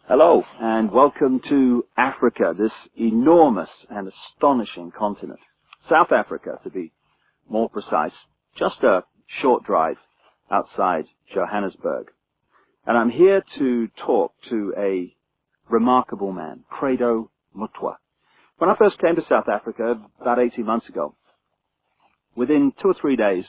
Hello, and welcome to Africa, this enormous and astonishing continent. South Africa, to be more precise, just a short drive outside Johannesburg. And I'm here to talk to a remarkable man, Credo Mutwa. When I first came to South Africa about 18 months ago, within 2 or 3 days,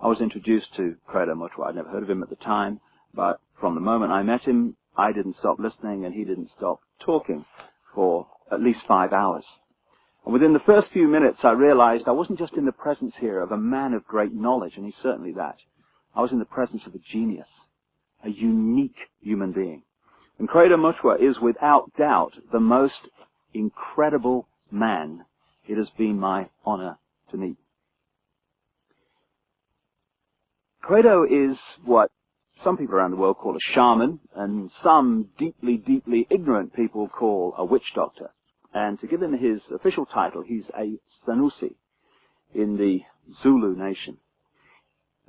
I was introduced to Credo Mutwa. I'd never heard of him at the time, but from the moment I met him, I didn't stop listening and he didn't stop talking for at least 5 hours. And within the first few minutes, I realized I wasn't just in the presence here of a man of great knowledge, and he's certainly that. I was in the presence of a genius, a unique human being. And Credo Mutwa is without doubt the most incredible man it has been my honor to meet. Credo is what some people around the world call a shaman, and some deeply, deeply ignorant people call a witch doctor. And to give him his official title, he's a Sanusi in the Zulu nation.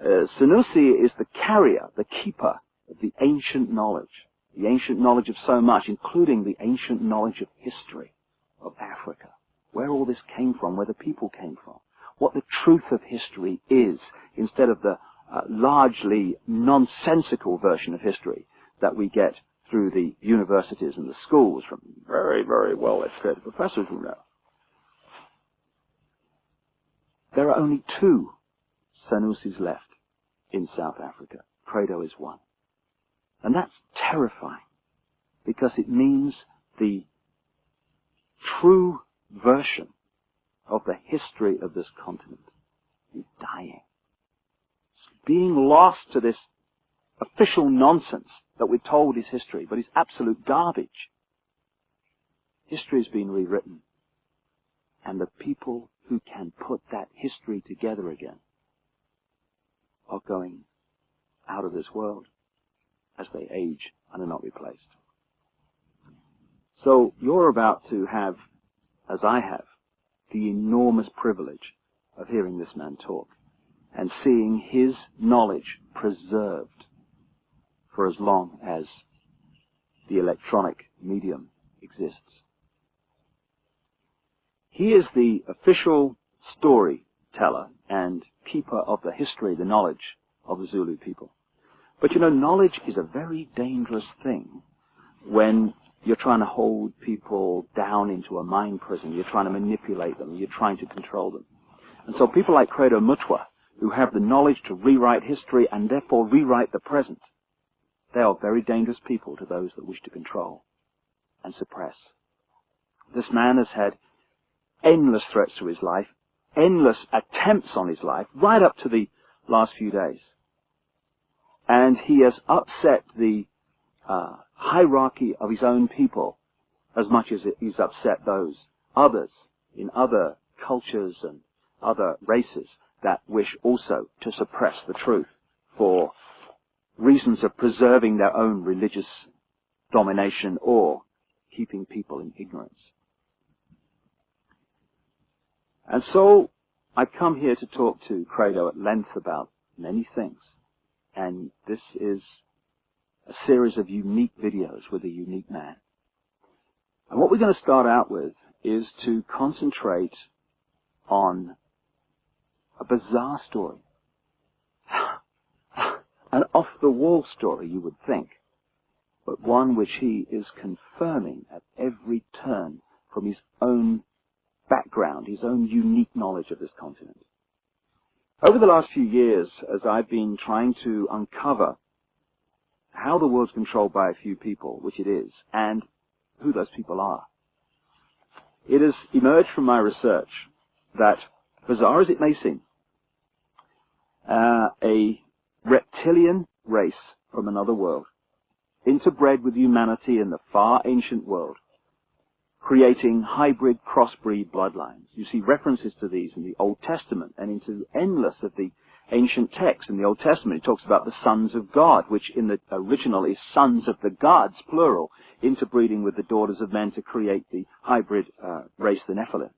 Sanusi is the carrier, the keeper of the ancient knowledge of so much, including the ancient knowledge of history of Africa, where all this came from, where the people came from, what the truth of history is, instead of the largely nonsensical version of history that we get through the universities and the schools from very, very well-educated professors who know. There are only 2 Sanusis left in South Africa. Credo is one. And that's terrifying, because it means the true version of the history of this continent is dying. Being lost to this official nonsense that we're told is history, but is absolute garbage. History has been rewritten, and the people who can put that history together again are going out of this world as they age and are not replaced. So you're about to have, as I have, the enormous privilege of hearing this man talk and seeing his knowledge preserved for as long as the electronic medium exists. He is the official storyteller and keeper of the history, the knowledge of the Zulu people. But you know, knowledge is a very dangerous thing when you're trying to hold people down into a mind prison, you're trying to manipulate them, you're trying to control them. And so people like Credo Mutwa, who have the knowledge to rewrite history and therefore rewrite the present, they are very dangerous people to those that wish to control and suppress. This man has had endless threats to his life, endless attempts on his life, right up to the last few days. And he has upset the hierarchy of his own people as much as he's upset those others in other cultures and other races that wish also to suppress the truth for reasons of preserving their own religious domination or keeping people in ignorance. And so I've come here to talk to Credo at length about many things. And this is a series of unique videos with a unique man. And what we're going to start out with is to concentrate on a bizarre story. An off-the-wall story, you would think, but one which he is confirming at every turn from his own background, his own unique knowledge of this continent. Over the last few years, as I've been trying to uncover how the world's controlled by a few people, which it is, and who those people are, it has emerged from my research that, bizarre as it may seem, a reptilian race from another world, interbred with humanity in the far ancient world, creating hybrid crossbreed bloodlines. You see references to these in the Old Testament and into endless of the ancient texts. In the Old Testament, it talks about the sons of God, which in the original is sons of the gods, plural, interbreeding with the daughters of men to create the hybrid race, the Nephilim.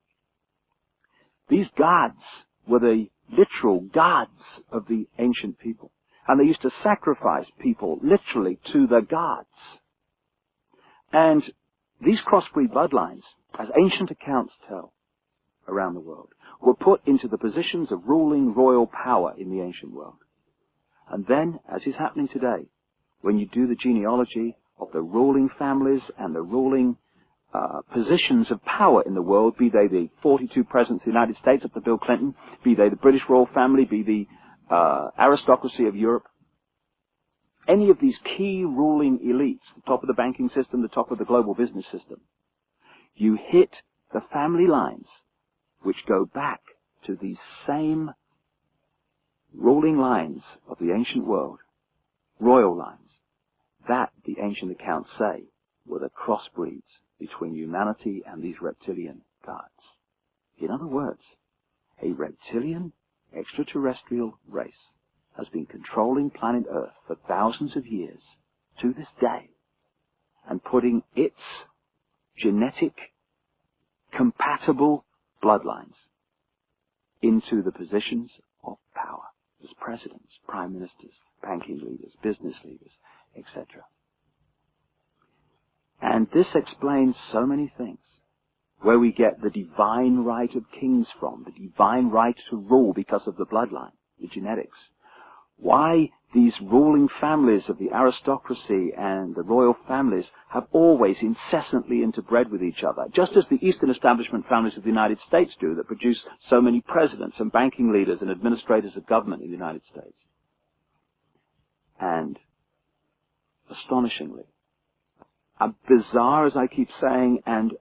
These gods were the literal gods of the ancient people. And they used to sacrifice people literally to the gods. And these crossbreed bloodlines, as ancient accounts tell around the world, were put into the positions of ruling royal power in the ancient world. And then, as is happening today, when you do the genealogy of the ruling families and the ruling positions of power in the world, be they the 42 presidents of the United States up to Bill Clinton, be they the British royal family, be the aristocracy of Europe, any of these key ruling elites, the top of the banking system, the top of the global business system, you hit the family lines which go back to these same ruling lines of the ancient world, royal lines, that the ancient accounts say were the crossbreeds between humanity and these reptilian gods. In other words, a reptilian extraterrestrial race has been controlling planet Earth for thousands of years to this day and putting its genetic compatible bloodlines into the positions of power as presidents, prime ministers, banking leaders, business leaders, etc. And this explains so many things, where we get the divine right of kings from, the divine right to rule because of the bloodline, the genetics. Why these ruling families of the aristocracy and the royal families have always incessantly interbred with each other, just as the Eastern establishment families of the United States do, that produce so many presidents and banking leaders and administrators of government in the United States. And astonishingly, bizarre as I keep saying, and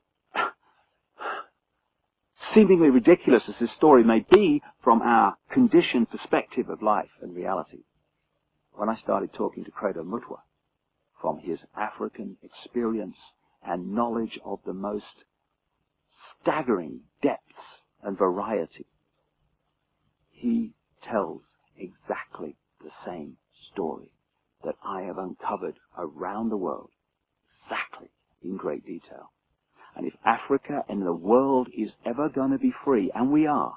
seemingly ridiculous as this story may be from our conditioned perspective of life and reality, when I started talking to Credo Mutwa from his African experience and knowledge of the most staggering depths and variety, he tells exactly the same story that I have uncovered around the world, exactly in great detail. And if Africa and the world is ever going to be free, and we are,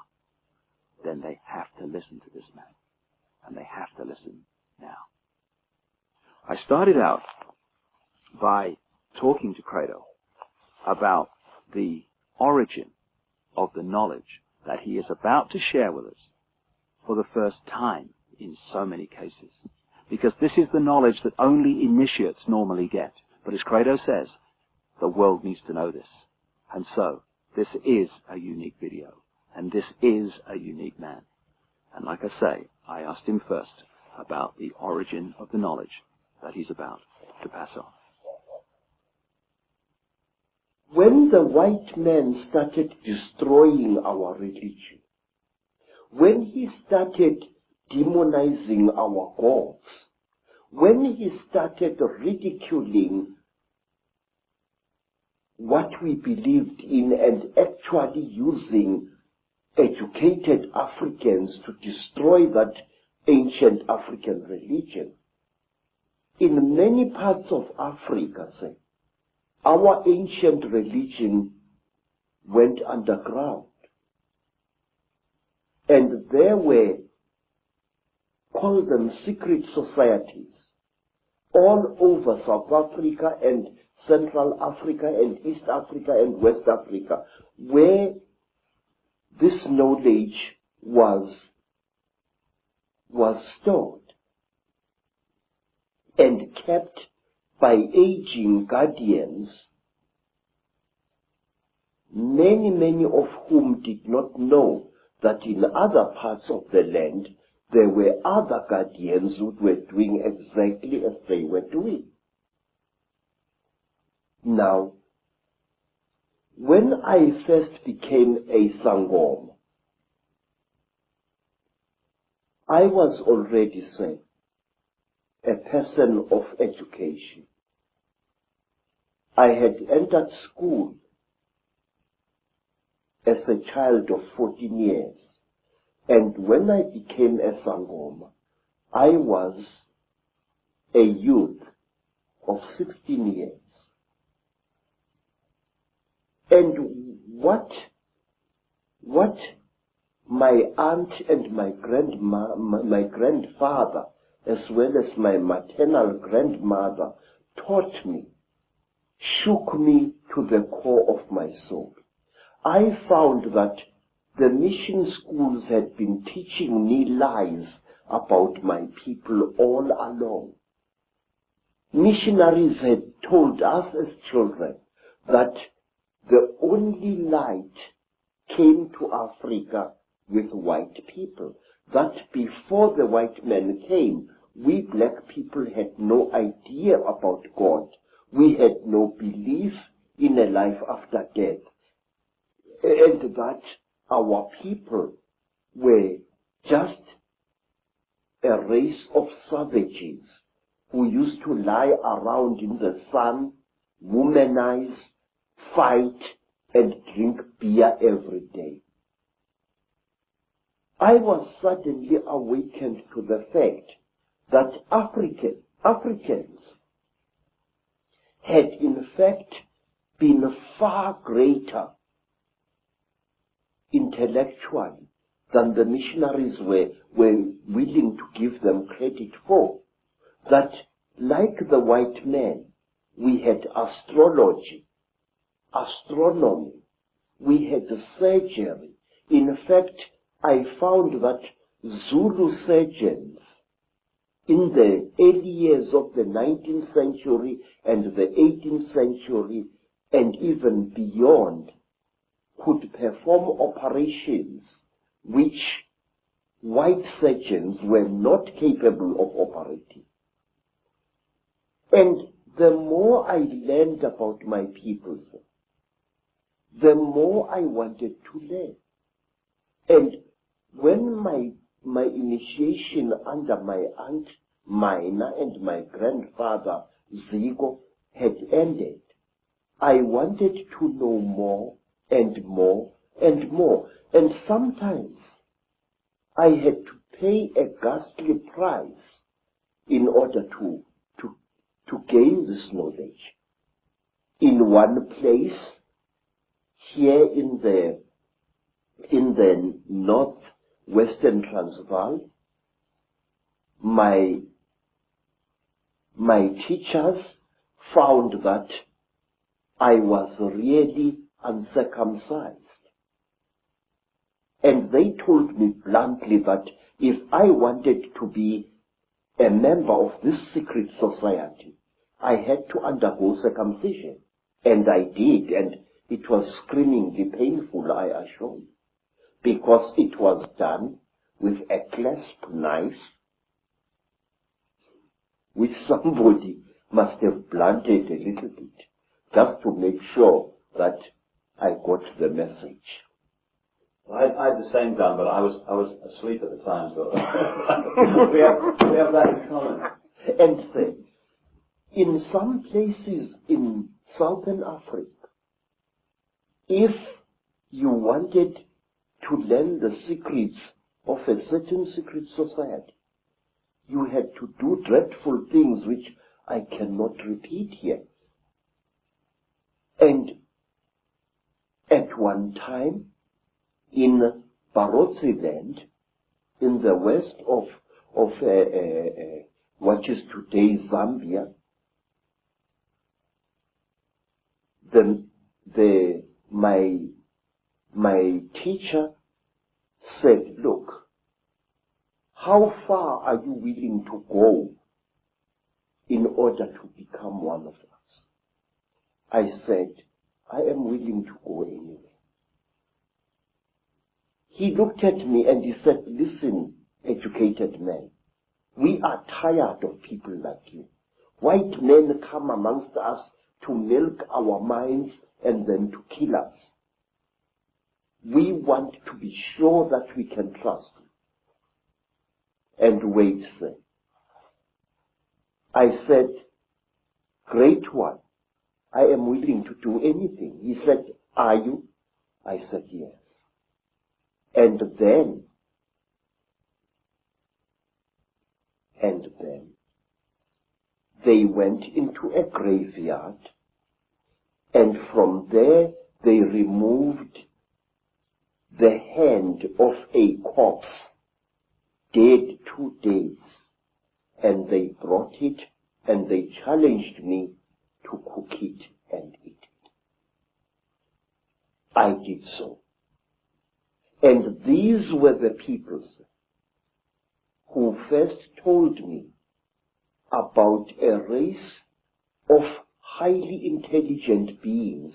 then they have to listen to this man. And they have to listen now. I started out by talking to Credo about the origin of the knowledge that he is about to share with us for the first time in so many cases. Because this is the knowledge that only initiates normally get. But as Credo says, the world needs to know this. And so, this is a unique video. And this is a unique man. And like I say, I asked him first about the origin of the knowledge that he's about to pass on. When the white man started destroying our religion, when he started demonizing our gods, when he started ridiculing what we believed in and actually using educated Africans to destroy that ancient African religion, in many parts of Africa, say, our ancient religion went underground. And there were, call them secret societies, all over South Africa and Central Africa and East Africa and West Africa, where this knowledge was stored and kept by aging guardians, many of whom did not know that in other parts of the land there were other guardians who were doing exactly as they were doing. Now, when I first became a Sangoma, I was already, say, a person of education. I had entered school as a child of 14 years. And when I became a Sangoma, I was a youth of 16 years. And what my aunt and my grandfather, as well as my maternal grandmother, taught me shook me to the core of my soul. I found that the mission schools had been teaching me lies about my people all along. Missionaries had told us as children that the only light came to Africa with white people, that before the white men came, we black people had no idea about God. We had no belief in a life after death, and that our people were just a race of savages who used to lie around in the sun, womanize, fight, and drink beer every day. I was suddenly awakened to the fact that Africans had in fact been far greater intellectually than the missionaries were willing to give them credit for. That, like the white man, we had astrology, astronomy, we had surgery. In fact, I found that Zulu surgeons in the early years of the 19th century and the 18th century and even beyond could perform operations which white surgeons were not capable of operating. And the more I learned about my people, the more I wanted to learn. And when my initiation under my aunt Mina and my grandfather Zigo had ended, I wanted to know more and more and more. And sometimes I had to pay a ghastly price in order to gain this knowledge. In one place, here in the northwestern Transvaal, my teachers found that I was really uncircumcised. And they told me bluntly that if I wanted to be a member of this secret society, I had to undergo circumcision. And I did, and it was screamingly painful, I assure you, because it was done with a clasp knife, which somebody must have blunted a little bit, just to make sure that I got the message. I had the same done, but I was asleep at the time, so we have that in common. And then, in some places in Southern Africa, if you wanted to learn the secrets of a certain secret society, you had to do dreadful things which I cannot repeat here. And at one time, in Barotse land, in the west of what is today Zambia, my teacher said, look, how far are you willing to go in order to become one of us? I said, I am willing to go anywhere. He looked at me and he said, listen, educated man, we are tired of people like you. White men come amongst us to milk our minds and then to kill us. We want to be sure that we can trust you. And wait, sir. I said, great one, I am willing to do anything. He said, are you? I said, yes. And then they went into a graveyard, and from there they removed the hand of a corpse, dead 2 days, and they brought it and they challenged me to cook it and eat it. I did so. And these were the peoples who first told me about a race of highly intelligent beings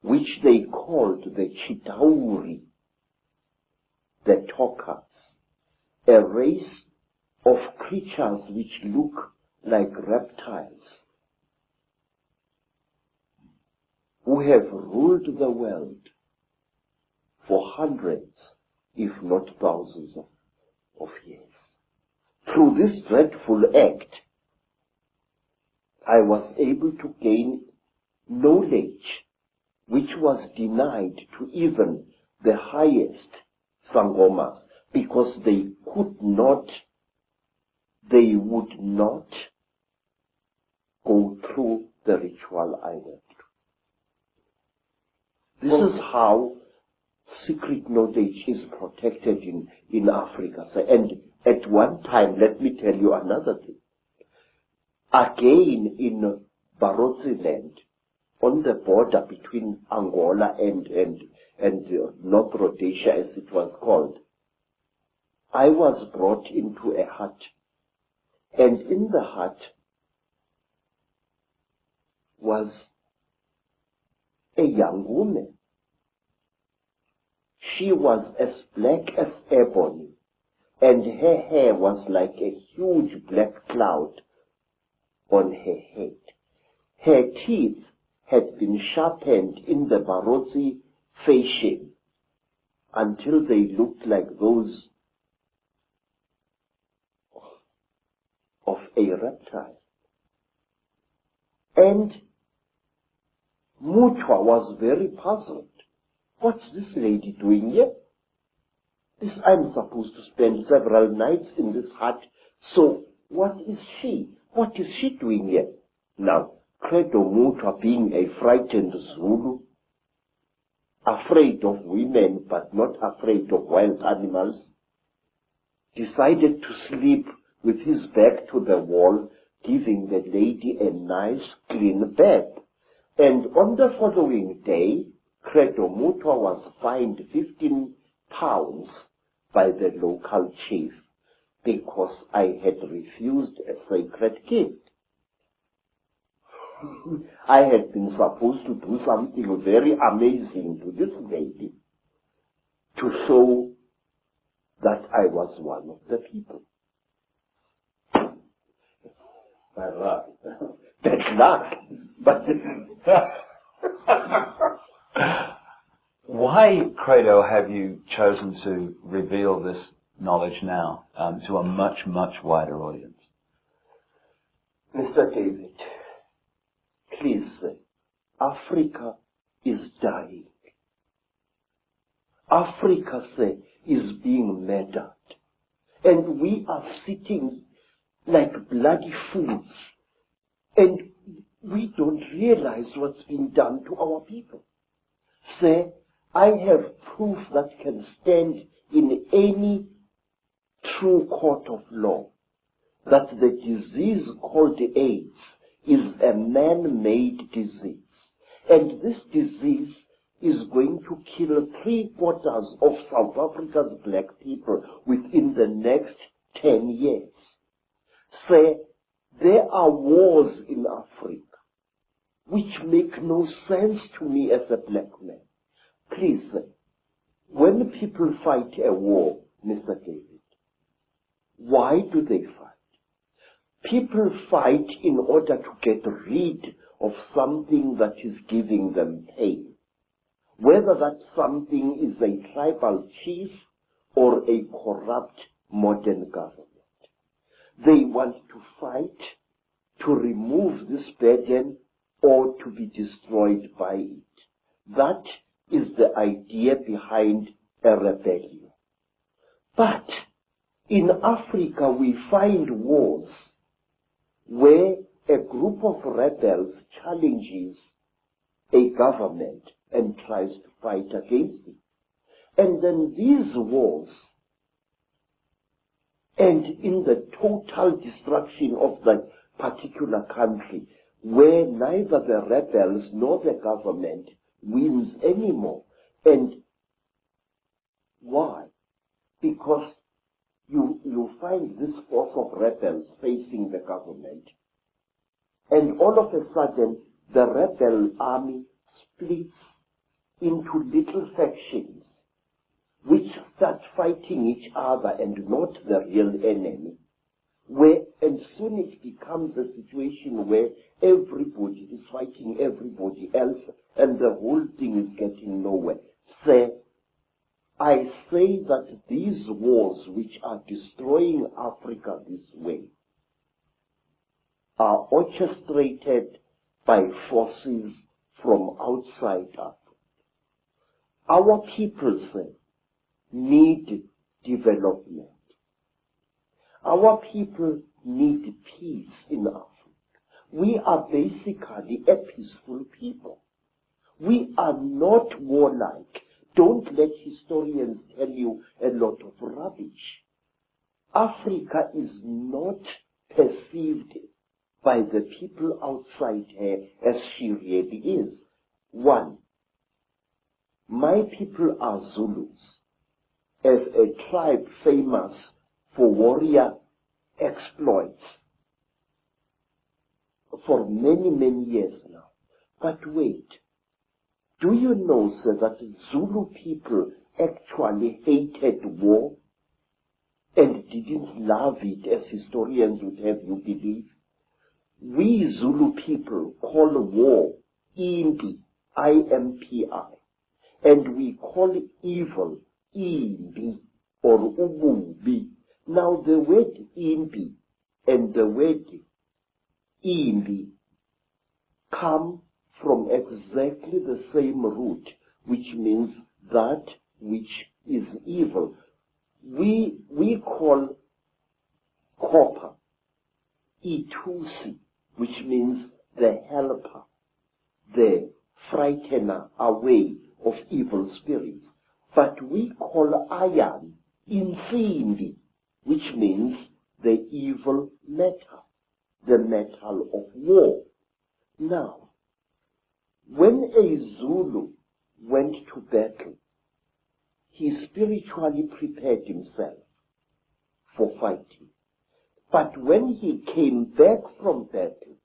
which they called the Chitauri, the talkers, a race of creatures which look like reptiles, who have ruled the world for hundreds, if not thousands of years. Through this dreadful act, I was able to gain knowledge which was denied to even the highest Sangomas, because they would not go through the ritual either. This is how secret knowledge is protected in Africa. And at one time, let me tell you another thing. Again, in Barotse land, on the border between Angola and North Rhodesia, as it was called, I was brought into a hut. And in the hut was a young woman. She was as black as ebony, and her hair was like a huge black cloud on her head. Her teeth had been sharpened in the Barotse fashion until they looked like those of a reptile. And Mutwa was very puzzled. What's this lady doing here? I'm supposed to spend several nights in this hut, so what is she? What is she doing here? Now, Credo Mutwa, being a frightened Zulu, afraid of women but not afraid of wild animals, decided to sleep with his back to the wall, giving the lady a nice clean bed. And on the following day, Credo Mutwa was fined 15 pounds by the local chief because I had refused a sacred gift. I had been supposed to do something very amazing to this lady to show that I was one of the people. That's luck. But why, Credo, have you chosen to reveal this knowledge now to a much, much wider audience? Mr. David, please, Africa is dying. Africa, is being murdered. And we are sitting like bloody fools. And we don't realize what's been done to our people. Sir, I have proof that can stand in any true court of law that the disease called AIDS is a man-made disease. And this disease is going to kill 3/4 of South Africa's black people within the next 10 years. Sir, there are wars in Africa which make no sense to me as a black man. Please, sir, when people fight a war, Mr. David, why do they fight? People fight in order to get rid of something that is giving them pain. Whether that something is a tribal chief or a corrupt modern government. They want to fight to remove this burden or to be destroyed by it. That is the idea behind a rebellion. But in Africa we find wars where a group of rebels challenges a government and tries to fight against it. And then these wars end in the total destruction of that particular country where neither the rebels nor the government wins anymore. And why? Because you find this force of rebels facing the government, and all of a sudden the rebel army splits into little factions which start fighting each other and not the real enemy. And soon it becomes a situation where everybody is fighting everybody else and the whole thing is getting nowhere. I say that these wars which are destroying Africa this way are orchestrated by forces from outside Africa. Our people need development. Our people need peace in Africa. We are basically a peaceful people. We are not warlike. Don't let historians tell you a lot of rubbish. Africa is not perceived by the people outside her as she really is. One, my people are Zulus, as a tribe famous for warrior exploits for many, many years now. But wait, do you know, sir, that Zulu people actually hated war and didn't love it, as historians would have you believe? We Zulu people call war impi, I-M-P-I, and we call evil imbi or ububi. Now the word imbi and the word imbi come from exactly the same root, which means that which is evil. We call copper itusi, which means the helper, the frightener away of evil spirits. But we call iron insimbi, which means the evil metal, the metal of war. Now, when a Zulu went to battle, he spiritually prepared himself for fighting. But when he came back from battle,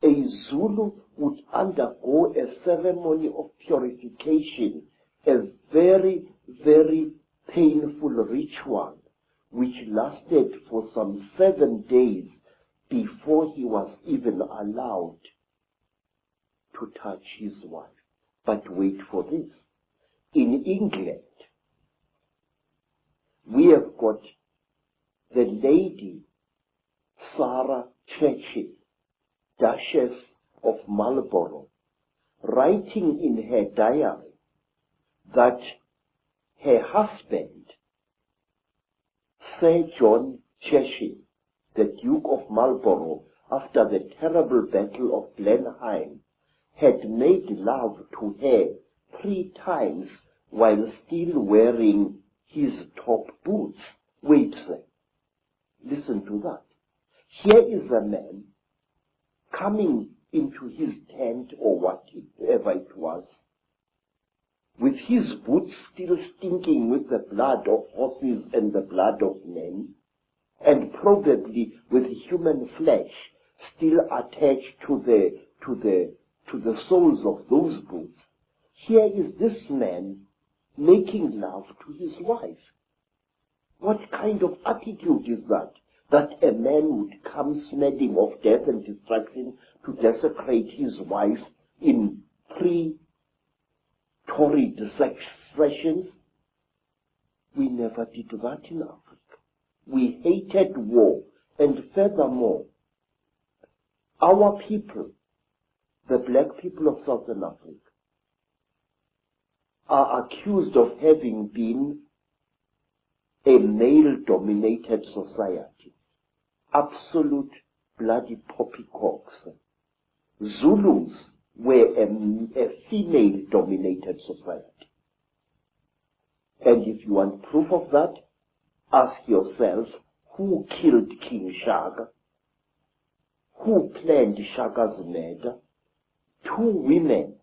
a Zulu would undergo a ceremony of purification, a very, very painful ritual, which lasted for some 7 days before he was even allowed to touch his wife. But wait for this. In England, we have got the lady Sarah Churchill, Duchess of Marlborough, writing in her diary that her husband, Sir John Churchill, the Duke of Marlborough, after the terrible battle of Blenheim, had made love to her 3 times while still wearing his top boots. Wait, sir. Listen to that. Here is a man coming into his tent or whatever it was, with his boots still stinking with the blood of horses and the blood of men, and probably with human flesh still attached to the soles of those boots. Here is this man making love to his wife. What kind of attitude is that? That a man would come smelling of death and destruction to desecrate his wife in 3 torrid sessions? We never did that in Africa. We hated war, and furthermore, our people, the black people of Southern Africa, are accused of having been a male-dominated society. Absolute bloody poppycocks. Zulus were a female-dominated society. And if you want proof of that, ask yourself, who killed King Shaka? who planned Shaka's murder, 2 women,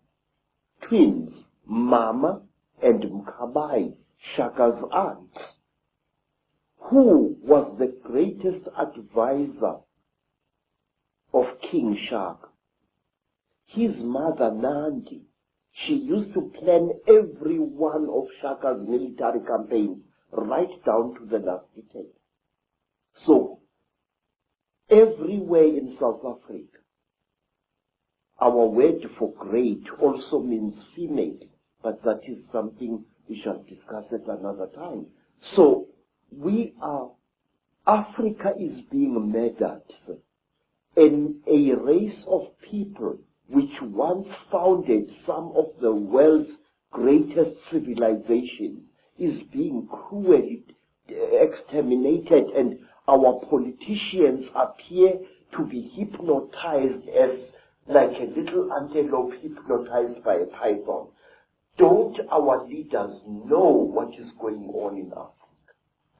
twins, Mama and Mkabai, Shaka's aunts, who was the greatest advisor of King Shaka. His mother, Nandi, she used to plan every one of Shaka's military campaigns right down to the last detail. So, everywhere in South Africa, our word for great also means female, but that is something we shall discuss at another time. So, Africa is being murdered, and a race of people which once founded some of the world's greatest civilizations is being cruelly exterminated, and our politicians appear to be hypnotized as like a little antelope hypnotized by a python. Don't our leaders know what is going on in Africa?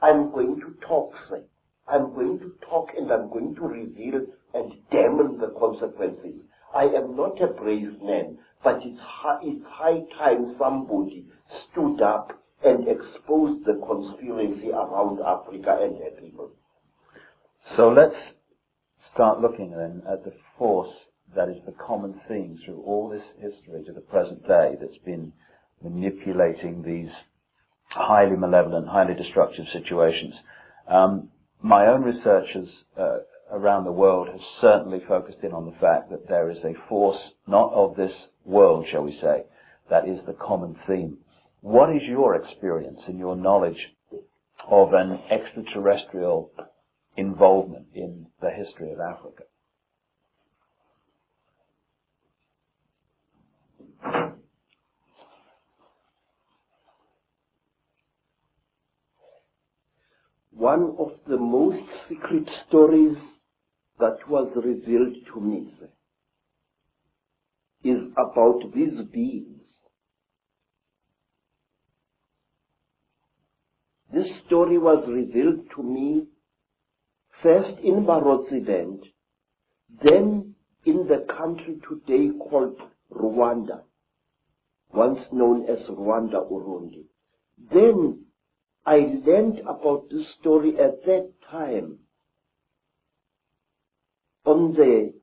I'm going to talk, sir. I'm going to talk, and I'm going to reveal and damn the consequences. I am not a brave man, but it's high time somebody stood up and exposed the conspiracy around Africa and her people. So let's start looking then at the force that is the common theme through all this history to the present day that's been manipulating these highly malevolent, highly destructive situations. My own research around the world has certainly focused in on the fact that there is a force, not of this world, shall we say, that is the common theme. What is your experience and your knowledge of an extraterrestrial involvement in the history of Africa? One of the most secret stories that was revealed to me is about these beings. This story was revealed to me first in Barotseland, then in the country today called Rwanda, once known as Rwanda Urundi. Then I learned about this story at that time on the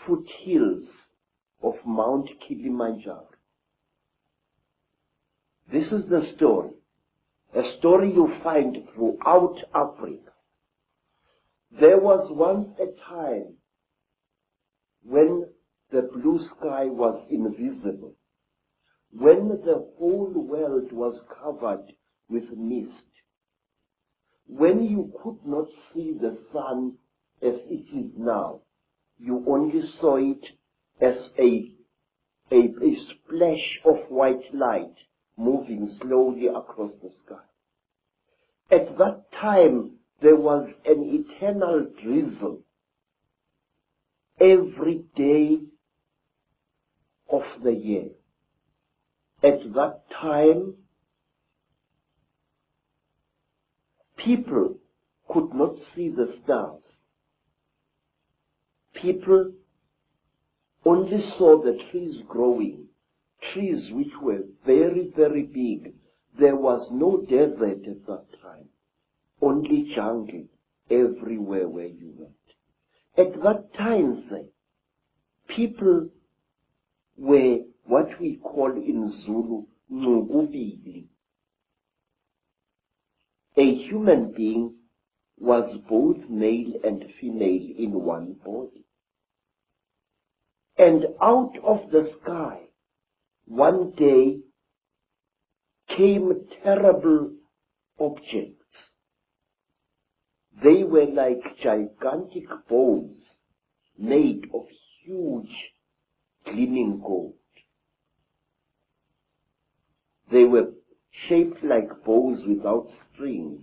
foothills of Mount Kilimanjaro. This is the story, a story you find throughout Africa. There was once a time when the blue sky was invisible, when the whole world was covered with mist, when you could not see the sun as it is now. You only saw it as a splash of white light moving slowly across the sky. At that time, there was an eternal drizzle every day of the year. At that time, people could not see the stars. People only saw the trees growing, trees which were very, very big. There was no desert at that time, only jungle everywhere where you went. At that time, people were what we call in Zulu, ngubili. A human being was both male and female in one body. And out of the sky, one day, came terrible objects. They were like gigantic bows made of huge gleaming gold. They were shaped like bows without strings,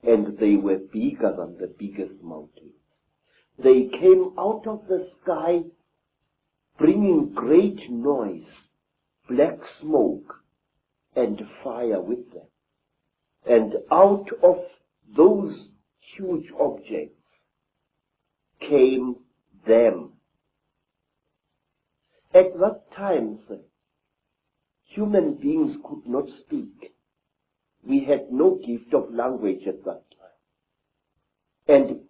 and they were bigger than the biggest mountains. They came out of the sky bringing great noise, black smoke, and fire with them. And out of those huge objects came them. At that time, sir, human beings could not speak. We had no gift of language at that time. And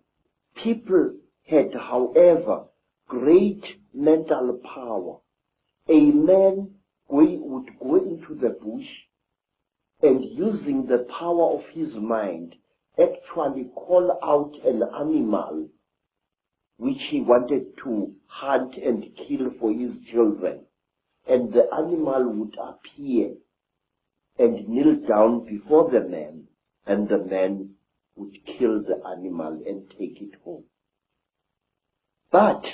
people had, however, great mental power. A man would go into the bush and, using the power of his mind, actually call out an animal which he wanted to hunt and kill for his children. And the animal would appear and kneel down before the man, and the man would kill the animal and take it home. But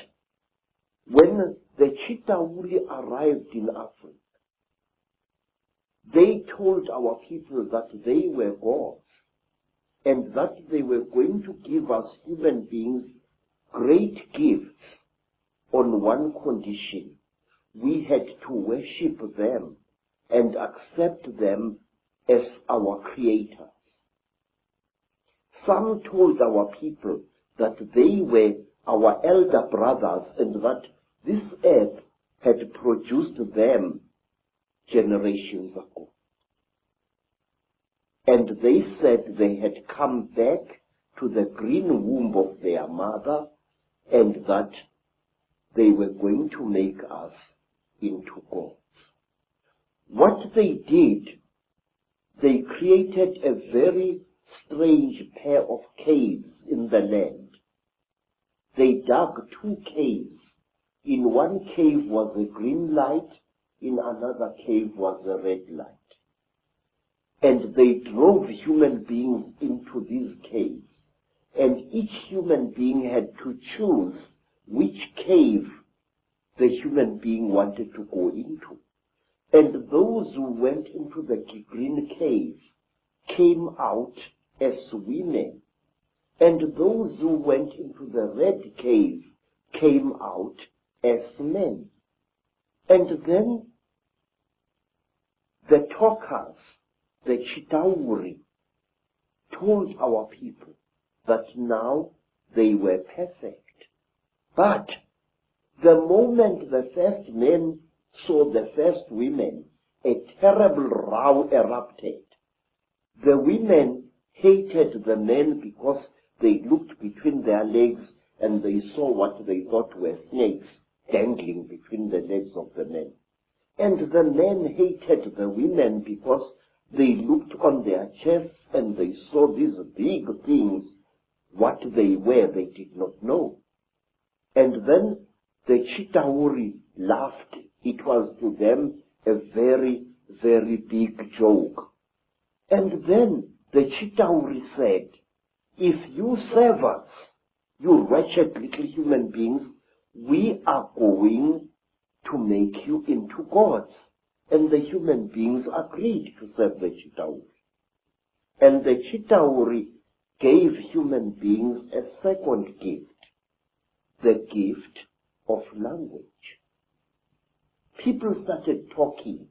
when the Chitauri arrived in Africa, they told our people that they were gods and that they were going to give us human beings great gifts on one condition. We had to worship them and accept them as our creators. Some told our people that they were our elder brothers and that this earth had produced them generations ago. And they said they had come back to the green womb of their mother and that they were going to make us into gods. What they did, they created a very strange pair of caves in the land. They dug 2 caves. In one cave was a green light, in another cave was a red light. And they drove human beings into these caves. And each human being had to choose which cave the human being wanted to go into. And those who went into the green cave came out as women. And those who went into the red cave came out as men. And then the talkers, the Chitauri, told our people that now they were perfect. But the moment the first men saw the first women, a terrible row erupted. The women hated the men because they looked between their legs and they saw what they thought were snakes dangling between the legs of the men. And the men hated the women because they looked on their chests and they saw these big things. What they were, they did not know. And then the Chitauri laughed. It was to them a very, very big joke. And then the Chitauri said, if you serve us, you wretched little human beings, we are going to make you into gods. And the human beings agreed to serve the Chitauri. And the Chitauri gave human beings a second gift, the gift of language. People started talking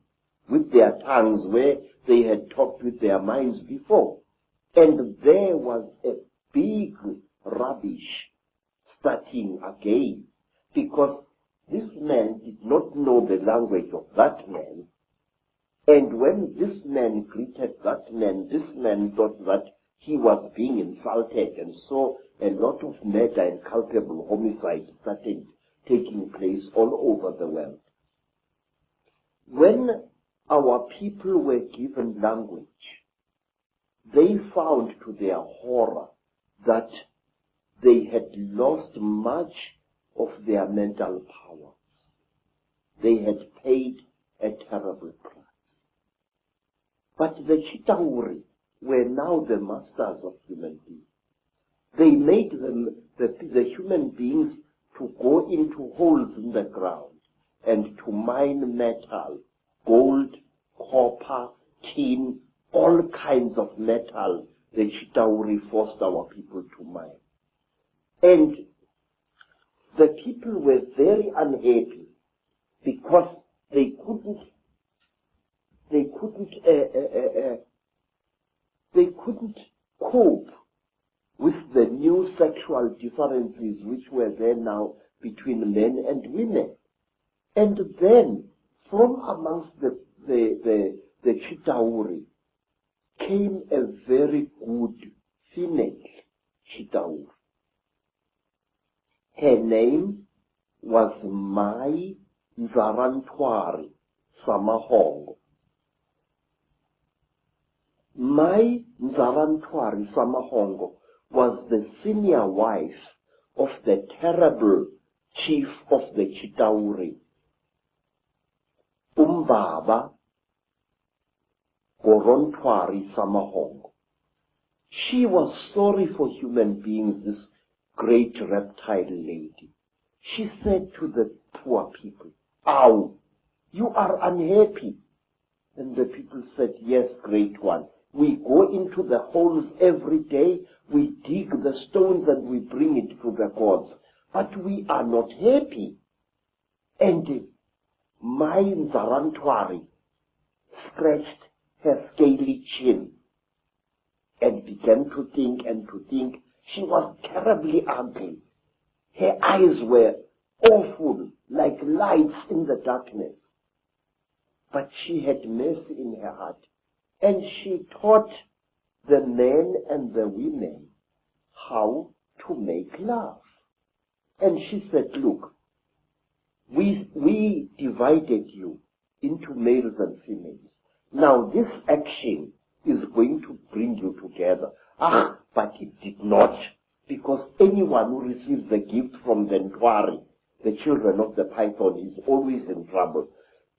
with their tongues where they had talked with their minds before. And there was a big rubbish starting again, because this man did not know the language of that man. And when this man greeted that man, this man thought that he was being insulted, and so a lot of murder and culpable homicide started taking place all over the world. When our people were given language, they found to their horror that they had lost much of their mental powers. They had paid a terrible price. But the Chitauri were now the masters of human beings. They made them, the human beings, to go into holes in the ground and to mine metal, gold, copper, tin, all kinds of metal. The Chitauri forced our people to mine. And the people were very unhappy because they couldn't cope with the new sexual differences which were there now between men and women. And then, from amongst the Chitauri came a very good female Chitauri. Her name was Mai Nzarantwari Samahongo. Mai Nzarantwari Samahongo was the senior wife of the terrible chief of the Chitauri, Umbaba Gorontwari Samahongo. She was sorry for human beings, this great reptile lady. She said to the poor people, "Ow, you are unhappy." And the people said, "Yes, great one. We go into the holes every day, we dig the stones and we bring it to the gods, but we are not happy." And Mai Nzarantwari scratched her scaly chin and began to think and to think. She was terribly ugly. Her eyes were awful, like lights in the darkness. But she had mercy in her heart, and she taught the men and the women how to make love. And she said, "Look, we divided you into males and females. Now this action is going to bring you together." But it did not, because anyone who receives a gift from the Ntwari, the children of the python, is always in trouble.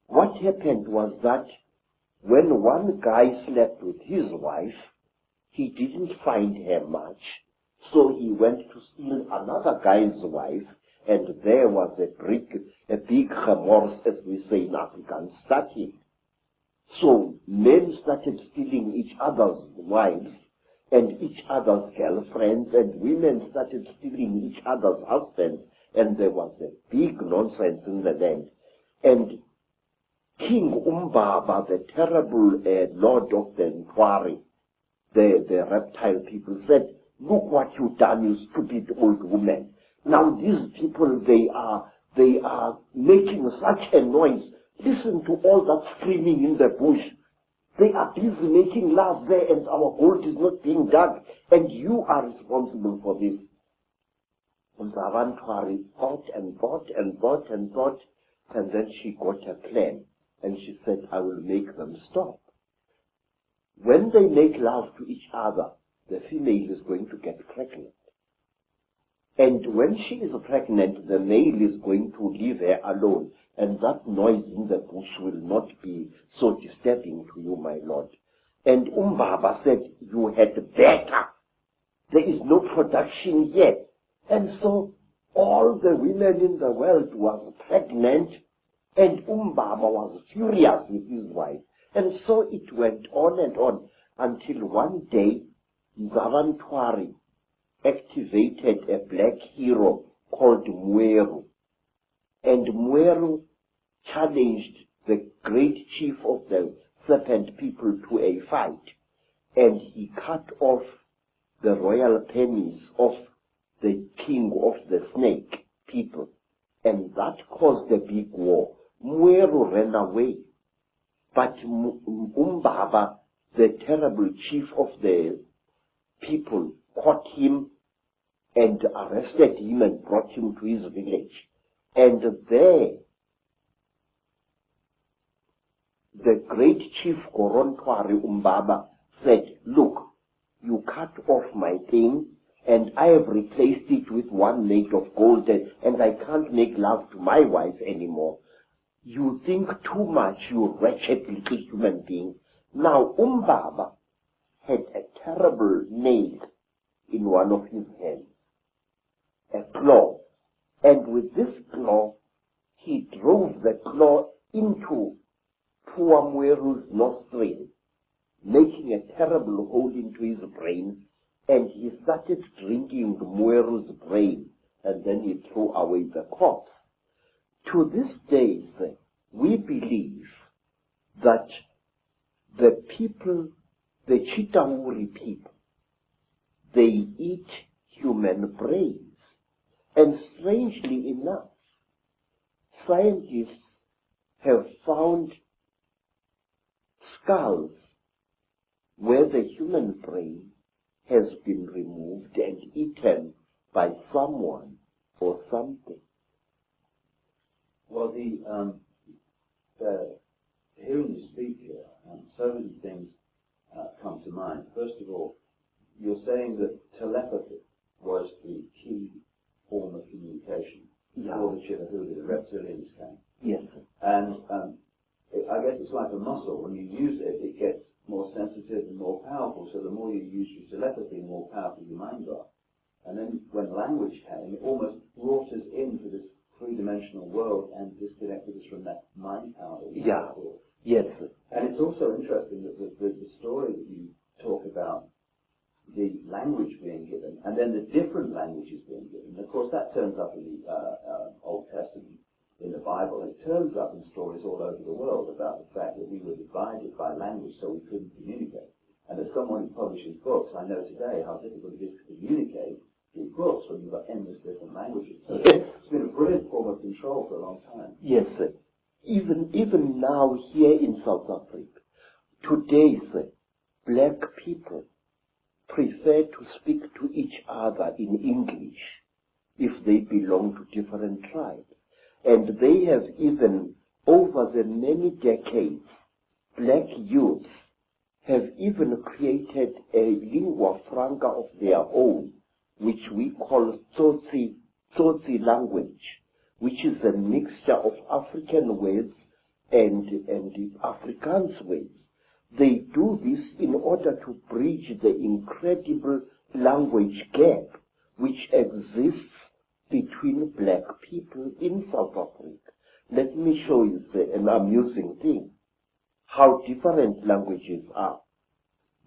What happened was that when one guy slept with his wife, he didn't find her much, so he went to steal another guy's wife, and there was a big remorse, as we say in Afrikaans, starting. So men started stealing each other's wives and each other's girlfriends, and women started stealing each other's husbands, and there was a big nonsense in the land. And King Umbaba, the terrible lord of the Ntwari, the reptile people, said, "Look what you've done, you stupid old woman. Now these people, they are making such a noise. Listen to all that screaming in the bush. They are busy making love there, and our gold is not being dug, and you are responsible for this." Nzarantwari thought and thought and thought and thought, and then she got a plan, and she said, "I will make them stop. When they make love to each other, the female is going to get pregnant. And when she is pregnant, the male is going to leave her alone, and that noise in the bush will not be so disturbing to you, my lord." And Umbaba said, "You had better. There is no production yet." And so all the women in the world was pregnant, and Umbaba was furious with his wife. And so it went on, until one day Nzarantwari activated a black hero called Mweru. And Mweru challenged the great chief of the serpent people to a fight. And he cut off the royal penis of the king of the snake people. And that caused a big war. Mweru ran away. But Umbaba, the terrible chief of the people, caught him and arrested him and brought him to his village. And there, the great chief Gorontwari Umbaba said, "Look, you cut off my thing, and I have replaced it with one made of gold, and I can't make love to my wife anymore. You think too much, you wretched little human being." Now Umbaba had a terrible nail in one of his hands, a claw, and with this claw he drove the claw into poor Mweru's nostril, making a terrible hole into his brain, and he started drinking Mweru's brain, and then he threw away the corpse. To this day, we believe that the people, the Chitauri people, they eat human brains. And strangely enough, scientists have found skulls where the human brain has been removed and eaten by someone or something. Well, hearing you speak here, so many things come to mind. First of all, you're saying that telepathy was the key form of communication before the Chivahudi, the Reptilians came. Yes, sir. And I guess it's like a muscle. When you use it, it gets more sensitive and more powerful. So the more you use your telepathy, the more powerful your mind got. And then when language came, it almost brought us into this three-dimensional world and disconnected us from that mind power. Yeah. Yes, sir. And it's also interesting that the story that you talk about, the language being given, and then the different languages being given. Of course, that turns up in the Old Testament, in the Bible. It turns up in stories all over the world about the fact that we were divided by language, so we couldn't communicate. And as someone who publishes books, I know today how difficult it is to communicate through books when you've got endless different languages. So it's been a brilliant form of control for a long time. Yes, sir. Even now here in South Africa, today, sir, black people prefer to speak to each other in English if they belong to different tribes. And they have even, over the many decades, black youths have even created a lingua franca of their own, which we call Tsotsi language, which is a mixture of African words and Afrikaans words. They do this in order to bridge the incredible language gap which exists between black people in South Africa. Let me show you an amusing thing, how different languages are.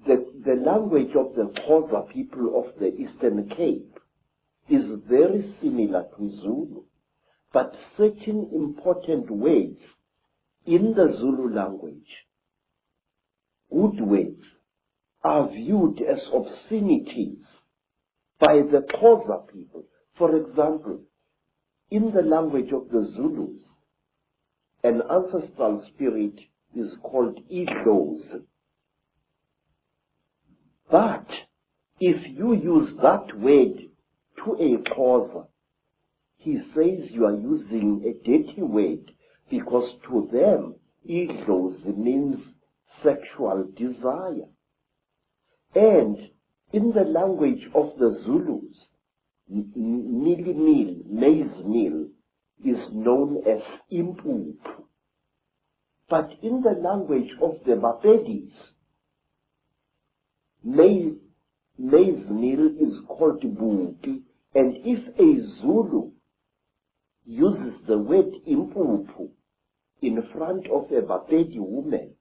The language of the Xhosa people of the Eastern Cape is very similar to Zulu, but certain important words in the Zulu language, good words, are viewed as obscenities by the Xhosa people. For example, in the language of the Zulus, an ancestral spirit is called Idlozi. But if you use that word to a Xhosa, he says you are using a dirty word, because to them, Idlozi means sexual desire. And in the language of the Zulus, maize meal, is known as impupu. But in the language of the Bapedis, maize meal is called bupi, and if a Zulu uses the word impupu in front of a Bapedi woman,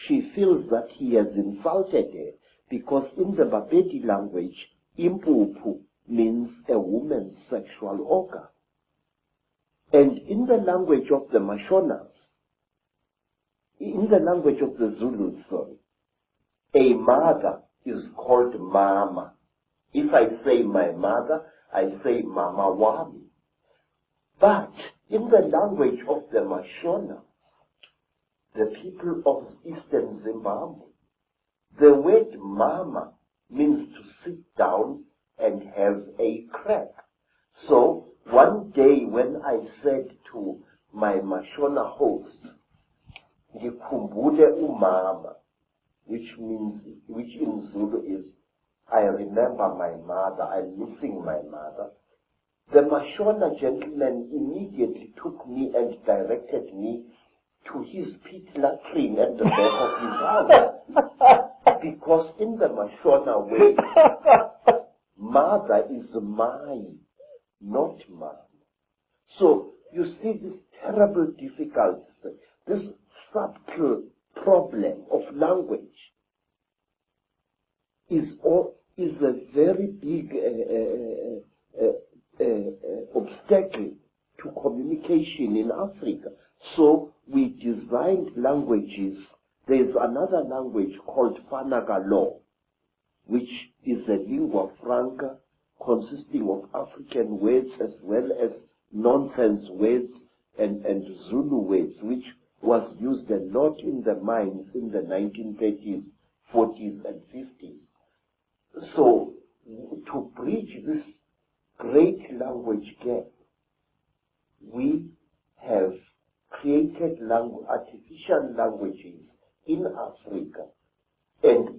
she feels that he has insulted her, because in the Bapedi language, impupu means a woman's sexual organ. And in the language of the Mashonas, in the language of the Zulus, a mother is called mama. If I say my mother, I say mama wami. But in the language of the Mashona, the people of Eastern Zimbabwe, the word mama means to sit down and have a crack. So one day when I said to my Mashona host, Ngikhumbule umama, which in Zulu is, I remember my mother, I'm missing my mother, the Mashona gentleman immediately took me and directed me to his pit latrine at the back of his house. Because in the Mashona way, mother is mine, not mine. So you see this terrible difficulty, this subtle problem of language is a very big obstacle to communication in Africa. So we designed languages. There's another language called Fanagalo, which is a lingua franca consisting of African words as well as nonsense words and Zulu words, which was used a lot in the mines in the 1930s, 40s, and 50s. So, to bridge this great language gap, we have created artificial languages in Africa,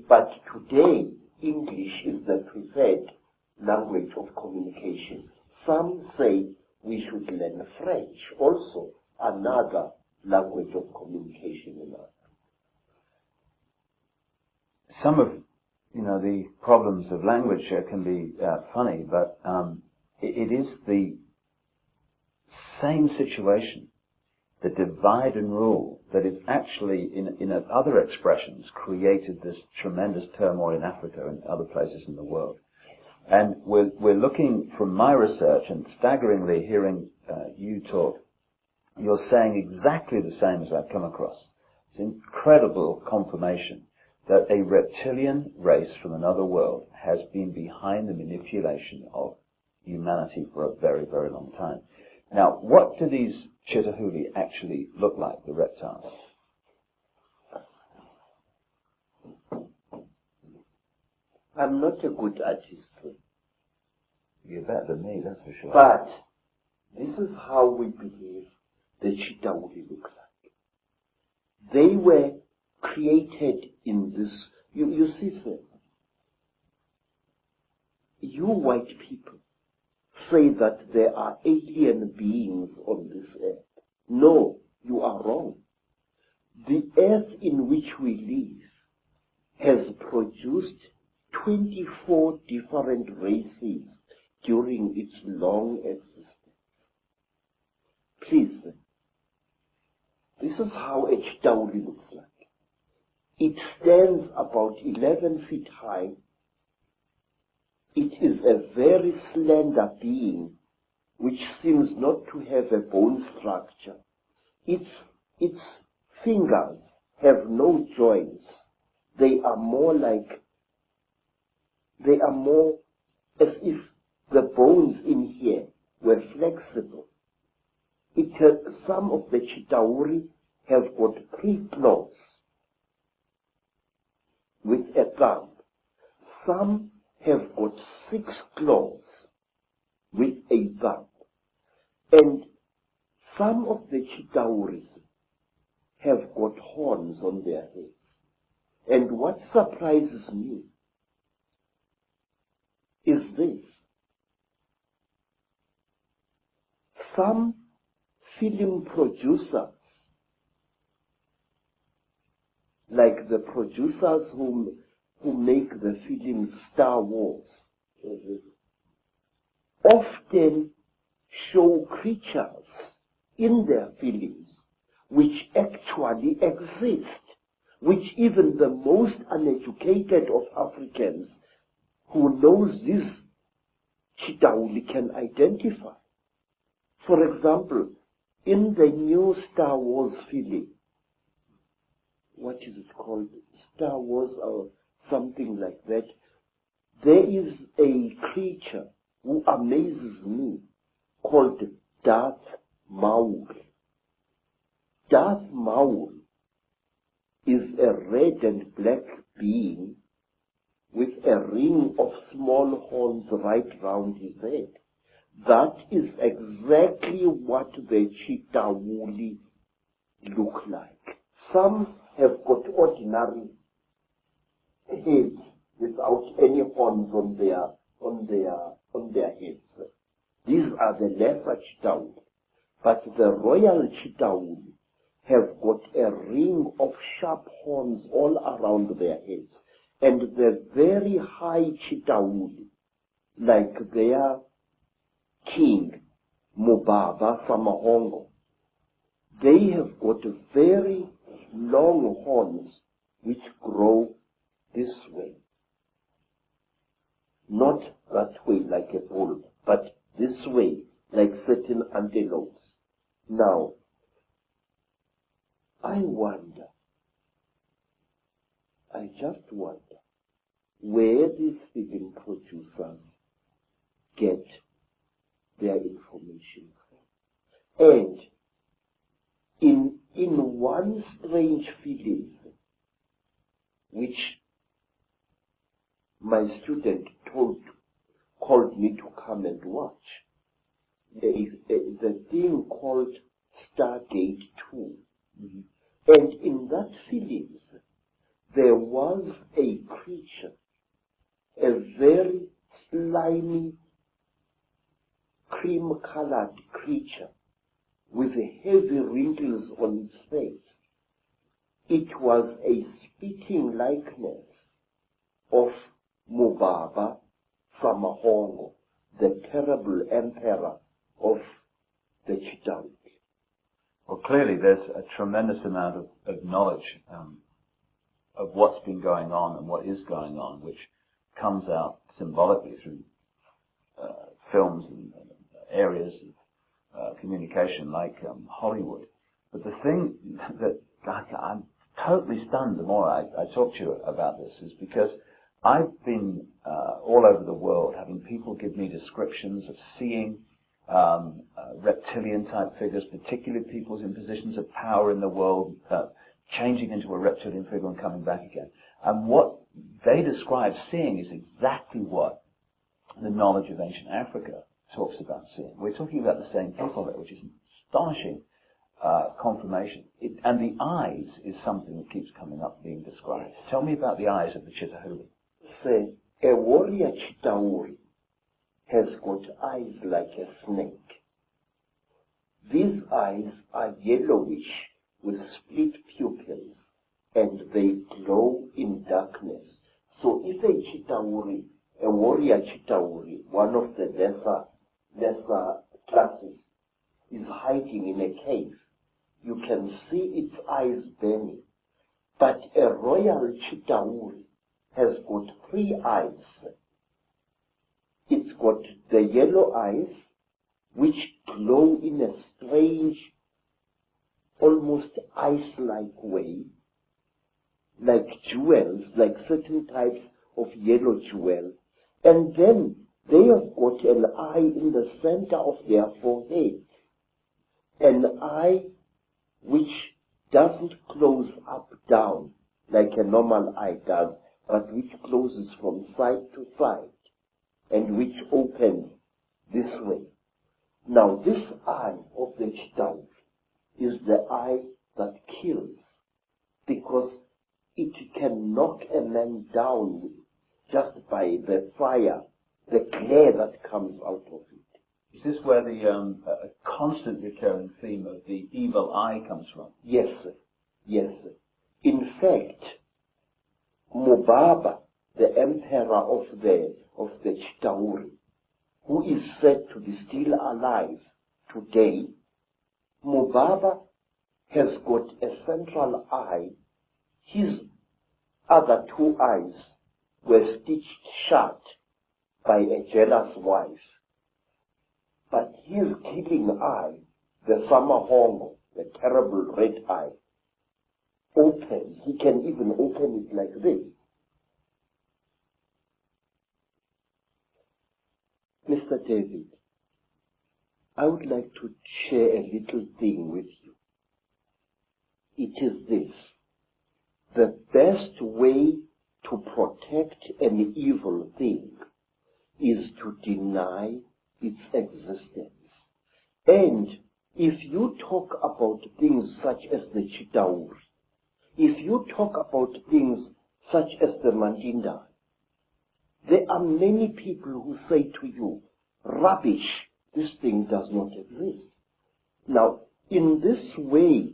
but today English is the preferred language of communication. Some say we should learn French, also another language of communication in Africa. Some of the problems of language can be funny, but it is the same situation, the divide and rule, that is actually, in other expressions, created this tremendous turmoil in Africa and other places in the world. And we're looking from my research, and staggeringly hearing you talk, you're saying exactly the same as I've come across. It's incredible confirmation that a reptilian race from another world has been behind the manipulation of humanity for a very, very long time. Now, what do these Chitahuli actually look like, the reptiles? I'm not a good artist. You're better than me, that's for sure. But this is how we believe the Chitahuli look like. They were created in this. You see, sir, you white people say that there are alien beings on this earth. No, you are wrong. The earth in which we live has produced 24 different races during its long existence. Please, this is how a Chitahuli looks like. It stands about 11 feet high. It is a very slender being which seems not to have a bone structure. Its fingers have no joints. They are more as if the bones in here were flexible. Some of the Chitahuri have got 3 claws with a thumb. Some have got 6 claws with a thumb. And some of the Chitahuris have got horns on their heads. And what surprises me is this. Some film producers, like the producers who make the film Star Wars, often show creatures in their films which actually exist, which even the most uneducated of Africans who knows this Chitahuli can identify. For example, in the new Star Wars film, what is it called? Star Wars or something like that. There is a creature who amazes me called Darth Maul. Darth Maul is a red and black being with a ring of small horns right round his head. That is exactly what the Chitahuli look like. Some have got ordinary heads without any horns on their heads. These are the lesser Chitahuli. But the royal Chitahuli have got a ring of sharp horns all around their heads. And the very high Chitahuli, like their king, Mubaba Samahongo, they have got very long horns which grow this way. Not that way like a bull, but this way like certain antelopes. Now, I just wonder where these film producers get their information from. And in one strange feeling, which my student called me to come and watch, there is the thing called Stargate 2. Mm-hmm. And in that feeling, there was a creature, a very slimy, cream-colored creature with heavy wrinkles on its face. It was a spitting likeness of Mubaba Samahongo, the terrible emperor of the Chitauri. Well, clearly there's a tremendous amount of knowledge of what's been going on and what is going on, which comes out symbolically through films and areas of communication like Hollywood. But the thing that I'm totally stunned the more I talk to you about this is because I've been all over the world having people give me descriptions of seeing reptilian type figures, particularly people in positions of power in the world, changing into a reptilian figure and coming back again. And what they describe seeing is exactly what the knowledge of ancient Africa talks about seeing. We're talking about the same people there, which is an astonishing confirmation. And the eyes is something that keeps coming up being described. Tell me about the eyes of the Chitauri. Say, a warrior Chitauri has got eyes like a snake. These eyes are yellowish with split pupils, and they glow in darkness. So if a warrior Chitauri, one of the lesser classes, is hiding in a cave, you can see its eyes burning. But a royal Chitauri has got 3 eyes. It's got the yellow eyes, which glow in a strange, almost ice-like way, like jewels, like certain types of yellow jewel. And then they have got an eye in the center of their forehead, an eye which doesn't close up down like a normal eye does, but which closes from side to side and which opens this way. Now this eye of the Chitauri is the eye that kills, because it can knock a man down just by the fire, the glare that comes out of it. Is this where the constant recurring theme of the evil eye comes from? Yes, sir. Yes, sir. In fact, Mubaba, the emperor of the Chitauri, who is said to be still alive today, Mubaba has got a central eye. His other 2 eyes were stitched shut by a jealous wife. But his killing eye, the Samahongo, the terrible red eye, opens. He can even open it like this. Mr. David, I would like to share a little thing with you. It is this: the best way to protect an evil thing is to deny its existence. And if you talk about things such as the Chitauri, if you talk about things such as the Mandinda, there are many people who say to you, rubbish, this thing does not exist. Now, in this way,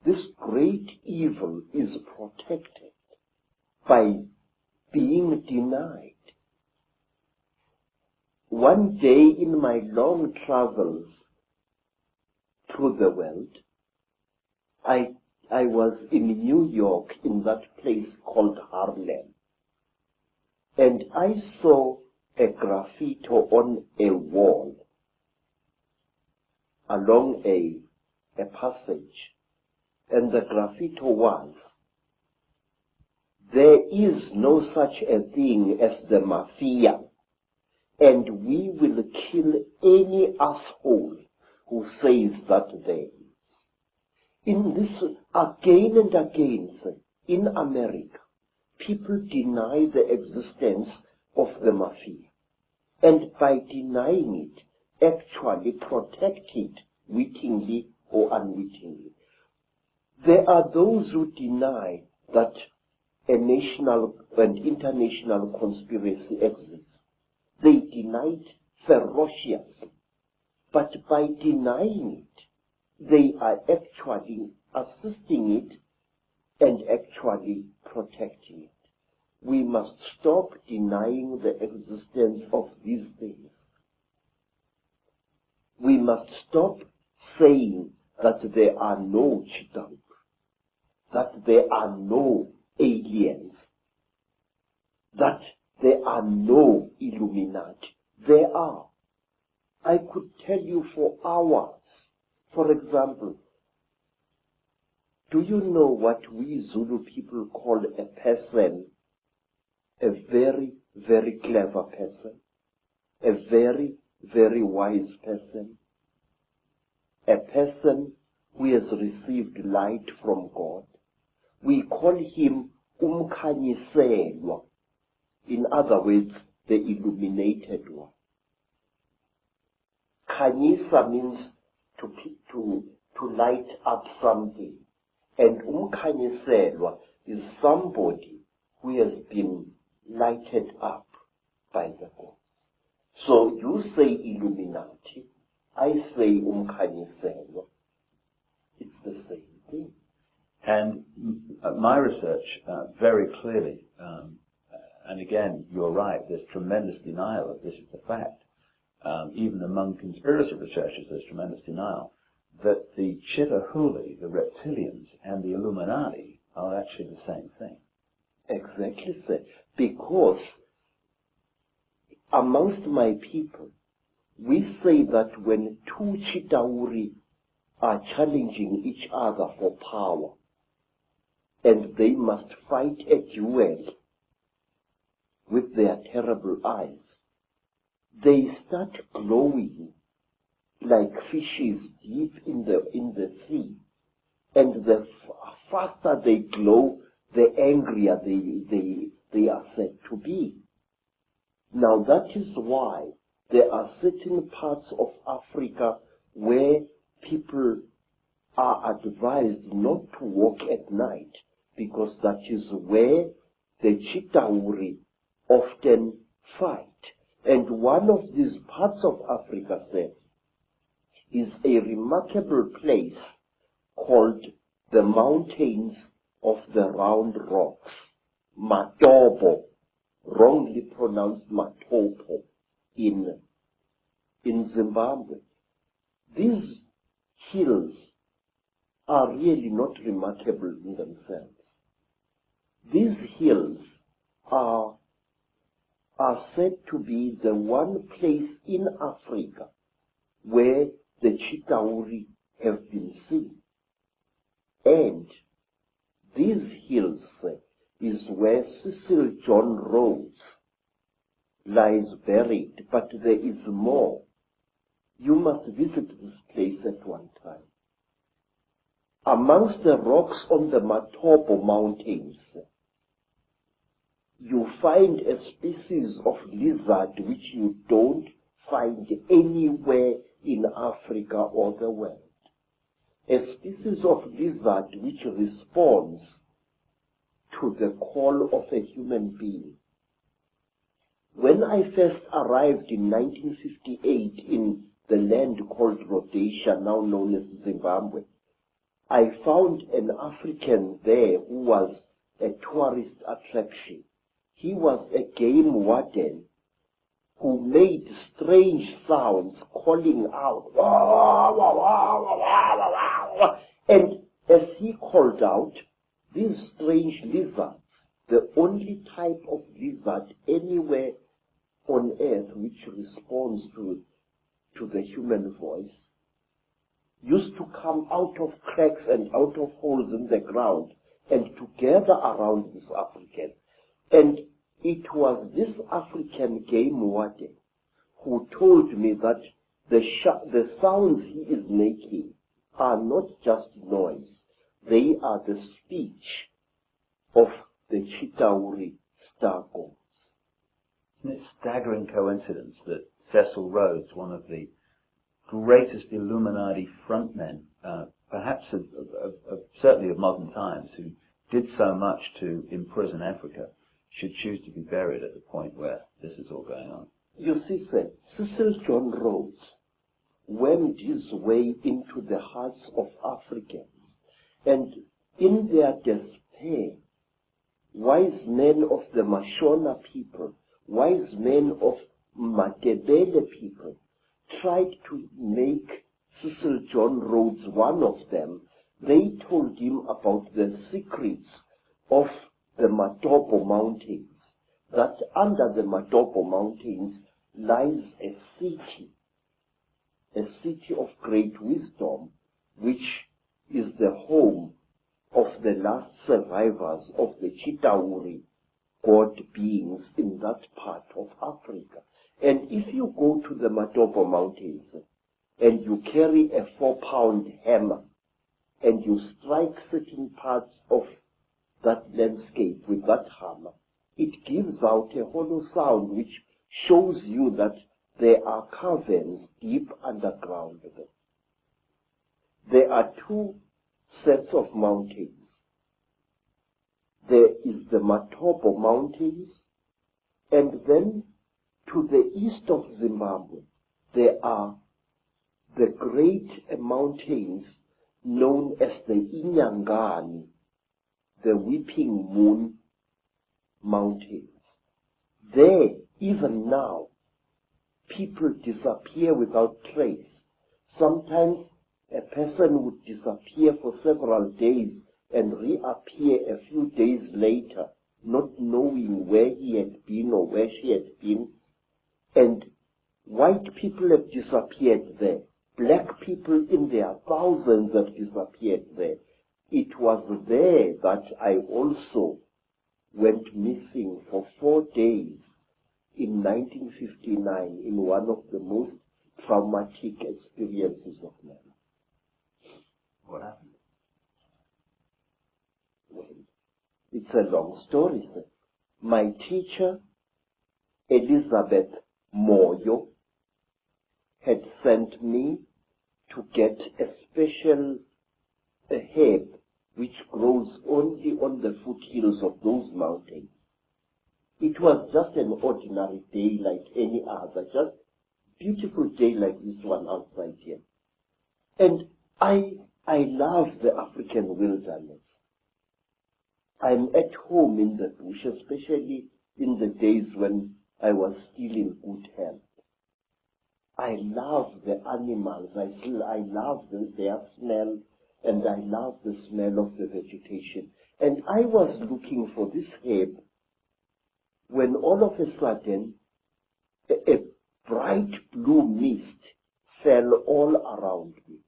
this great evil is protected by being denied. One day in my long travels through the world, I was in New York, in that place called Harlem. And I saw a graffiti on a wall along a passage. And the graffiti was, there is no such a thing as the mafia. and we will kill any asshole who says that there is. In this, again and again, in America, people deny the existence of the mafia, and by denying it, actually protect it wittingly or unwittingly. There are those who deny that a national and international conspiracy exists. They deny it ferociously, but by denying it, they are actually assisting it and actually protecting it. We must stop denying the existence of these things. We must stop saying that there are no Chitauri, that there are no aliens, that there are no Illuminati. There are. I could tell you for hours. For example, do you know what we Zulu people call a person? A very, very clever person. A very, very wise person. A person who has received light from God. We call him Umkhanyiselwa. In other words, the illuminated one. Khanyisa means to light up something. And Umkhanyiselwa is somebody who has been lighted up by the gods. So you say Illuminati, I say Umkhanyiselwa. It's the same thing. And my research very clearly, and again, you're right, there's tremendous denial of this is the fact. Even among conspiracy researchers, there's tremendous denial that the Chitahuli, the Reptilians, and the Illuminati are actually the same thing. Exactly, sir. Because amongst my people, we say that when two Chitauri are challenging each other for power, and they must fight a duel with their terrible eyes, they start glowing like fishes deep in the sea. And the faster they glow, the angrier they are said to be. Now that is why there are certain parts of Africa where people are advised not to walk at night, because that is where the Chitauri often fight. And one of these parts of Africa, sir, is a remarkable place called the Mountains of the Round Rocks, Matobo, wrongly pronounced Matopo, in Zimbabwe. These hills are really not remarkable in themselves. These hills are said to be the one place in Africa where the Chitauri have been seen. And these hills is where Cecil John Rhodes lies buried, but there is more. You must visit this place at one time. Amongst the rocks on the Matobo Mountains, you find a species of lizard which you don't find anywhere in Africa or the world. A species of lizard which responds to the call of a human being. When I first arrived in 1958 in the land called Rhodesia, now known as Zimbabwe, I found an African there who was a tourist attraction. He was a game warden who made strange sounds calling out. And as he called out, these strange lizards, the only type of lizard anywhere on earth which responds to the human voice, used to come out of cracks and out of holes in the ground and to gather around this African. And it was this African game warden who told me that the sounds he is making are not just noise. They are the speech of the Chitauri star gods. Isn't it a staggering coincidence that Cecil Rhodes, one of the greatest Illuminati frontmen, perhaps certainly of modern times, who did so much to imprison Africa, should choose to be buried at the point where this is all going on? You see, sir, Cecil John Rhodes went his way into the hearts of Africans, and in their despair, wise men of the Mashona people, wise men of Matebele people, tried to make Cecil John Rhodes one of them. They told him about the secrets of the Matopo Mountains, that under the Matopo Mountains lies a city of great wisdom, which is the home of the last survivors of the Chitauri god beings in that part of Africa. And if you go to the Matopo Mountains and you carry a 4-pound hammer and you strike certain parts of that landscape with that hammer, it gives out a hollow sound which shows you that there are caverns deep underground there. There are two sets of mountains. There is the Matopo Mountains, and then to the east of Zimbabwe, there are the great mountains known as the Inyangani, the Weeping Moon Mountains. There, even now, people disappear without trace. Sometimes a person would disappear for several days and reappear a few days later, not knowing where he had been or where she had been. And white people have disappeared there. Black people in their thousands have disappeared there. It was there that I also went missing for 4 days in 1959 in one of the most traumatic experiences of my life. What happened? Well, it's a long story, sir. My teacher, Elizabeth Moyo, had sent me to get a special herb which grows only on the foothills of those mountains. It was just an ordinary day like any other, just beautiful day like this one outside here. And I love the African wilderness. I'm at home in the bush, especially in the days when I was still in good health. I love the animals. I love their smell, and I love the smell of the vegetation. And I was looking for this herb when all of a sudden a bright blue mist fell all around me.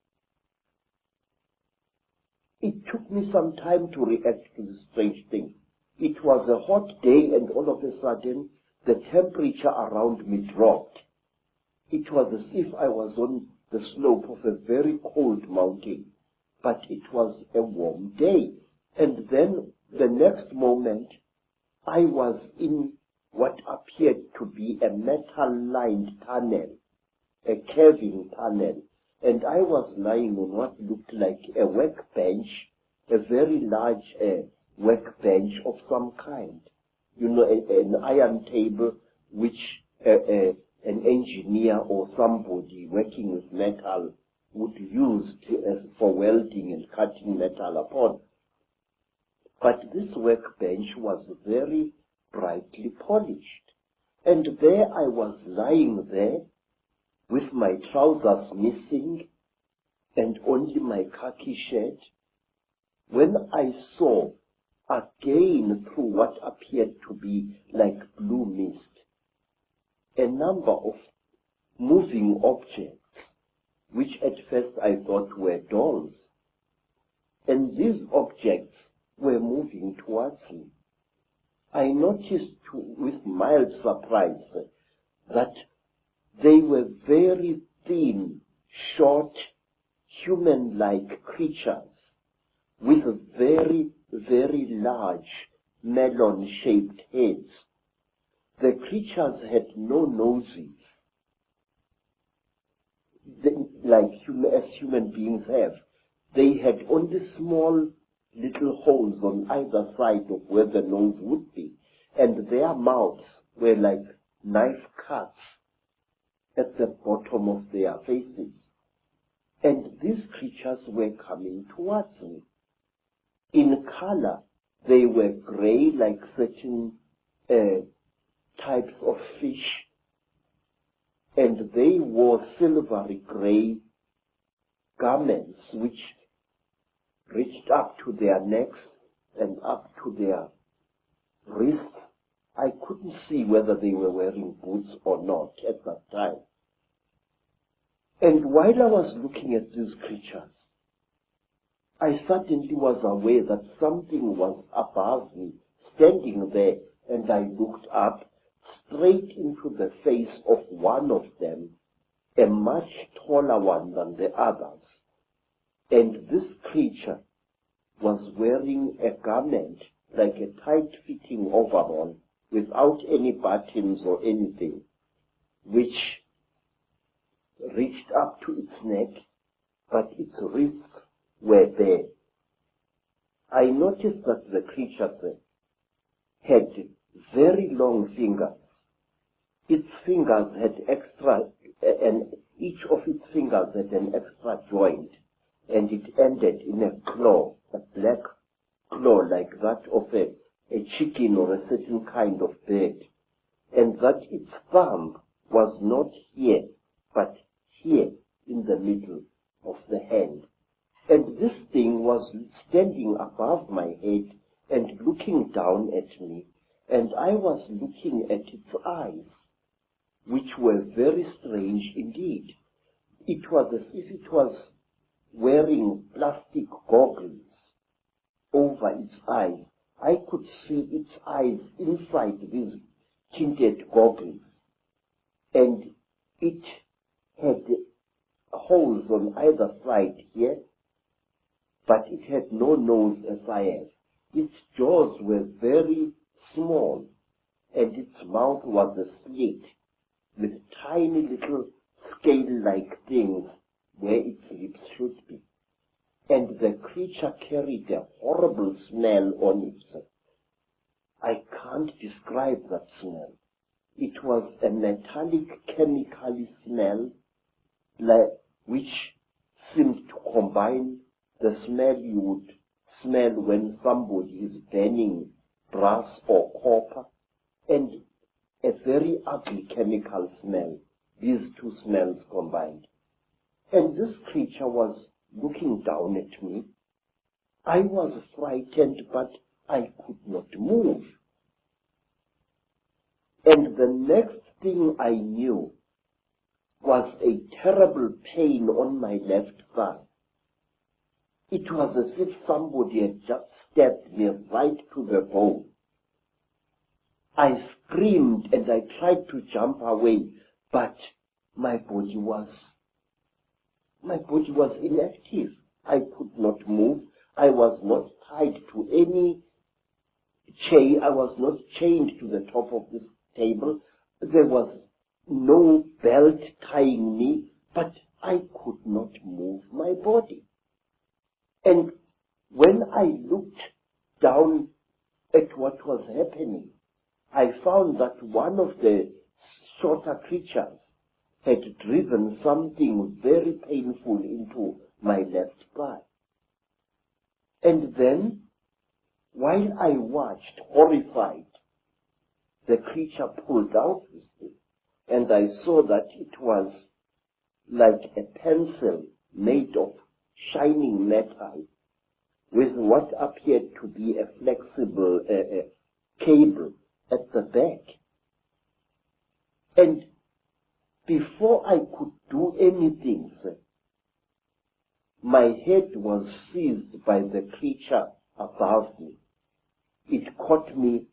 It took me some time to react to this strange thing. It was a hot day, and all of a sudden the temperature around me dropped. It was as if I was on the slope of a very cold mountain, but it was a warm day. And then the next moment, I was in what appeared to be a metal-lined tunnel, a caving tunnel, and I was lying on what looked like a workbench, a very large workbench of some kind. You know, an iron table which an engineer or somebody working with metal would use for welding and cutting metal upon. But this workbench was very brightly polished. And there I was lying there with my trousers missing and only my khaki shirt, when I saw again through what appeared to be like blue mist a number of moving objects, which at first I thought were dolls. And these objects were moving towards me. I noticed with mild surprise that They were very thin, short, human-like creatures with very, very large melon-shaped heads. The creatures had no noses, as human beings have. They had only small little holes on either side of where the nose would be, and their mouths were like knife cuts at the bottom of their faces. And these creatures were coming towards me. In color, they were gray like certain types of fish, and they wore silvery gray garments which reached up to their necks and up to their wrists. I couldn't see whether they were wearing boots or not at that time. And while I was looking at these creatures, I suddenly was aware that something was above me, standing there, and I looked up straight into the face of one of them, a much taller one than the others. And this creature was wearing a garment like a tight-fitting overall without any buttons or anything, which reached up to its neck, but its wrists were bare. I noticed that the creature had very long fingers. Its fingers had and each of its fingers had an extra joint, and it ended in a claw, a black claw like that of a chicken or a certain kind of bird, and that its thumb was not here, but here in the middle of the hand. And this thing was standing above my head and looking down at me, and I was looking at its eyes, which were very strange indeed. It was as if it was wearing plastic goggles over its eyes. I could see its eyes inside these tinted goggles, and it had holes on either side here, but it had no nose as I have. Its jaws were very small, and its mouth was a slit with tiny little scale-like things where its lips should be. And the creature carried a horrible smell on it. I can't describe that smell. It was a metallic chemical smell which seemed to combine the smell you would smell when somebody is burning brass or copper, and a very ugly chemical smell, these two smells combined. And this creature was looking down at me. I was frightened, but I could not move. And the next thing I knew was a terrible pain on my left thigh. It was as if somebody had just stabbed me right to the bone. I screamed and I tried to jump away, but my body was inactive. I could not move. I was not tied to any chain. I was not chained to the top of this table. There was no belt tying me, but I could not move my body. And when I looked down at what was happening, I found that one of the shorter creatures had driven something very painful into my left thigh. And then, while I watched, horrified, the creature pulled out this thing, and I saw that it was like a pencil made of shining metal with what appeared to be a flexible cable at the back. And before I could do anything, my head was seized by the creature above me. It caught me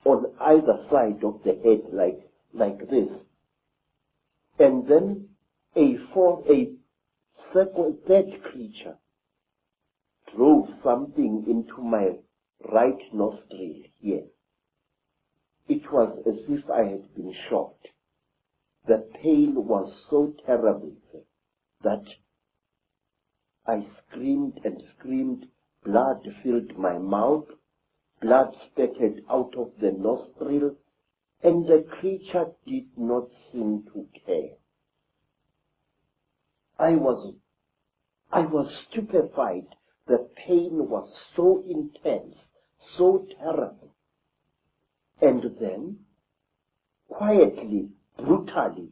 on either side of the head like this. And then a third creature drove something into my right nostril here. It was as if I had been shot. The pain was so terrible that I screamed and screamed. Blood filled my mouth. Blood spattered out of the nostril, and the creature did not seem to care. I was stupefied. The pain was so intense, so terrible. And then, quietly, brutally,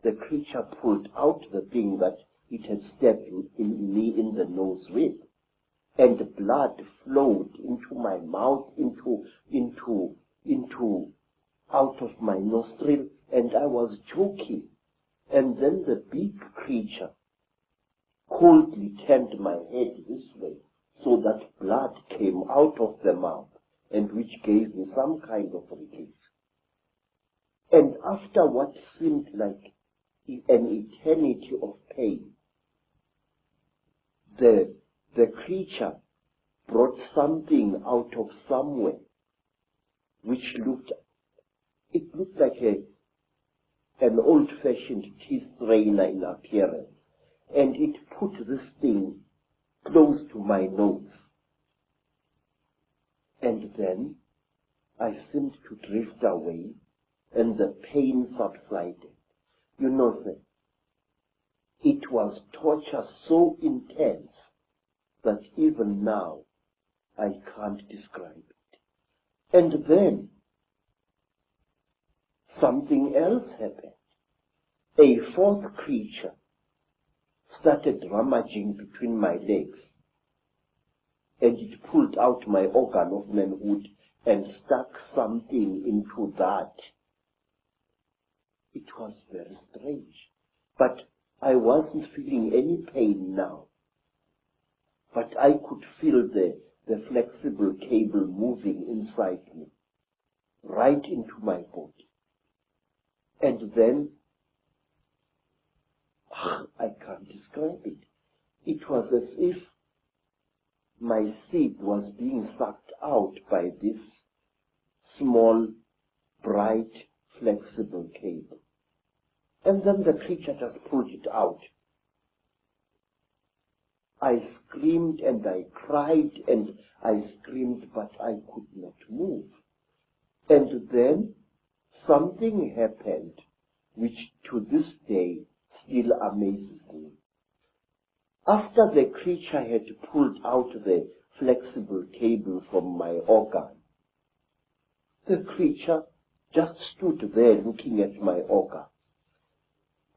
the creature pulled out the thing that it had stabbed in me in the nose rib, and blood flowed into my mouth, out of my nostril, and I was choking. And then the big creature coldly turned my head this way, so that blood came out of the mouth, and which gave me some kind of relief. And after what seemed like an eternity of pain, the creature brought something out of somewhere, which looked like an old-fashioned tea strainer in appearance, and it put this thing close to my nose. And then I seemed to drift away, and the pain subsided. You know, sir, it was torture so intense that even now I can't describe it. And then something else happened. A fourth creature started rummaging between my legs, and it pulled out my organ of manhood and stuck something into that. It was very strange, but I wasn't feeling any pain now. But I could feel the flexible cable moving inside me, right into my body. And then, I can't describe it. It was as if my seed was being sucked out by this small, bright, flexible cable. And then the creature just pulled it out. I screamed and I cried and I screamed, but I could not move. And then something happened which to this day still amazes me. After the creature had pulled out the flexible cable from my organ, the creature just stood there looking at my organ.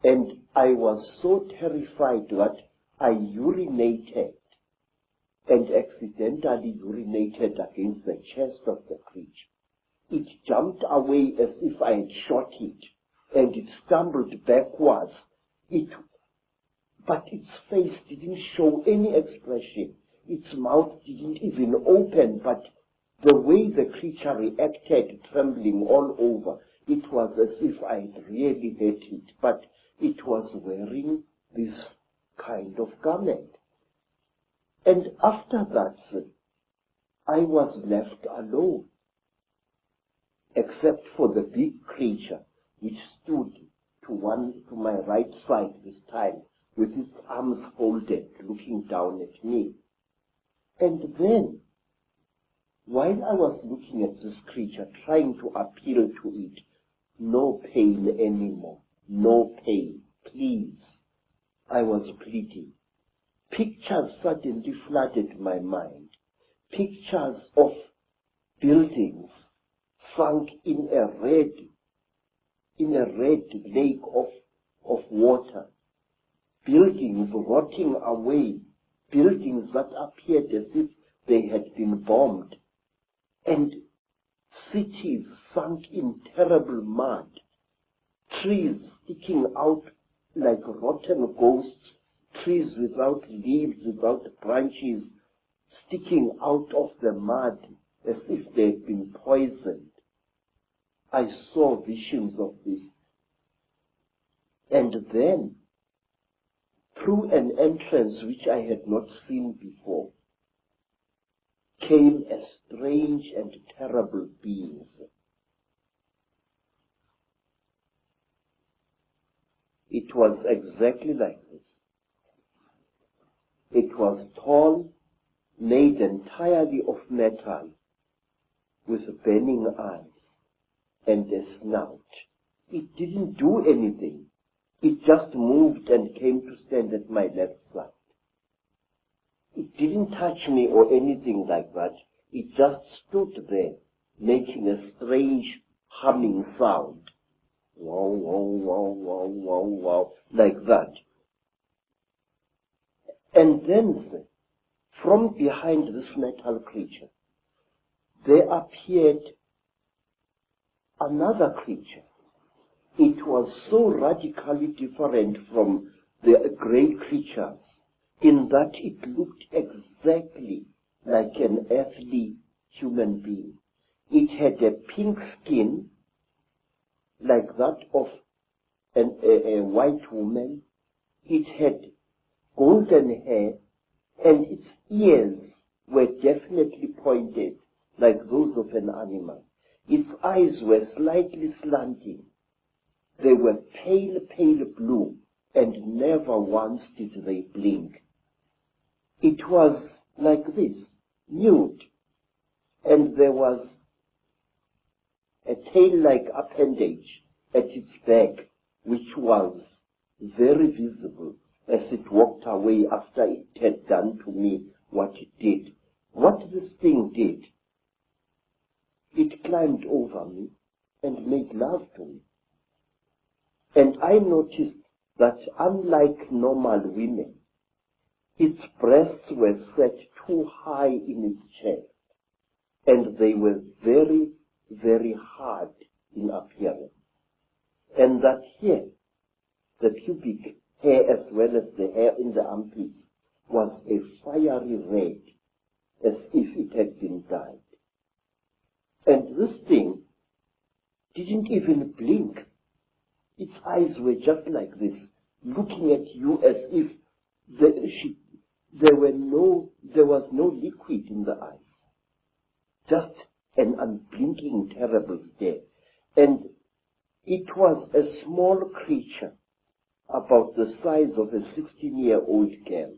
And I was so terrified that I urinated and accidentally urinated against the chest of the creature. It jumped away as if I had shot it, and it stumbled backwards. But its face didn't show any expression. Its mouth didn't even open, but the way the creature reacted, trembling all over, it was as if I had really hurt it, but it was wearing this kind of garment. And after that, I was left alone, except for the big creature, which stood to my right side this time, with its arms folded, looking down at me. And then, while I was looking at this creature, trying to appeal to it, no pain anymore, no pain, please, I was pleading. Pictures suddenly flooded my mind. Pictures of buildings sunk in a red lake of water. Buildings rotting away. Buildings that appeared as if they had been bombed. And cities sunk in terrible mud. Trees sticking out like rotten ghosts. Trees without leaves, without branches, sticking out of the mud as if they had been poisoned. I saw visions of this. And then, through an entrance which I had not seen before, came a strange and terrible beings. It was exactly like this. It was tall, made entirely of metal, with burning eyes and a snout. It didn't do anything. It just moved and came to stand at my left side. It didn't touch me or anything like that. It just stood there, making a strange humming sound. Wow, wow, wow, wow, wow, wow, like that. And then, from behind this metal creature, there appeared another creature. It was so radically different from the great creatures in that it looked exactly like an earthly human being. It had a pink skin like that of a white woman. It had golden hair, and its ears were definitely pointed like those of an animal. Its eyes were slightly slanting. They were pale, pale blue, and never once did they blink. It was like this, nude, and there was a tail-like appendage at its back, which was very visible as it walked away after it had done to me what it did. What this thing did, it climbed over me and made love to me. And I noticed that unlike normal women, its breasts were set too high in its chest, and they were very, very hard in appearance. And that here, the pubic hair as well as the hair in the armpits was a fiery red, as if it had been dyed. And this thing didn't even blink. Its eyes were just like this, looking at you as if there was no liquid in the eyes. Just an unblinking, terrible stare. And it was a small creature, about the size of a 16-year-old girl.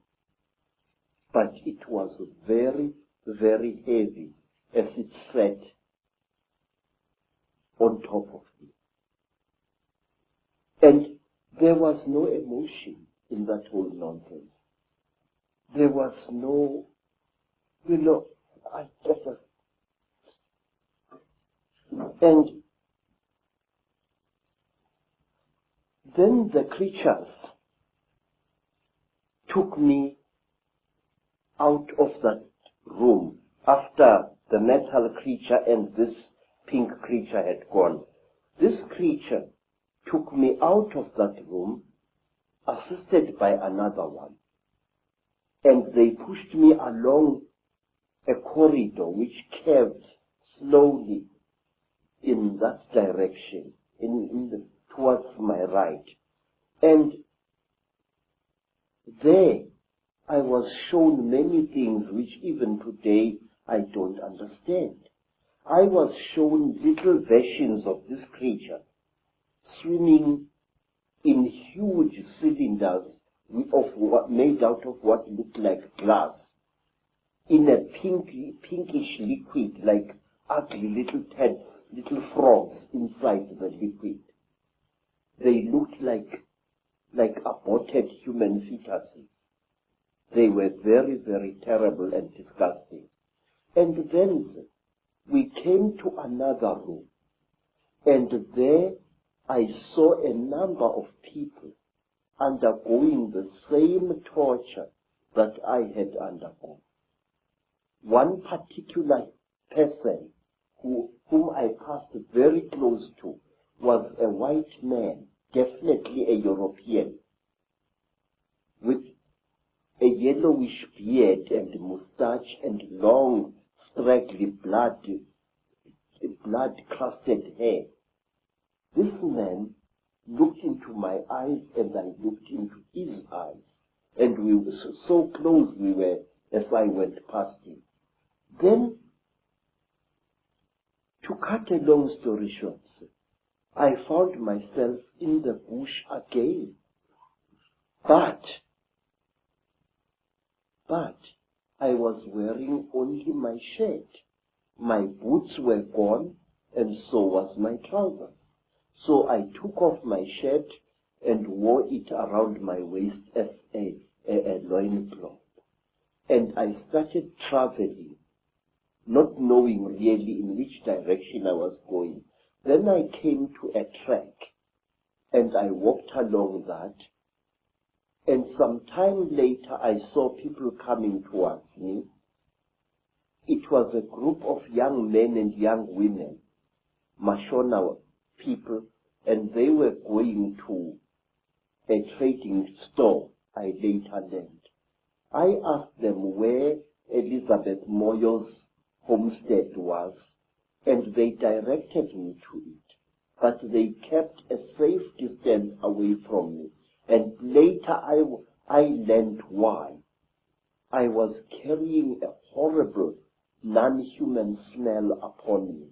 But it was very, very heavy as it sat on top of me. And there was no emotion in that whole nonsense. There was no, and then the creatures took me out of that room after the metal creature and this pink creature had gone. This creature took me out of that room, assisted by another one, and they pushed me along a corridor which curved slowly in that direction, towards my right. And there I was shown many things which even today I don't understand. I was shown little versions of this creature swimming in huge cylinders made out of what looked like glass, in a pinkish liquid, like ugly little frogs inside the liquid. They looked like aborted human fetuses. They were very, very terrible and disgusting. And then we came to another room, and there I saw a number of people undergoing the same torture that I had undergone. One particular person whom I passed very close to was a white man, definitely a European, with a yellowish beard and moustache and long, straggly blood-crusted hair. This man looked into my eyes and I looked into his eyes. And we were so close we were as I went past him. Then, to cut a long story short, I found myself in the bush again. But I was wearing only my shirt. My boots were gone, and so was my trousers. So I took off my shirt and wore it around my waist as a loincloth. And I started traveling, not knowing really in which direction I was going. Then I came to a track, and I walked along that. And some time later, I saw people coming towards me. It was a group of young men and young women, Mashona people, and they were going to a trading store, I later learned. I asked them where Elizabeth Moyo's homestead was, and they directed me to it. But they kept a safe distance away from me. And later I learned why. I was carrying a horrible, non-human smell upon me.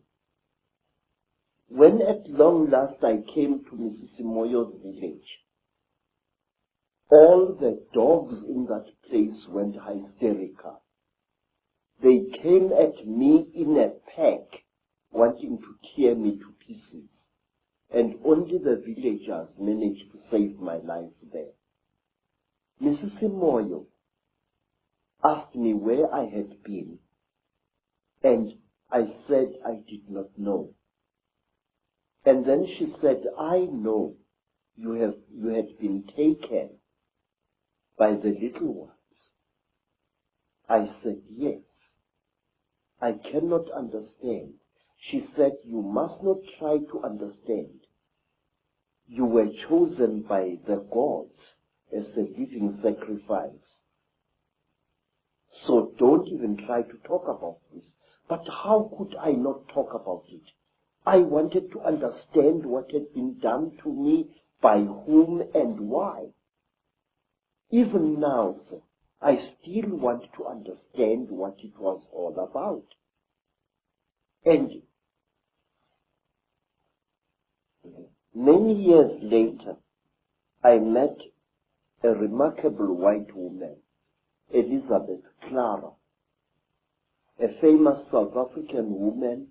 When at long last I came to Mrs. Moyo's village, all the dogs in that place went hysterical. They came at me in a pack, wanting to tear me to pieces. And only the villagers managed to save my life there. Mrs. Moyo asked me where I had been, and I said I did not know. And then she said, I know you had been taken by the little ones. I said, yes. I cannot understand. She said, you must not try to understand. You were chosen by the gods as a living sacrifice. So don't even try to talk about this. But how could I not talk about it? I wanted to understand what had been done to me, by whom and why. Even now, sir, I still want to understand what it was all about. And many years later, I met a remarkable white woman, Elizabeth Clara, a famous South African woman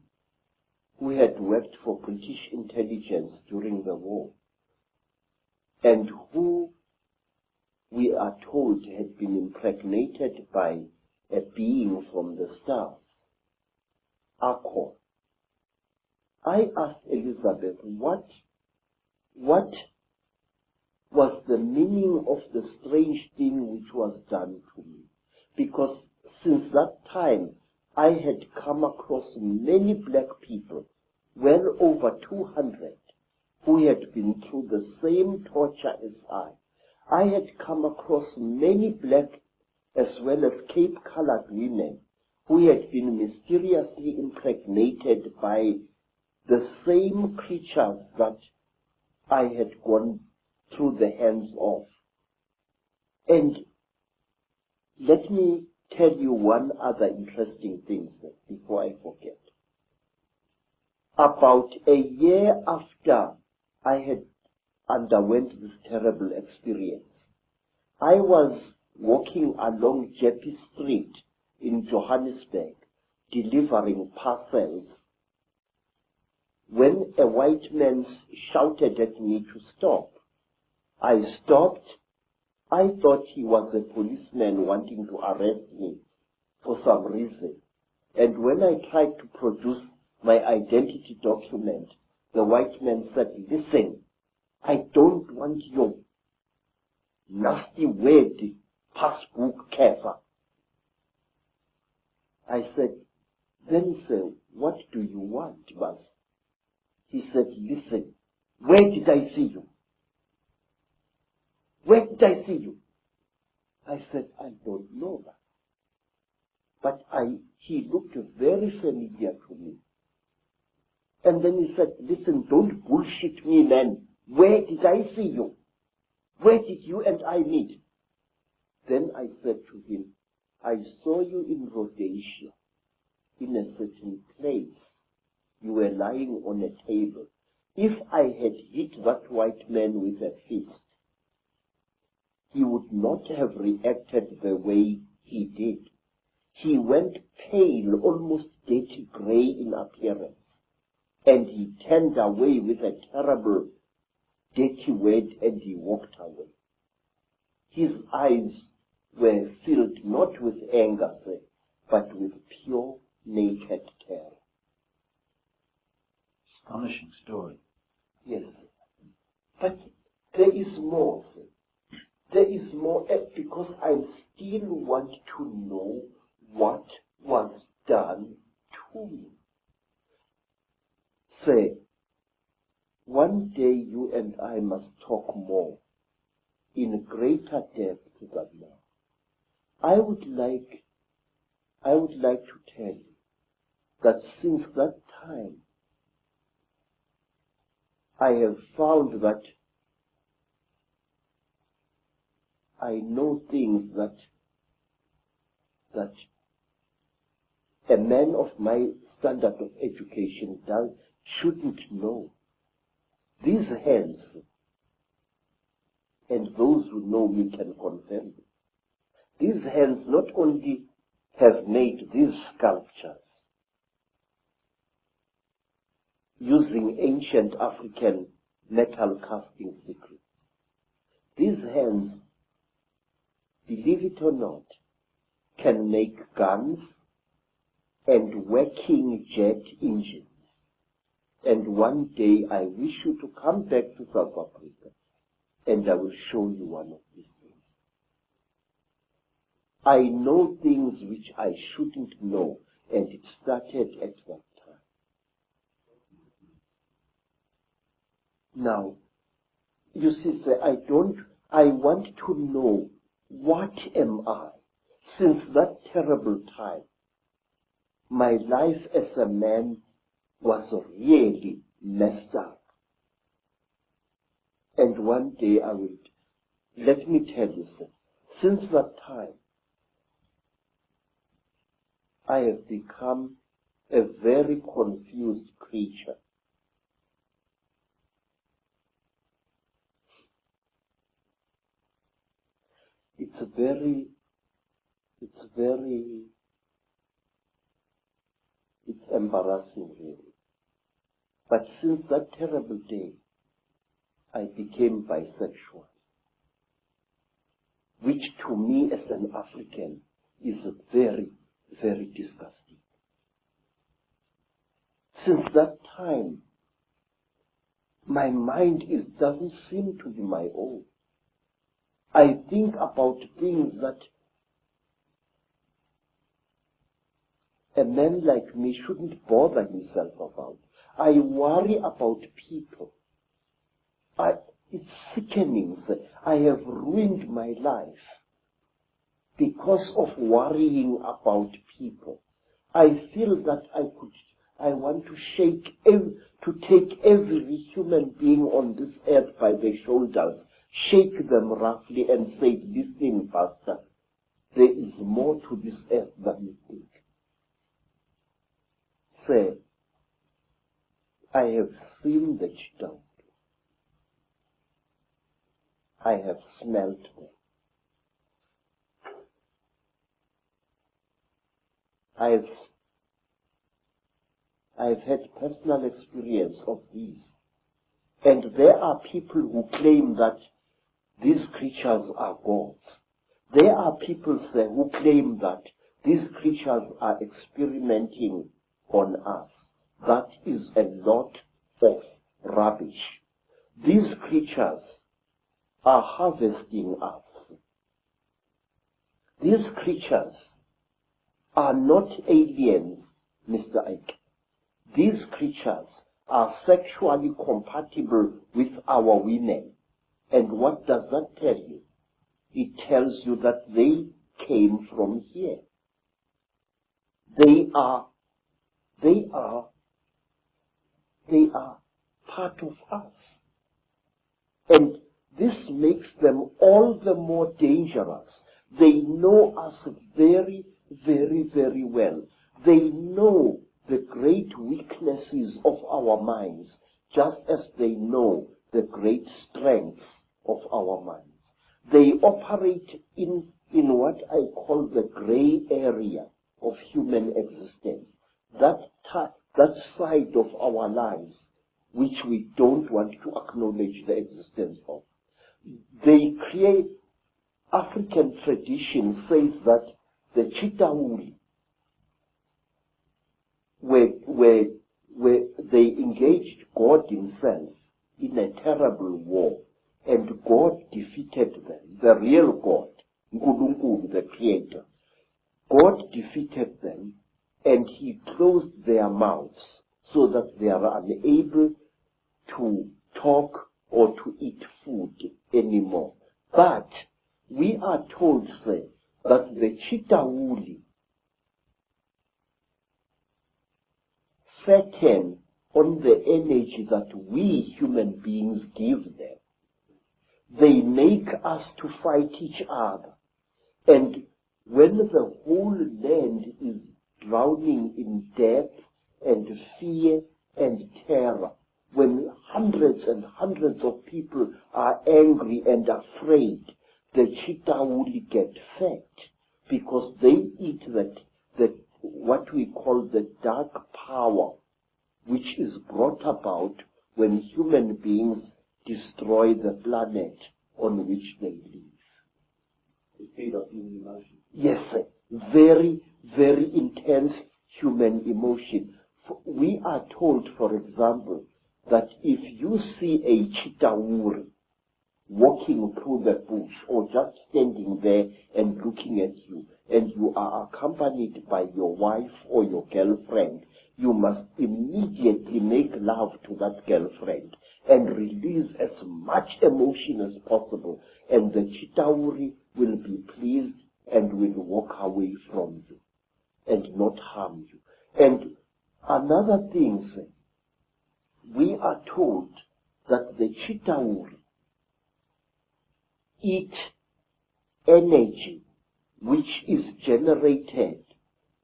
who had worked for British intelligence during the war, and who, we are told, had been impregnated by a being from the stars, Icke. I asked Elizabeth, what was the meaning of the strange thing which was done to me? Because since that time, I had come across many black people, well over 200, who had been through the same torture as I. I had come across many black as well as Cape-colored women who had been mysteriously impregnated by the same creatures that I had gone through the hands of. And let me tell you one other interesting thing before I forget. About a year after I had underwent this terrible experience, I was walking along Jeppe Street in Johannesburg, delivering parcels, when a white man shouted at me to stop. I stopped. I thought he was a policeman wanting to arrest me for some reason. And when I tried to produce my identity document, the white man said, listen, I don't want your nasty word passbook cover. I said, then sir, what do you want, boss? He said, listen, where did I see you? Where did I see you? I said, I don't know that. But he looked very familiar to me. And then he said, listen, don't bullshit me, man. Where did I see you? Where did you and I meet? Then I said to him, I saw you in Rhodesia, in a certain place. You were lying on a table. If I had hit that white man with a fist, he would not have reacted the way he did. He went pale, almost dirty grey in appearance, and he turned away with a terrible, dirty word, and he walked away. His eyes were filled not with anger, sir, but with pure, naked terror. Astonishing story. Yes, sir. But there is more, sir. There is more, because I still want to know what was done to me. Say, one day you and I must talk more, in greater depth than now. I would like to tell you that since that time, I have found that I know things that a man of my standard of education shouldn't know. These hands, and those who know me can confirm it, these hands not only have made these sculptures using ancient African metal casting secrets. These hands, believe it or not, can make guns and working jet engines. And one day I wish you to come back to South Africa and I will show you one of these things. I know things which I shouldn't know, and it started at that time. Now, you see, sir, I want to know, what am I? Since that terrible time, my life as a man was really messed up. And one day let me tell you, sir, since that time, I have become a very confused creature. It's embarrassing, really. But since that terrible day, I became bisexual, which to me as an African is very, very disgusting. Since that time, my mind doesn't seem to be my own. I think about things that a man like me shouldn't bother himself about. I worry about people. It's sickening. I have ruined my life because of worrying about people. I feel that I want to take every human being on this earth by the shoulders, shake them roughly and say, listen, Pastor, there is more to this earth than you think. Say, I have seen the Chidam. I have smelt them. I've had personal experience of these. And there are people who claim that these creatures are gods. There are people there who claim that these creatures are experimenting on us. That is a lot of rubbish. These creatures are harvesting us. These creatures are not aliens, Mr. Icke. These creatures are sexually compatible with our women. And what does that tell you? It tells you that they came from here. They are part of us. And this makes them all the more dangerous. They know us very, very, very well. They know the great weaknesses of our minds, just as they know the great strengths of our minds. They operate in what I call the gray area of human existence, that side of our lives which we don't want to acknowledge the existence of. They create, African tradition says that the Chitauri, where they engaged God himself in a terrible war, and God defeated them, the real God, Nkulunkulu, the Creator. God defeated them, and he closed their mouths so that they are unable to talk or to eat food anymore. But we are told, say, that the Chitauri fatten on the energy that we human beings give them. They make us to fight each other. And when the whole land is drowning in death and fear and terror, when hundreds and hundreds of people are angry and afraid, the Chitauri get fat because they eat that what we call the dark power, which is brought about when human beings destroy the planet on which they live. They feed off human emotion. Yes, sir. Very, very intense human emotion. We are told, for example, that if you see a Chitauri walking through the bush or just standing there and looking at you, and you are accompanied by your wife or your girlfriend, you must immediately make love to that girlfriend and release as much emotion as possible, and the Chitauri will be pleased and will walk away from you and not harm you. And another thing, sir, we are told that the Chitauri eat energy which is generated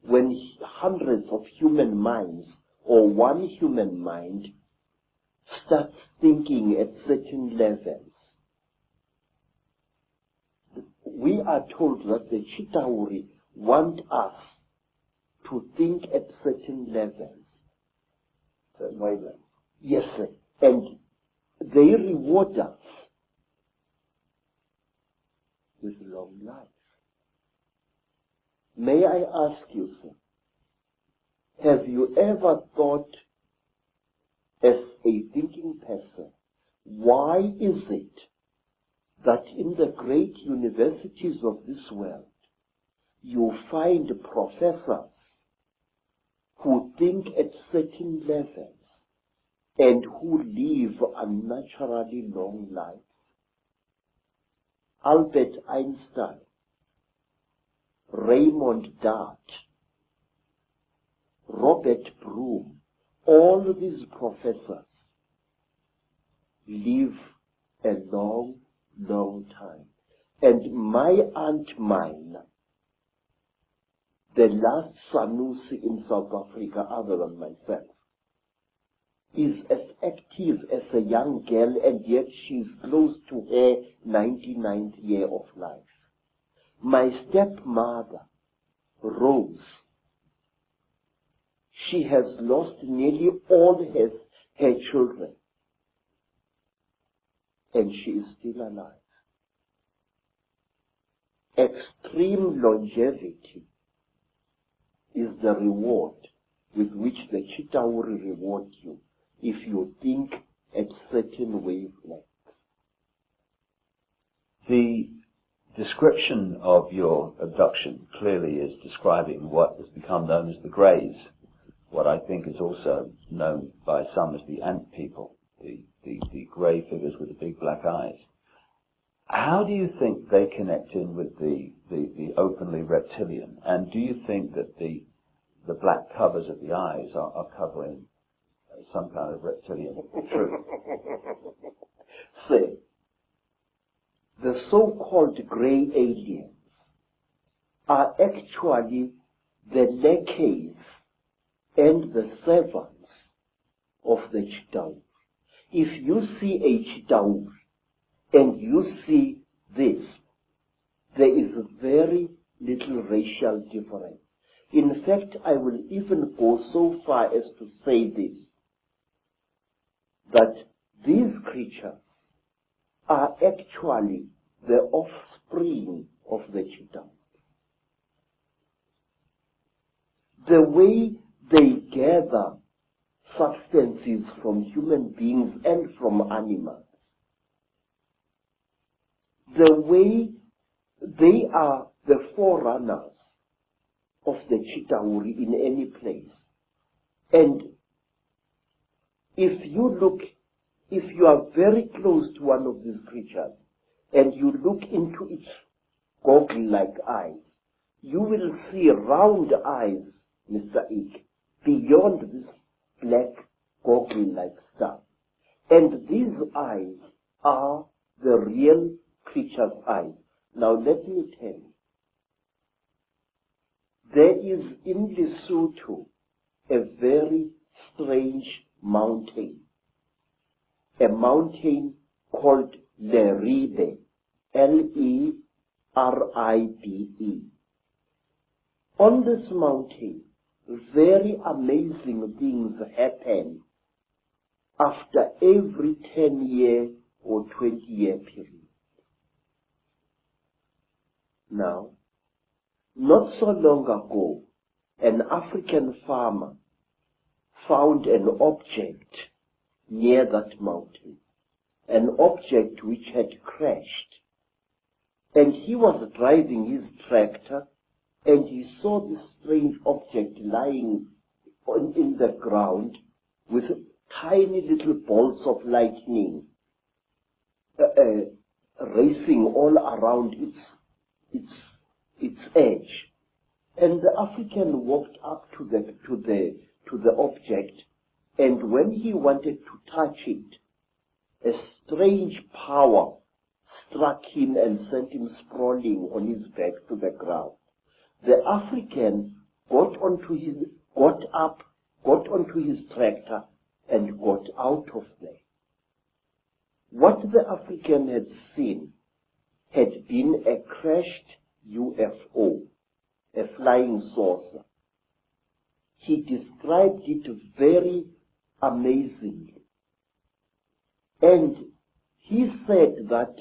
when hundreds of human minds or one human mind starts thinking at certain levels. We are told that the Chitauri want us to think at certain levels. Yes, sir. And they reward us with long life. May I ask you, sir, have you ever thought, as a thinking person, why is it that in the great universities of this world you find professors who think at certain levels and who live unnaturally long lives? Albert Einstein, Raymond Dart, Robert Broom, all these professors live a long, long time. And my Aunt Mina, the last Sanusi in South Africa other than myself, is as active as a young girl, and yet she's close to her 99th year of life. My stepmother, Rose, she has lost nearly all her children, and she is still alive. Extreme longevity is the reward with which the Chitauri reward you if you think at certain wavelengths. The description of your abduction clearly is describing what has become known as the Greys, what I think is also known by some as the Ant people, the grey figures with the big black eyes. How do you think they connect in with the openly reptilian? And do you think that the black covers of the eyes are covering some kind of reptilian truth? Say, the so-called grey aliens are actually the lackeys and the servants of the Chitauri. If you see a Chitauri and you see this, there is very little racial difference. In fact, I will even go so far as to say this, that these creatures are actually the offspring of the Chitauri. The way they gather substances from human beings and from animals, the way they are the forerunners of the Chitauri in any place. And if you are very close to one of these creatures and you look into its goggle-like eyes, you will see round eyes, Mr. Icke, beyond this black goggle-like stuff. And these eyes are the real creature's eyes. Now let me tell you, there is in Lesotho a very strange mountain, a mountain called Leribe, Leribe. On this mountain, very amazing things happen after every 10-year or 20-year period. Now, not so long ago, an African farmer found an object near that mountain, an object which had crashed. And he was driving his tractor, and he saw this strange object lying in the ground with tiny little bolts of lightning racing all around its edge. And the African walked up to the object, and when he wanted to touch it, a strange power struck him and sent him sprawling on his back to the ground. The African got onto his tractor and got out of there. What the African had seen had been a crashed UFO, a flying saucer. He described it very amazingly. And he said that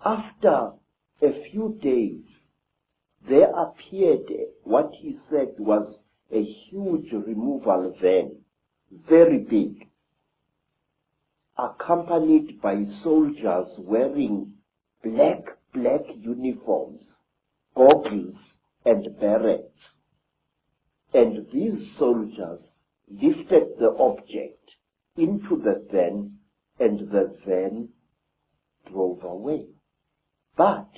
after a few days, there appeared what he said was a huge removal van, very big, accompanied by soldiers wearing black uniforms, goggles and berets. And these soldiers lifted the object into the van, and the van drove away. But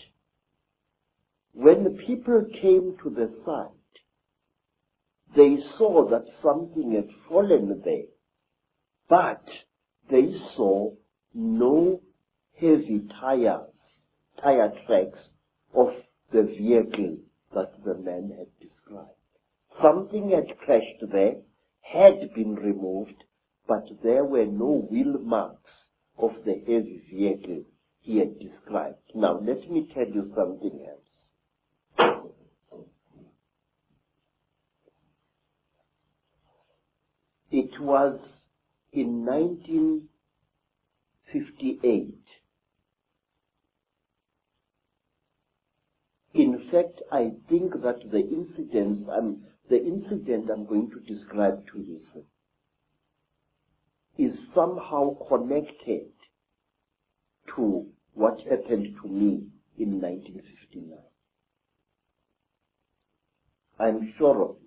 when people came to the site, they saw that something had fallen there, but they saw no heavy tire tracks of the vehicle that the man had described. Something had crashed there, had been removed, but there were no wheel marks of the heavy vehicle he had described. Now, let me tell you something else. It was in 1958. In fact, I think that the incident I'm going to describe to you, sir, is somehow connected to what happened to me in 1959. I'm sure of it.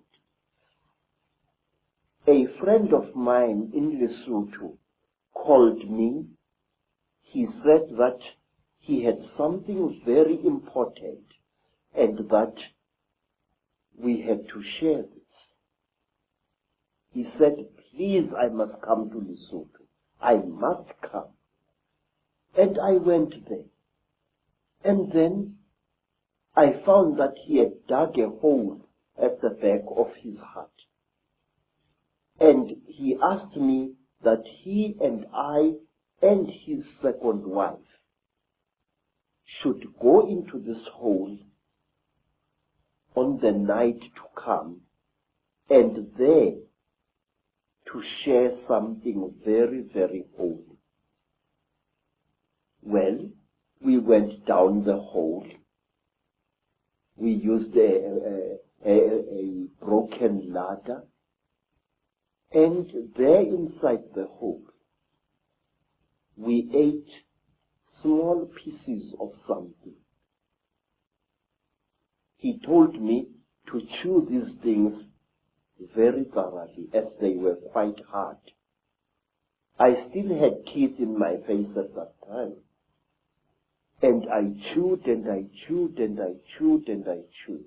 A friend of mine in Lesotho called me. He said that he had something very important and that we had to share this. He said, please, I must come to Lesotho. I must come. And I went there. And then I found that he had dug a hole at the back of his hut. And he asked me that he and I and his second wife should go into this hole on the night to come, and there to share something very, very holy. Well, we went down the hole. We used a broken ladder, and there inside the hole, we ate small pieces of something. He told me to chew these things very thoroughly, as they were quite hard. I still had teeth in my face at that time. And I chewed and I chewed and I chewed and I chewed.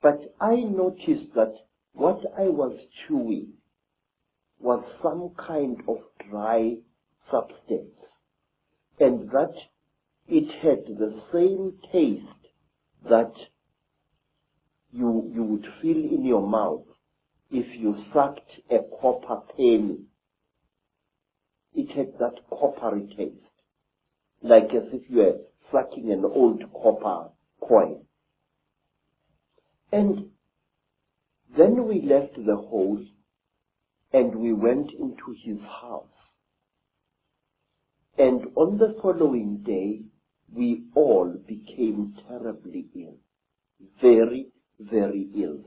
But I noticed that what I was chewing was some kind of dry substance, and that it had the same taste that you would feel in your mouth if you sucked a copper penny. It had that coppery taste, like as if you were sucking an old copper coin. And then we left the hole and we went into his house. And on the following day, we all became terribly ill, very, very ill.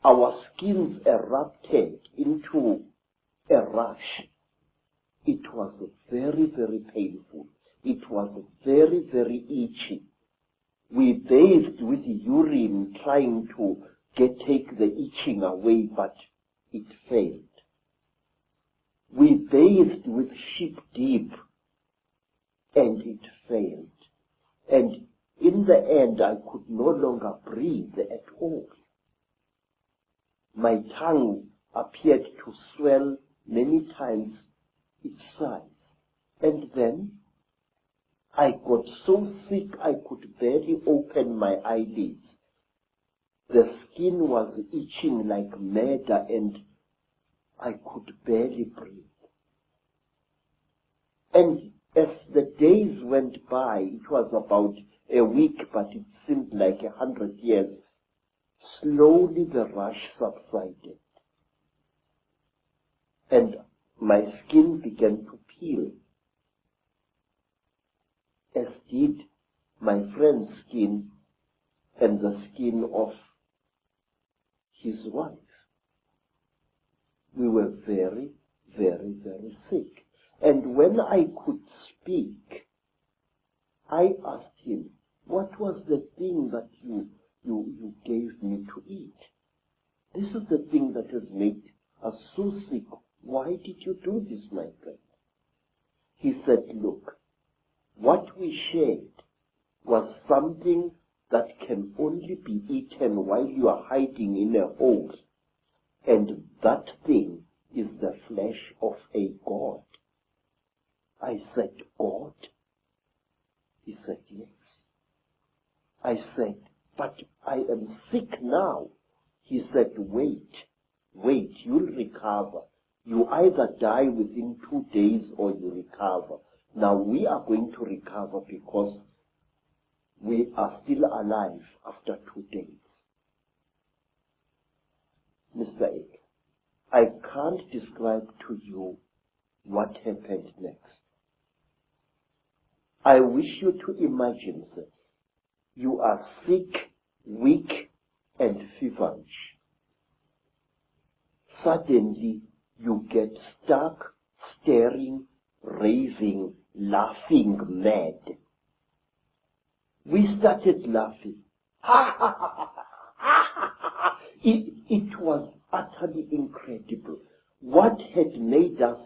Our skins erupted into a rash. It was very, very painful. It was very, very itchy. We bathed with urine trying to take the itching away, but it failed. We bathed with sheep dip, and it failed. And in the end, I could no longer breathe at all. My tongue appeared to swell many times its size. And then I got so sick I could barely open my eyelids. The skin was itching like mad, and I could barely breathe. And as the days went by, it was about a week, but it seemed like 100 years, slowly the rash subsided. And my skin began to peel, as did my friend's skin and the skin of his wife. We were very, very, very sick. And when I could speak, I asked him, what was the thing that you gave me to eat? This is the thing that has made us so sick. Why did you do this, my friend? He said, look, what we shared was something that can only be eaten while you are hiding in a hole. And that thing is the flesh of a god. I said, God? He said, yes. I said, but I am sick now. He said, wait, you'll recover. You either die within 2 days or you recover. Now we are going to recover because we are still alive after 2 days. Mr. Icke, I can't describe to you what happened next. I wish you to imagine that you are sick, weak, and feverish. Suddenly, you get stuck, staring, raving, laughing mad. We started laughing. It was utterly incredible. What had made us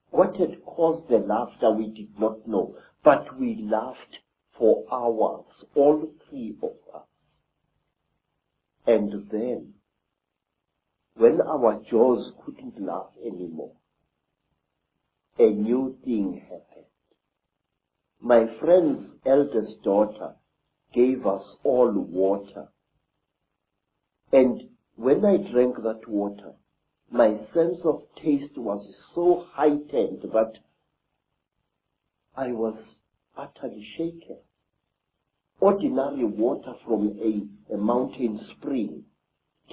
what had caused the laughter we did not know, but we laughed for hours, all three of us. And then, when our jaws couldn't laugh anymore, a new thing happened. My friend's eldest daughter gave us all water. And when I drank that water, my sense of taste was so heightened that I was utterly shaken. Ordinary water from a mountain spring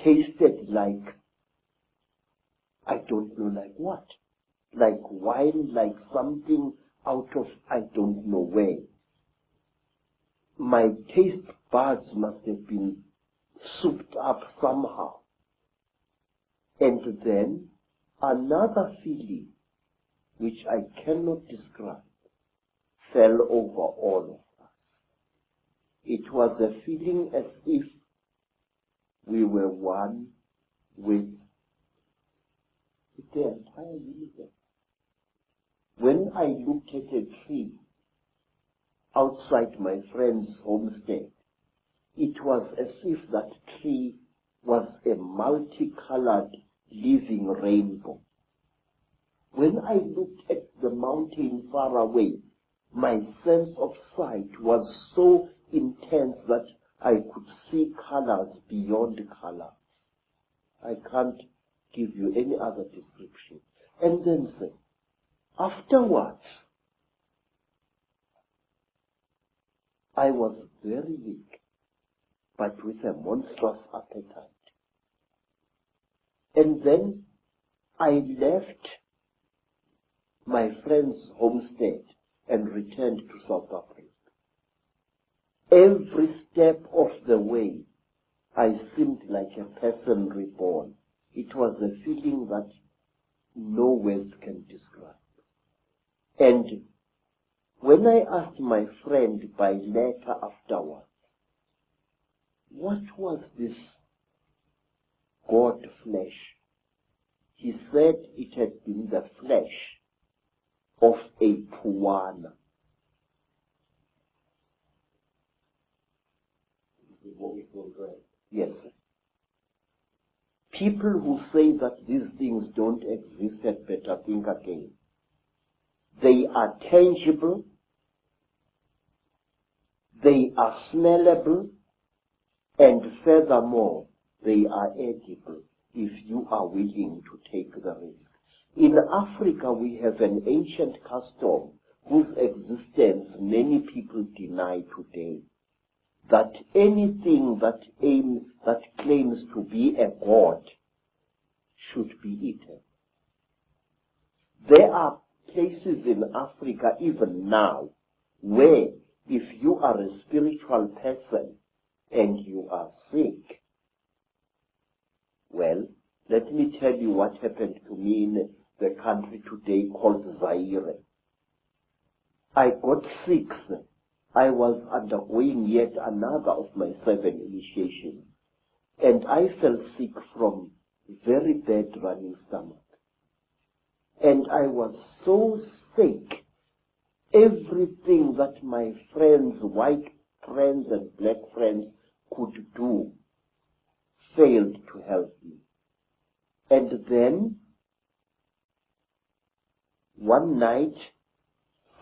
tasted like, I don't know like what, like wine, like something out of I don't know where. My taste buds must have been souped up somehow. And then another feeling, which I cannot describe, fell over all of us. It was a feeling as if we were one with the entire universe. When I looked at a tree outside my friend's homestead, it was as if that tree was a multicolored living rainbow. When I looked at the mountain far away, my sense of sight was so intense that I could see colors beyond colors. I can't give you any other description. And then say, afterwards, I was very weak, but with a monstrous appetite. And then I left my friend's homestead and returned to South Africa. Every step of the way, I seemed like a person reborn. It was a feeling that no words can describe. And when I asked my friend by letter afterwards, what was this God flesh? He said it had been the flesh of a Puana. What we call bread. Yes. People who say that these things don't exist had better think again. They are tangible, they are smellable, and furthermore, they are edible if you are willing to take the risk. In Africa, we have an ancient custom whose existence many people deny today, that anything that claims to be a god should be eaten. There are places in Africa even now where if you are a spiritual person and you are sick, well, let me tell you what happened to me in the country today called Zaire. I got sick. I was undergoing yet another of my 7 initiations, and I fell sick from very bad running stomach. And I was so sick, everything that my friends, white friends and black friends could do failed to help me. And then, one night,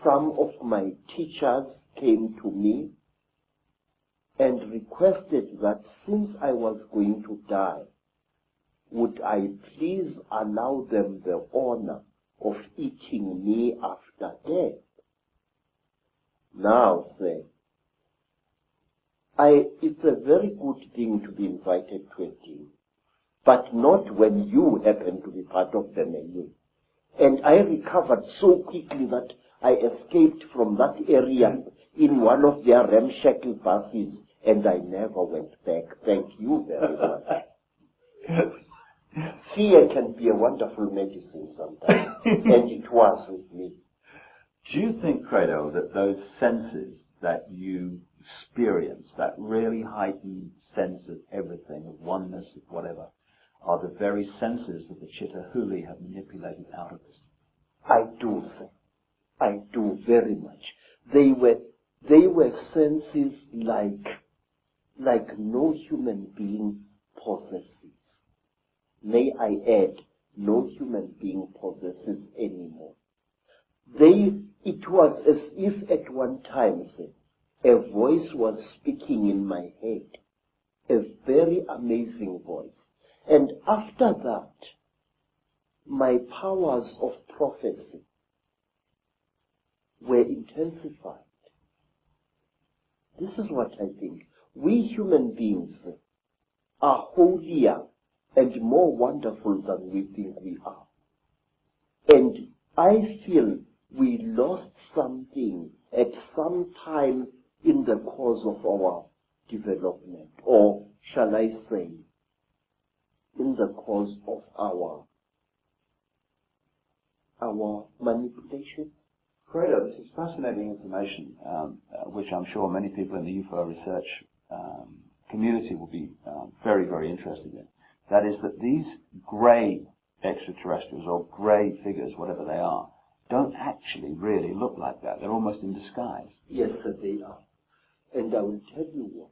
some of my teachers came to me and requested that since I was going to die, would I please allow them the honor of eating me after death? Now, say, it's a very good thing to be invited to a thing, but not when you happen to be part of the menu. And I recovered so quickly that I escaped from that area in one of their ramshackle buses, and I never went back. Thank you very much. Fear can be a wonderful medicine sometimes, and it was with me. Do you think, Credo, that those senses that you experience, that really heightened sense of everything, of oneness, of whatever, are the very senses that the Chittahuli have manipulated out of us? I do, sir. I do very much. They were senses like no human being possesses. May I add, no human being possesses anymore. It was as if at one time, a voice was speaking in my head, a very amazing voice. And after that, my powers of prophecy were intensified. This is what I think. We human beings are holier and more wonderful than we think we are. And I feel we lost something at some time in the course of our development, or shall I say, in the course of our manipulation. Credo, this is fascinating information, which I'm sure many people in the UFO research community will be very, very interested in. That is that these grey extraterrestrials, or grey figures, whatever they are, don't actually really look like that. They're almost in disguise. Yes, sir, they are. And I will tell you what.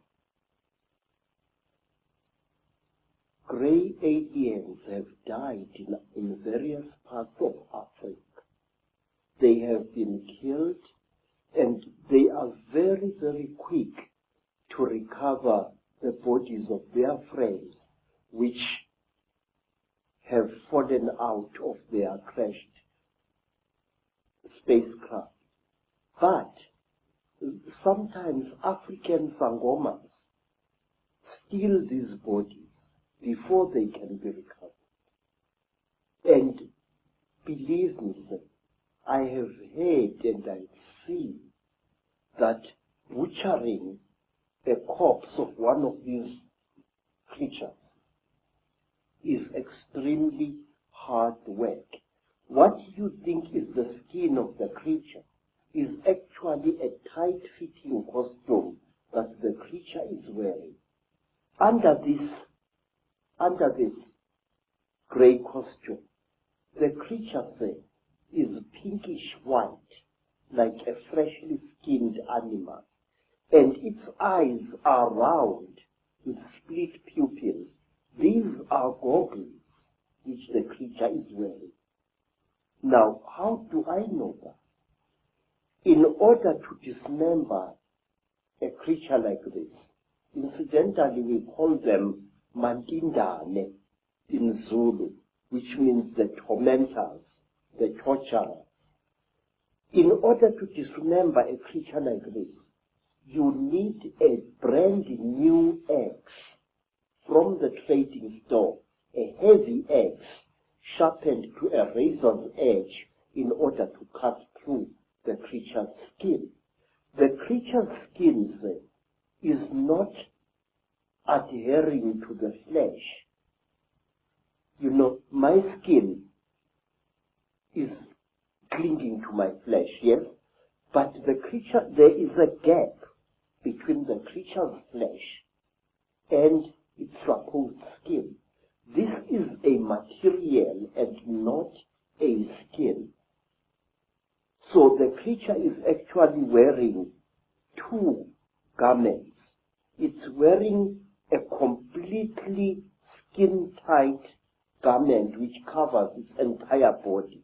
Grey aliens have died in various parts of Africa. They have been killed, and they are very, very quick to recover the bodies of their friends, which have fallen out of their crashed spacecraft. But sometimes African sangomas steal these bodies before they can be recovered. And believe me, sir, I have heard and I've seen that butchering a corpse of one of these creatures is extremely hard work. What you think is the skin of the creature is actually a tight-fitting costume that the creature is wearing. Under this grey costume, the creature, say, is pinkish white, like a freshly skinned animal, and its eyes are round with split pupils. These are goggles which the creature is wearing. Now, how do I know that? In order to dismember a creature like this, incidentally we call them Mandindane in Zulu, which means the tormentors, the torturers. In order to dismember a creature like this, you need a brand new axe from the trading store, a heavy axe sharpened to a razor's edge in order to cut through the creature's skin. The creature's skin, say, is not adhering to the flesh. You know, my skin is clinging to my flesh, yes? But the creature, there is a gap between the creature's flesh and its supposed skin. This is a material and not a skin. So the creature is actually wearing two garments. It's wearing a completely skin-tight garment which covers its entire body.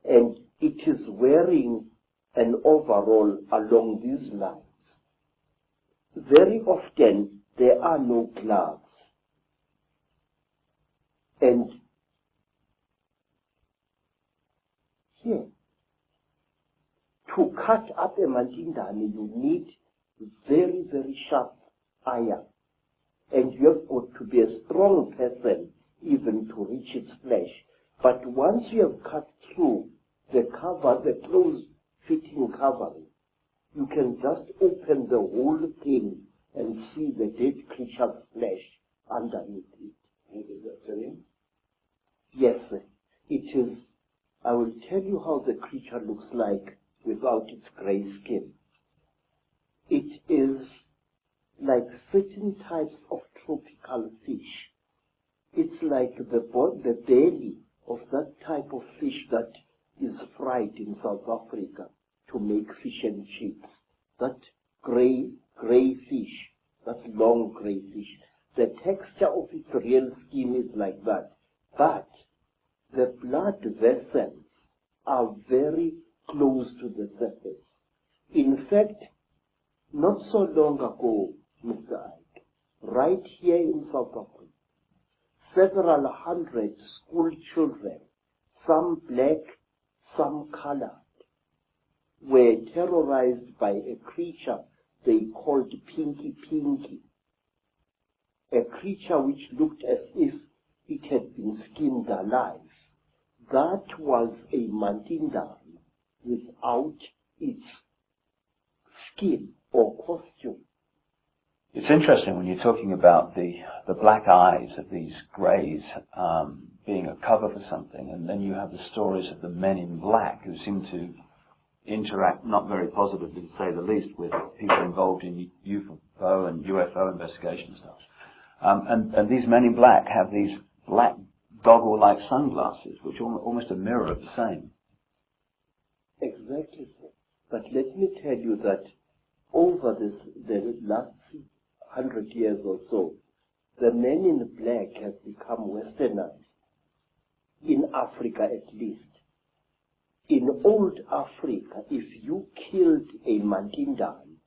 And it is wearing an overall along these lines. Very often there are no gloves. And here, to cut up a mandindane, you need very, very sharp iron. And you have got to be a strong person even to reach its flesh. But once you have cut through the cover, the close-fitting covering, you can just open the whole thing and see the dead creature's flesh underneath it. Is that true? Yes, sir. It is. I will tell you how the creature looks like without its grey skin. It is like certain types of tropical fish. It's like the belly of that type of fish that is fried in South Africa to make fish and chips. That grey fish, that long grey fish. The texture of its real skin is like that. But the blood vessels are very close to the surface. In fact, not so long ago, Mr. Icke, right here in South Africa, several hundred school children, some black, some colored, were terrorized by a creature they called Pinky Pinky, a creature which looked as if it had been skinned alive. That was a Mandinda without its skin or costume. It's interesting when you're talking about the black eyes of these greys being a cover for something, and then you have the stories of the men in black who seem to interact not very positively, to say the least, with people involved in UFO and UFO investigation and stuff. And these men in black have these black goggle-like sunglasses, which are almost a mirror of the same. Exactly, sir. But let me tell you that over the last 100 years or so, the men in black have become westernized, in Africa at least. In old Africa, if you killed a Mandindan,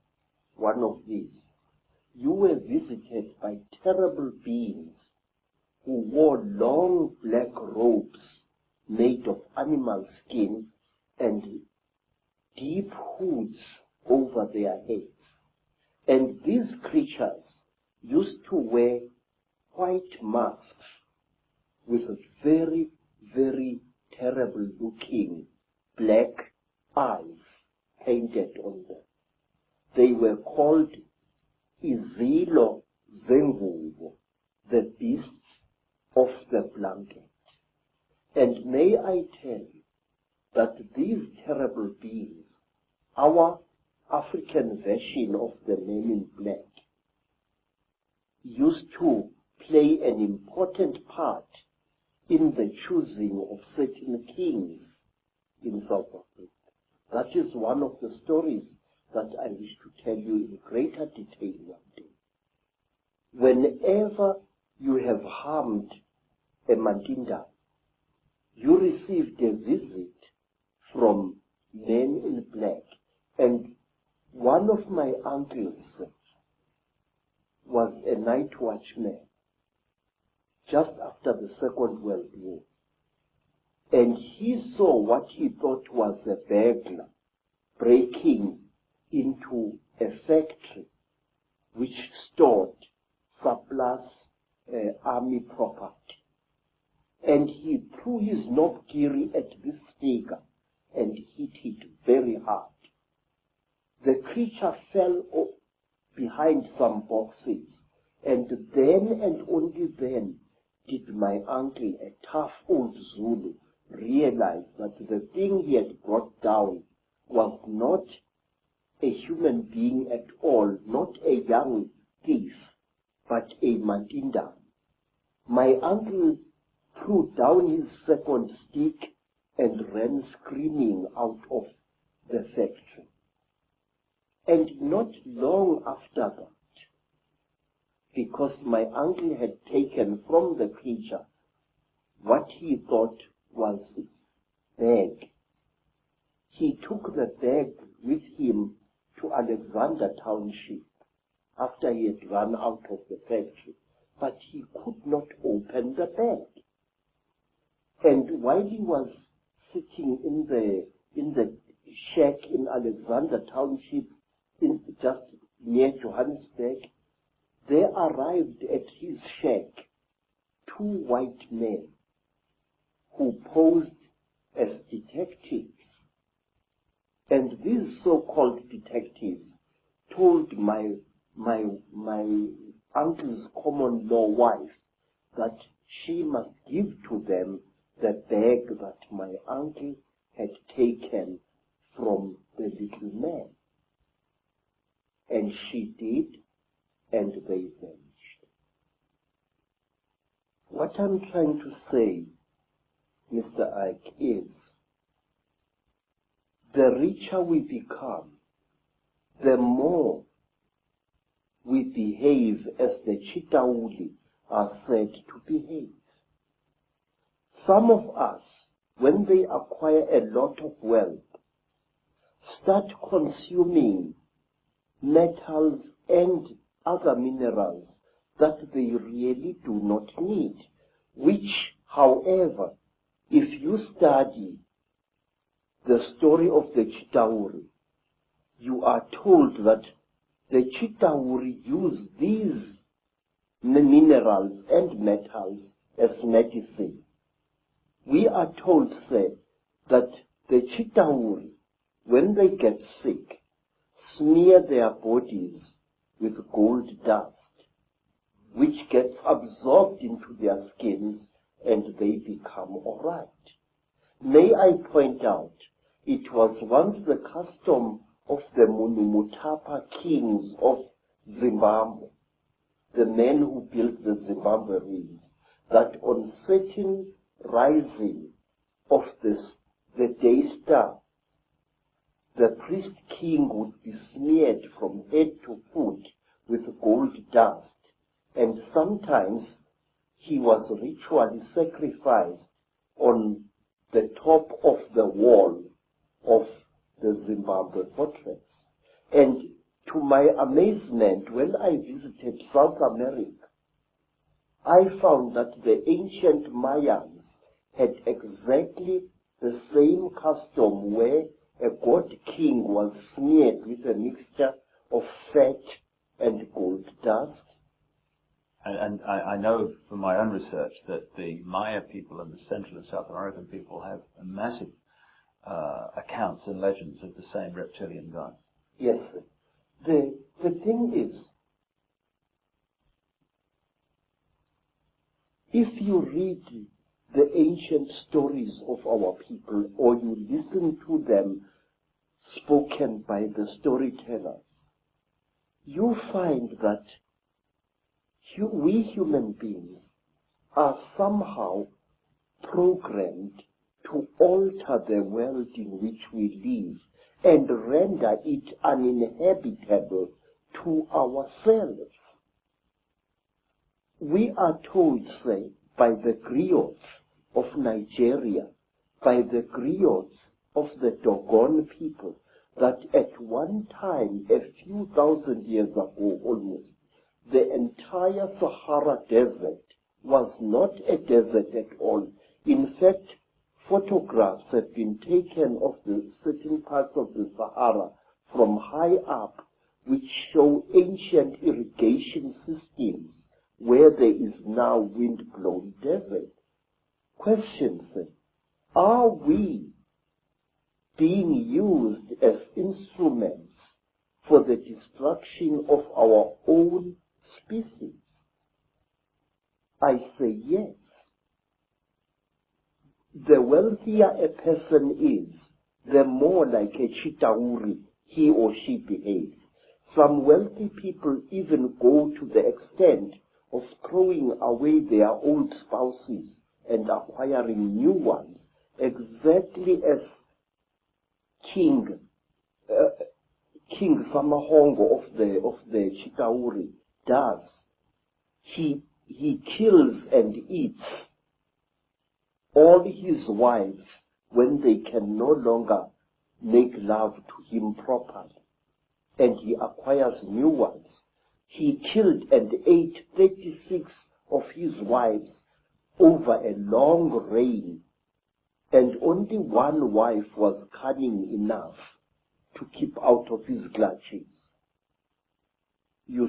one of these, you were visited by terrible beings who wore long black robes made of animal skin and deep hoods over their heads. And these creatures used to wear white masks with very, very terrible looking black eyes painted on them. They were called Izilo Zengubo, the beasts of the blanket. And may I tell you that these terrible beings, our African version of the men in black, used to play an important part in the choosing of certain kings in South Africa. That is one of the stories that I wish to tell you in greater detail one day. Whenever you have harmed a Mandinda, you received a visit from men in black. And one of my uncles was a night watchman just after the Second World War. And he saw what he thought was a burglar breaking into a factory which stored surplus army property. And he threw his knobkiri at this figure and hit it very hard. The creature fell behind some boxes, and then and only then did my uncle, a tough old Zulu, realize that the thing he had brought down was not a human being at all, not a young thief, but a Mandinda. My uncle threw down his second stick and ran screaming out of the factory. And not long after that, because my uncle had taken from the creature what he thought was its bag, he took the bag with him to Alexander Township after he had run out of the factory, but he could not open the bag. And while he was sitting in the shack in Alexander Township, just near Johannesburg, there arrived at his shack 2 white men who posed as detectives. And these so-called detectives told my uncle's common law wife that she must give to them the bag that my uncle had taken from the little man. And she did, and they vanished. What I'm trying to say, Mr. Icke, is the richer we become, the more we behave as the Chitauli are said to behave. Some of us, when they acquire a lot of wealth, start consuming metals and other minerals that they really do not need, which, however, if you study the story of the Chitauri, you are told that the Chitauri use these minerals and metals as medicine. We are told, say, that the Chitauri, when they get sick, smear their bodies with gold dust, which gets absorbed into their skins and they become all right. May I point out, it was once the custom of the Mutwa kings of Zimbabwe, the men who built the Zimbabwe reeds, that on certain rising of the day star, the priest king would be smeared from head to foot with gold dust, and sometimes he was ritually sacrificed on the top of the wall of the Zimbabwe fortress. And to my amazement, when I visited South America, I found that the ancient Mayans had exactly the same custom where a god king was smeared with a mixture of fat and gold dust. And I know from my own research that the Maya people and the Central and South American people have massive accounts and legends of the same reptilian god. Yes. The thing is, if you read the ancient stories of our people, or you listen to them spoken by the storytellers, you find that we human beings are somehow programmed to alter the world in which we live and render it uninhabitable to ourselves. We are told, say, by the griots of Nigeria, by the griots of the Dogon people, that at one time, a few thousand years ago almost, the entire Sahara Desert was not a desert at all. In fact, photographs have been taken of the certain parts of the Sahara from high up, which show ancient irrigation systems where there is now wind-blown desert. Questions: are we being used as instruments for the destruction of our own species? I say yes. The wealthier a person is, the more like a Chitauri he or she behaves. Some wealthy people even go to the extent of throwing away their old spouses and acquiring new ones, exactly as King Samahongo of the Chitauri does. He kills and eats all his wives when they can no longer make love to him properly, and he acquires new ones. He killed and ate 36 of his wives over a long reign, and only one wife was cunning enough to keep out of his clutches. You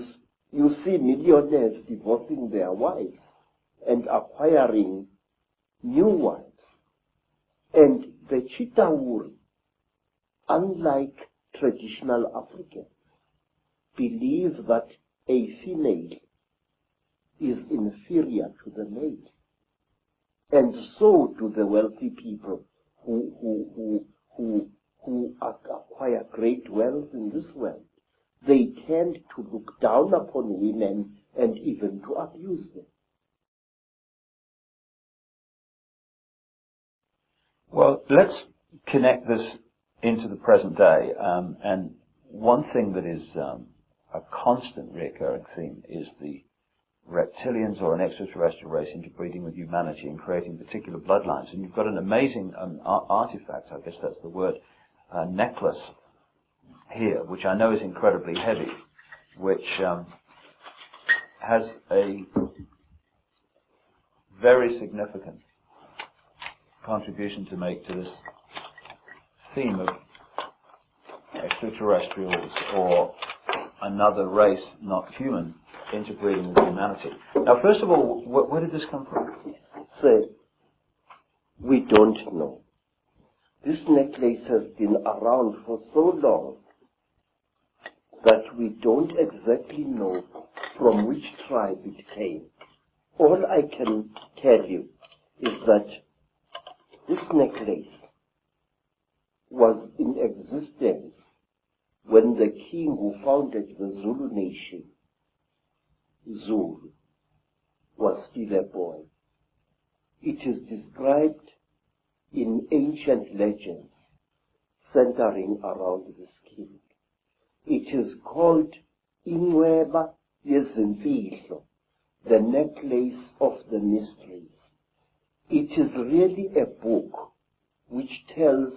see millionaires divorcing their wives and acquiring new wives. And the Chitauri, unlike traditional Africans, believe that a female is inferior to the male. And so do the wealthy people who acquire great wealth in this world. They tend to look down upon women and even to abuse them. Well, let's connect this into the present day. And one thing that is a constant recurring theme is the reptilians or an extraterrestrial race interbreeding with humanity and creating particular bloodlines. And you've got an amazing artifact, I guess that's the word, necklace here, which I know is incredibly heavy, which has a very significant contribution to make to this theme of extraterrestrials or another race, not human, integrating with humanity. Now, first of all, where did this come from? So, we don't know. This necklace has been around for so long that we don't exactly know from which tribe it came. All I can tell you is that this necklace was in existence when the king who founded the Zulu nation, Zulu, was still a boy. It is described in ancient legends centering around this king. It is called Inweba Yezimfihlo, the necklace of the mysteries. It is really a book which tells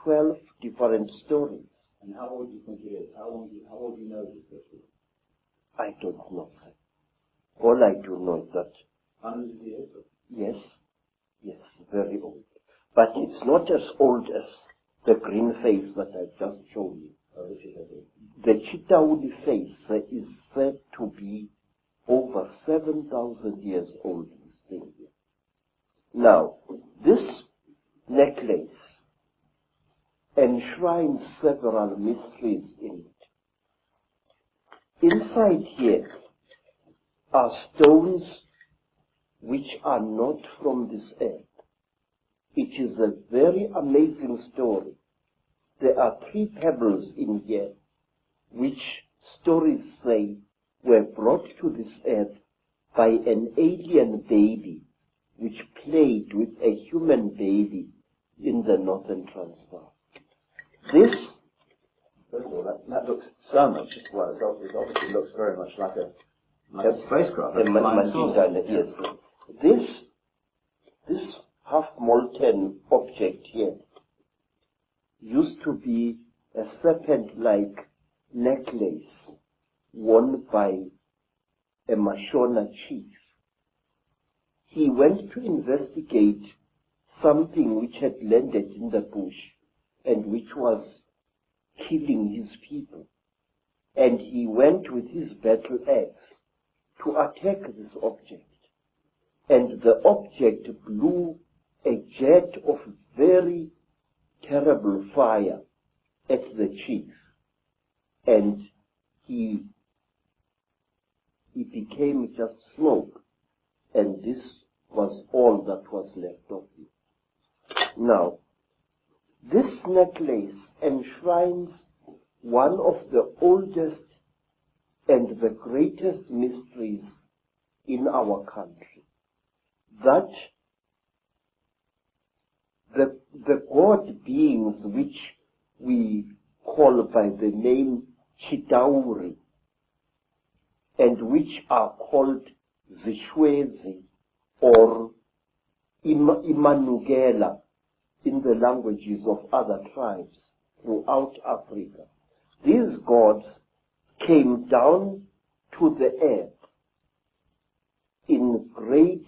12 different stories. And how old do you think it is? How old do you know this book? I don't know, sir. All I do know is that... Hundreds of years? Yes, very old. But it's not as old as the green face that I've just shown you. The Chitauli face is said to be over 7,000 years old, this thing here. Now, this necklace enshrines several mysteries in it. Inside here are stones which are not from this earth. It is a very amazing story. There are 3 pebbles in here, which stories say were brought to this earth by an alien baby, which played with a human baby in the northern Transvaal. This, first of all, that looks so much, well, it obviously looks very much like a spacecraft. Yes. This half-molten object here used to be a serpent-like necklace worn by a Mashona chief. He went to investigate something which had landed in the bush and which was killing his people. And he went with his battle axe to attack this object. And the object blew a jet of very terrible fire at the chief. And he became just smoke. And this was all that was left of him. Now, this necklace enshrines one of the oldest and the greatest mysteries in our country. That the god beings which we call by the name Chitauri and which are called Zishwezi or Imanugela in the languages of other tribes throughout Africa. These gods came down to the earth in great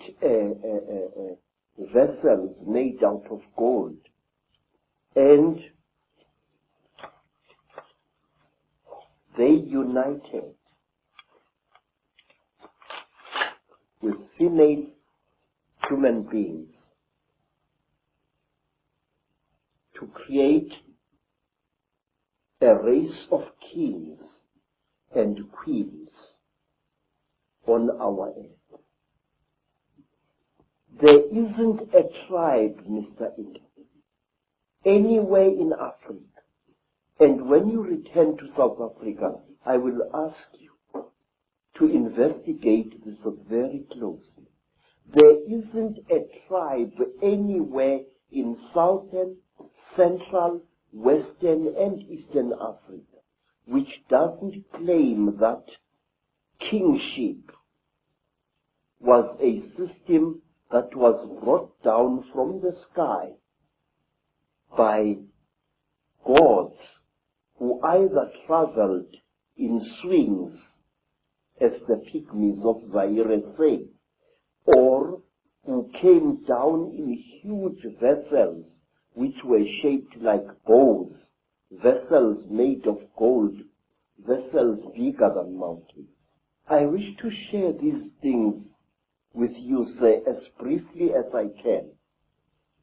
vessels made out of gold, and they united with female human beings to create a race of kings and queens on our earth. There isn't a tribe, Mr. Icke, anywhere in Africa. And when you return to South Africa, I will ask you to investigate this very closely. There isn't a tribe anywhere in Southern, Central, Western, and Eastern Africa which doesn't claim that kingship was a system that was brought down from the sky by gods who either traveled in swings, as the pygmies of Zaire say, or who came down in huge vessels which were shaped like bows, vessels made of gold, vessels bigger than mountains. I wish to share these things with you, sir, as briefly as I can.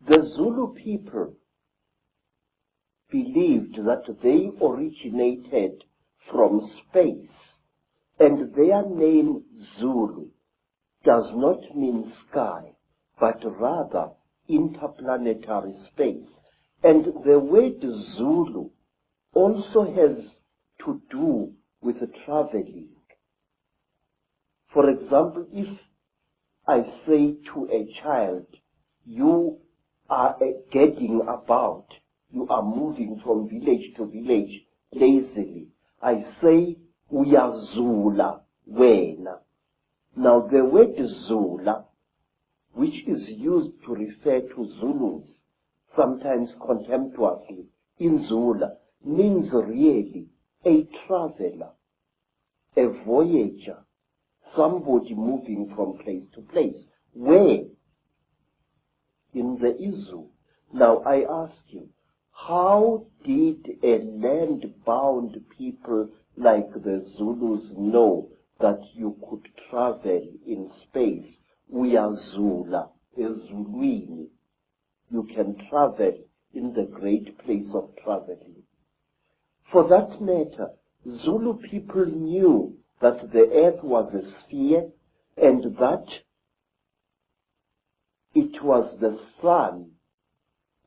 The Zulu people believed that they originated from space, and their name Zulu does not mean sky, but rather interplanetary space. And the word Zulu also has to do with traveling. For example, if I say to a child, you are getting about, you are moving from village to village lazily, I say, uyazula wena. Now the word Zula, which is used to refer to Zulus, sometimes contemptuously, in Zula, means really a traveler, a voyager, somebody moving from place to place. Where? In the Izu. Now I ask you, how did a land-bound people like the Zulus know that you could travel in space? Uyazula, ezulwini. You can travel in the great place of traveling. For that matter, Zulu people knew that the earth was a sphere and that it was the sun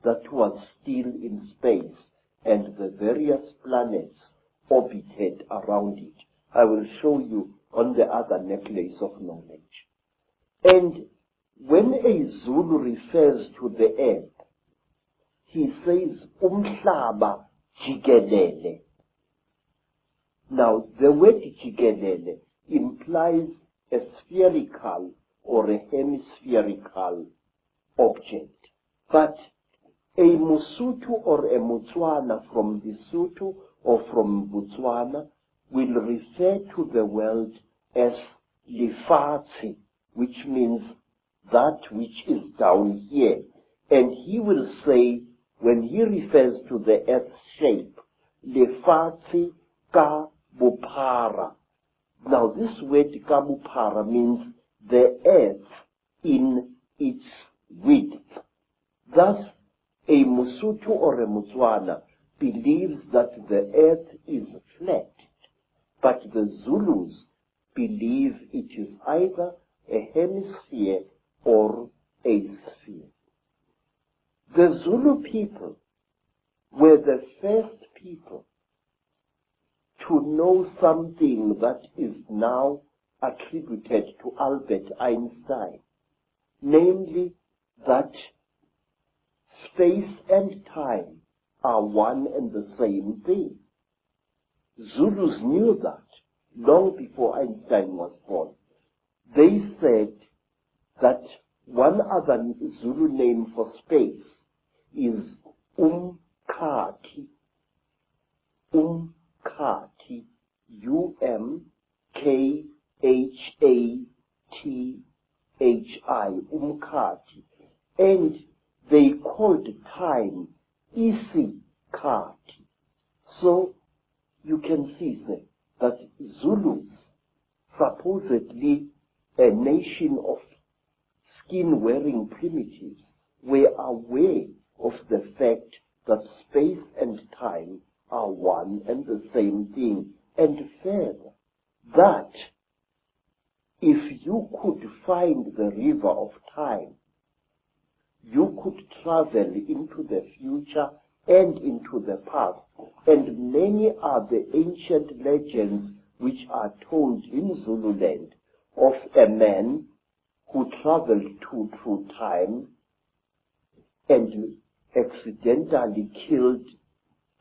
that was still in space and the various planets orbited around it. I will show you on the other necklace of knowledge. And when a Zulu refers to the earth, he says, umhlaba jikelele. Now, the word jikelele implies a spherical or a hemispherical object. But a Musutu or a Mutswana from Lesotho or from Botswana will refer to the world as Lefatshe, which means that which is down here. And he will say, when he refers to the earth's shape, Lefatshe ka Bophara. Now this word ka Bophara means the earth in its width. Thus, a Musutu or a Mutswana believes that the earth is flat, but the Zulus believe it is either a hemisphere or a sphere. The Zulu people were the first people to know something that is now attributed to Albert Einstein, namely that space and time are one and the same thing. Zulus knew that long before Einstein was born. They said that one other Zulu name for space is Umkhati. Umkhati. U-M-K-H-A-T-H-I. Umkhati. And they called time Isikati. So you can see, sir, that Zulus, supposedly a nation of skin-wearing primitives, were aware of the fact that space and time are one and the same thing, and further, that if you could find the river of time, you could travel into the future and into the past. And many are the ancient legends which are told in Zululand of a man who traveled through time and accidentally killed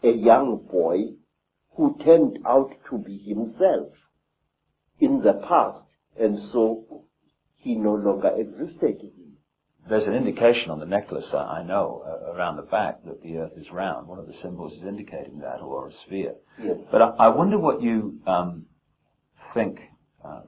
a young boy who turned out to be himself in the past, and so he no longer existed. there's an indication on the necklace, I know, around the back that the Earth is round. One of the symbols is indicating that, or a sphere. Yes. But I wonder what you think,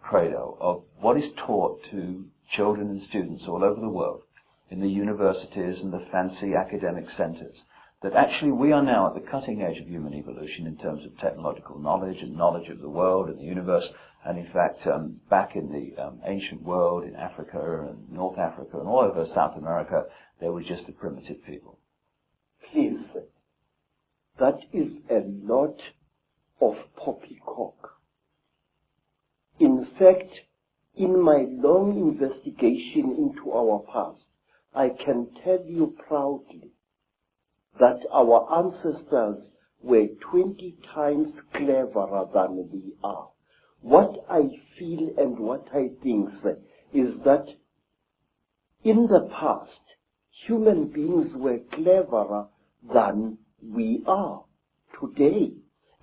Credo, of what is taught to children and students all over the world in the universities and the fancy academic centers, that actually we are now at the cutting edge of human evolution in terms of technological knowledge and knowledge of the world and the universe, and in fact back in the ancient world, in Africa and North Africa and all over South America, they were just a primitive people. Please, that is a lot of poppycock. In fact, in my long investigation into our past, I can tell you proudly that our ancestors were 20 times cleverer than we are. What I feel and what I think is that in the past, human beings were cleverer than we are today,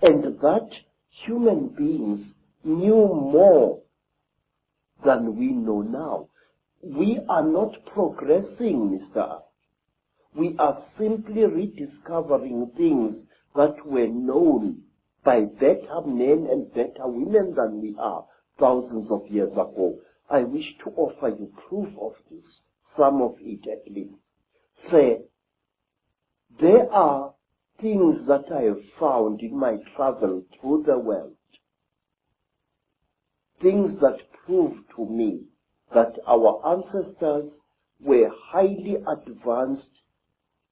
and that human beings knew more than we know now. We are not progressing, Mr. We are simply rediscovering things that were known by better men and better women than we are thousands of years ago. I wish to offer you proof of this, some of it at least. Say, there are things that I have found in my travel through the world, things that prove to me that our ancestors were highly advanced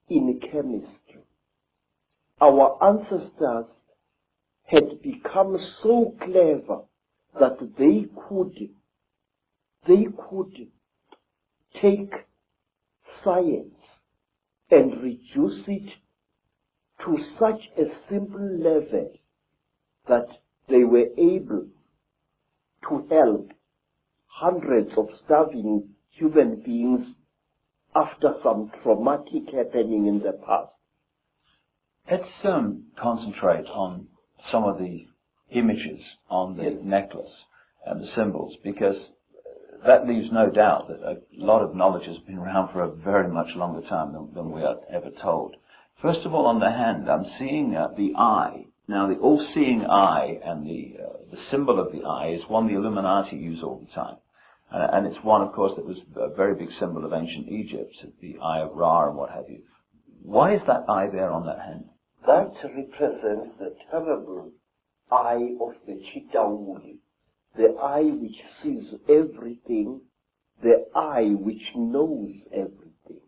in chemistry. Our ancestors had become so clever that they could take science and reduce it to such a simple level that they were able to help hundreds of starving human beings after some traumatic happening in the past. Let's concentrate on some of the images on the necklace and the symbols, because that leaves no doubt that a lot of knowledge has been around for a very much longer time than we are ever told. First of all, on the hand, I'm seeing the eye. Now, the all-seeing eye and the symbol of the eye is one the Illuminati use all the time. And it's one, of course, that was a very big symbol of ancient Egypt, the Eye of Ra and what have you. Why is that eye there on that hand? That represents the terrible eye of the Chitauli, the eye which sees everything, the eye which knows everything.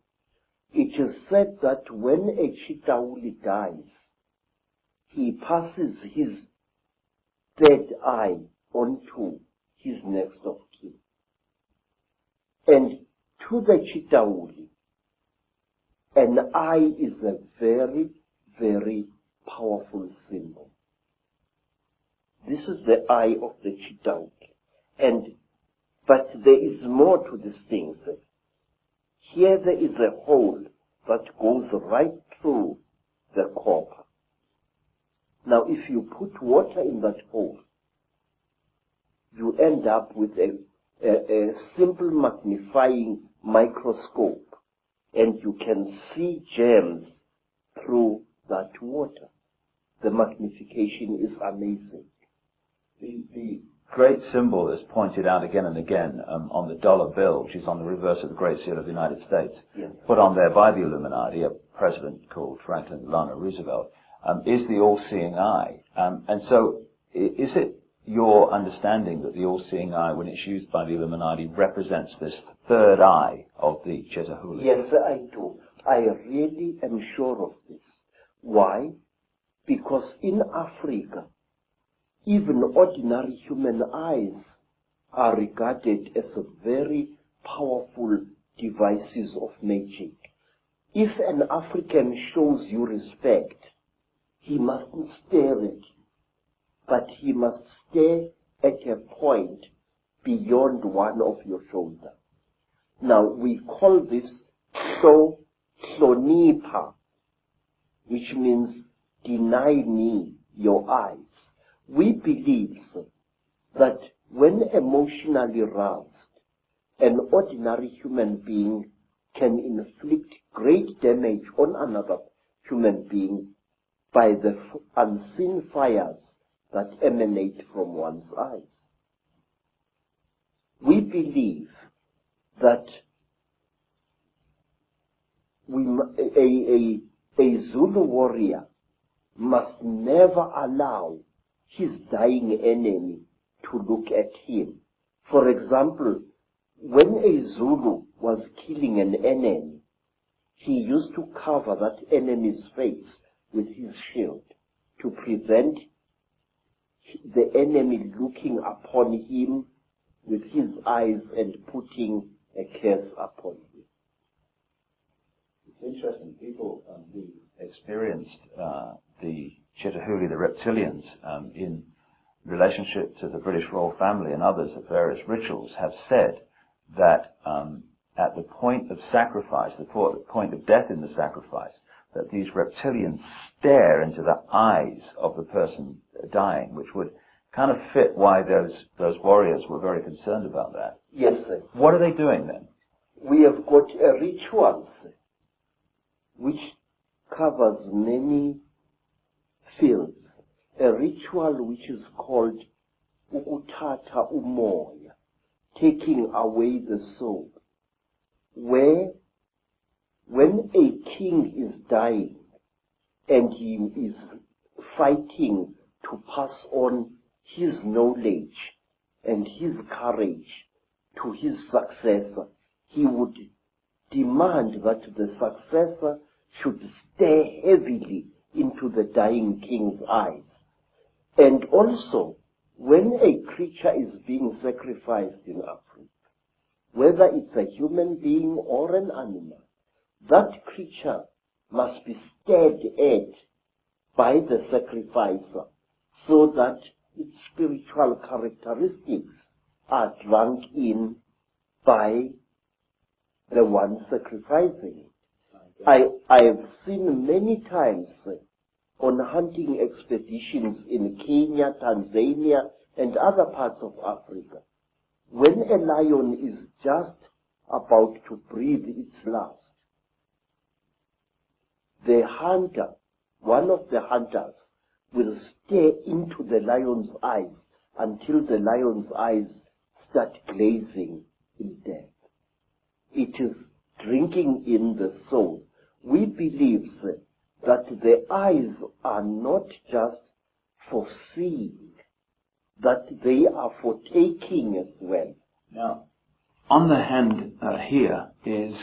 It is said that when a Chitauli dies, he passes his dead eye onto his next of kin. And to the Chitauli, an eye is a very, very powerful symbol. This is the eye of the Chitauli. But there is more to this thing. Here there is a hole that goes right through the copper. Now, if you put water in that hole, you end up with a simple magnifying microscope, and you can see gems through that water. The magnification is amazing. The great symbol is pointed out again and again on the dollar bill, which is on the reverse of the Great Seal of the United States, put on there by the Illuminati, a president called Franklin Delano Roosevelt, is the all-seeing eye. And so is it your understanding that the all-seeing eye, when it's used by the Illuminati, represents this third eye of the Chetahuli? Yes, I do. I really am sure of this. Why? Because in Africa, even ordinary human eyes are regarded as very powerful devices of magic. If an African shows you respect, he mustn't stare at you, but he must stare at a point beyond one of your shoulders. Now, we call this hlonipa, which means deny me your eyes. We believe that when emotionally roused, an ordinary human being can inflict great damage on another human being by the unseen fires that emanate from one's eyes. We believe that a Zulu warrior must never allow his dying enemy to look at him. For example, when a Zulu was killing an enemy, he used to cover that enemy's face with his shield to prevent the enemy looking upon him with his eyes and putting a curse upon him. It's interesting. People who experienced the Chitahuli, the reptilians, in relationship to the British royal family and others at various rituals, have said that at the point of sacrifice, the point of death in the sacrifice, that these reptilians stare into the eyes of the person dying, which would kind of fit why those warriors were very concerned about that. Yes, sir. What are they doing then? We have got a ritual, sir, which covers many fields. A ritual which is called ukuthatha umoya, taking away the soul, where when a king is dying and he is fighting to pass on his knowledge and his courage to his successor, he would demand that the successor should stare heavily into the dying king's eyes. And also, when a creature is being sacrificed in Africa, whether it's a human being or an animal, that creature must be stared at by the sacrificer so that its spiritual characteristics are drunk in by the one sacrificing it. I have seen many times on hunting expeditions in Kenya, Tanzania, and other parts of Africa, when a lion is just about to breathe its last, the hunter, one of the hunters, will stare into the lion's eyes until the lion's eyes start glazing in death. It is drinking in the soul. We believe that the eyes are not just for seeing, that they are for taking as well. Now, on the hand here is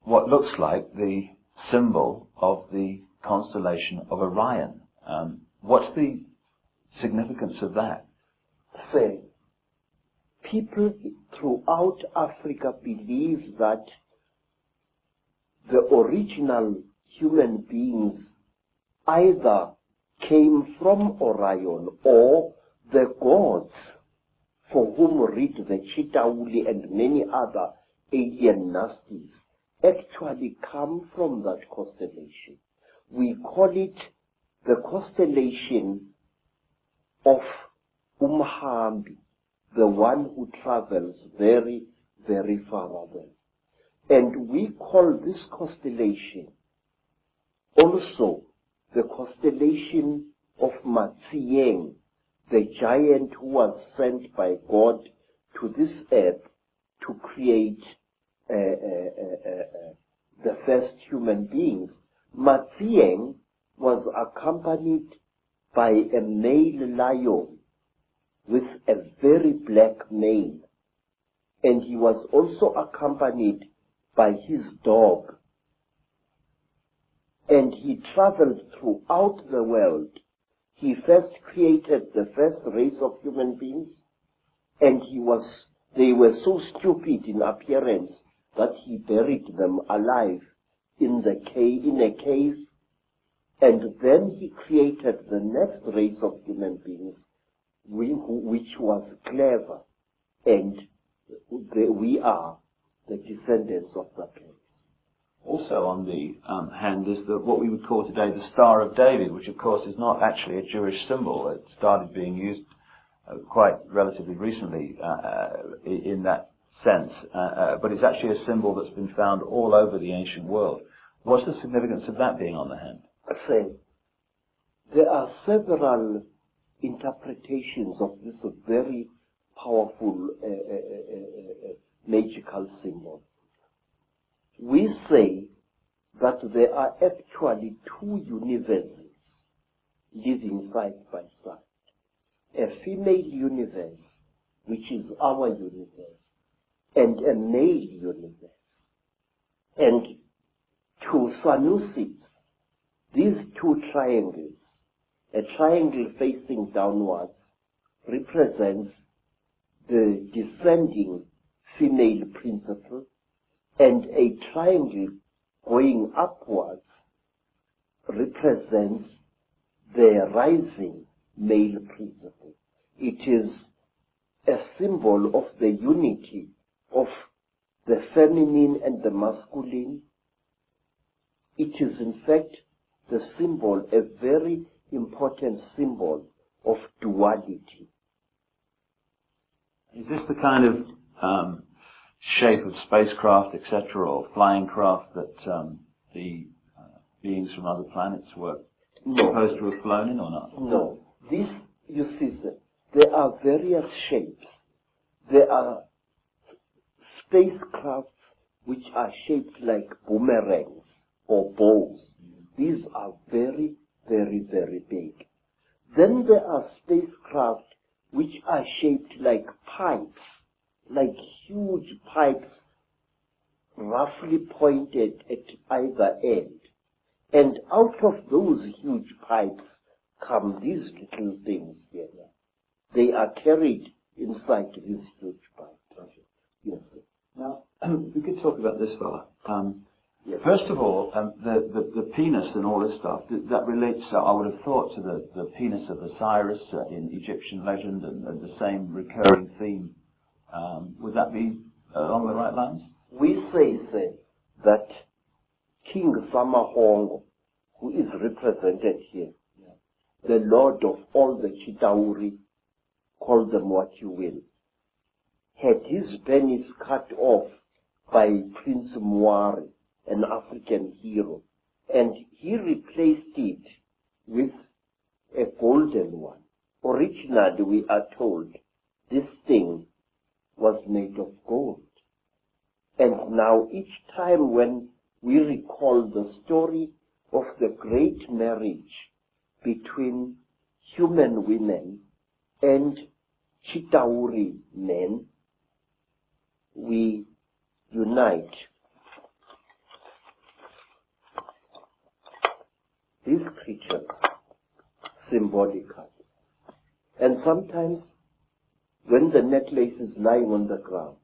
what looks like the symbol of the constellation of Orion. What's the significance of that? Say, people throughout Africa believe that the original human beings either came from Orion or the gods for whom read the Chitauli and many other alien nasties actually come from that constellation. We call it the constellation of Umhambi, the one who travels very, very far away. And we call this constellation also the constellation of Matsieng, the giant who was sent by God to this earth to create the first human beings. Matsieng was accompanied by a male lion with a very black mane, and he was also accompanied by his dog. And he traveled throughout the world. He first created the first race of human beings, and they were so stupid in appearance that he buried them alive in a cave, and then he created the next race of human beings, which was clever, and we are the descendants of that race. Also on the hand is what we would call today the Star of David, which of course is not actually a Jewish symbol. It started being used quite relatively recently in that sense, but it's actually a symbol that's been found all over the ancient world. What's the significance of that being on the hand? There are several interpretations of this very powerful magical symbol. We say that there are actually two universes living side by side. A female universe, which is our universe, and a male universe. And to Sanusi's, these two triangles, a triangle facing downwards represents the descending female principle, and a triangle going upwards represents the rising male principle. It is a symbol of the unity of the feminine and the masculine. It is in fact the symbol, a very important symbol of duality. Is this the kind of shape of spacecraft, etc., or flying craft that the beings from other planets were supposed to have flown in, or not? No. This, you see, there are various shapes. There are spacecrafts which are shaped like boomerangs or bows. These are very, very, very big. Then there are spacecraft which are shaped like pipes, like huge pipes, roughly pointed at either end. And out of those huge pipes come these little things here. They are carried inside these huge pipes. Yes. Now, we could talk about this fella. Yes. First of all, the penis and all this stuff, that relates, I would have thought, to the penis of Osiris in Egyptian legend, and the same recurring theme. Would that be along the right lines? We say that King Samahongo, who is represented here, the lord of all the Chitauri, call them what you will, had his penis cut off by Prince Mwari, an African hero, and he replaced it with a golden one. Originally, we are told, this thing was made of gold. And now each time when we recall the story of the great marriage between human women and Chitauri men, we unite these creatures symbolically. And sometimes when the necklace is lying on the ground,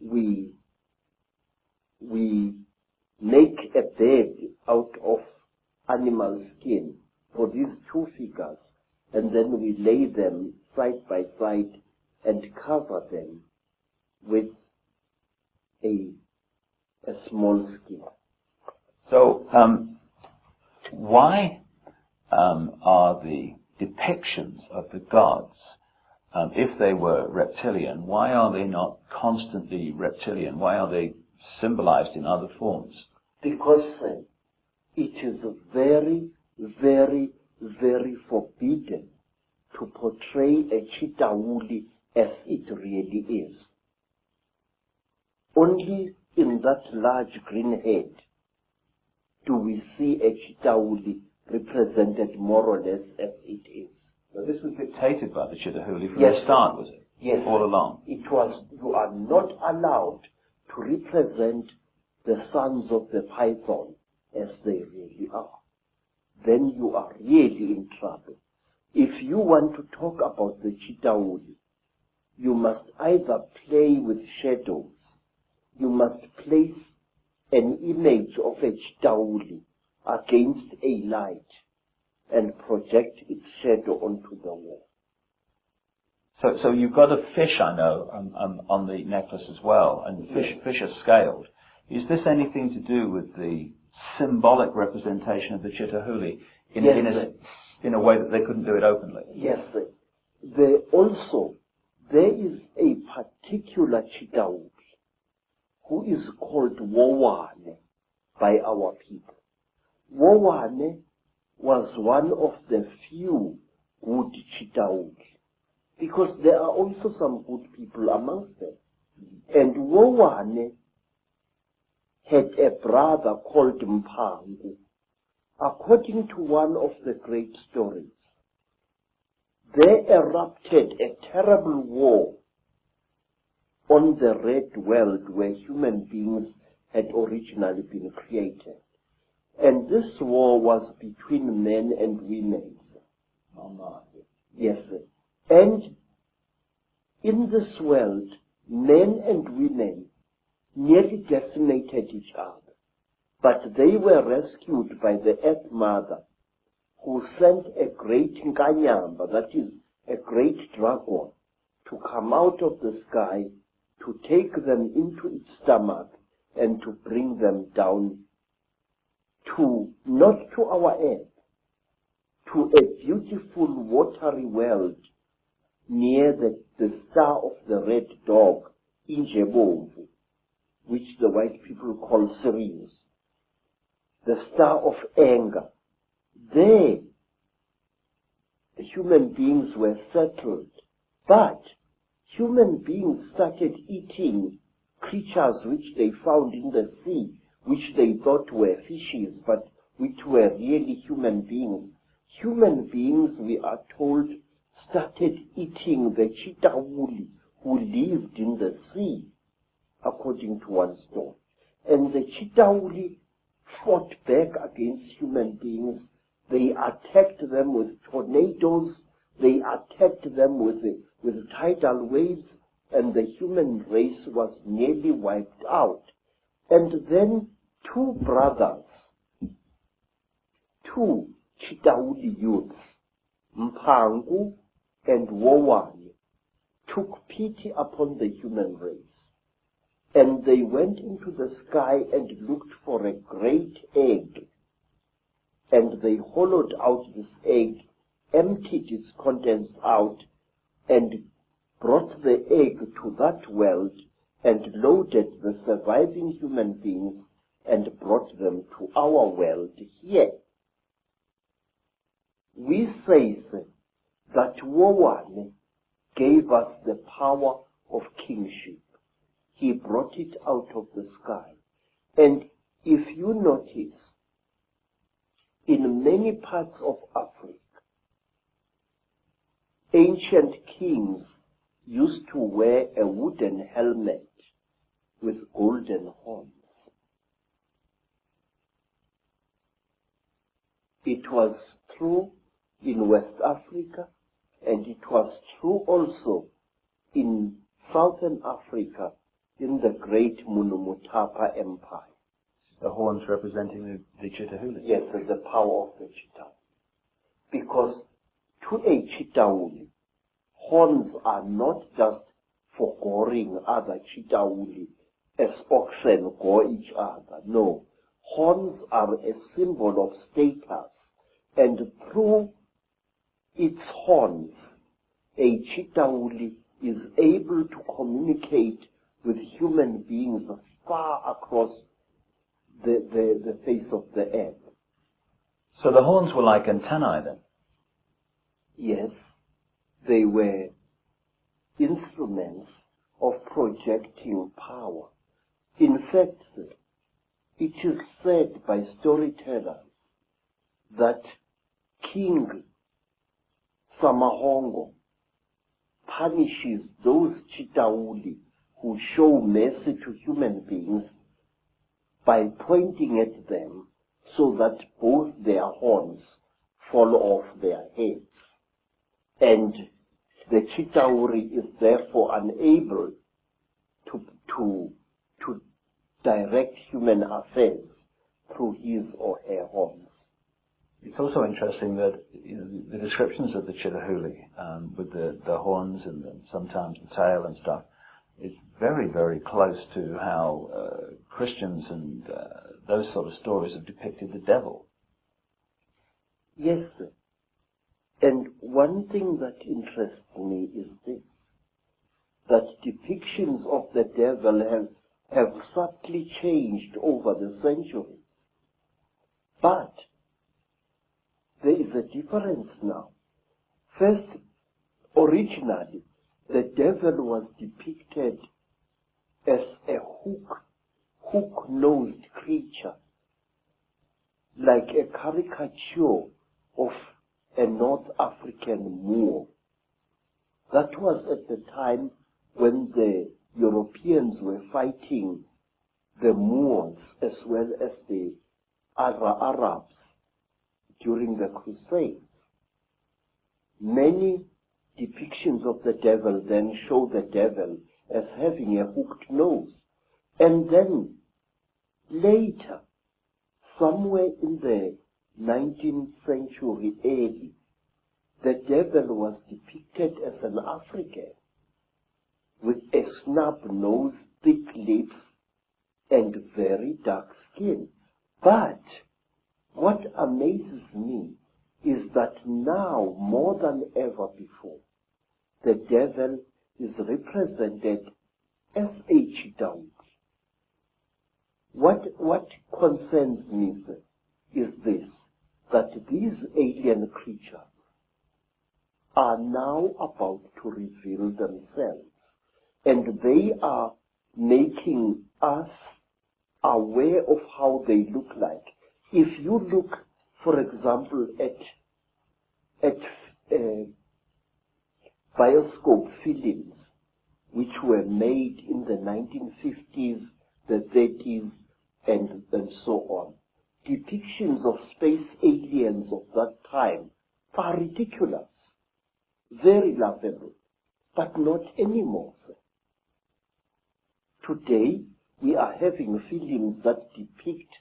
we make a bed out of animal skin for these two figures, and then we lay them side by side and cover them with a small skin. So, why are the depictions of the gods, if they were reptilian, why are they not constantly reptilian? Why are they symbolized in other forms? Because it is very, very, very forbidden to portray a Chitauli as it really is. Only in that large green head do we see a Chitauli represented more or less as it is. But this was dictated by the Chitauli from Yes, the start, was it? Yes. All along. It was, you are not allowed to represent the sons of the python as they really are. Then you are really in trouble. If you want to talk about the Chitauli, you must either play with shadows, you must place an image of a Chitauli against a light and project its shadow onto the wall. So you've got a fish, I know, on the necklace as well, and fish are scaled. Is this anything to do with the symbolic representation of the Chitauli in a way that they couldn't do it openly? Yes, there is a particular Chitauri who is called Wowane by our people. Wowane was one of the few good Chitauri, because there are also some good people amongst them. And Wowane had a brother called Mpangu. According to one of the great stories, there erupted a terrible war on the red world where human beings had originally been created. And this war was between men and women. Yes. And in this world, men and women nearly decimated each other. But they were rescued by the Earth Mother, who sent a great Nkanyamba, that is, a great dragon, to come out of the sky, to take them into its stomach, and to bring them down to, not to our earth, to a beautiful watery world near the star of the red dog, Injebomvu, which the white people call Sirius, the star of anger. There, the human beings were settled, but human beings started eating creatures which they found in the sea, which they thought were fishes, but which were really human beings. Human beings, we are told, started eating the Chitauli who lived in the sea, according to one story. And the Chitauli fought back against human beings. They attacked them with tornadoes. They attacked them with tidal waves, and the human race was nearly wiped out. And then two brothers, two Chitauli youths, Mpangu and Wowane, took pity upon the human race. And they went into the sky and looked for a great egg. And they hollowed out this egg, emptied its contents out, and brought the egg to that world, and loaded the surviving human beings, and brought them to our world here. We say that Wowane gave us the power of kingship. He brought it out of the sky. And if you notice, in many parts of Africa, ancient kings used to wear a wooden helmet with golden horns. It was true in West Africa, and it was true also in Southern Africa, in the great Mutwa Empire. The horns representing the Chitauli. Yes, the power of the Chitauli. Because to a Chitauli, horns are not just for goring other Chitauli as oxen gore each other. No. Horns are a symbol of status, and through its horns, a Chitauli is able to communicate with human beings far across the face of the earth. So the horns were like antennae then? Yes, they were instruments of projecting power. In fact, it is said by storytellers that King Samahongo punishes those Chitauli who show mercy to human beings by pointing at them so that both their horns fall off their heads. And the Chitauri is therefore unable to direct human affairs through his or her horns. It's also interesting that the descriptions of the Chitauli, with the horns and sometimes the tail and stuff, is very, very close to how Christians and those sort of stories have depicted the devil. Yes, sir. And one thing that interests me is this. that depictions of the devil have subtly changed over the centuries. But there is a difference now. First, originally, the devil was depicted as a hook-nosed creature, like a caricature of a North African Moor. That was at the time when the Europeans were fighting the Moors as well as the Arabs during the Crusades. Many depictions of the devil then show the devil as having a hooked nose. And then later, somewhere in the 19th century AD, the devil was depicted as an African with a snub nose, thick lips, and very dark skin. But what amazes me is that now, more than ever before, the devil is represented as a cheetah. What concerns me is this, that these alien creatures are now about to reveal themselves, and they are making us aware of how they look like. If you look, for example, at bioscope films which were made in the 1950s, the 30s, and so on, depictions of space aliens of that time are ridiculous, very laughable, but not anymore, sir. Today, we are having films that depict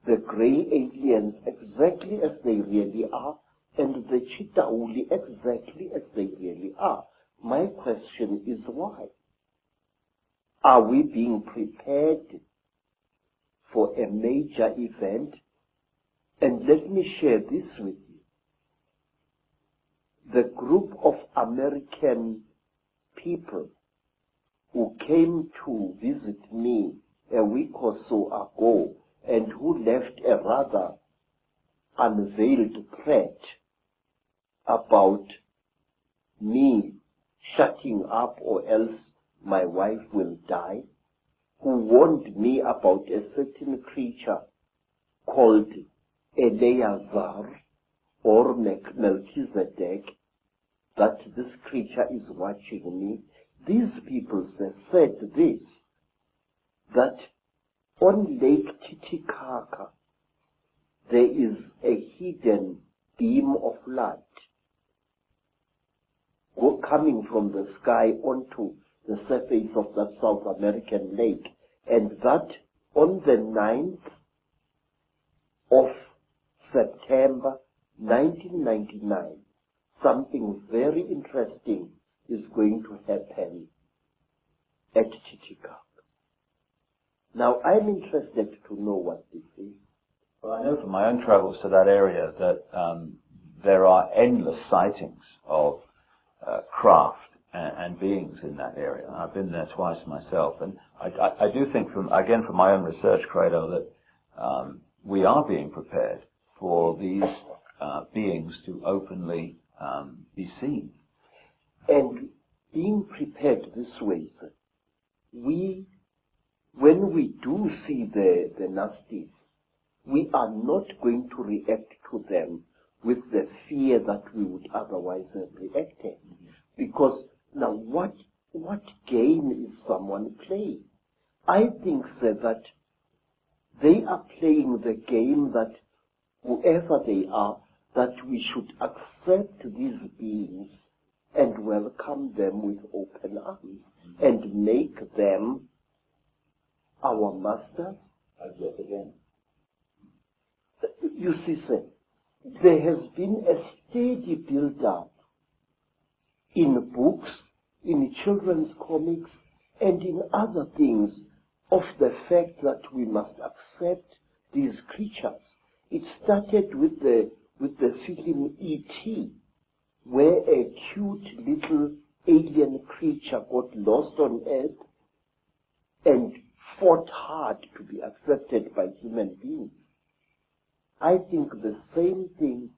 the grey aliens exactly as they really are, and the Chitauli exactly as they really are. My question is why? Are we being prepared for a major event? And let me share this with you. The group of American people who came to visit me a week or so ago and who left a rather unveiled threat about me shutting up or else my wife will die, who warned me about a certain creature called Eleazar or Melchizedek, that this creature is watching me. These people said this, that on Lake Titicaca there is a hidden beam of light coming from the sky onto the surface of that South American lake, and that on the 9th of September 1999, something very interesting is going to happen at Titicaca. Now, I'm interested to know what this is. Well, I know from my own travels to that area that there are endless sightings of craft and beings in that area. I've been there twice myself, and I do think, from my own research, Credo, that we are being prepared for these beings to openly be seen. And being prepared this way, sir, when we do see the nasties, we are not going to react to them with the fear that we would otherwise have reacted. Because now what game is someone playing? I think, sir, that they are playing the game that whoever they are, that we should accept these beings and welcome them with open arms and make them our masters yet again. You see, sir, there has been a steady build-up in books, in children's comics, and in other things of the fact that we must accept these creatures. It started with the film E.T., where a cute little alien creature got lost on earth and fought hard to be accepted by human beings. I think the same thing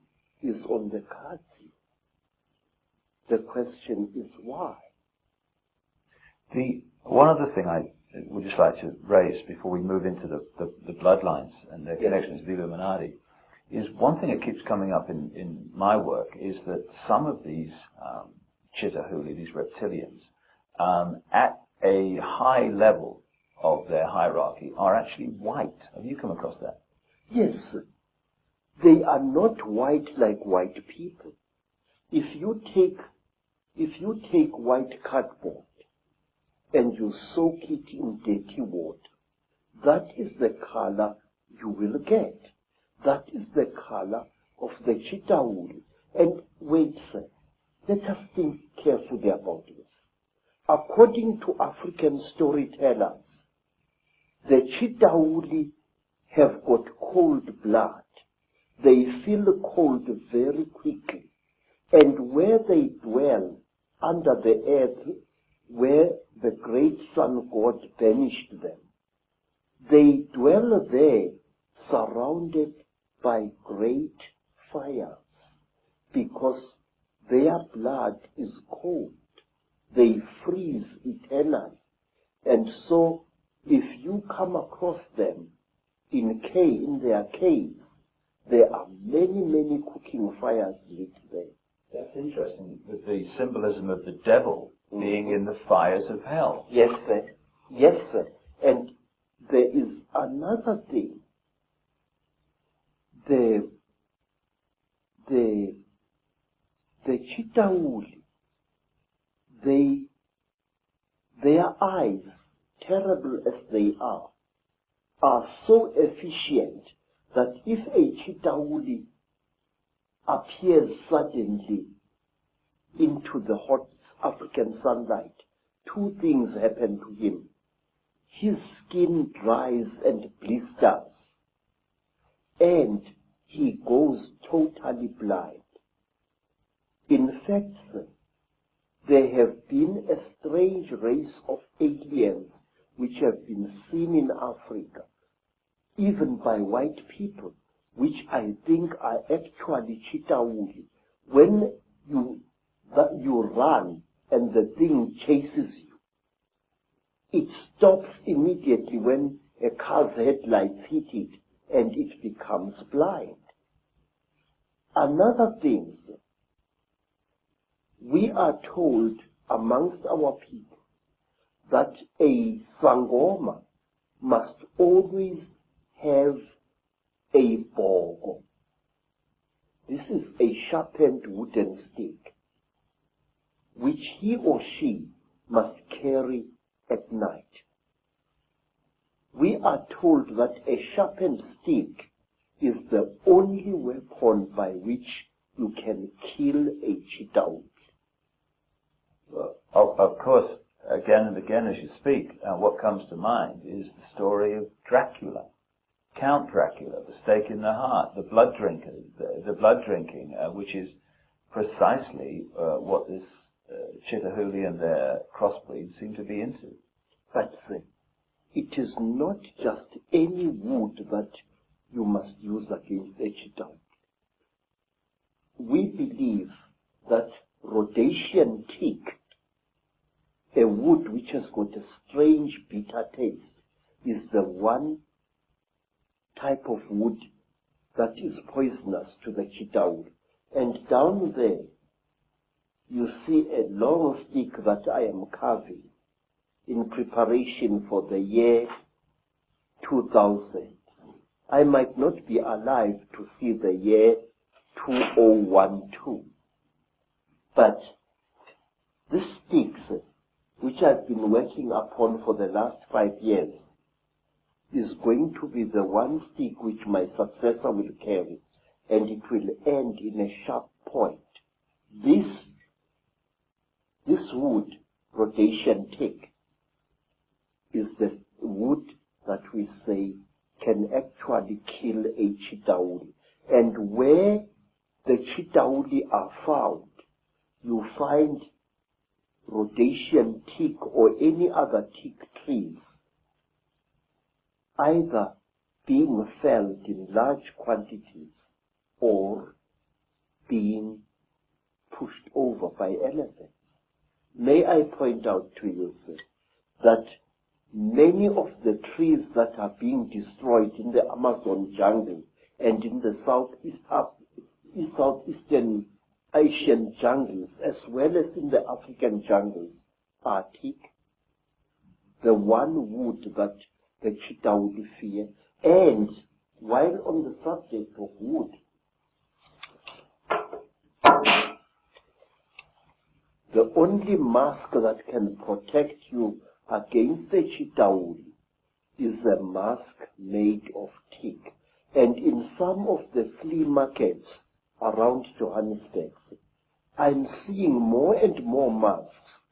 is on the cards here. The question is why? One other thing I would just like to raise before we move into the bloodlines and their connections with the Illuminati is one thing that keeps coming up in my work is that some of these Chitahuli, these reptilians, at a high level of their hierarchy are actually white. Have you come across that? Yes. They are not white like white people. If you take white cardboard and you soak it in dirty water, that is the color you will get. That is the color of the Chitahuli. And wait, sir, let us think carefully about this. According to African storytellers, the Chitahuli have got cold blood. They feel cold very quickly. And where they dwell under the earth, where the great sun god banished them, they dwell there surrounded by great fires because their blood is cold. They freeze eternally. And so if you come across them in their caves, there are many, many cooking fires lit there. That's interesting, with the symbolism of the devil being in the fires of hell. Yes, sir. Yes, sir. And there is another thing. The Chitahuli, their eyes, terrible as they are so efficient that if a Chitahuli appears suddenly into the hot African sunlight, two things happen to him. His skin dries and blisters, and he goes totally blind. In fact, sir, there have been a strange race of aliens which have been seen in Africa, even by white people, which I think are actually Chitahuli. When you run and the thing chases you, it stops immediately when a car's headlights hit it and it becomes blind. Another thing, sir, we are told amongst our people that a Sangoma must always have a bogo. This is a sharpened wooden stick, which he or she must carry at night. We are told that a sharpened stick is the only weapon by which you can kill a Chitahuli. Of course, again and again as you speak, what comes to mind is the story of Dracula. Count Dracula, the stake in the heart, the blood drinker, the blood drinking, which is precisely what this Chitahuli and their crossbreeds seem to be into. But it is not just any wood that you must use against a Chitahuli. We believe that Rhodesian teak, a wood which has got a strange bitter taste, is the one type of wood that is poisonous to the Chitahuli. And down there, you see a long stick that I am carving in preparation for the year 2000. I might not be alive to see the year 2012. But this sticks, which I've been working upon for the last 5 years, is going to be the one stick which my successor will carry, and it will end in a sharp point. This wood, Rhodesian teak, is the wood that we say can actually kill a Chitahuli. And where the Chitahuli are found, you find Rhodesian teak or any other teak trees, either being felled in large quantities or being pushed over by elephants. May I point out to you, sir, that many of the trees that are being destroyed in the Amazon jungle and in the Southeastern Asian jungles, as well as in the African jungles, are teak, the one wood that the Chitauli fear. And while on the subject of wood, the only mask that can protect you against the Chitauli is a mask made of teak. And in some of the flea markets around Johannesburg, I'm seeing more and more masks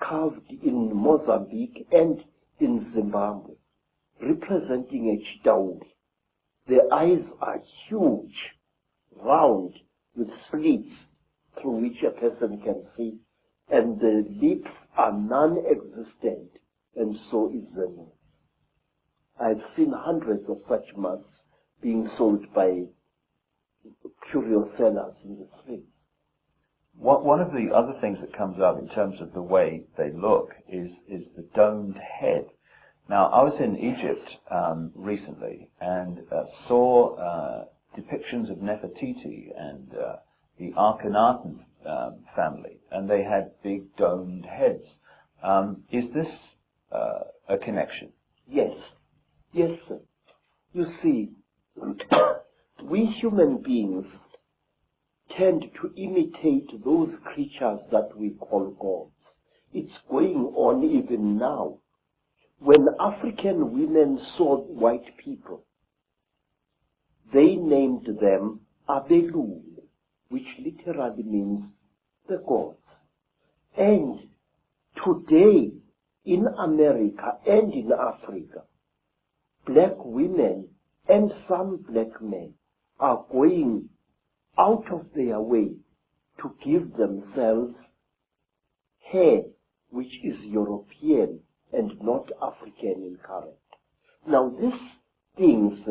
carved in Mozambique and in Zimbabwe, representing a Chitauli. The eyes are huge, round, with slits through which a person can see, and the lips are non-existent, and so is the nose. I've seen hundreds of such masks being sold by curio sellers in the streets. One of the other things that comes up in terms of the way they look is the domed head. Now, I was in Egypt recently and saw depictions of Nefertiti and the Akhenaten family, and they had big domed heads. Is this a connection? Yes. Yes, sir. You see, we human beings tend to imitate those creatures that we call gods. It's going on even now. When African women saw white people, they named them Abelul, which literally means the gods. And today, in America and in Africa, black women and some black men are going out of their way to give themselves hair which is European and not African in character. Now this thing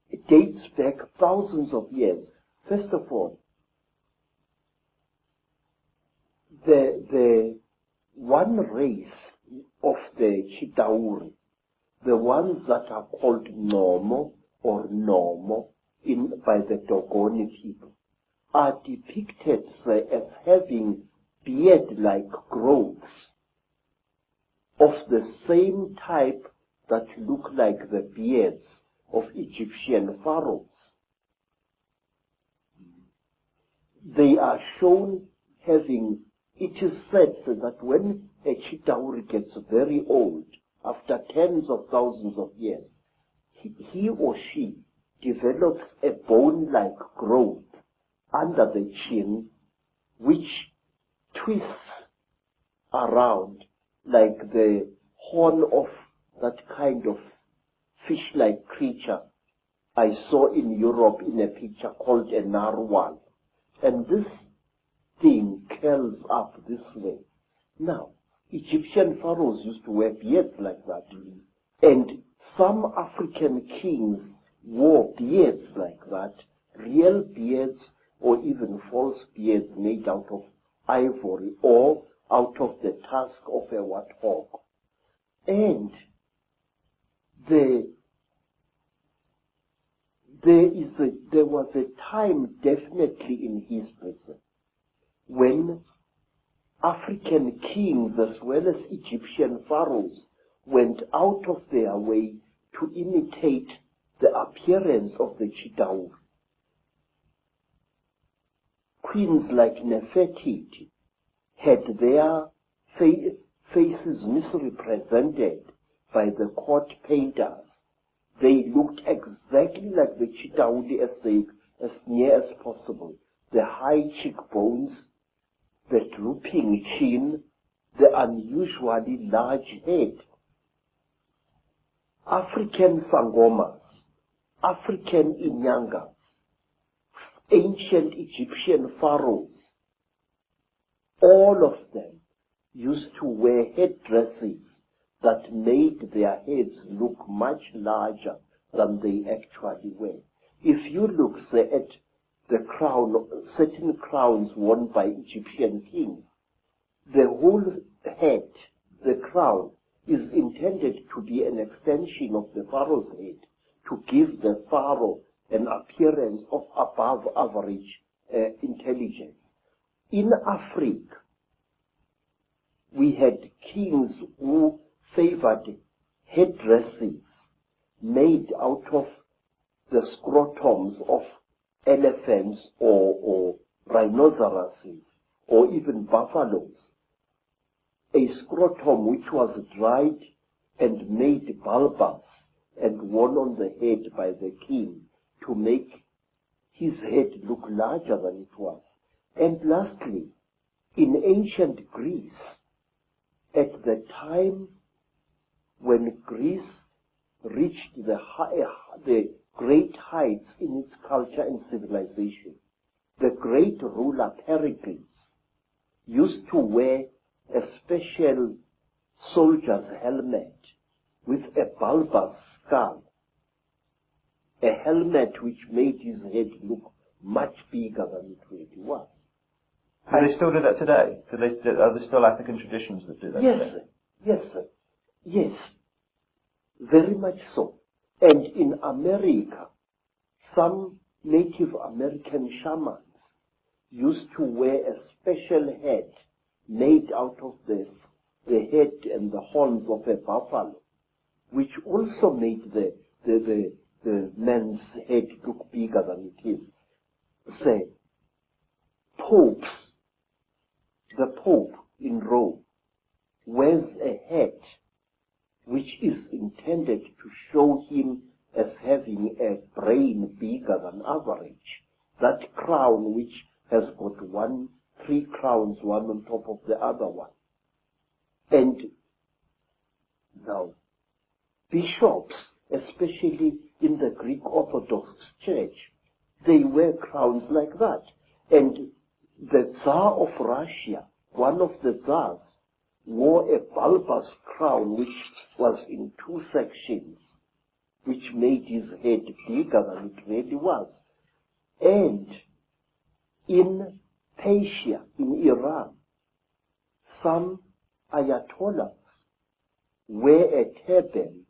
it dates back thousands of years. First of all, the one race of the Chitauri, the ones that are called Nomo or Nomo by the Dogoni people, are depicted as having beard-like growths of the same type that look like the beards of Egyptian pharaohs. They are shown having, it is said that when a Chitauri gets very old, after tens of thousands of years, he or she develops a bone-like growth under the chin, which twists around like the horn of that kind of fish-like creature I saw in Europe in a picture called a narwhal. And this thing curls up this way. Now, Egyptian pharaohs used to wear beards like that. And some African kings wore beards like that, real beards or even false beards made out of ivory or out of the tusk of a warthog. And there was a time definitely in history when African kings as well as Egyptian pharaohs went out of their way to imitate the appearance of the Chitauri. Queens like Nefertiti had their faces misrepresented by the court painters. They looked exactly like the Chitauri as near as possible. The high cheekbones, the drooping chin, the unusually large head. African sangomas, African inyangas, ancient Egyptian pharaohs, all of them used to wear headdresses that made their heads look much larger than they actually were. If you look, say, at the crown, certain crowns worn by Egyptian kings, the whole head, the crown, is intended to be an extension of the pharaoh's head to give the pharaoh an appearance of above average intelligence. In Africa, we had kings who favored headdresses made out of the scrotums of elephants or rhinoceroses or even buffaloes. A scrotum which was dried and made bulbous and worn on the head by the king to make his head look larger than it was. And lastly, in ancient Greece, at the time when Greece reached the great heights in its culture and civilization, the great ruler Pericles used to wear a special soldier's helmet with a bulbous skull, a helmet which made his head look much bigger than it really was. Do they still do that today? Are there still African traditions that do that today? Yes, sir. Yes, very much so. And in America, some Native American shamans used to wear a special head made out of the head and the horns of a buffalo, which also made the man's head look bigger than it is. Say, the Pope in Rome wears a hat which is intended to show him as having a brain bigger than average. That crown which has got three crowns, one on top of the other one. And now, bishops, especially in the Greek Orthodox Church, they wear crowns like that. And the Tsar of Russia, one of the Tsars, wore a bulbous crown which was in two sections, which made his head bigger than it really was. And in Persia, in Iran, some ayatollahs wear a turban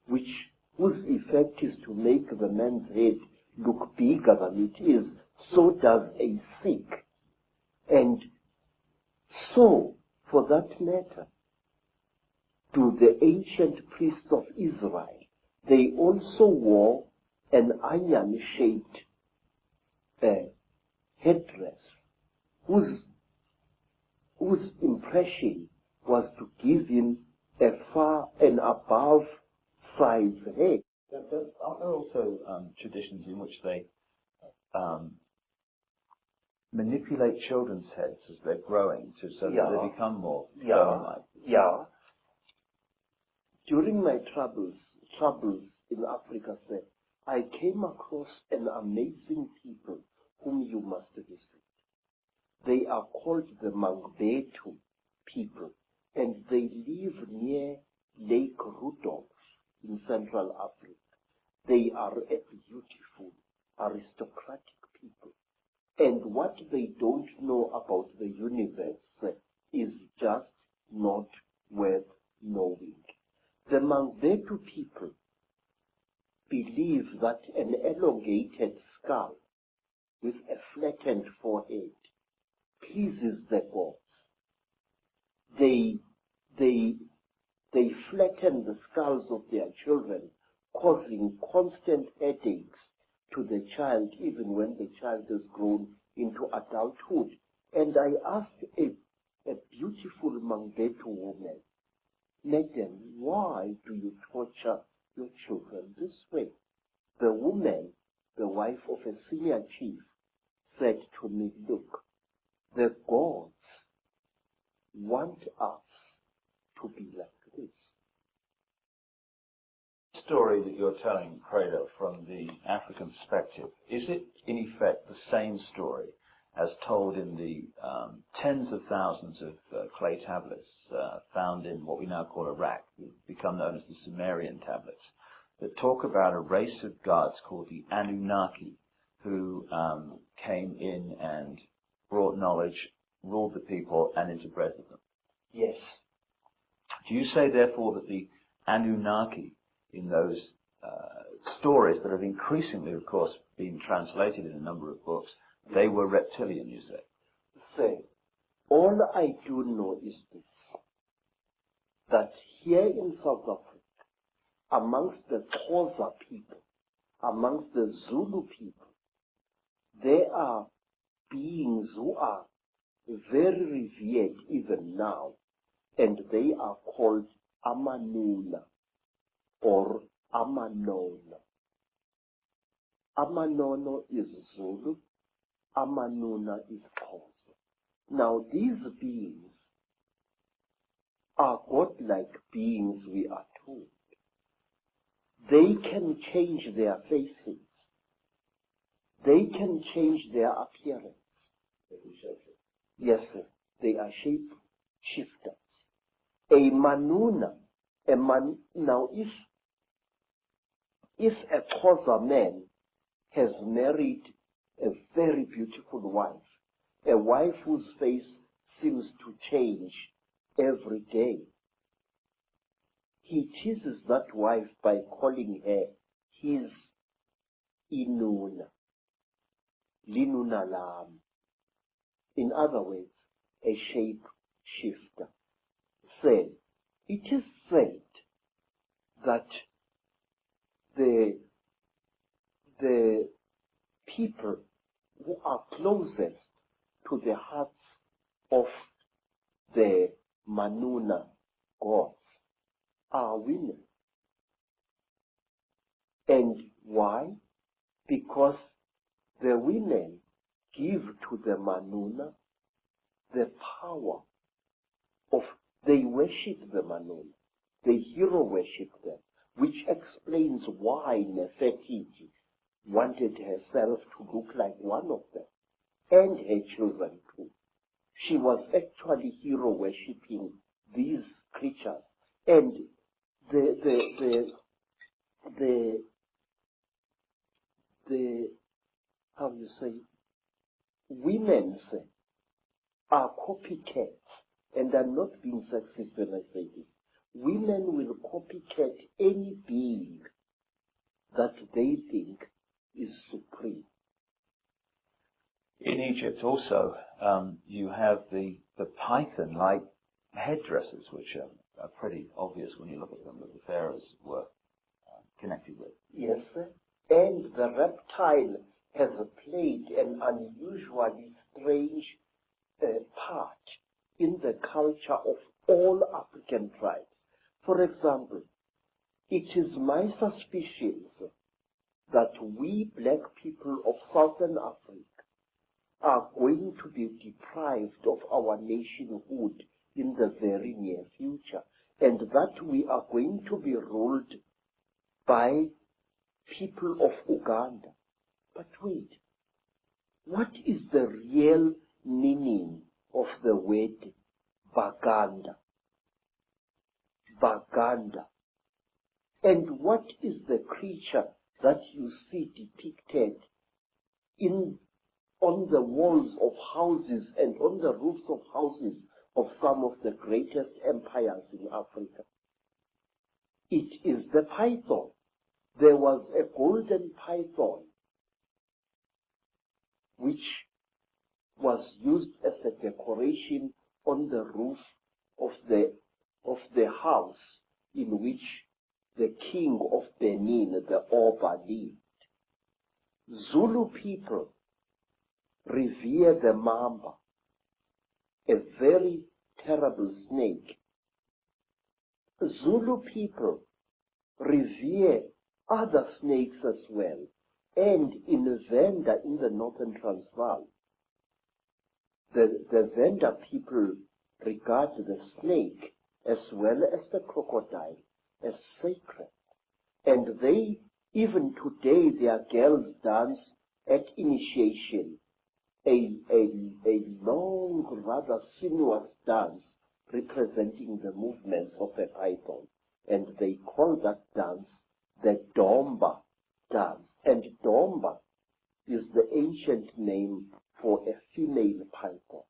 whose effect is to make the man's head look bigger than it is. So does a Sikh. And so, for that matter, do the ancient priests of Israel. They also wore an iron-shaped headdress, whose impression was to give him a far and above size head. Are there also traditions in which they manipulate children's heads as they're growing so that they become more stone-like? Yeah. During my travels in Africa, sir, I came across an amazing people whom you must visit. They are called the Mangbetu people, and they live near Lake Rudolph in Central Africa. They are a beautiful, aristocratic people. And what they don't know about the universe is just not worth knowing. The Mangbetu people believe that an elongated skull with a flattened forehead pleases the gods. They flatten the skulls of their children, causing constant headaches to the child even when the child has grown into adulthood. And I asked a beautiful Mangbetu woman, "Madam, why do you torture your children this way?" The woman, the wife of a senior chief, said to me, "Look, the gods want us to be like this." story that you're telling, Credo, from the African perspective, is it in effect the same story as told in the tens of thousands of clay tablets found in what we now call Iraq, become known as the Sumerian tablets, that talk about a race of gods called the Anunnaki, who came in and brought knowledge, ruled the people, and interbred with them? Yes. Do you say, therefore, that the Anunnaki in those stories that have increasingly, of course, been translated in a number of books, they were reptilian, you say? Say, all I do know is this, that here in South Africa, amongst the Xhosa people, amongst the Zulu people, there are beings who are very revered even now, and they are called Amanuna or Amanono. Amanono is Zulu, Amanuna is Xhosa. Now these beings are godlike beings, we are told. They can change their faces. They can change their appearance. Yes, sir. They are shape shifters. A manuna, now if a Xhosa man has married a very beautiful wife, a wife whose face seems to change every day, he teases that wife by calling her his inuna, linuna lam. In other words, a shape shifter. Said, it is said that the people who are closest to the hearts of the Manuna gods are women. And why? Because the women give to the Manuna the power of, they worship the Manuna, they hero worship them, which explains why Nefertiti wanted herself to look like one of them, and her children too. She was actually hero worshipping these creatures, and the how you say, women are copycats, and I'm not being sexist when I say this. Women will copycat any being that they think is supreme. In Egypt also, you have the python-like headdresses, which are pretty obvious when you look at them, that the pharaohs were connected with. Yes, sir. And the reptile has played an unusually strange part in the culture of all African tribes. For example, it is my suspicion that we black people of Southern Africa are going to be deprived of our nationhood in the very near future, and that we are going to be ruled by people of Uganda. But wait, what is the real meaning of the word Baganda? Baganda. And what is the creature that you see depicted on the walls of houses and on the roofs of houses of some of the greatest empires in Africa? It is the python. There was a golden python which was used as a decoration on the roof of the house in which the king of Benin, the Oba, lived. Zulu people revere the mamba, a very terrible snake. Zulu people revere other snakes as well. And in Venda, in the northern Transvaal, the Venda people regard the snake as well as the crocodile as sacred. And their girls dance at initiation, a long, rather sinuous dance representing the movements of a python. And they call that dance the Domba dance. And Domba is the ancient name for a female python.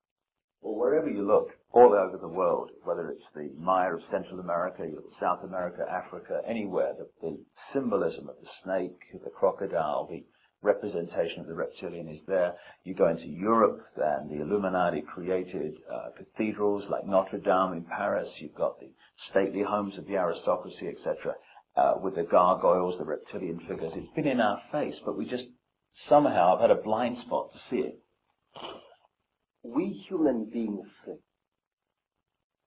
Well, wherever you look, all over the world, whether it's the Maya of Central America, you look at South America, Africa, anywhere, the symbolism of the snake, the crocodile, the representation of the reptilian is there. You go into Europe, and the Illuminati created cathedrals like Notre Dame in Paris. You've got the stately homes of the aristocracy, etc., with the gargoyles, the reptilian figures. It's been in our face, but we just somehow have had a blind spot to see it. We human beings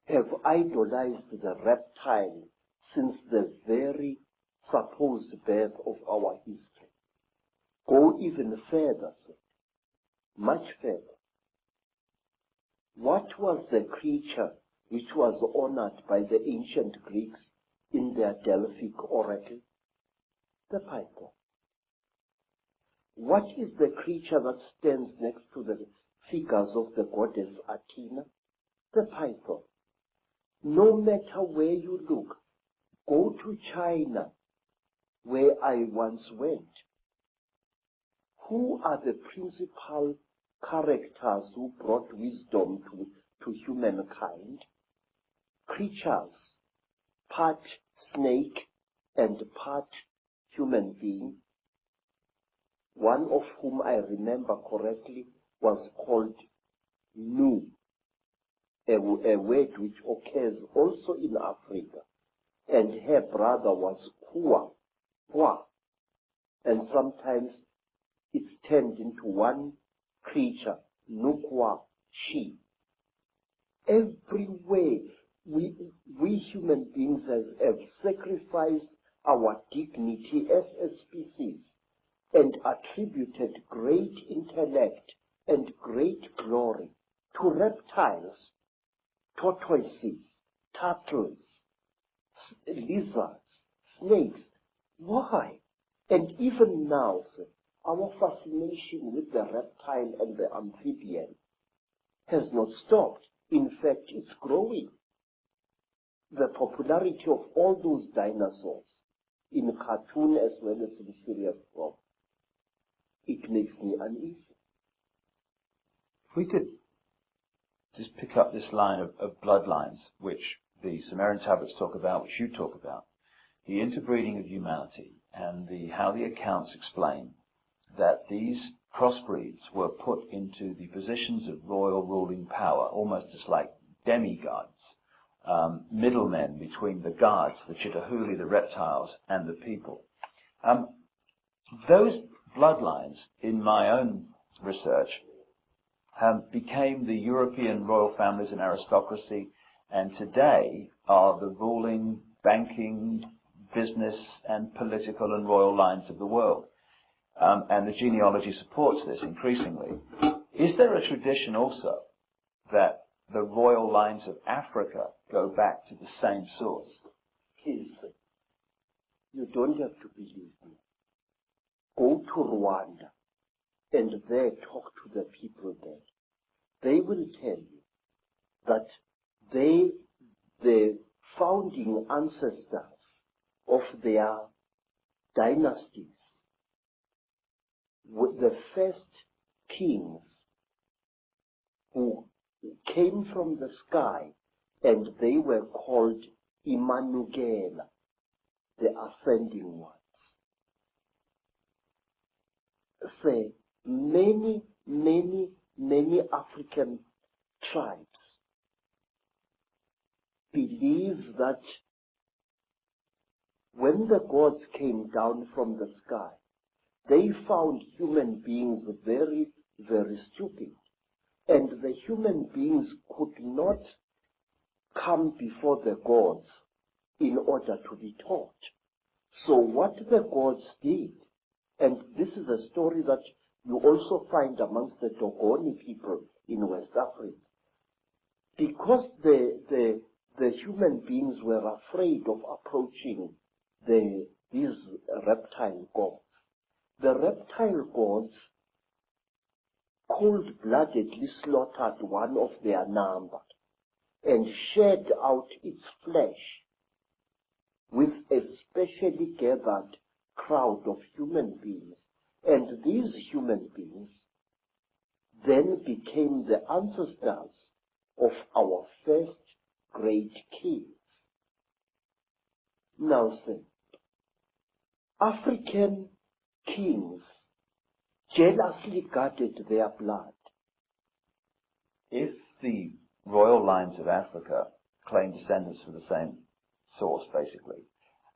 have idolized the reptile since the very supposed birth of our history. Go even further, much further. What was the creature which was honored by the ancient Greeks in their Delphic oracle? The python. What is the creature that stands next to the figures of the goddess Athena? The python. No matter where you look, go to China, where I once went. Who are the principal characters who brought wisdom to humankind? Creatures, part snake and part human being, one of whom I remember correctly was called Nu, a word which occurs also in Africa, and her brother was Hua, and sometimes it's turned into one creature, Nukwa, she. Everywhere we human beings have sacrificed our dignity as a species and attributed great intellect and great glory to reptiles, tortoises, turtles, lizards, snakes. Why? And even now, our fascination with the reptile and the amphibian has not stopped. In fact, it's growing. The popularity of all those dinosaurs in cartoon as well as in serious form, it makes me uneasy. If we could just pick up this line of bloodlines, which the Sumerian tablets talk about, which you talk about, the interbreeding of humanity, and how the accounts explain that these crossbreeds were put into the positions of royal ruling power, almost as like demigods, middlemen between the gods, the Chitahuli, the reptiles, and the people. Those bloodlines, in my own research, became the European royal families and aristocracy, and today are the ruling, banking, business, and political and royal lines of the world. And the genealogy supports this increasingly. Is there a tradition also that the royal lines of Africa go back to the same source? Please, you don't have to believe me. Go to Rwanda and there talk to the people there. They will tell you that the founding ancestors of their dynasties, the first kings who came from the sky, and they were called Imanugela, the ascending ones. Say, many African tribes believe that when the gods came down from the sky, they found human beings very, very stupid. And the human beings could not come before the gods in order to be taught. So what the gods did, and this is a story that you also find amongst the Dogoni people in West Africa, because the human beings were afraid of approaching these reptile gods, the reptile gods cold-bloodedly slaughtered one of their number and shed out its flesh with a specially gathered crowd of human beings. And these human beings then became the ancestors of our first great kings. Now say, African kings jealously guarded their blood. If the royal lines of Africa claim descendants from the same source, basically,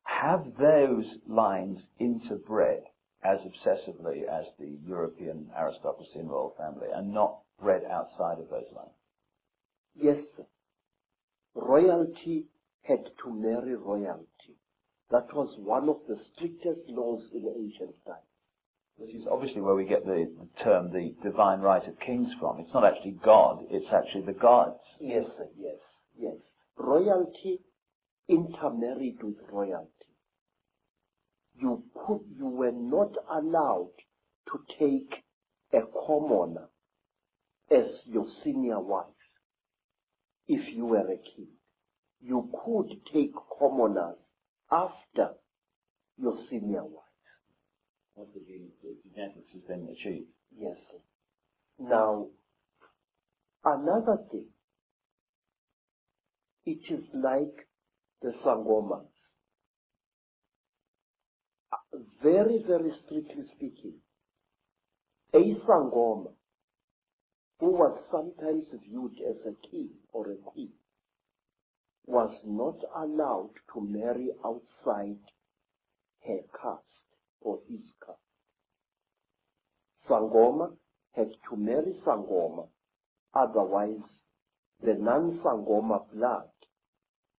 have those lines interbred as obsessively as the European aristocracy and royal family, and not bred outside of those lines? Yes, sir. Royalty had to marry royalty. That was one of the strictest laws in ancient times. Which is obviously where we get the term the divine right of kings from. It's not actually God, it's actually the gods. Yes, sir, yes, yes. Royalty intermarried with royalty. You were not allowed to take a commoner as your senior wife if you were a king. You could take commoners after your senior wife. After the genetics has been achieved. Yes, sir. Now, another thing, it is like the Sangomas. Very, very strictly speaking, a Sangoma who was sometimes viewed as a king or a queen was not allowed to marry outside her caste or his caste. Sangoma had to marry Sangoma, otherwise the non-Sangoma blood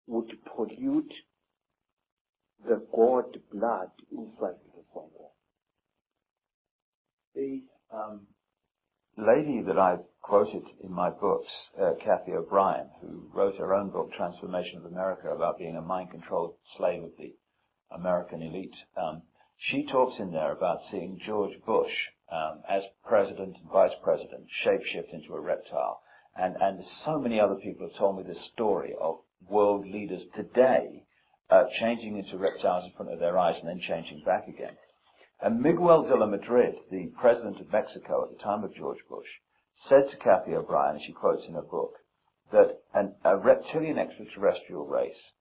would pollute the god blood inside the Sangoma. The lady that I've quoted in my books, Cathy O'Brien, who wrote her own book, Transformation of America, about being a mind-controlled slave of the American elite, she talks in there about seeing George Bush as president and vice president shapeshift into a reptile. And so many other people have told me this story of world leaders today changing into reptiles in front of their eyes and then changing back again. And Miguel de la Madrid, the president of Mexico at the time of George Bush, said to Cathy O'Brien, and she quotes in her book, that a reptilian extraterrestrial race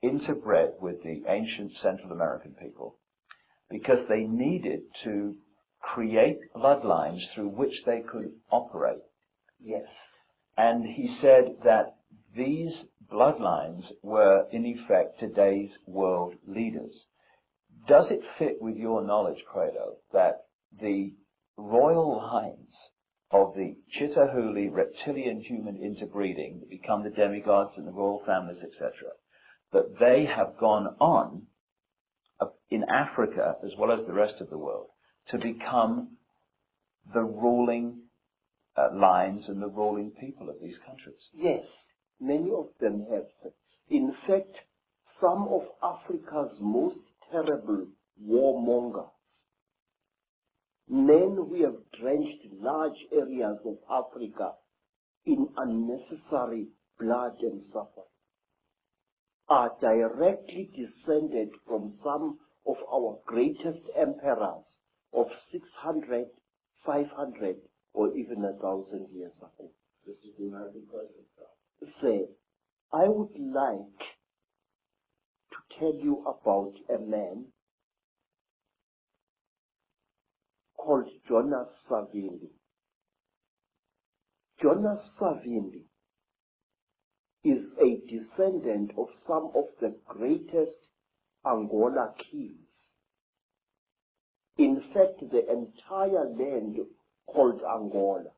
interbred with the ancient Central American people because they needed to create bloodlines through which they could operate. Yes. And he said that these bloodlines were, in effect, today's world leaders. Does it fit with your knowledge, Credo, that the royal lines of the Chitahuli reptilian human interbreeding that become the demigods and the royal families, etc., that they have gone on in Africa, as well as the rest of the world, to become the ruling lines and the ruling people of these countries? Yes, many of them have. In fact, some of Africa's most terrible warmongers, men who have drenched large areas of Africa in unnecessary blood and suffering, are directly descended from some of our greatest emperors of 600, 500, or even 1,000 years ago. This is the American president. Say, I would like to tell you about a man called Jonas Savimbi. Jonas Savimbi is a descendant of some of the greatest Angola kings. In fact, the entire land called Angola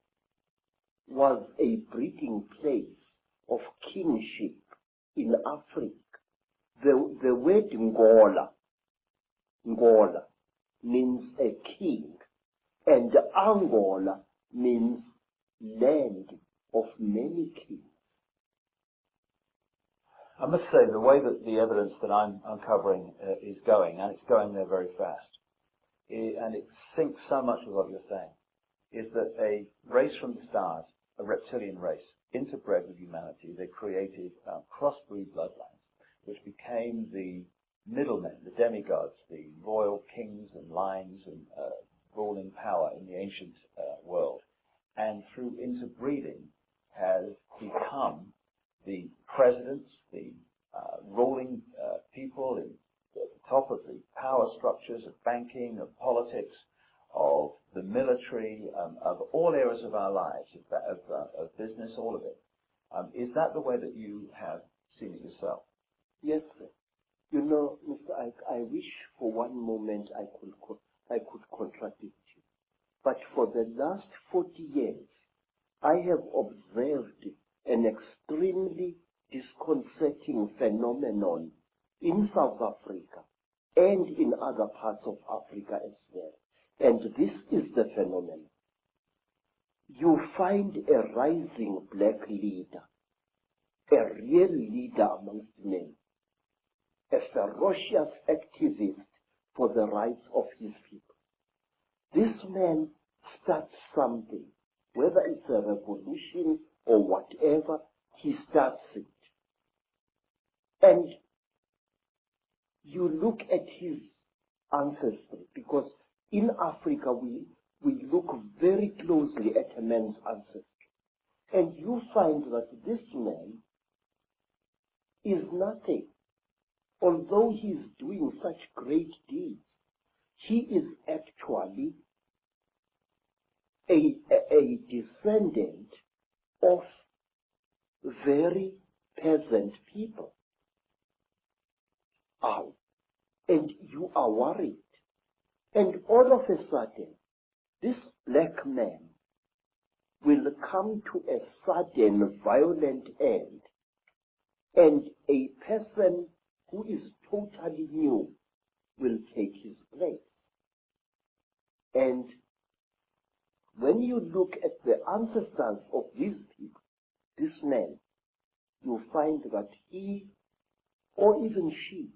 was a breeding place of kingship in Africa. The word Ngola means a king, and Angola means land of many kings. I must say, the way that the evidence that I'm uncovering is going, and it's going there very fast, and it syncs so much with what you're saying, is that a race from the stars, a reptilian race, interbred with humanity, they created crossbreed bloodlines, which became the middlemen, the demigods, the royal kings and lines and ruling power in the ancient world. And through interbreeding has become the presidents, the ruling people at the top of the power structures of banking, of politics, of the military, of all areas of our lives, of business, all of it. Is that the way that you have seen it yourself? Yes, sir. You know, Mr. Icke, I wish for one moment I could contradict you. But for the last 40 years, I have observed an extremely disconcerting phenomenon in South Africa and in other parts of Africa as well. And this is the phenomenon. You find a rising black leader, a real leader amongst men, a ferocious activist for the rights of his people. This man starts something, whether it's a revolution or whatever, he starts it. And you look at his ancestry, because in Africa we look very closely at a man's ancestry. And you find that this man is nothing. Although he is doing such great deeds, he is actually a descendant of very peasant people. And you are worried. And all of a sudden, this black man will come to a sudden violent end, and a person who is totally new will take his place. And when you look at the ancestors of these people, this man, you find that he, or even she,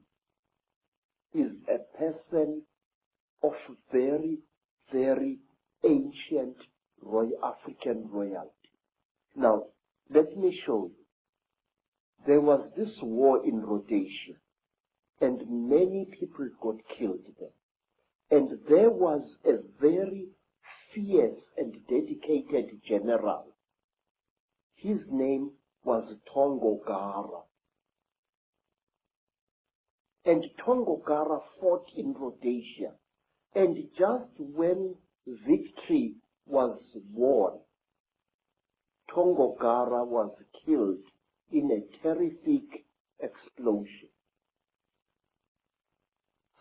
is a person of very, very ancient African royalty. Now, let me show you. There was this war in Rhodesia, and many people got killed there. And there was a very fierce and dedicated general. His name was Tongogara. And Tongogara fought in Rhodesia. And just when victory was won, Tongogara was killed in a terrific explosion.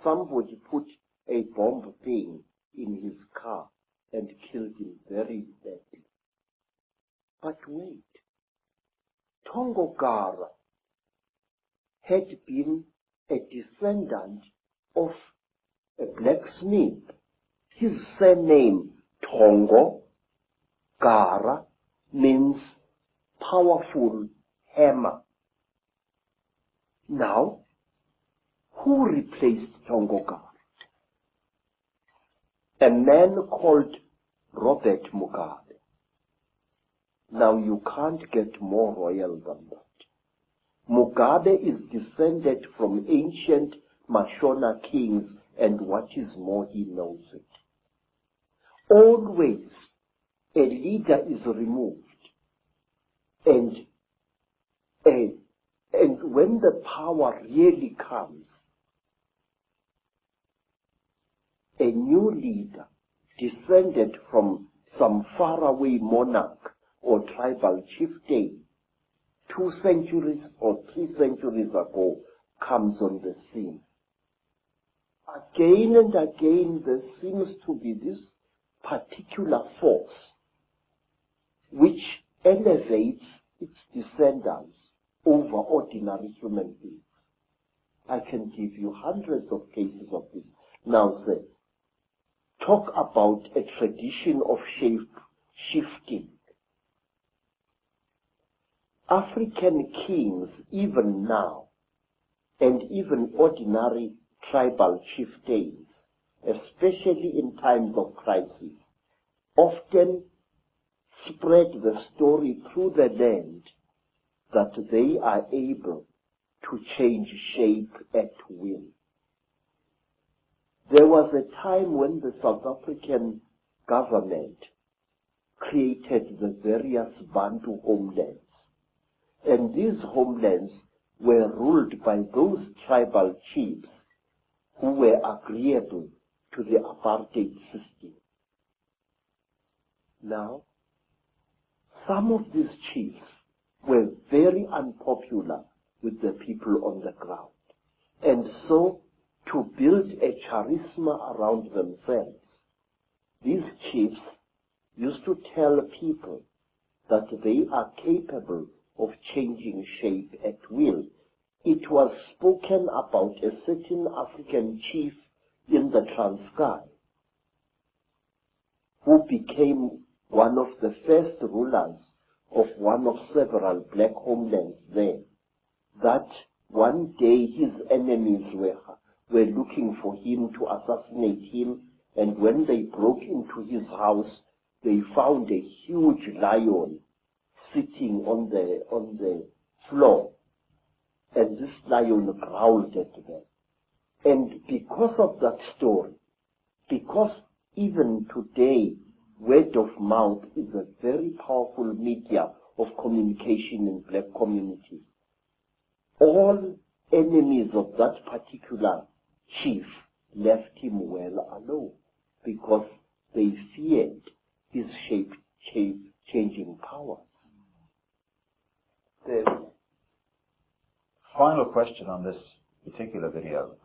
Somebody put a bomb thing in his car and killed him very badly. But wait, Tongogara had been a descendant of a blacksmith. His surname, Tongo Gara, means powerful hammer. Now, who replaced Tongogara? A man called Robert Mugabe. Now, you can't get more royal than that. Mugabe is descended from ancient Mashona kings, and what is more, he knows it. Always a leader is removed, and when the power really comes, a new leader descended from some faraway monarch or tribal chieftain 2 centuries or 3 centuries ago comes on the scene. Again and again there seems to be this particular force which elevates its descendants over ordinary human beings. I can give you hundreds of cases of this. Now, say, talk about a tradition of shape-shifting. African kings, even now, and even ordinary tribal chieftains, especially in times of crisis, often spread the story through the land that they are able to change shape at will. There was a time when the South African government created the various Bantu homelands, and these homelands were ruled by those tribal chiefs who were agreeable to the apartheid system. Now, some of these chiefs were very unpopular with the people on the ground, and so to build a charisma around themselves, these chiefs used to tell people that they are capable of changing shape at will. It was spoken about a certain African chief in the Transkei who became one of the first rulers of one of several black homelands there, that one day his enemies were looking for him to assassinate him, and when they broke into his house, they found a huge lion sitting on the floor, and this lion growled at them. And because of that story, because even today word of mouth is a very powerful media of communication in black communities, all enemies of that particular chief left him well alone because they feared his shape-changing powers. The final question on this particular video,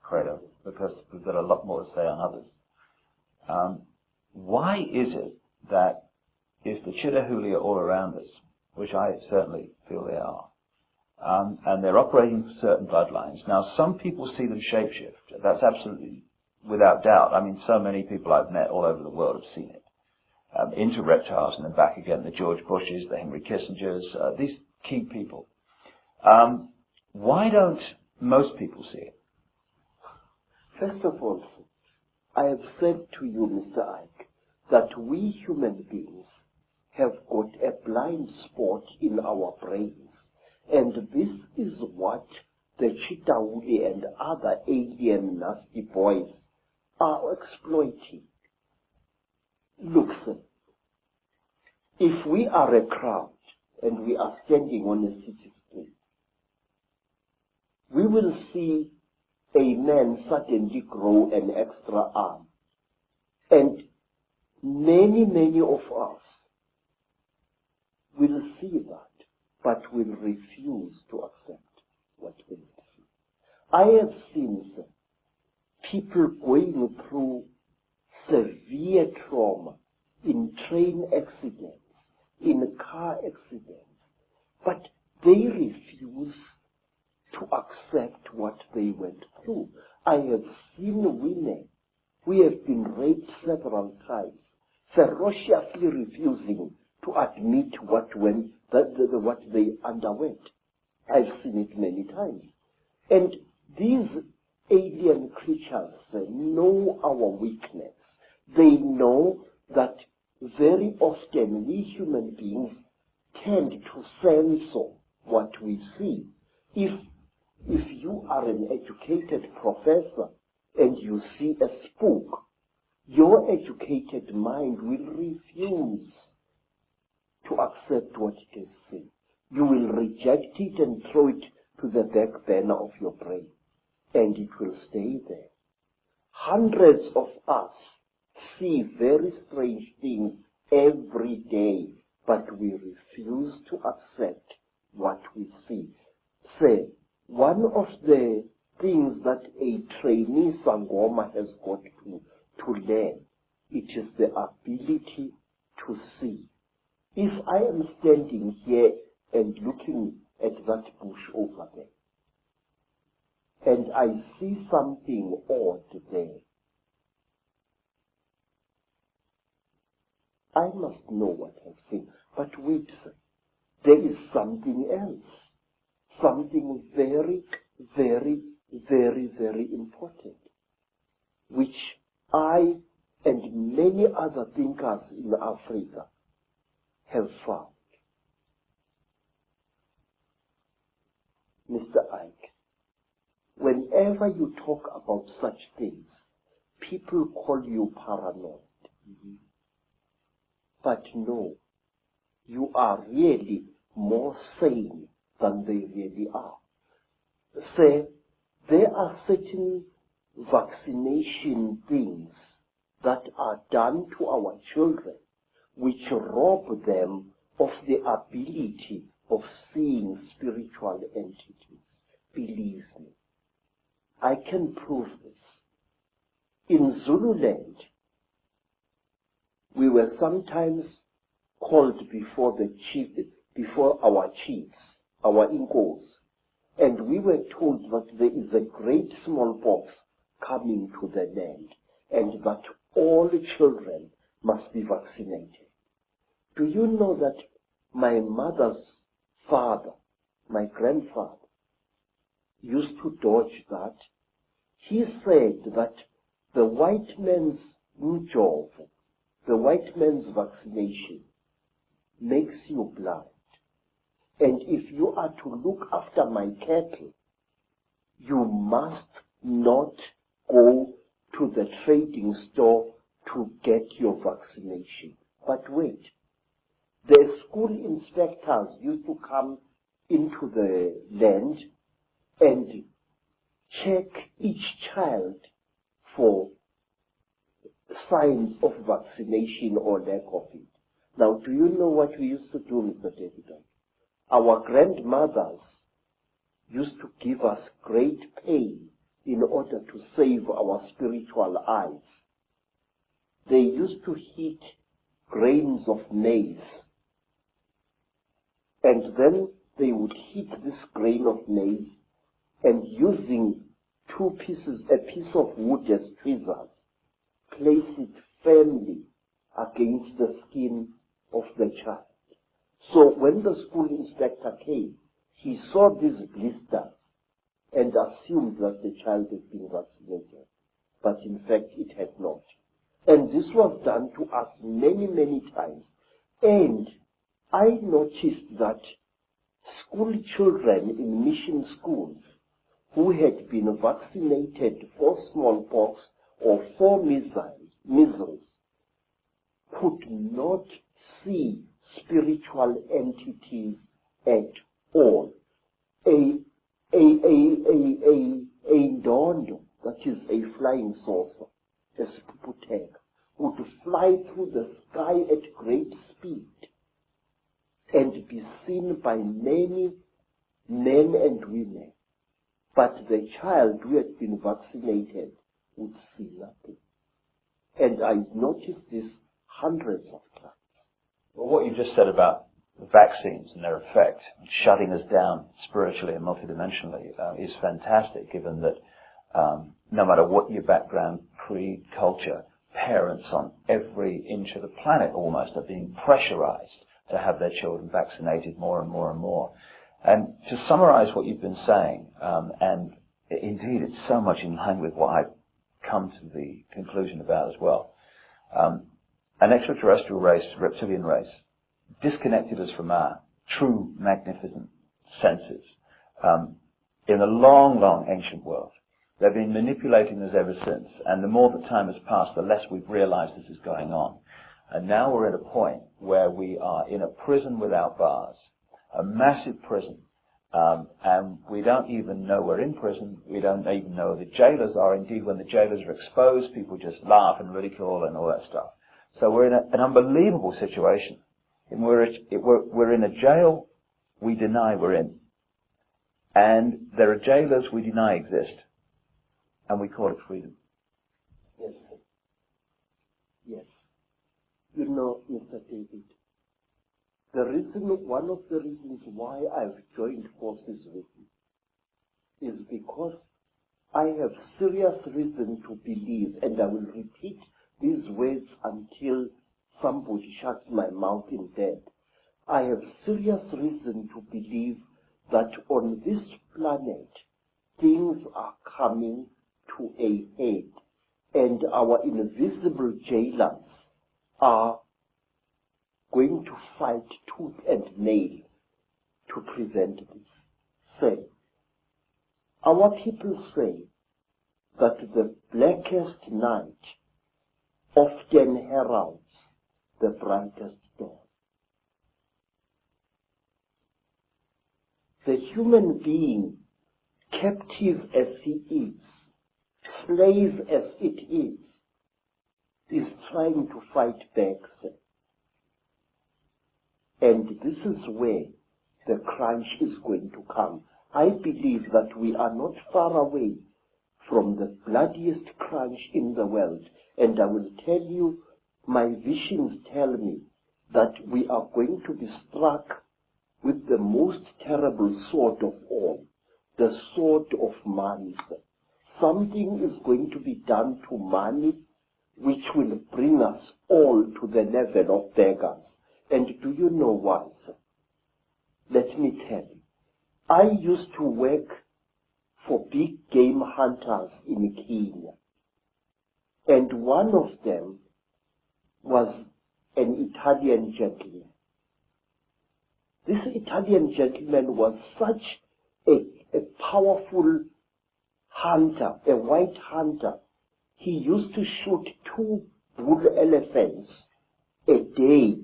Credo, because we've got a lot more to say on others. Why is it that if the Chitahuli are all around us, which I certainly feel they are, and they're operating certain bloodlines, now some people see them shapeshift. That's absolutely without doubt. I mean, so many people I've met all over the world have seen it. Into reptiles and then back again, the George Bushes, the Henry Kissingers, these key people. Why don't most people see it? First of all, I have said to you, Mr. Icke, that we human beings have got a blind spot in our brains, and this is what the Chitauli and other alien nasty boys are exploiting. Look, sir, if we are a crowd and we are standing on a city street, we will see a man suddenly grow an extra arm, and many of us will see that, but will refuse to accept what we see. I have seen, sir, people going through severe trauma in train accidents, in car accidents, but they refuse to accept what they went through. I have seen women who have been raped several times, ferociously refusing to admit what they underwent. I've seen it many times. And these alien creatures know our weakness. They know that very often we human beings tend to censor what we see. If you are an educated professor and you see a spook, your educated mind will refuse to accept what it is seen. You will reject it and throw it to the back burner of your brain, and it will stay there. Hundreds of us see very strange things every day, but we refuse to accept what we see. Say, one of the things that a trainee Sangoma has got to learn, it is the ability to see. If I am standing here and looking at that bush over there, and I see something odd there, I must know what I've seen. But wait, sir, there is something else. Something very, very, very, very important, which I and many other thinkers in Africa have found. Mr. Icke, whenever you talk about such things, people call you paranoid. But no, you are really more sane than they really are. Say, there are certain vaccination things that are done to our children which rob them of the ability of seeing spiritual entities. Believe me, I can prove this. In Zululand, we were sometimes called before our chiefs, our Inkos, and we were told that there is a great smallpox coming to the land and that all children must be vaccinated. Do you know that my mother's father, my grandfather, used to dodge that? He said that the white man's Mutwa, the white man's vaccination, makes you blind. And if you are to look after my cattle, you must not go to the trading store to get your vaccination. But wait, the school inspectors used to come into the land and check each child for signs of vaccination or lack of it. Now, do you know what we used to do, Mr. David? Our grandmothers used to give us great pain in order to save our spiritual eyes. They used to heat grains of maize, and then they would heat this grain of maize, and using a piece of wood as tweezers, place it firmly against the skin of the child. So when the school inspector came, he saw these blisters and assumed that the child had been vaccinated. But in fact, it had not. And this was done to us many, many times. And I noticed that school children in mission schools who had been vaccinated for smallpox or for measles could not see spiritual entities at all. A ndondo, that is a flying saucer, a spuputeg, would fly through the sky at great speed and be seen by many men and women. But the child who had been vaccinated would see nothing. And I noticed this hundreds of times. Well, what you just said about the vaccines and their effect, shutting us down spiritually and multidimensionally, is fantastic, given that no matter what your background, creed, culture, parents on every inch of the planet almost are being pressurized to have their children vaccinated more and more and more. And to summarize what you've been saying, and indeed it's so much in line with what I've come to the conclusion about as well, an extraterrestrial race, reptilian race, disconnected us from our true magnificent senses in a long, long ancient world. They've been manipulating us ever since, and the more that time has passed, the less we've realized this is going on. And now we're at a point where we are in a prison without bars, a massive prison, and we don't even know we're in prison. We don't even know who the jailers are. Indeed, when the jailers are exposed, people just laugh and ridicule and all that stuff. So we're in an unbelievable situation. And we're in a jail we deny we're in. And there are jailers we deny exist. And we call it freedom. Yes, sir. Yes. You know, Mr. David, one of the reasons why I've joined forces with you is because I have serious reason to believe, and I will repeat these words until somebody shuts my mouth in death. I have serious reason to believe that on this planet, things are coming to a head. and our invisible jailers are going to fight tooth and nail to prevent this. Say, our people say that the blackest night often heralds the brightest dawn. The human being, captive as he is, slave as it is trying to fight back. And this is where the crunch is going to come. I believe that we are not far away from the bloodiest crunch in the world. And I will tell you, my visions tell me that we are going to be struck with the most terrible sword of all, the sword of money. Something is going to be done to money which will bring us all to the level of beggars. And do you know why, sir? Let me tell you. I used to work for big game hunters in Kenya. And one of them was an Italian gentleman. This Italian gentleman was such a powerful hunter, a white hunter. He used to shoot 2 bull elephants a day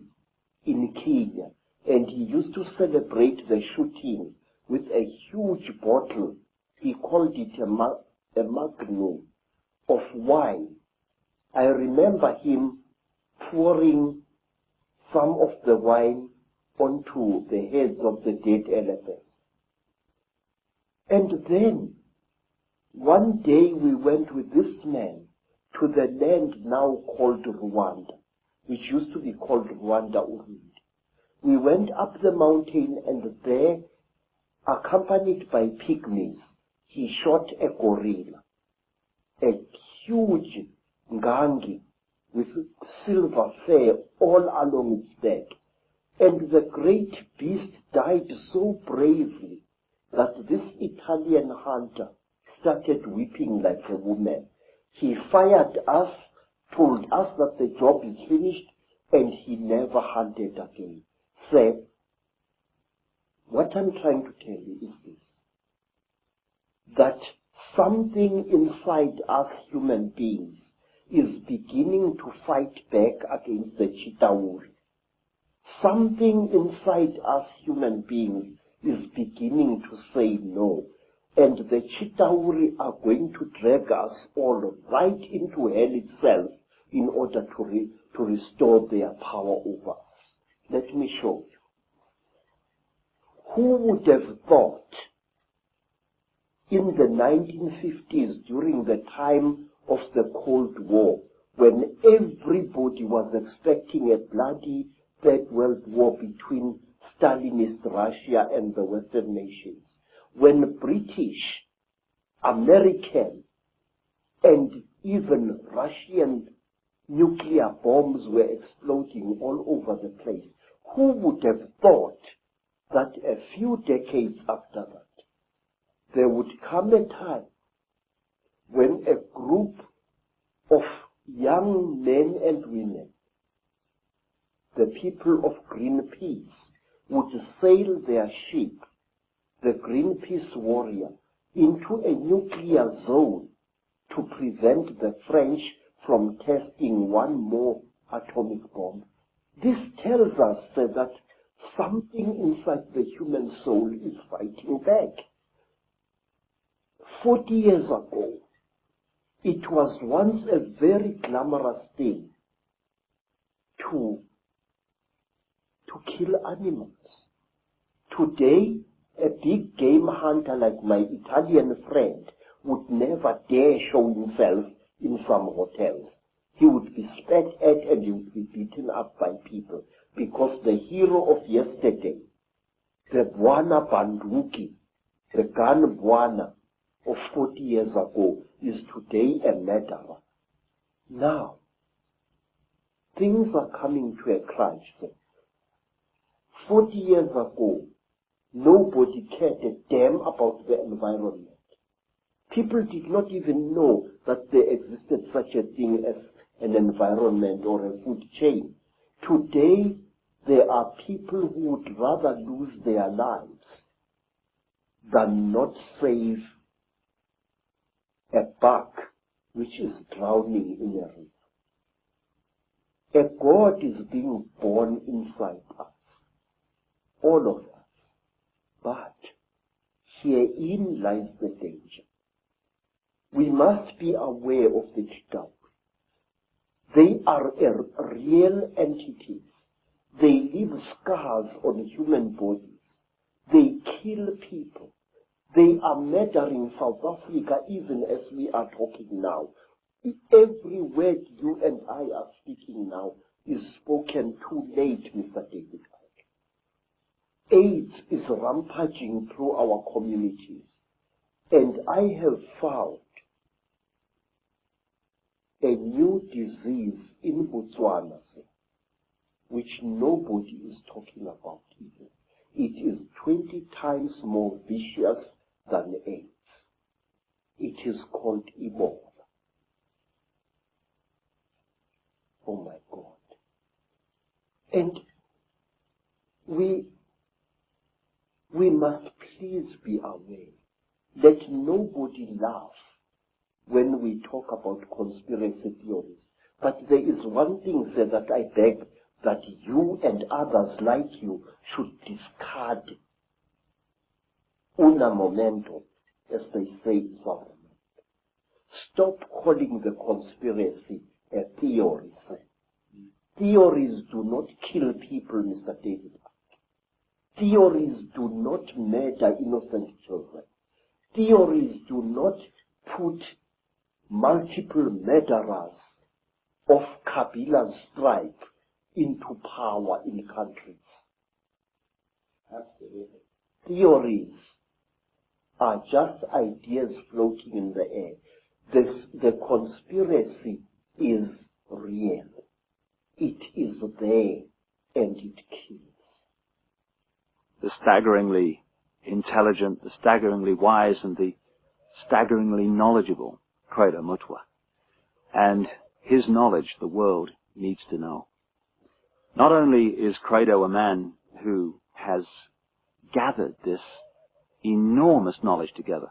in Kenya, and he used to celebrate the shooting with a huge bottle. He called it a magnum of wine. I remember him pouring some of the wine onto the heads of the dead elephants. And then, one day we went with this man to the land now called Rwanda, which used to be called Rwanda-Urundi. We went up the mountain, and there, accompanied by pygmies, he shot a gorilla, a huge ngangi with silver fur all along its back. And the great beast died so bravely that this Italian hunter started weeping like a woman. He fired us, told us that the job is finished, and he never hunted again. Sir, what I'm trying to tell you is this, that something inside us human beings is beginning to fight back against the Chitauri. Something inside us human beings is beginning to say no. And the Chitauri are going to drag us all right into hell itself in order to restore their power over us. Let me show you. Who would have thought in the 1950s, during the time of the Cold War, when everybody was expecting a bloody Third World War between Stalinist Russia and the Western nations, when British, American, and even Russian nuclear bombs were exploding all over the place, who would have thought that a few decades after that, there would come a time when a group of young men and women, the people of Greenpeace, would sail their ship, the Greenpeace Warrior, into a nuclear zone to prevent the French from testing one more atomic bomb. This tells us that something inside the human soul is fighting back. 40 years ago, it was once a very glamorous thing to kill animals. Today, a big game hunter like my Italian friend would never dare show himself in some hotels. He would be spat at and he would be beaten up by people, because the hero of yesterday, the Bwana Banduki, the gun Bwana of 40 years ago, is today a murderer. Now, things are coming to a crunch. 40 years ago, nobody cared a damn about the environment. People did not even know that there existed such a thing as an environment or a food chain. Today, there are people who would rather lose their lives than not save a buck which is drowning in a river. A God is being born inside us, all of us. But herein lies the danger. We must be aware of the Chitauri. They are real entities. They leave scars on human bodies. They kill people. They are murdering South Africa even as we are talking now. Every word you and I are speaking now is spoken too late, Mr. David. AIDS is rampaging through our communities. And I have found a new disease in Mutwa, which nobody is talking about even. It is 20 times more vicious than AIDS. It is called Ebola. Oh my God. And we must please be aware. Let nobody laugh when we talk about conspiracy theories. But there is one thing, sir, that I beg that you and others like you should discard. Una momento, as they say in South America. Stop calling the conspiracy a theory, sir. Theories do not kill people, Mr. David. Theories do not murder innocent children. Theories do not put multiple murderers of Kabila's stripe into power in countries. Absolutely. Theories are just ideas floating in the air. The conspiracy is real. It is there and it kills. The staggeringly intelligent, the staggeringly wise, and the staggeringly knowledgeable Credo Mutwa. And his knowledge the world needs to know. Not only is Credo a man who has gathered this enormous knowledge together,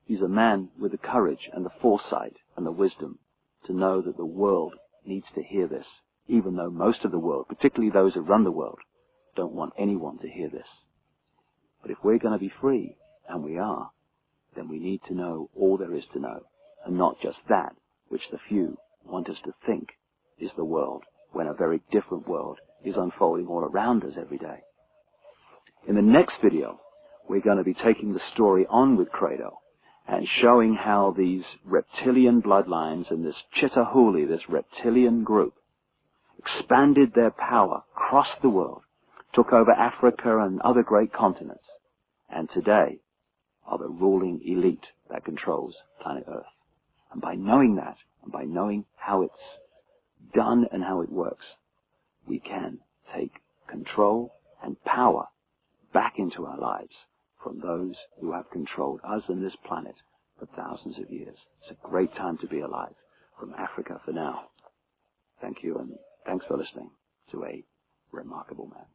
he's a man with the courage and the foresight and the wisdom to know that the world needs to hear this, even though most of the world, particularly those who run the world, don't want anyone to hear this. But if we're going to be free, and we are, then we need to know all there is to know, and not just that which the few want us to think is the world, when a very different world is unfolding all around us every day. In the next video, we're going to be taking the story on with Credo and showing how these reptilian bloodlines and this Chitahuli, this reptilian group, expanded their power across the world, took over Africa and other great continents, and today are the ruling elite that controls planet Earth. And by knowing that, and by knowing how it's done and how it works, we can take control and power back into our lives from those who have controlled us and this planet for thousands of years. It's a great time to be alive. From Africa for now. Thank you, and thanks for listening to a remarkable man.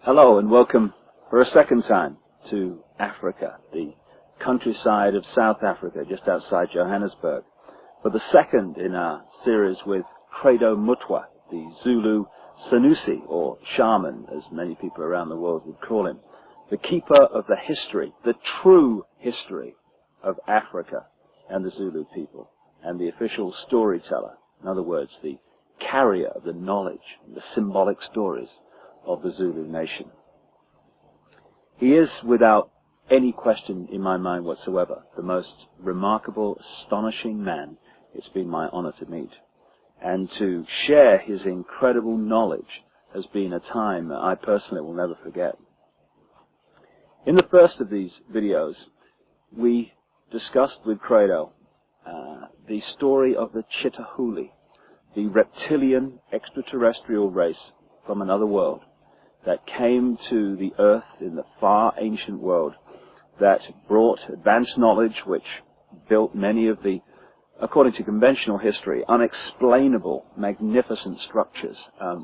Hello and welcome for a second time to Africa, the countryside of South Africa, just outside Johannesburg. For the second in our series with Credo Mutwa, the Zulu Sanusi, or shaman, as many people around the world would call him, the keeper of the history, the true history of Africa and the Zulu people, and the official storyteller, in other words, the carrier of the knowledge, the symbolic stories of the Zulu nation. He is, without any question in my mind whatsoever, the most remarkable, astonishing man it's been my honor to meet. And to share his incredible knowledge has been a time I personally will never forget. In the first of these videos, we discussed with Credo the story of the Chitahuli, the reptilian extraterrestrial race from another world that came to the earth in the far ancient world, that brought advanced knowledge which built many of the, according to conventional history, unexplainable, magnificent structures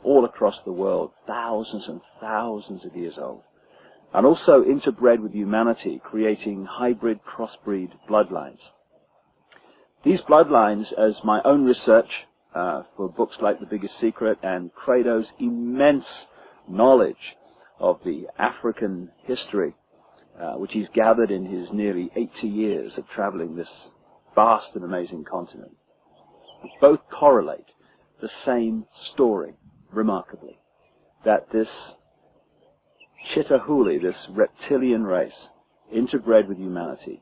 all across the world, thousands and thousands of years old, and also interbred with humanity, creating hybrid crossbreed bloodlines. These bloodlines, as my own research for books like The Biggest Secret and Credo's immense knowledge of the African history, which he's gathered in his nearly 80 years of traveling this vast and amazing continent, both correlate the same story, remarkably, that this Chitahuli, this reptilian race, interbred with humanity,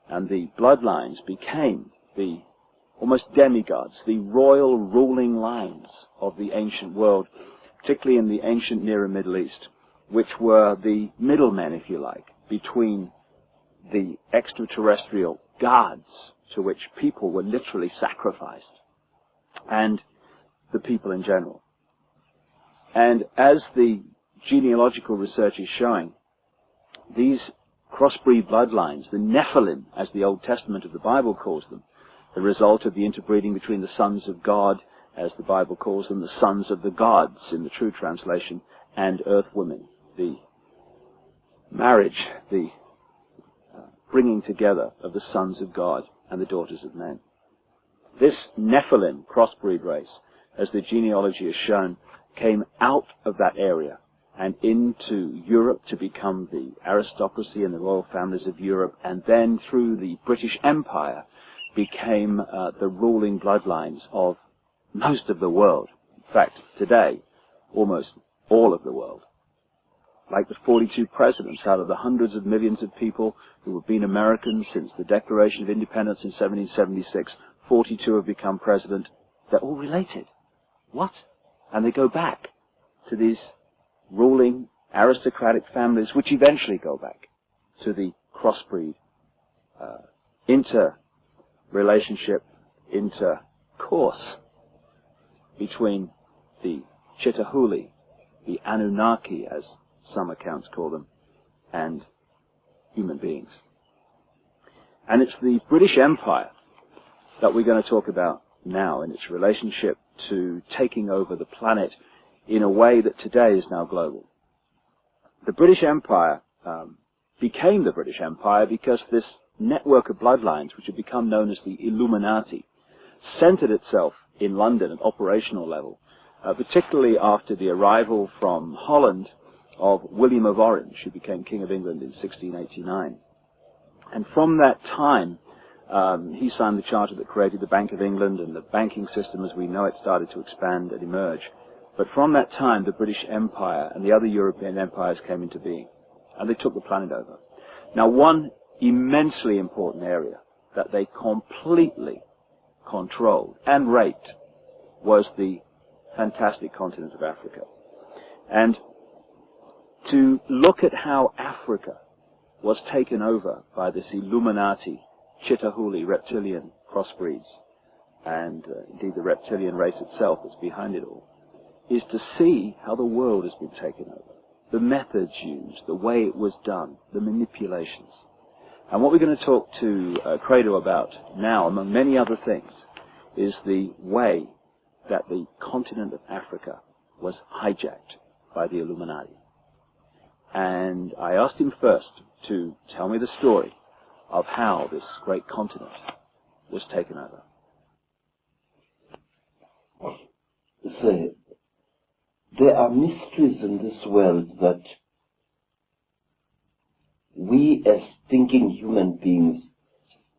and the bloodlines became the almost demigods, the royal ruling lines of the ancient world, particularly in the ancient Near and Middle East, which were the middlemen, if you like, between the extraterrestrial gods to which people were literally sacrificed and the people in general. And as the genealogical research is showing, these crossbreed bloodlines, the Nephilim, as the Old Testament of the Bible calls them, the result of the interbreeding between the sons of God, as the Bible calls them, the sons of the gods in the true translation, and earth women, the marriage, the bringing together of the sons of God and the daughters of men. This Nephilim crossbreed race, as the genealogy has shown, came out of that area and into Europe to become the aristocracy and the royal families of Europe, and then through the British Empire became the ruling bloodlines of most of the world. In fact, today, almost all of the world. Like the 42 presidents out of the hundreds of millions of people who have been Americans since the Declaration of Independence in 1776, 42 have become president. They're all related. What? And they go back to these ruling aristocratic families, which eventually go back to the crossbreed, interrelationship, intercourse between the Chitahuli, the Anunnaki, as some accounts call them, and human beings. And it's the British Empire that we're going to talk about now in its relationship to taking over the planet in a way that today is now global. The British Empire became the British Empire because this network of bloodlines, which had become known as the Illuminati, centered itself in London at operational level, particularly after the arrival from Holland of William of Orange, who became King of England in 1689. And from that time, he signed the charter that created the Bank of England, and the banking system as we know it started to expand and emerge. But from that time, the British Empire and the other European empires came into being, and they took the planet over. Now, one immensely important area that they completely controlled and raped was the fantastic continent of Africa. And to look at how Africa was taken over by this Illuminati, Chitahuli, reptilian crossbreeds, and indeed the reptilian race itself that's behind it all, is to see how the world has been taken over, the methods used, the way it was done, the manipulations. And what we're going to talk to Credo about now, among many other things, is the way that the continent of Africa was hijacked by the Illuminati. And I asked him first to tell me the story of how this great continent was taken over. So, there are mysteries in this world that we as thinking human beings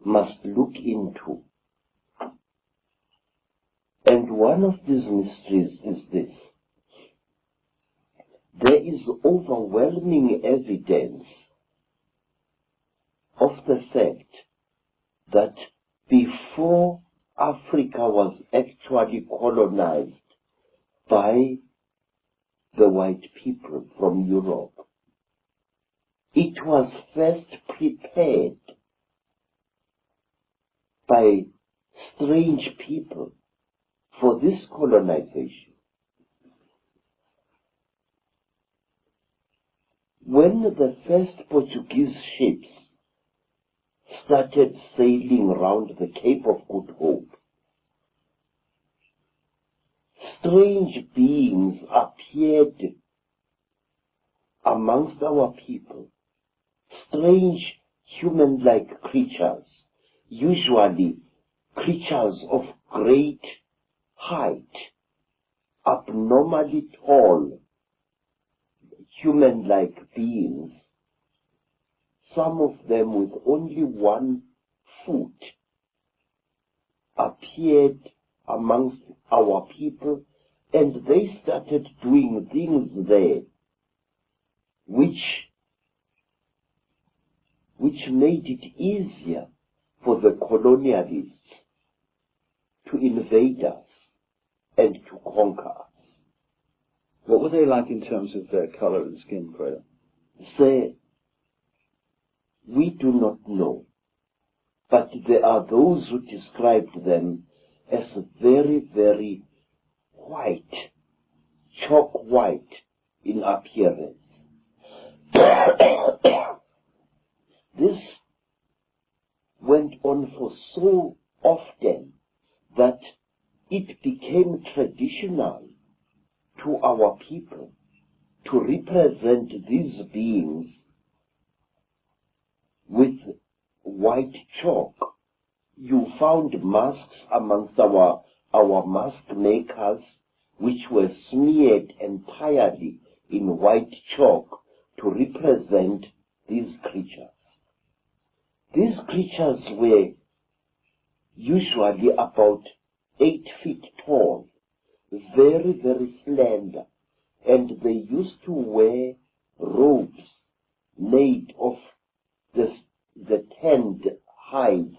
must look into. And one of these mysteries is this. There is overwhelming evidence of the fact that before Africa was actually colonized by the white people from Europe, it was first prepared by strange people for this colonization. When the first Portuguese ships started sailing round the Cape of Good Hope, strange beings appeared amongst our people, strange human-like creatures, usually creatures of great height, abnormally tall, human-like beings, some of them with only 1 foot, appeared amongst our people, and they started doing things there which made it easier for the colonialists to invade us and to conquer us. What were they like in terms of their color and skin, Credo? We do not know, but there are those who described them as very, very white, chalk white in appearance. This went on for so often that it became traditional to our people to represent these beings with white chalk. You found masks amongst our mask makers which were smeared entirely in white chalk to represent these creatures. These creatures were usually about 8 feet tall, very, very slender, and they used to wear robes made of the tanned hides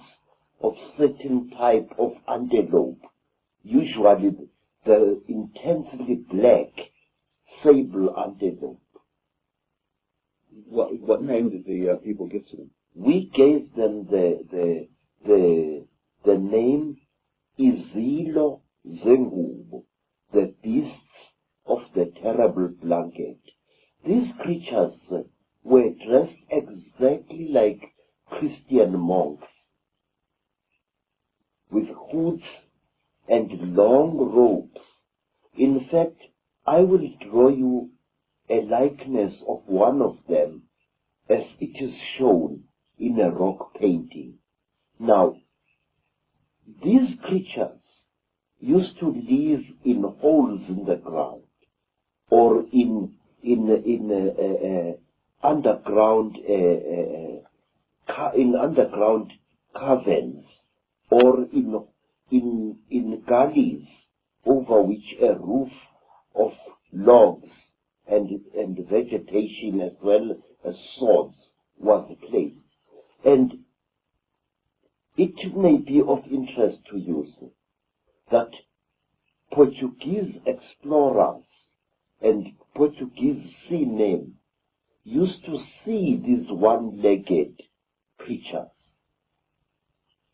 of certain type of antelope, usually the intensely black sable antelope. What name did the people give to them? We gave them the name Izilo Zengubo, the beasts of the terrible blanket. These creatures were dressed exactly like Christian monks, with hoods and long robes. In fact, I will draw you a likeness of one of them as it is shown in a rock painting. Now, these creatures used to live in holes in the ground, or in underground caverns, or in gullies over which a roof of logs and vegetation as well as sods was placed. And it may be of interest to you, sir, that Portuguese explorers and Portuguese seamen used to see these one-legged creatures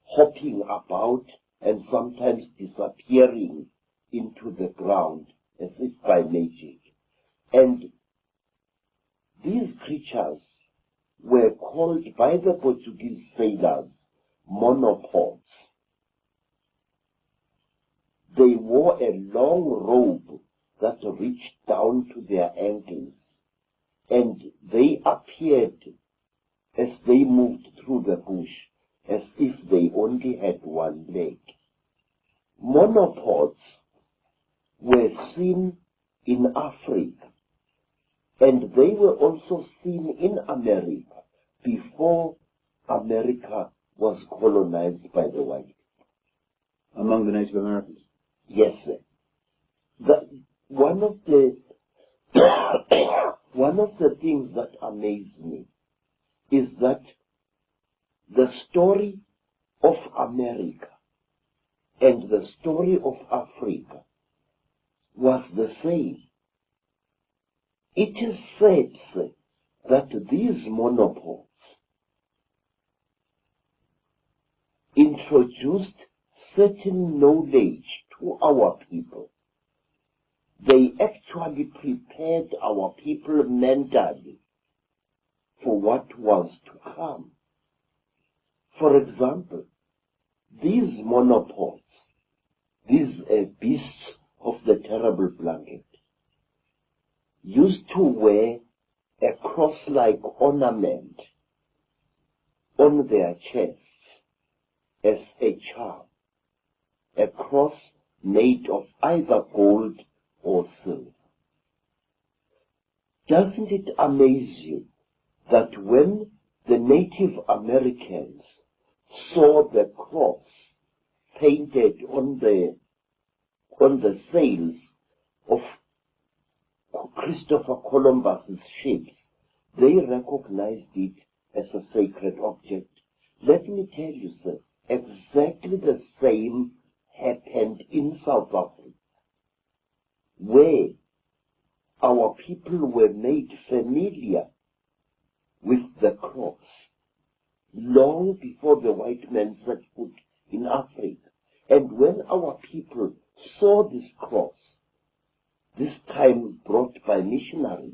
hopping about and sometimes disappearing into the ground as if by magic. And these creatures were called by the Portuguese sailors monopods. They wore a long robe that reached down to their ankles, and they appeared as they moved through the bush as if they only had one leg. Monopods were seen in Africa, and they were also seen in America before America was colonized by the white people. Among the Native Americans? Yes, sir. One of the things that amazed me is that the story of America and the story of Africa was the same. It is said, sir, that these monopoles introduced certain knowledge to our people. They actually prepared our people mentally for what was to come. For example, these monopoles, these beasts of the terrible blanket, used to wear a cross-like ornament on their chests as a charm, a cross made of either gold or silver. Doesn't it amaze you that when the Native Americans saw the cross painted on the sails of Christopher Columbus's ships, they recognized it as a sacred object? Let me tell you, sir, exactly the same happened in South Africa, where our people were made familiar with the cross long before the white man set foot in Africa. And when our people saw this cross, this time brought by missionaries,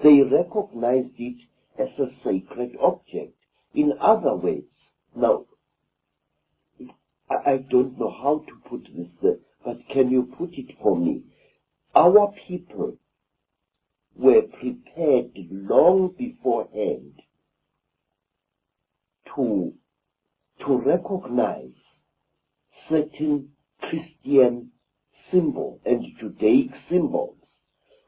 they recognized it as a sacred object. In other words, now, I don't know how to put this there, but can you put it for me? Our people were prepared long beforehand to recognize certain Christian symbols and Judaic symbols.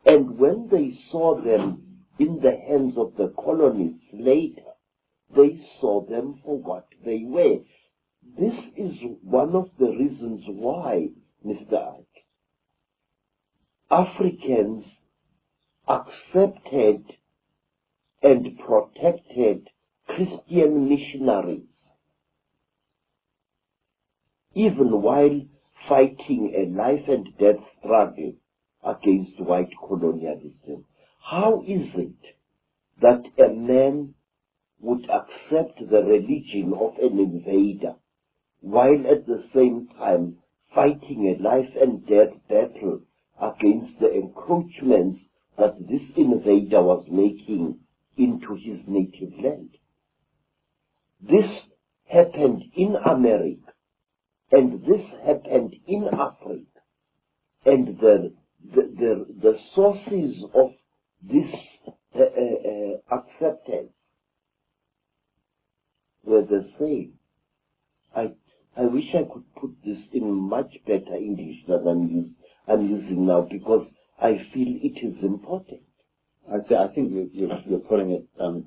And when they saw them in the hands of the colonists later, they saw them for what they were. This is one of the reasons why, Mr. Icke, Africans accepted and protected Christian missionaries, even while fighting a life and death struggle against white colonialism. How is it that a man would accept the religion of an invader while at the same time fighting a life and death battle against the encroachments that this invader was making into his native land? This happened in America, and this happened in Africa, and the sources of this acceptance were the same. I wish I could put this in much better English than I'm using now, because I feel it is important. I think you're putting it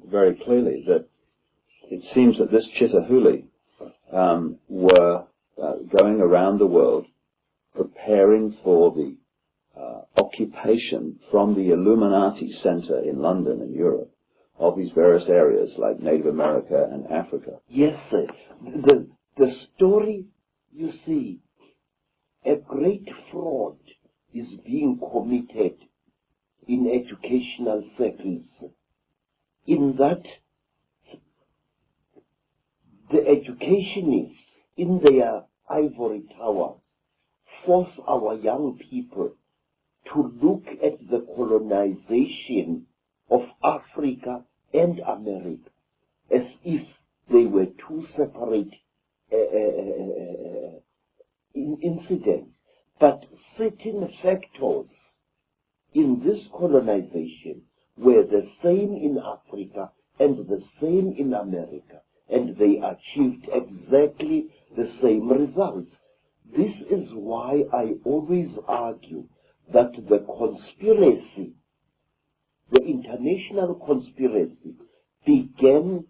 very clearly, that it seems that this Chitahuli were going around the world preparing for the occupation from the Illuminati Center in London and Europe of these various areas like Native America and Africa. Yes, sir. The story, you see, a great fraud is being committed in educational circles, in that the educationists in their ivory towers force our young people to look at the colonization of Africa and America as if they were two separate incidents. But certain factors in this colonization were the same in Africa and the same in America, and they achieved exactly the same results. This is why I always argue that the conspiracy, the international conspiracy, began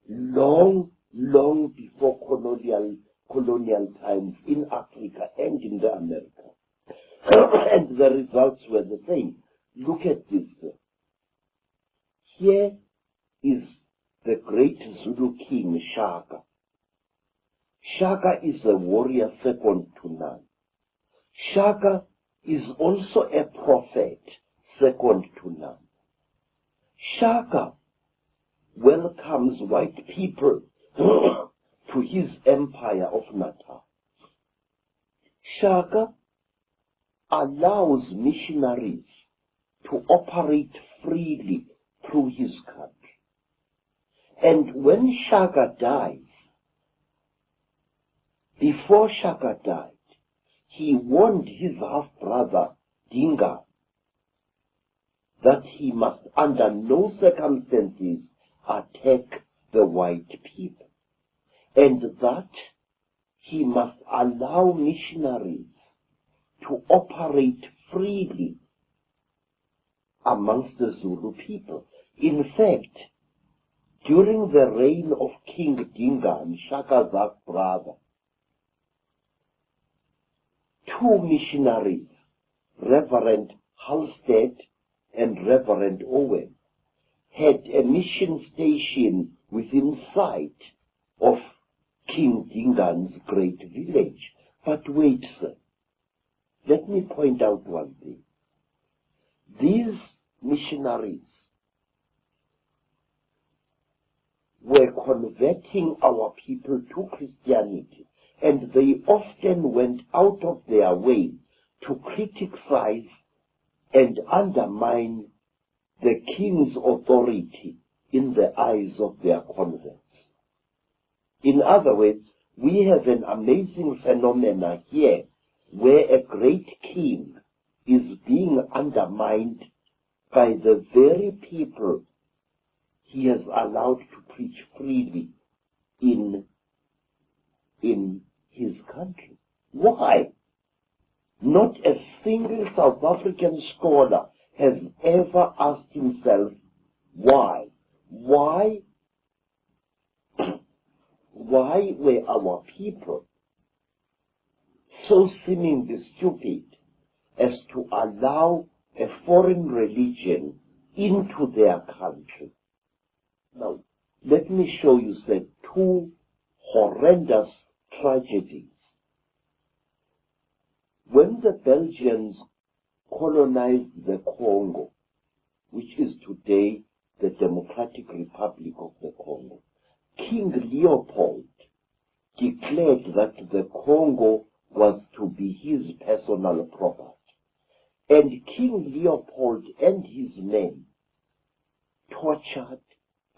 long before colonial times in Africa and in the America. And the results were the same. Look at this. Here is the great Zulu king, Shaka. Shaka is a warrior second to none. Shaka is also a prophet second to none. Shaka welcomes white people to his empire of Natal. Shaka allows missionaries to operate freely through his country. And when Shaka dies, before Shaka died, he warned his half-brother Dinga that he must under no circumstances attack the white people, and that he must allow missionaries to operate freely amongst the Zulu people. In fact, during the reign of King Dinga, Shaka's half-brother, two missionaries, Reverend Halstead and Reverend Owen, had a mission station within sight of King Dinga's great village. But wait, sir, let me point out one thing. These missionaries were converting our people to Christianity, and they often went out of their way to criticize and undermine the king's authority in the eyes of their converts. In other words, we have an amazing phenomena here where a great king is being undermined by the very people he has allowed to preach freely in his country. Why? Not a single South African scholar has ever asked himself why. Why were our people so seemingly stupid as to allow a foreign religion into their country? Now, let me show you, sir, two horrendous tragedies. When the Belgians colonized the Congo, which is today the Democratic Republic of the Congo, King Leopold declared that the Congo was to be his personal property. And King Leopold and his men tortured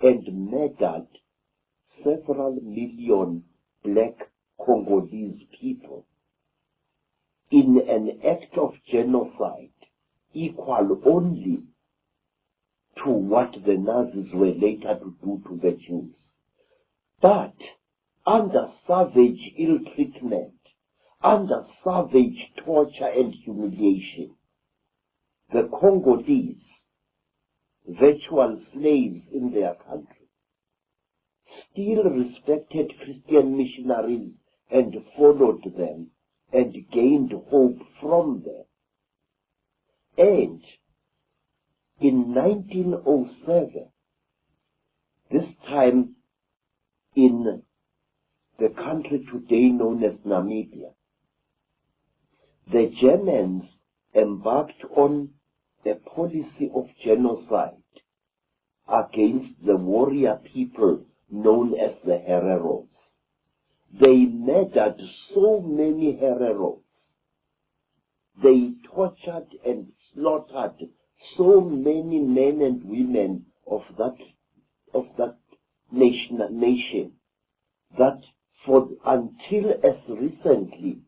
and murdered several million black Congolese people in an act of genocide equal only to what the Nazis were later to do to the Jews. But under savage ill treatment, under savage torture and humiliation, the Congolese, virtual slaves in their country, still respected Christian missionaries and followed them and gained hope from them. And in 1907, this time in the country today known as Namibia, the Germans embarked on a policy of genocide against the warrior people known as the Hereros. They murdered so many Hereros. They tortured and slaughtered so many men and women of that nation that until as recently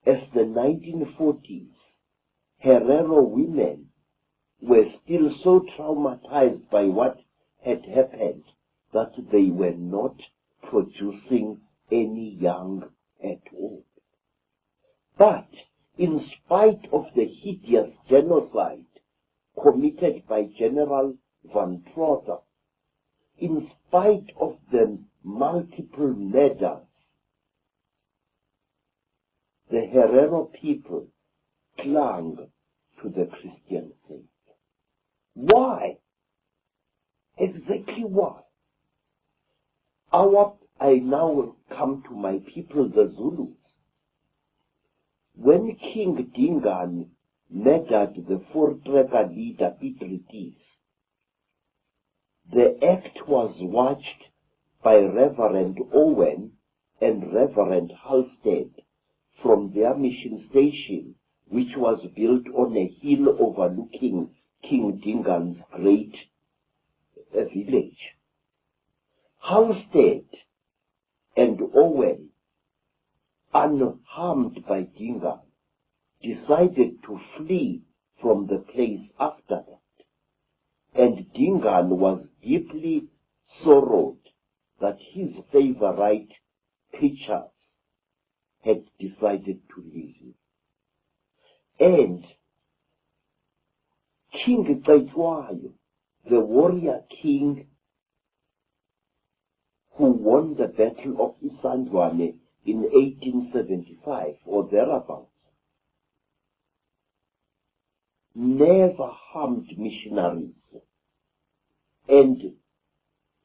as the 1940s, Herero women were still so traumatized by what had happened that they were not producing any young at all. But in spite of the hideous genocide committed by General Van Trotter, in spite of the multiple murders, the Herero people clung to the Christian faith. Why? Exactly why? I now come to my people, the Zulus. When King Dingan murdered the four-tracker leader Piet Retief, The act was watched by Reverend Owen and Reverend Halstead from their mission station, which was built on a hill overlooking King Dingaan's great village. Halstead and Owen, unharmed by Dingaan, decided to flee from the place after that, and Dingaan was deeply sorrowed that his favorite preachers had decided to leave him. And King Cetshwayo, the warrior king who won the Battle of Isandlwane in 1875 or thereabouts, never harmed missionaries. And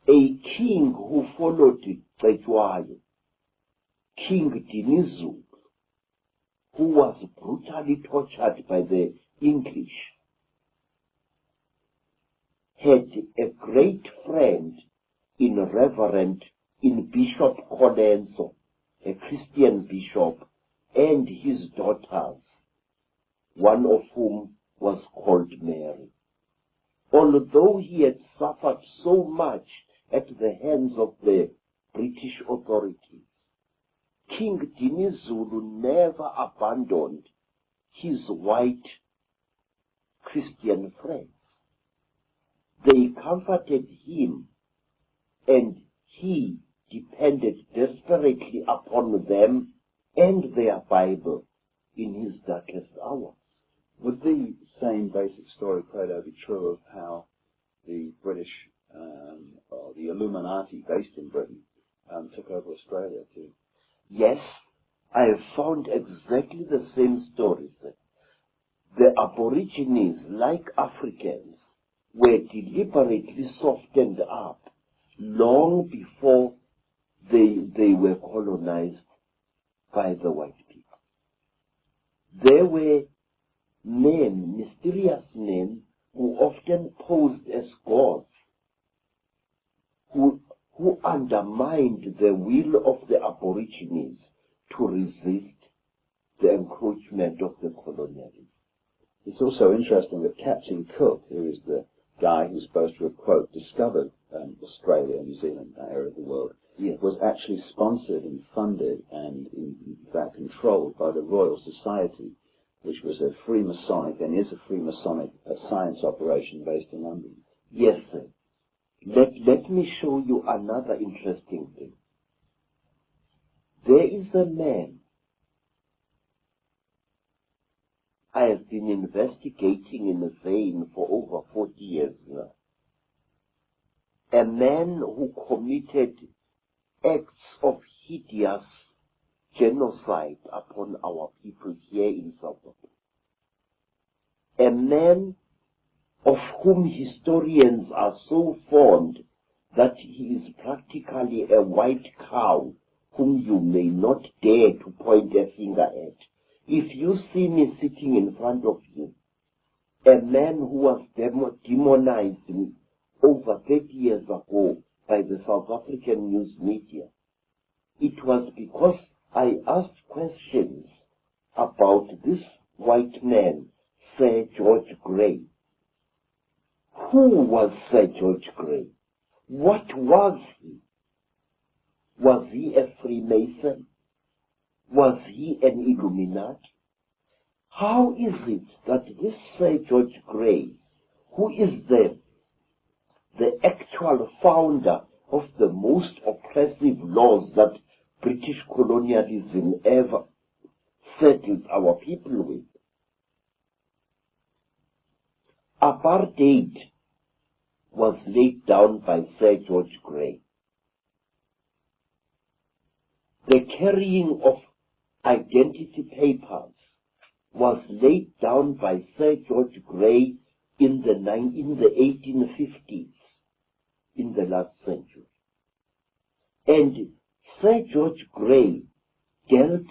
a king who followed Cetshwayo, King Dinizulu, who was brutally tortured by the English, had a great friend in Bishop Colenso, a Christian bishop, and his daughters, one of whom was called Mary. Although he had suffered so much at the hands of the British authorities, King Dinizulu never abandoned his white Christian friends. They comforted him, and he depended desperately upon them and their Bible in his darkest hours. Would the same basic story, Credo, be true of how the British, or the Illuminati based in Britain, took over Australia too? Yes, I have found exactly the same stories. The Aborigines, like Africans, were deliberately softened up long before they were colonized by the white people. There were men, mysterious men, who often posed as gods, who undermined the will of the Aborigines to resist the encroachment of the colonialists. It's also interesting that Captain Cook, who is the guy who's supposed to have, quote, discovered Australia and New Zealand, that area of the world, yes, was actually sponsored and funded and in fact controlled by the Royal Society, which was a Freemasonic and is a Freemasonic science operation based in London. Yes, sir. Let me show you another interesting thing. There is a man I have been investigating in a vein for over 40 years now. A man who committed acts of hideous genocide upon our people here in South Africa. A man of whom historians are so fond that he is practically a white cow whom you may not dare to point a finger at. If you see me sitting in front of you, a man who was demonized over 30 years ago by the South African news media, it was because I asked questions about this white man, Sir George Grey. Who was Sir George Grey? What was he? Was he a Freemason? Was he an Illuminati? How is it that this Sir George Grey, who is the actual founder of the most oppressive laws that British colonialism ever settled our people with, apartheid was laid down by Sir George Grey. The carrying of identity papers was laid down by Sir George Grey in the 1850s, in the last century. And Sir George Grey dealt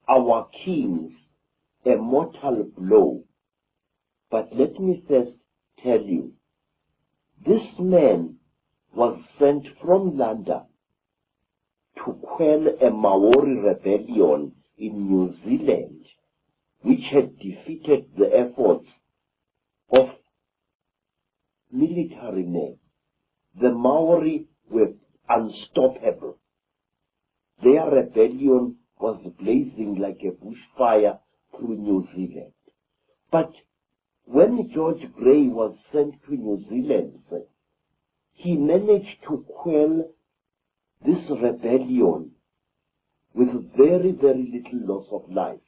our kings a mortal blow. But let me first tell you This man was sent from London to quell a Maori rebellion in New Zealand, which had defeated the efforts of military men. The Maori were unstoppable. Their rebellion was blazing like a bushfire through New Zealand. But when George Grey was sent to New Zealand, he managed to quell this rebellion with very, very little loss of life.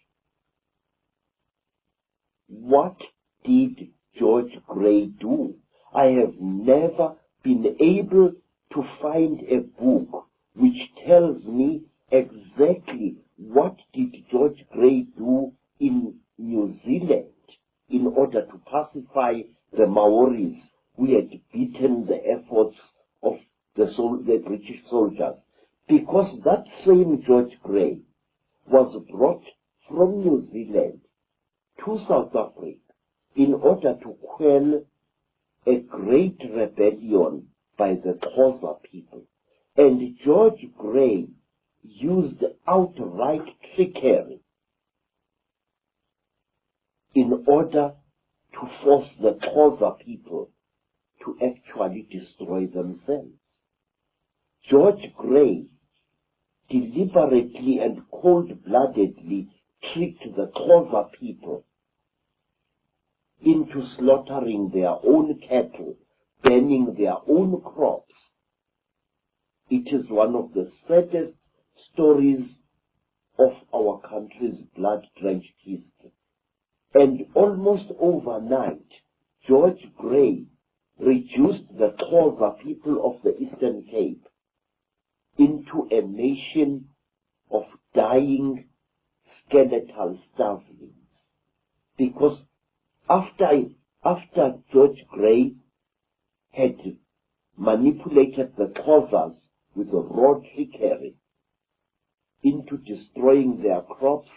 What did George Grey do? I have never been able to find a book which tells me exactly what did George Grey do in New Zealand in order to pacify the Maoris who had beaten the efforts of the British soldiers. Because that same George Grey was brought from New Zealand to South Africa in order to quell a great rebellion by the Xhosa people. And George Grey used outright trickery in order to force the Xhosa people to actually destroy themselves. George Grey deliberately and cold-bloodedly tricked the Xhosa people into slaughtering their own cattle, burning their own crops. It is one of the saddest stories of our country's blood-drenched history. And almost overnight, George Grey reduced the Xhosa people of the Eastern Cape into a nation of dying skeletal starvelings. Because after George Grey had manipulated the Xhosas with raw trickery into destroying their crops,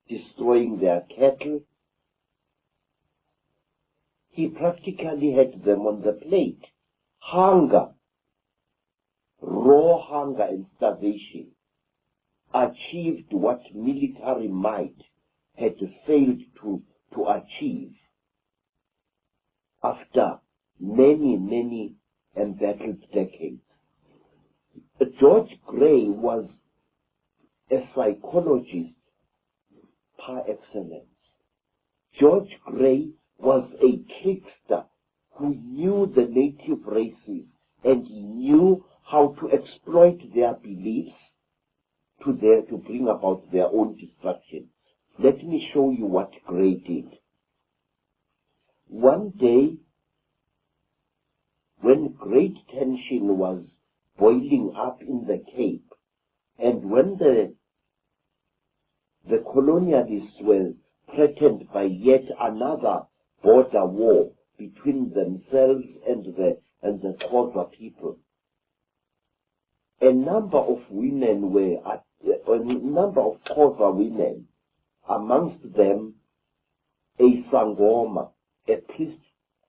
destroying their cattle, he practically had them on the plate. Hunger, raw hunger and starvation achieved what military might had failed to achieve after many, many embattled decades. George Grey was a psychologist par excellence. George Grey was a trickster who knew the native races and he knew how to exploit their beliefs to bring about their own destruction. Let me show you what Grey did. One day, when great tension was boiling up in the Cape, and when the colonialists were threatened by yet another border war between themselves and the Xhosa people, a number of Xhosa women, amongst them a Sangoma, a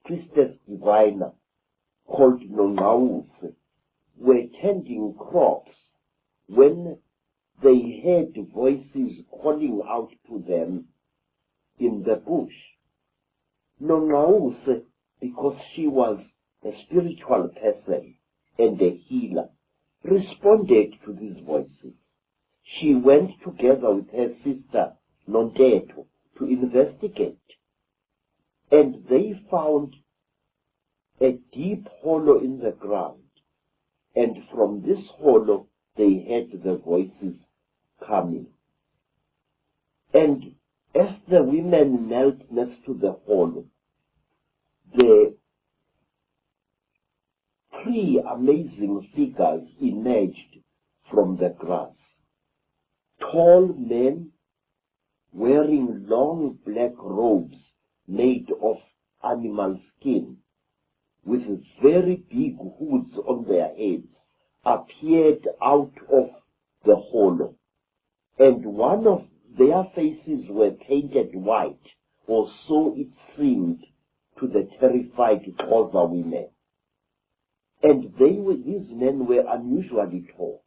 priestess diviner called Nongawuse, were tending crops when they heard voices calling out to them in the bush. Nongawuse, because she was a spiritual person and a healer, responded to these voices. She went together with her sister Nonteto to investigate, and they found a deep hollow in the ground, and from this hollow they heard the voices coming. And as the women knelt next to the hollow, the three amazing figures emerged from the grass. Tall men wearing long black robes made of animal skin, with very big hoods on their heads, appeared out of the hollow. And one of their faces were painted white, or so it seemed to the terrified Xhosa women. And these men were unusually tall.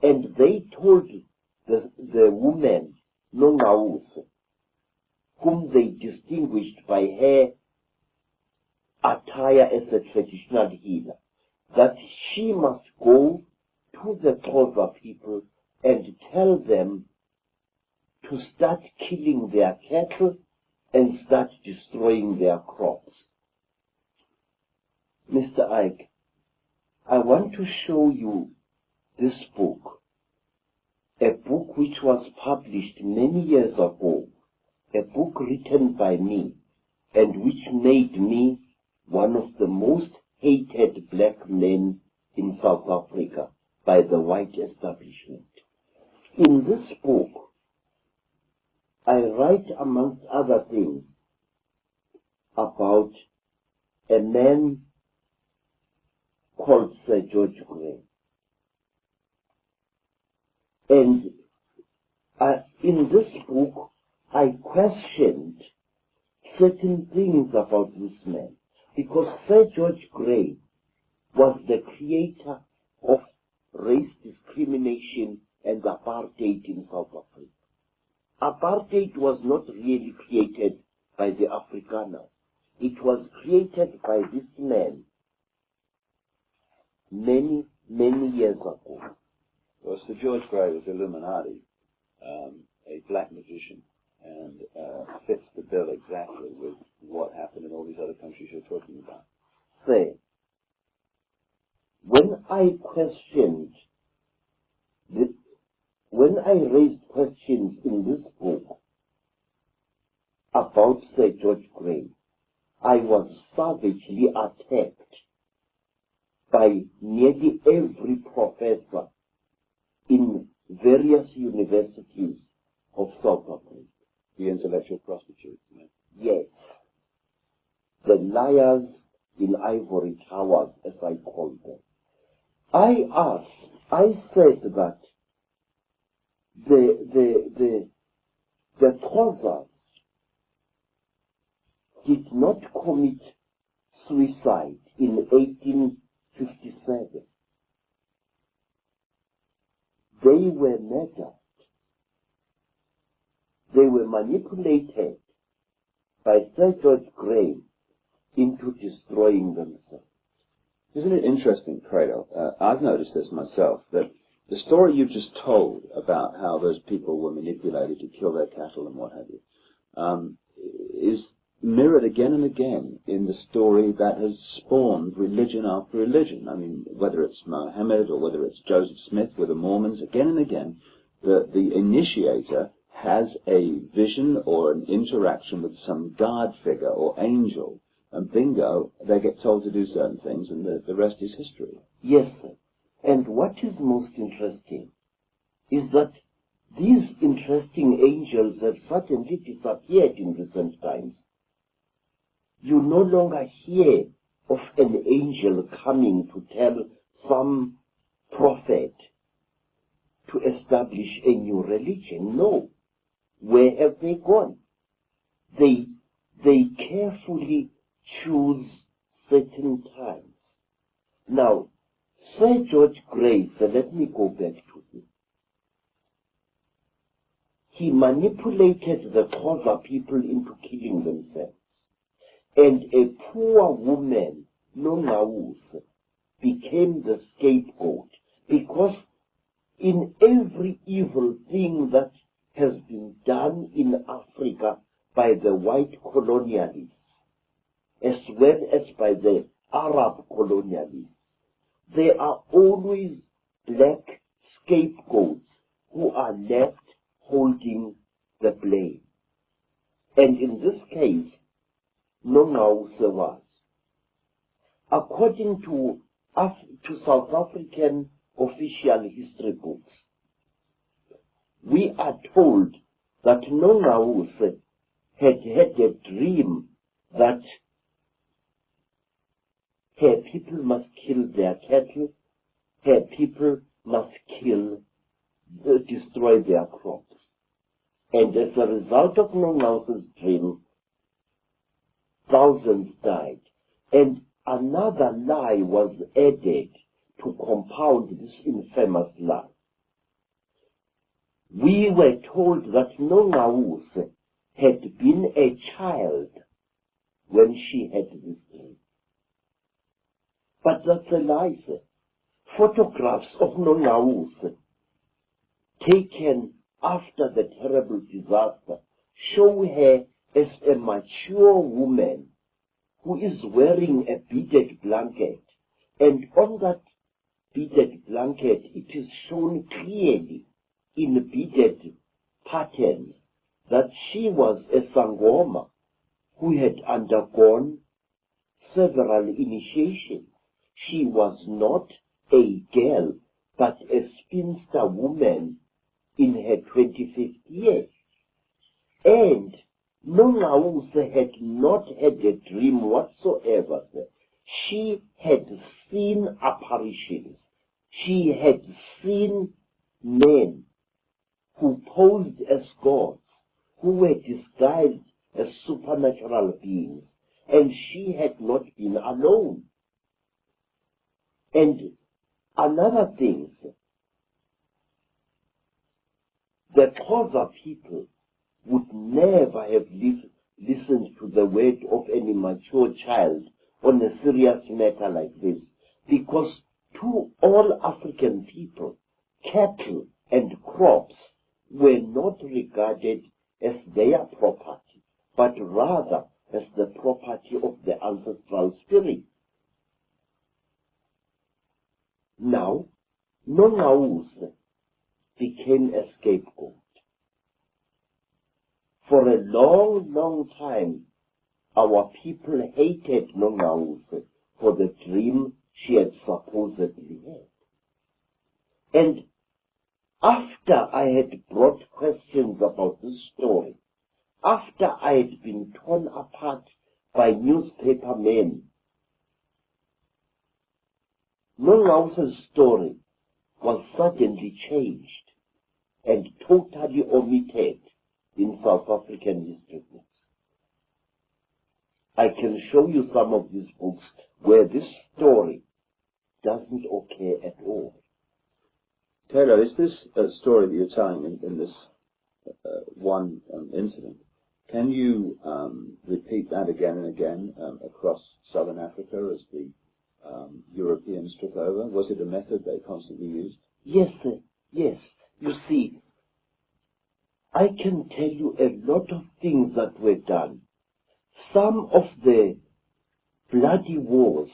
And they told the woman, Nongawuse, whom they distinguished by her attire as a traditional healer, that she must go to the Xhosa people and tell them to start killing their cattle and start destroying their crops. Mr. Icke, I want to show you this book, a book which was published many years ago, a book written by me, and which made me one of the most hated black men in South Africa by the white establishment. In this book, I write, amongst other things, about a man called Sir George Grey. And in this book, I questioned certain things about this man, because Sir George Grey was the creator of race discrimination and apartheid in South Africa. Apartheid was not really created by the Afrikaners. It was created by this man many, many years ago. Well, Sir George Grey was Illuminati, a black magician, and fits the bill exactly with what happened in all these other countries you're talking about. Say, when I questioned, when I raised questions in this book about Sir George Grey, I was savagely attacked by nearly every professor in various universities of South Africa. The intellectual prostitutes. Yes. The liars in ivory towers, as I call them. I said that the Xhosa did not commit suicide in 1857. They were murdered. They were manipulated by Sir George Grey into destroying themselves. Isn't it interesting, Credo? I've noticed this myself, that the story you've just told about how those people were manipulated to kill their cattle and what have you, is mirrored again and again in the story that has spawned religion after religion. I mean, whether it's Mohammed or whether it's Joseph Smith with the Mormons, again and again, the initiator has a vision or an interaction with some guard figure or angel, and bingo, they get told to do certain things, and the rest is history. Yes, sir. And what is most interesting is that these interesting angels have suddenly disappeared in recent times. You no longer hear of an angel coming to tell some prophet to establish a new religion. No. Where have they gone? They carefully choose certain times. Now, Sir George Grey, so let me go back to him. He manipulated the Xhosa people into killing themselves. And a poor woman, Nongawuse, became the scapegoat, because in every evil thing that has been done in Africa by the white colonialists, as well as by the Arab colonialists, there are always black scapegoats who are left holding the blame. And in this case, Nongawuse was. According to South African official history books, we are told that Nongawuse had had a dream that her people must kill their cattle, her people must destroy their crops. And as a result of Nongawuse's dream, thousands died. And another lie was added to compound this infamous lie. We were told that Nongawuse had been a child when she had this dream. But that's a lie, sir. Photographs of Nongawuse taken after the terrible disaster show her as a mature woman who is wearing a beaded blanket, and on that beaded blanket it is shown clearly in beaded patterns that she was a Sangoma who had undergone several initiations. She was not a girl, but a spinster woman in her 25th year. And Nongawuse had not had a dream whatsoever. She had seen apparitions. She had seen men who posed as gods, who were disguised as supernatural beings, and she had not been alone. And another thing, the Xhosa people would never have listened to the word of any mature child on a serious matter like this, because to all African people, cattle and crops were not regarded as their property, but rather as the property of the ancestral spirit. Now, Nongawuse became a scapegoat. For a long, long time, our people hated Nongawuse for the dream she had supposedly had. And after I had brought questions about this story, after I had been torn apart by newspaper men, Nongawuse's story was suddenly changed and totally omitted in South African history books. I can show you some of these books where this story doesn't occur at all. Taylor, is this a story that you're telling in this one incident? Can you repeat that again and again across southern Africa as the Europeans took over? Was it a method they constantly used? Yes, sir. Yes. You see, I can tell you a lot of things that were done. Some of the bloody wars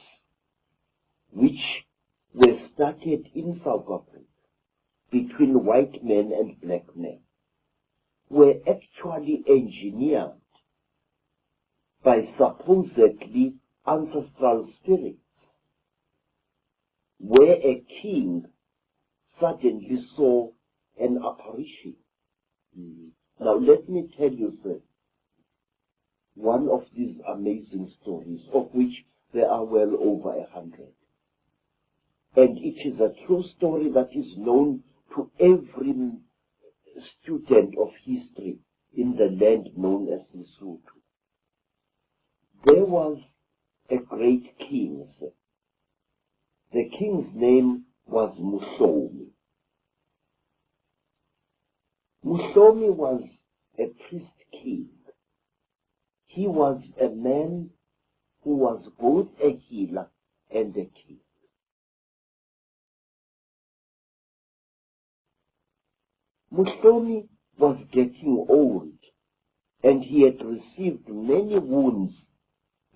which were started in South Africa between white men and black men were actually engineered by supposedly ancestral spirits, where a king suddenly saw an apparition. Now let me tell you, sir, one of these amazing stories, of which there are well over 100. And it is a true story that is known to every student of history in the land known as Lesotho. There was a great king, sir. The king's name was Muhlomi. Muhlomi was a priest king. He was a man who was both a healer and a king. Muhlomi was getting old, and he had received many wounds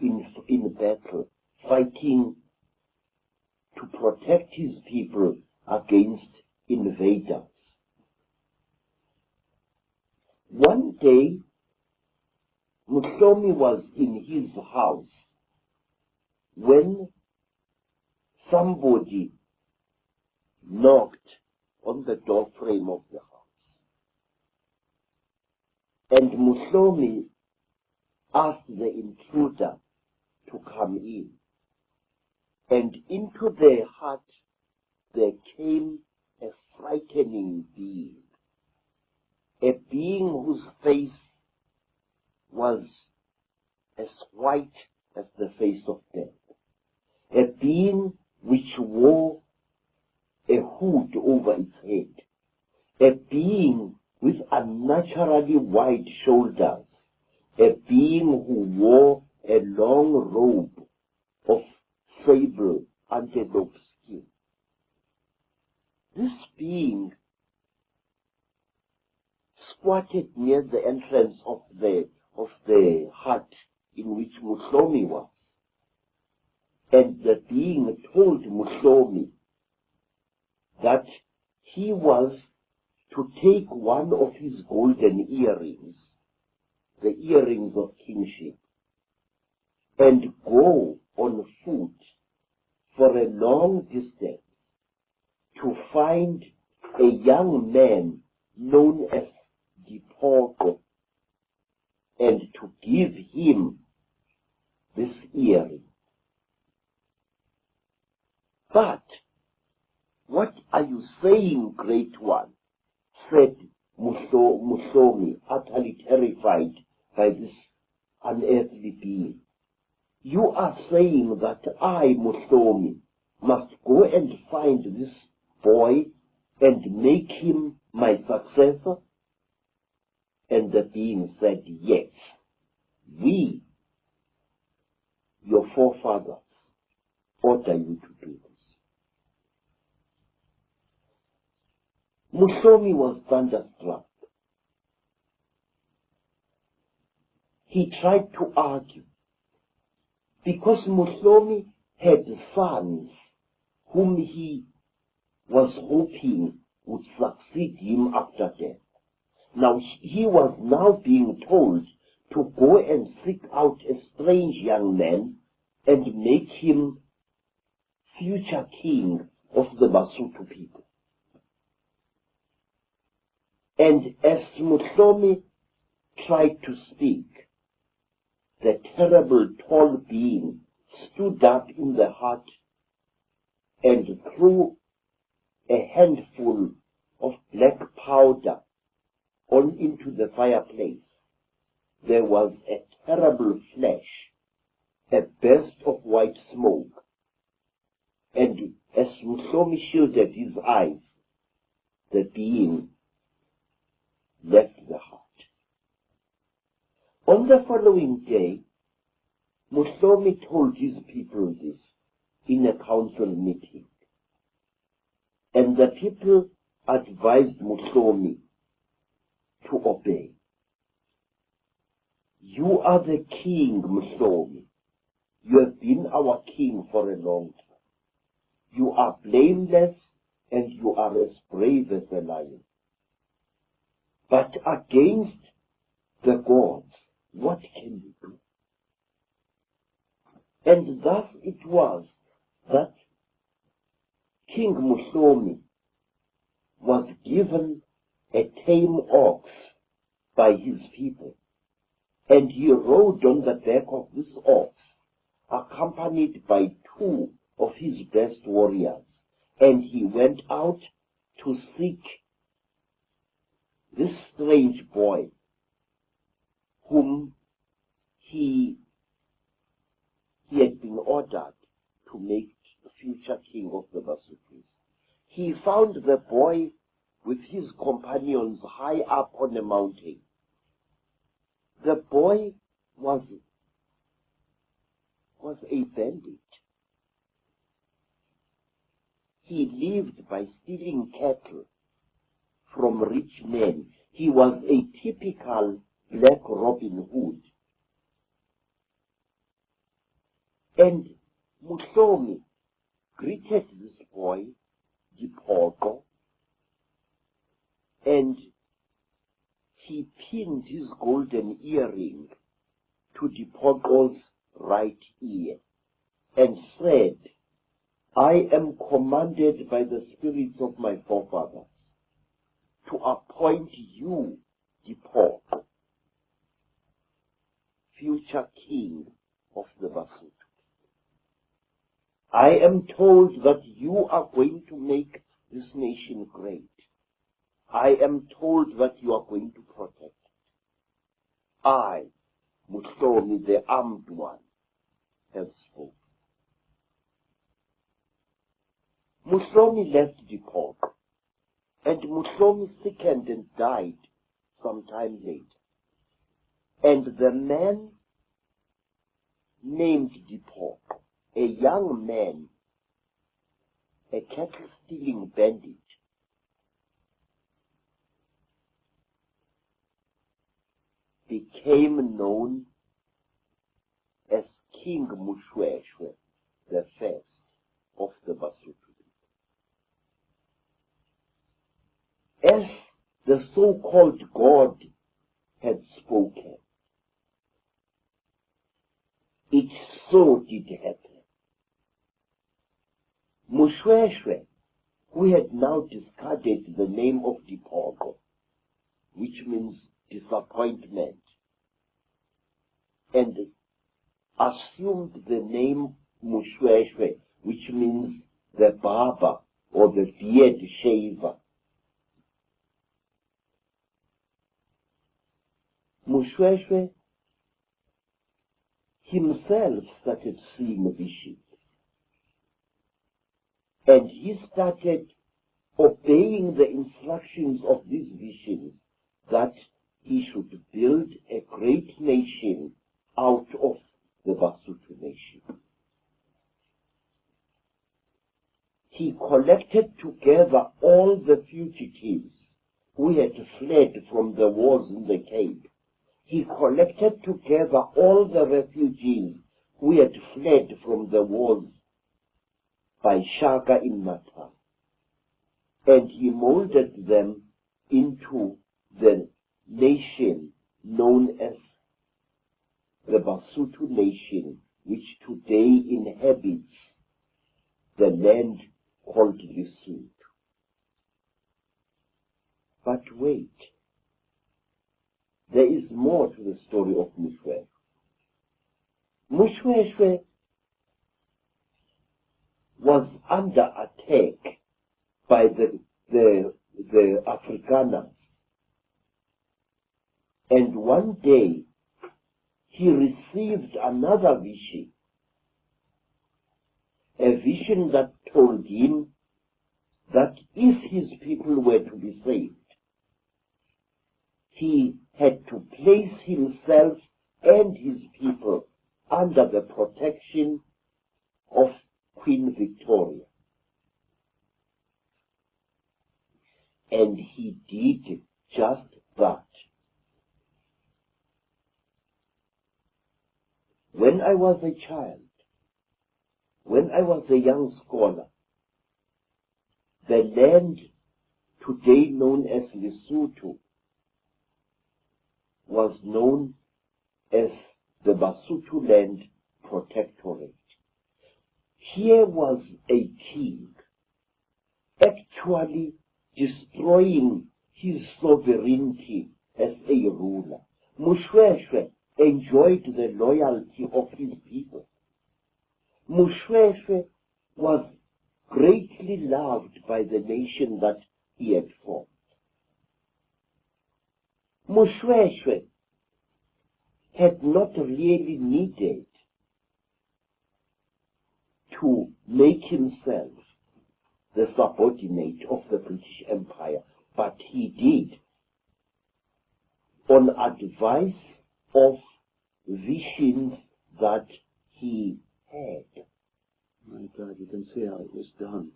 in battle, fighting to protect his people against invaders. One day, Muhlomi was in his house when somebody knocked on the door frame of the house. And Muhlomi asked the intruder to come in. And into their hut there came a frightening being. A being whose face was as white as the face of death. a being which wore a hood over its head, a being with unnaturally wide shoulders, a being who wore a long robe of sable antelope skin. This being squatted near the entrance of the hut in which Mutlomi was, and the being told Mutlomi that he was to take one of his golden earrings, the earrings of kingship, and go on foot for a long distance to find a young man known as Dipoko, and to give him this earring. But what are you saying, Great One? Said Mutlomi, utterly terrified by this unearthly being. You are saying that I, Mutlomi, must go and find this boy and make him my successor? And the being said, yes, we, your forefathers, order you to do this. Mutlomi was thunderstruck. He tried to argue, because Mutlomi had sons whom he was hoping would succeed him after death. Now he was now being told to go and seek out a strange young man and make him future king of the Basotho people. And as Mutlomi tried to speak, the terrible tall being stood up in the hut and threw a handful of black powder on into the fireplace. There was a terrible flash, a burst of white smoke, and as Mutlomi shielded his eyes, the being left the hut. On the following day, Mutlomi told his people this in a council meeting, and the people advised Mutlomi to obey. You are the king, Mutlomi. You have been our king for a long time. You are blameless and you are as brave as a lion. But against the gods, what can you do? And thus it was that King Mutlomi was given a tame ox by his people, and he rode on the back of this ox, accompanied by 2 of his best warriors, and he went out to seek this strange boy whom he had been ordered to make the future king of the Basutis. He found the boy with his companions high up on a mountain. The boy was a bandit. He lived by stealing cattle from rich men. He was a typical Black Robin Hood. And Mutlomi greeted this boy, Dipoko, and he pinned his golden earring to Dipoko's right ear and said, I am commanded by the spirits of my forefathers to appoint you, Dipoko, future king of the Basotho. I am told that you are going to make this nation great. I am told that you are going to protect it. I, Mutlomi, the armed one, have spoken. Mutlomi left Depok, and Mutlomi sickened and died some time later. And the man named Depok, a young man, a cattle-stealing bandit, became known as King Mushweshwe, the first of the Basotho. As the so-called God had spoken, it so did happen. Mushweshwe, who had now discarded the name of Dipoko, which means disappointment, and assumed the name Mushweshwe, which means the barber or the beard shaver. Mushweshwe himself started seeing visions, and he started obeying the instructions of these visions that he should build a great nation out of the Basotho nation. He collected together all the fugitives who had fled from the wars in the Cape. He collected together all the refugees who had fled from the wars by Shaka in Natal, and he molded them into the nation known as the Basotho nation, which today inhabits the land called Lesotho. But wait, there is more to the story of Mushweshwe. Mushweshwe was under attack by the Afrikaners, and one day he received another vision, a vision that told him that if his people were to be saved, he had to place himself and his people under the protection of Queen Victoria. And he did just that. When I was a child, when I was a young scholar, the land today known as Lesotho was known as the Basotho Land Protectorate. Here was a king actually destroying his sovereignty as a ruler. Mushweshwe enjoyed the loyalty of his people. Mushweshwe was greatly loved by the nation that he had formed. Mushweshwe had not really needed to make himself the subordinate of the British Empire, but he did on advice of visions that he had. My God, you can see how it was done.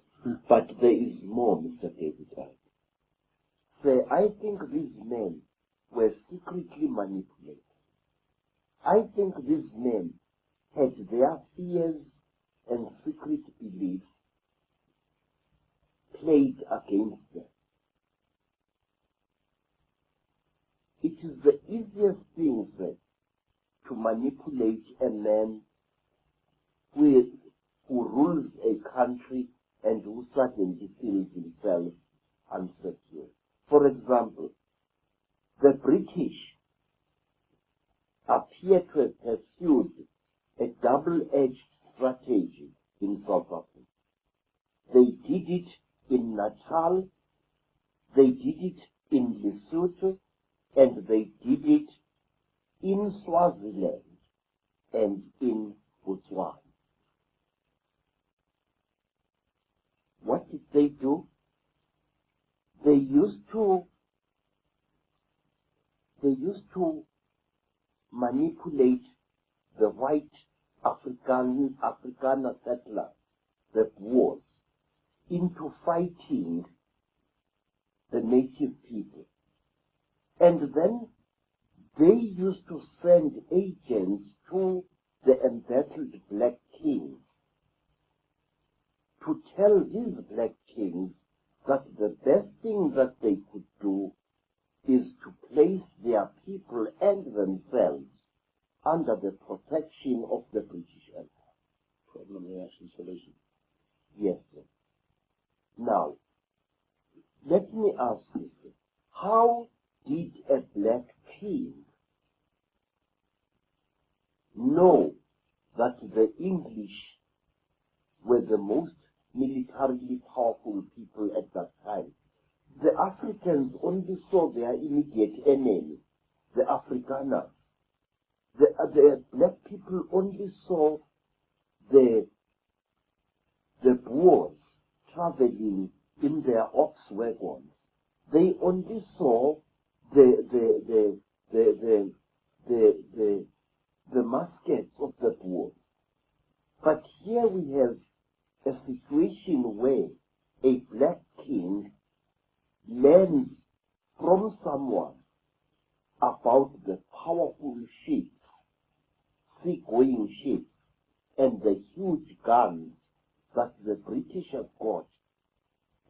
But there is more, Mr. David Icke. Say, I think these men were secretly manipulated. I think these men had their fears and secret beliefs played against them. It is the easiest thing, sir, to manipulate a man who rules a country and who suddenly feels himself unsecure. For example, the British appear to have pursued a double-edged strategy in South Africa. They did it in Natal, they did it in Lesotho, and they did it in Swaziland and in Mutwa. what did they do? They used to manipulate the white Afrikaner settlers, the Boers, into fighting the native people. And then they used to send agents to the embattled black kings to tell these black kings that the best thing that they could do is to place their people and themselves under the protection of the British Empire. Problem, reaction, solution. Yes, sir. Now, let me ask you, how did a black king know that the English were the most militarily powerful people at that time? The Africans only saw their immediate enemy, the Afrikaners. The black people only saw the Boers traveling in their ox wagons. They only saw the muskets of the Boers. But here we have a situation where a black king learns from someone about the powerful ships, sea-going ships, and the huge guns that the British have got.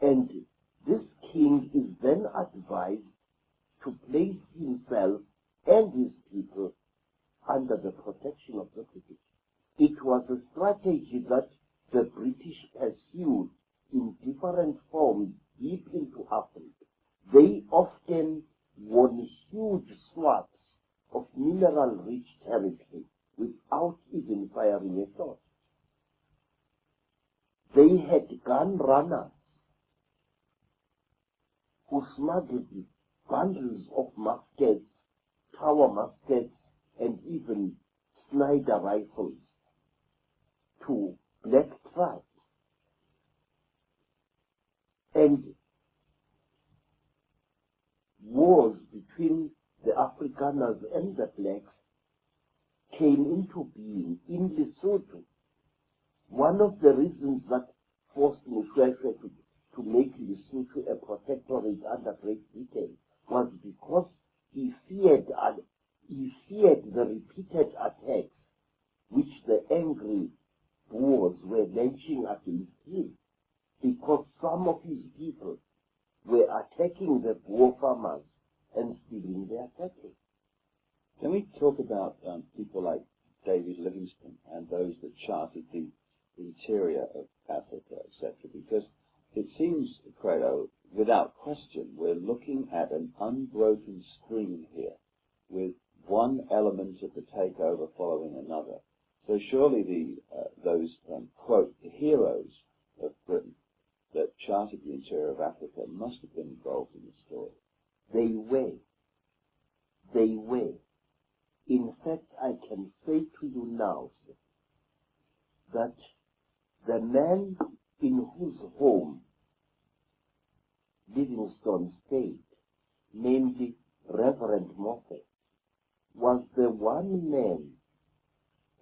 And this king is then advised to place himself and his people under the protection of the British. It was a strategy that the British pursued in different forms deep into Africa. They often won huge swaths of mineral-rich territory without even firing a shot. They had gun runners who smuggled bundles of muskets, tower muskets, and even Sniper rifles to black tribes. And wars between the Afrikaners and the blacks came into being in Lesotho. One of the reasons that forced Mutwa to make Lesotho a protectorate under Great Britain was because he feared the repeated attacks which the angry Boers were launching against him, because some of his people were attacking the Boer farmers and stealing their cattle. Can we talk about people like David Livingstone and those that charted the interior of Africa, etc.? Because it seems, Credo, without question, we're looking at an unbroken stream here, with one element of the takeover following another. So surely those, quote, heroes of Britain that charted the interior of Africa must have been involved in the story. They were. In fact, I can say to you now, sir, that the man in whose home Livingstone stayed, namely Reverend Moffat, was the one man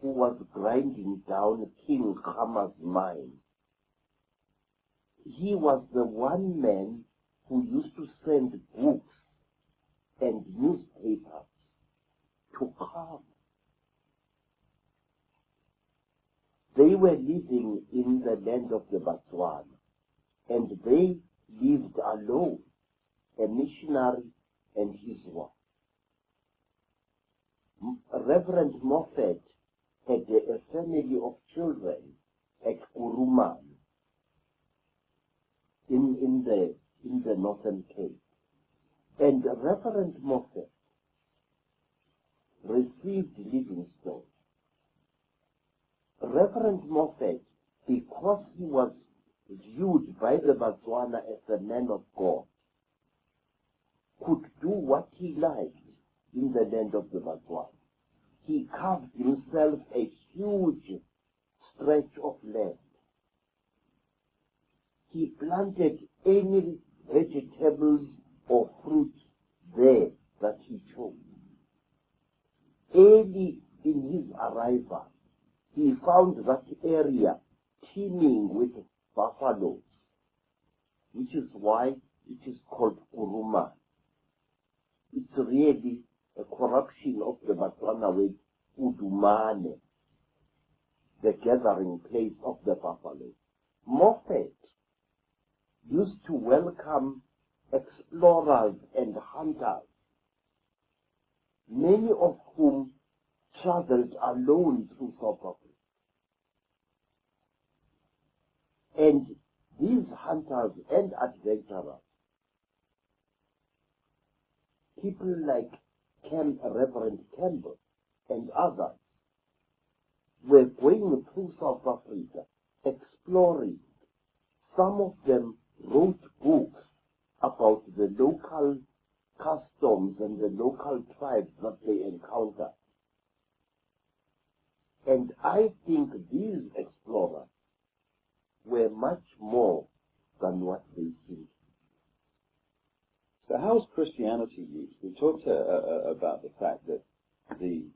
who was grinding down King Khama's mine. He was the one man who used to send books and newspapers to Khama. They were living in the land of the Botswana, and they lived alone, a missionary and his wife. Reverend Moffat had a family of children at Kuruman in the Northern Cape. And Reverend Moffat received Livingstone. Reverend Moffat, because he was viewed by the Botswana as a man of God, could do what he liked in the land of the Mutwa. He carved himself a huge stretch of land. he planted any vegetables or fruit there that he chose. Early in his arrival, he found that area teeming with buffaloes, which is why it is called Kuruma. It's really a corruption of the Batswana word Udumane, the gathering place of the buffalo. Moffat used to welcome explorers and hunters, many of whom traveled alone through South Africa. And these hunters and adventurers, people like Reverend Campbell and others, were going through South Africa, exploring. Some of them wrote books about the local customs and the local tribes that they encountered. And I think these explorers were much more than what they seemed. So how is Christianity used? We talked about the fact that the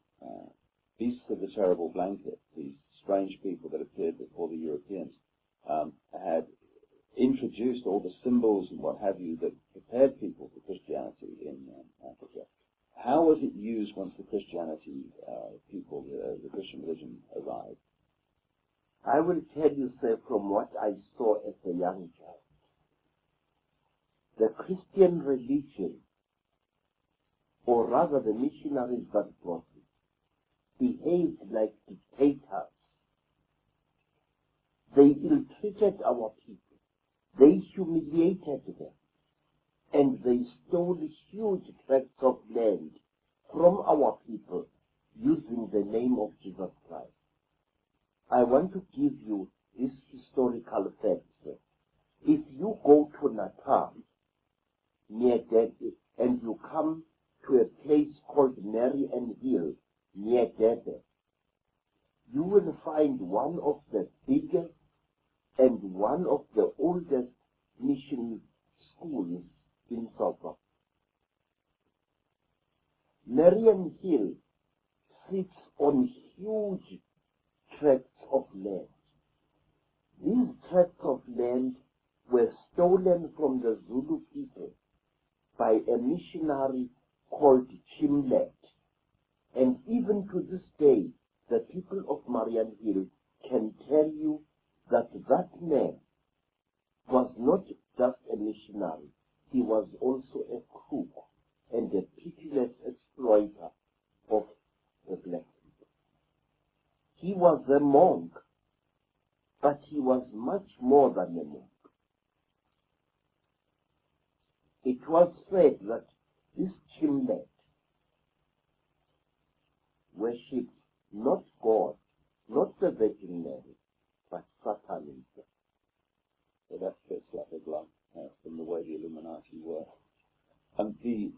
beasts of the terrible blanket, these strange people that appeared before the Europeans, had introduced all the symbols and what have you that prepared people for Christianity in Africa. How was it used once the Christianity the Christian religion arrived? I will tell you, sir, from what I saw as a young child, the Christian religion, or rather the missionaries that brought it, behaved like dictators. They ill-treated our people. They humiliated them. And they stole huge tracts of land from our people using the name of Jesus Christ. I want to give you this historical fact, sir. If you go to Natal, near Durban, and you come to a place called Marian Hill, near Durban, you will find one of the biggest and one of the oldest mission schools in South Africa. Marian Hill sits on huge tracts of land. These tracts of land were stolen from the Zulu people by a missionary called Chimlet. And even to this day, the people of Marian Hill can tell you that that man was not just a missionary, he was also a crook and a pitiless exploiter of the black people. He was a monk, but he was much more than a monk. It was said that this Chimlet worshipped not God, not the Virgin Mary, but Satan himself. So that fits like a glove from the way the Illuminati were. And the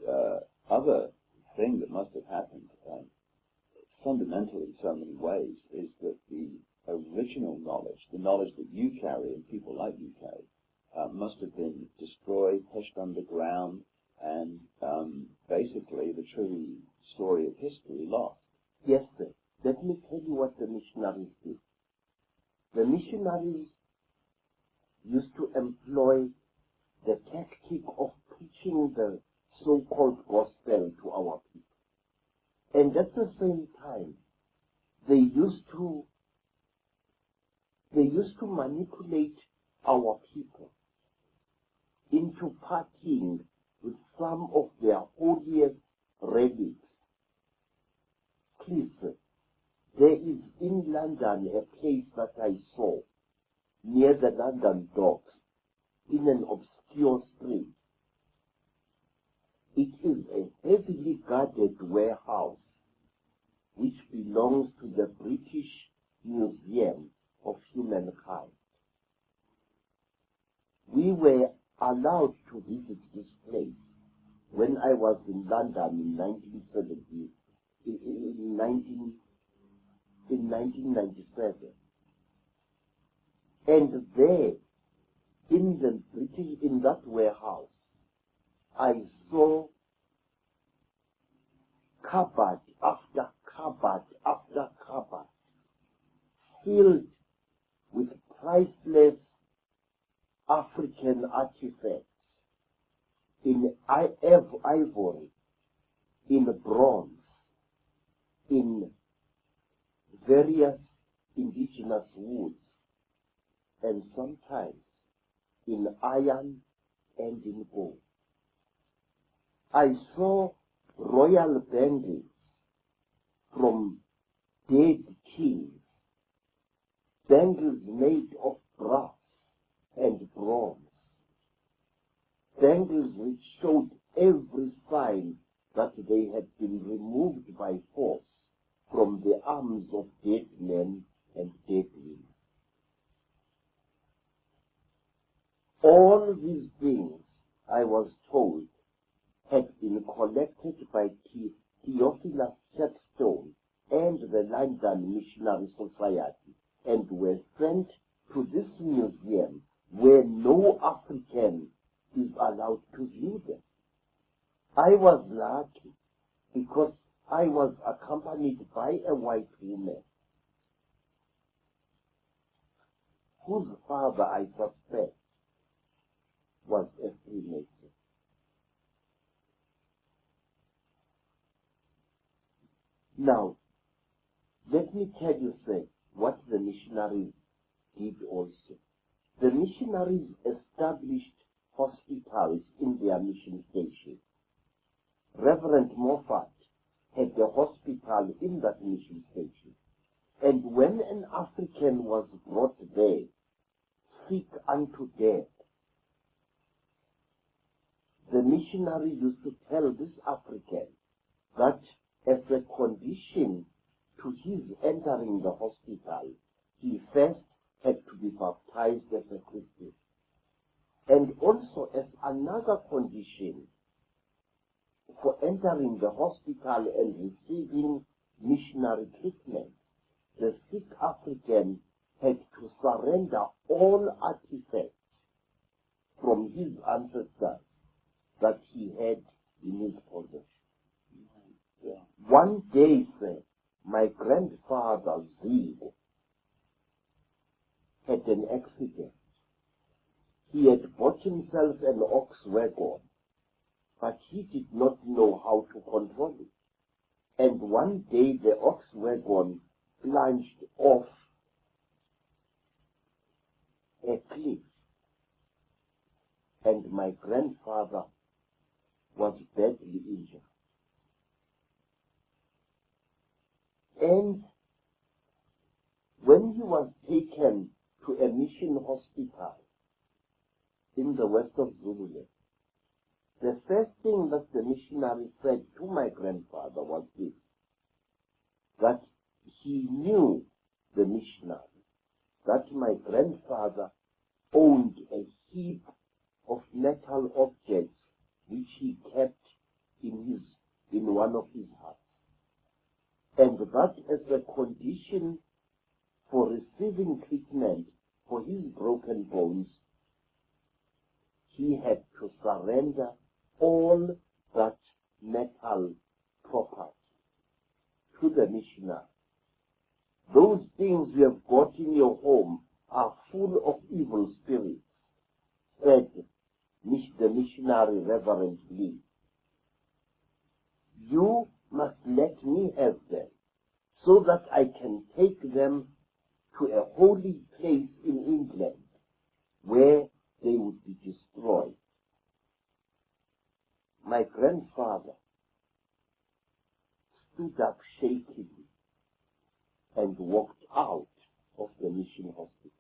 other thing that must have happened, fundamental in so many ways, is that the original knowledge, the knowledge that you carry and people like you carry, must have been destroyed, pushed underground, and basically the true story of history lost. Yes, sir. Let me tell you what the missionaries did. The missionaries used to employ the tactic of preaching the so-called gospel to our people. And at the same time, they used to manipulate our people into partying with some of their holiest relics. Please, sir, there is in London a place that I saw near the London docks in an obscure street. It is a heavily guarded warehouse which belongs to the British Museum of Humankind. We were allowed to visit this place when I was in London in 1970, in 1997. And there, in the British, in that warehouse, I saw cupboard after cupboard after cupboard filled with priceless African artifacts in ivory, in bronze, in various indigenous woods, and sometimes in iron and in gold. I saw royal bangles from dead kings, bangles made of brass and bronze, bangles which showed every sign that they had been removed by force from the arms of dead men and dead women. All these things, I was told, had been collected by Theophilus Chepstone and the London Missionary Society and were sent to this museum where no African is allowed to view them. I was lucky because I was accompanied by a white woman whose father, I suspect, was a Freemason. Now, let me tell you, sir, what the missionaries did also. The missionaries established hospitals in their mission station. Reverend Moffat had a hospital in that mission station. And when an African was brought there, sick unto death, the missionary used to tell this African that as a condition to his entering the hospital, he first had to be baptized as a Christian. And also as another condition for entering the hospital and receiving missionary treatment, the sick African had to surrender all artifacts from his ancestors that he had in his possession. One day, sir, my grandfather, Zig, had an accident. He had bought himself an ox wagon, but he did not know how to control it. And one day the ox wagon plunged off a cliff, and my grandfather was badly injured. And when he was taken to a mission hospital in the west of Zululand, the first thing that the missionary said to my grandfather was this, that he knew, the missionary, that my grandfather owned a heap of metal objects which he kept in one of his huts. And that as a condition for receiving treatment for his broken bones, he had to surrender all that metal property to the missionary. Those things you have got in your home are full of evil spirits, said the missionary Reverend Lee. You must let me have them so that I can take them to a holy place in England where they would be destroyed. My grandfather stood up shakingly and walked out of the mission hospital.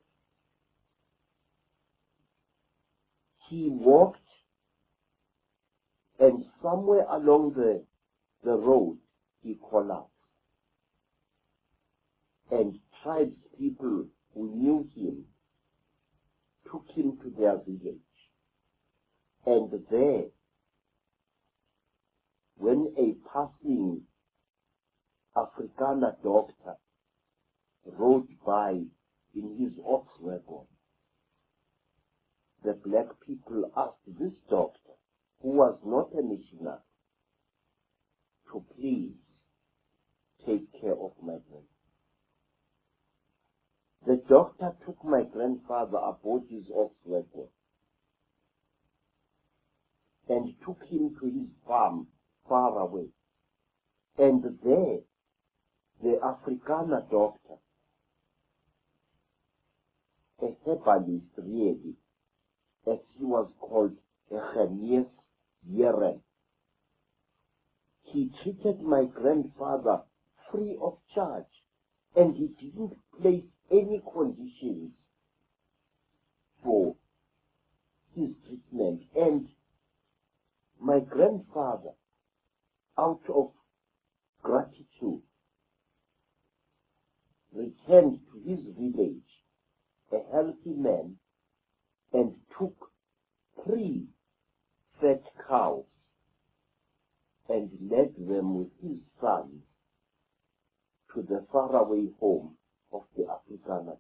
He walked, and somewhere along the road he collapsed. And tribespeople who knew him took him to their village. And there, when a passing Afrikaner doctor rode by in his ox wagon, the black people asked this doctor, who was not a missionary, to please take care of my grandfather. The doctor took my grandfather aboard his ox wagon and took him to his farm far away. And there, the Afrikaner doctor, a herbalist really, as he was called, a geneesheer, he treated my grandfather free of charge, and he didn't place any conditions for his treatment. And my grandfather, out of gratitude, returned to his village, a healthy man, and took 3 fat cows and led them with his sons to the faraway home of the Afrikaner.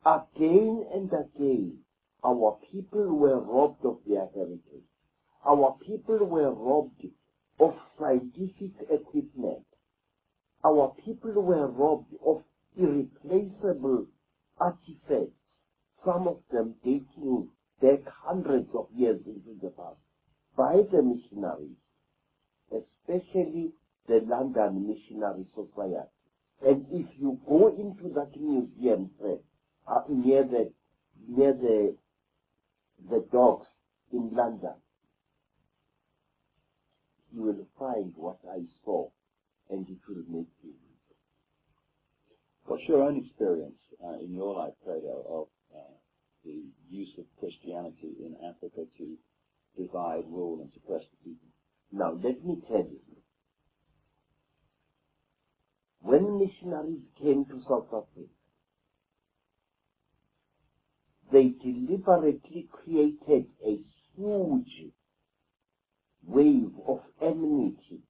Again and again, our people were robbed of their heritage. Our people were robbed of scientific equipment. Our people were robbed of irreplaceable artifacts, some of them dating back hundreds of years into the past, by the missionaries, especially the London Missionary Society. And if you go into that museum, near the docks in London, you will find what I saw, and it will make you. What's your own experience in your life, Credo, of the use of Christianity in Africa to divide, rule, and suppress the people? Now, let me tell you. When missionaries came to South Africa, they deliberately created a huge wave of enmity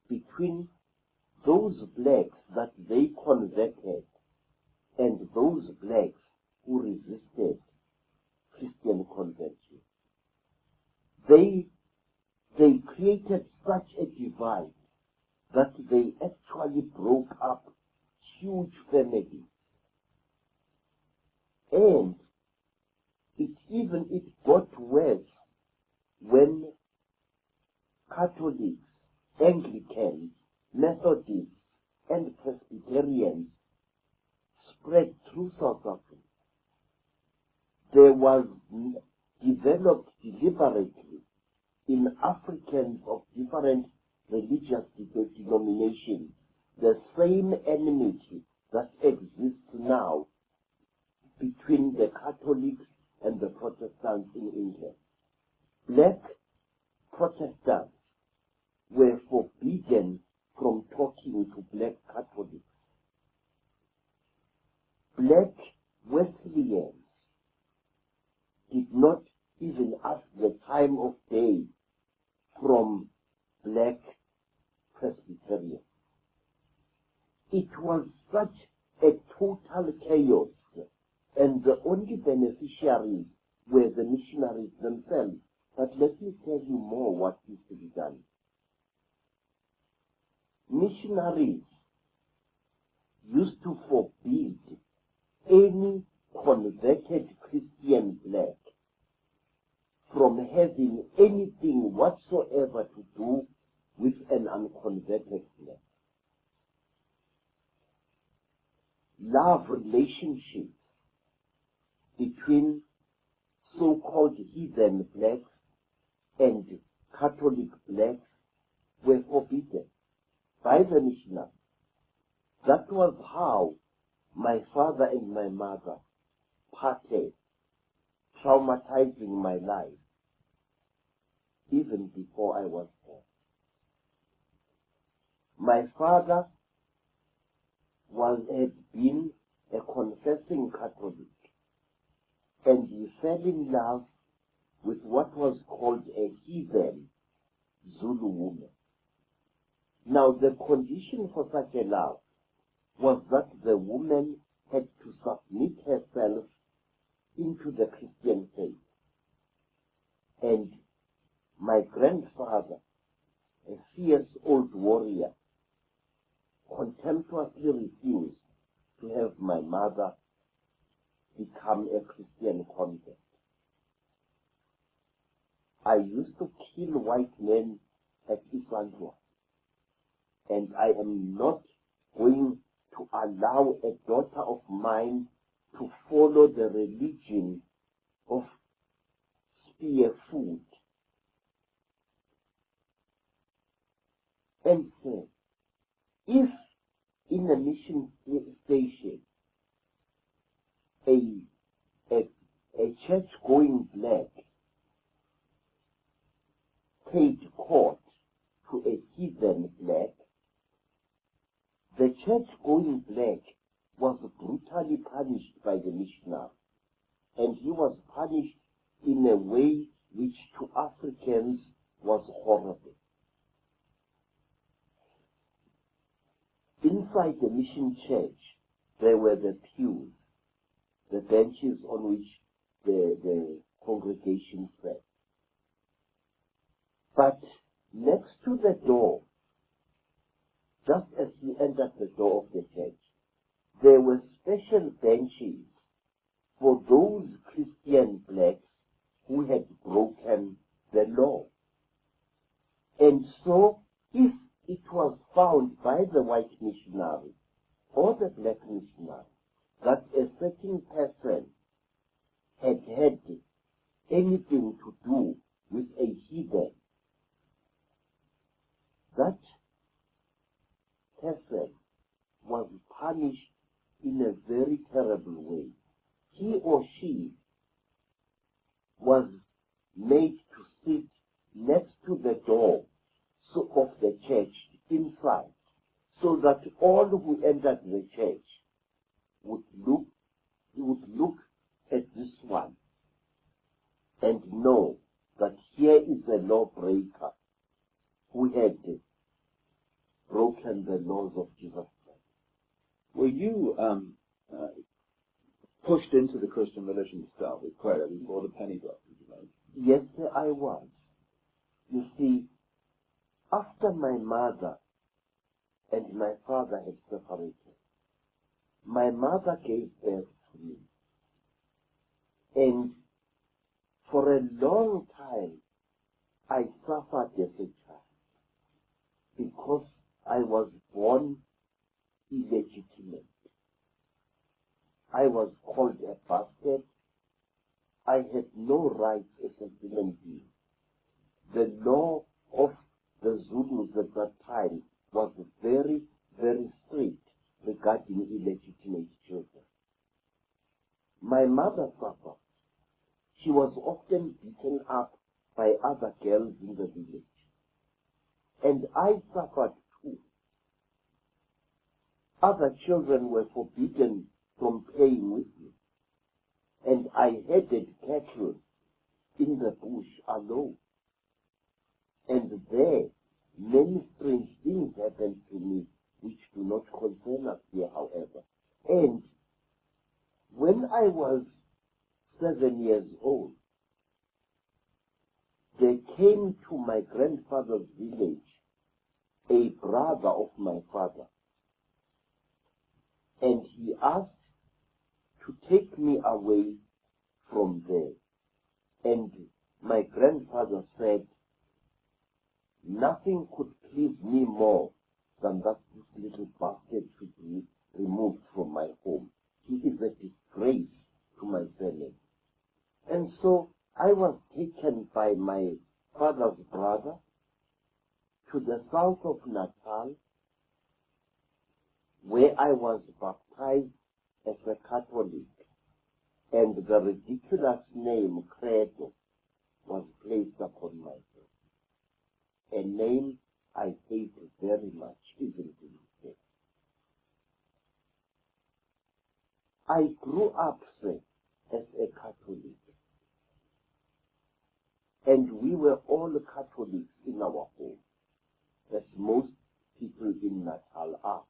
between those blacks that they converted and those blacks who resisted Christian conversion. They created such a divide that they actually broke up huge families. And it got worse when Catholics, Anglicans, Methodists, and Presbyterians spread through South Africa. There was developed deliberately in Africans of different religious denominations the same enmity that exists now between the Catholics and the Protestants in England. Black Protestants were forbidden from talking to black Catholics. Black Wesleyans did not even ask the time of day from black Presbyterians. It was such a total chaos, and the only beneficiaries were the missionaries themselves. But let me tell you more what is to be done. Missionaries used to forbid any converted Christian black from having anything whatsoever to do with an unconverted black. Love relationships between so-called heathen blacks and Catholic blacks were forbidden by the missionaries. That was how my father and my mother parted, traumatizing my life even before I was born. My father had been a confessing Catholic, and he fell in love with what was called a heathen Zulu woman. Now, the condition for such a love was that the woman had to submit herself into the Christian faith. And my grandfather, a fierce old warrior, contemptuously refused to have my mother become a Christian convert. I used to kill white men at Isandwa, and I am not going to allow a daughter of mine to follow the religion of spear food. And said, if in a mission station a church-going black paid court to a heathen black, the church-going black was brutally punished by the missionary, and he was punished in a way which to Africans was horrible. Inside the mission church, there were the pews, the benches on which the congregation sat. But next to the door, just as you entered the door of the church, there were special benches for those Christian blacks who had broken the law. And so, if it was found by the white missionary or the black missionary that a certain person had had anything to do with a heathen, that person was punished in a very terrible way. He or she was made to sit next to the door of the church inside, so that all who entered the church would look at this one and know that here is a lawbreaker who had broken the laws of Jesus Christ. Were you pushed into the Christian religion to start with, Credo, before the penny dropped? Yes, I was. You see, after my mother and my father had separated, my mother gave birth to me. And for a long time, I suffered as a child because I was born illegitimate. I was called a bastard. I had no rights as a human being. The law of the Zulus at that time was very, very strict regarding illegitimate children. My mother suffered. She was often beaten up by other girls in the village. And I suffered too. Other children were forbidden from playing with me. And I herded cattle in the bush alone. And there, many strange things happened to me which do not concern us here, however. And when I was 7 years old, there came to my grandfather's village a brother of my father. And he asked to take me away from there. And my grandfather said, nothing could please me more than that this little bastard should be removed from my home. He is a disgrace to my family. And so I was taken by my father's brother to the south of Natal, where I was baptized as a Catholic, and the ridiculous name Credo was placed upon my head, a name I hate very much, even to this day. I grew up, sir, as a Catholic, and we were all Catholics in our home, as most people in Natal are.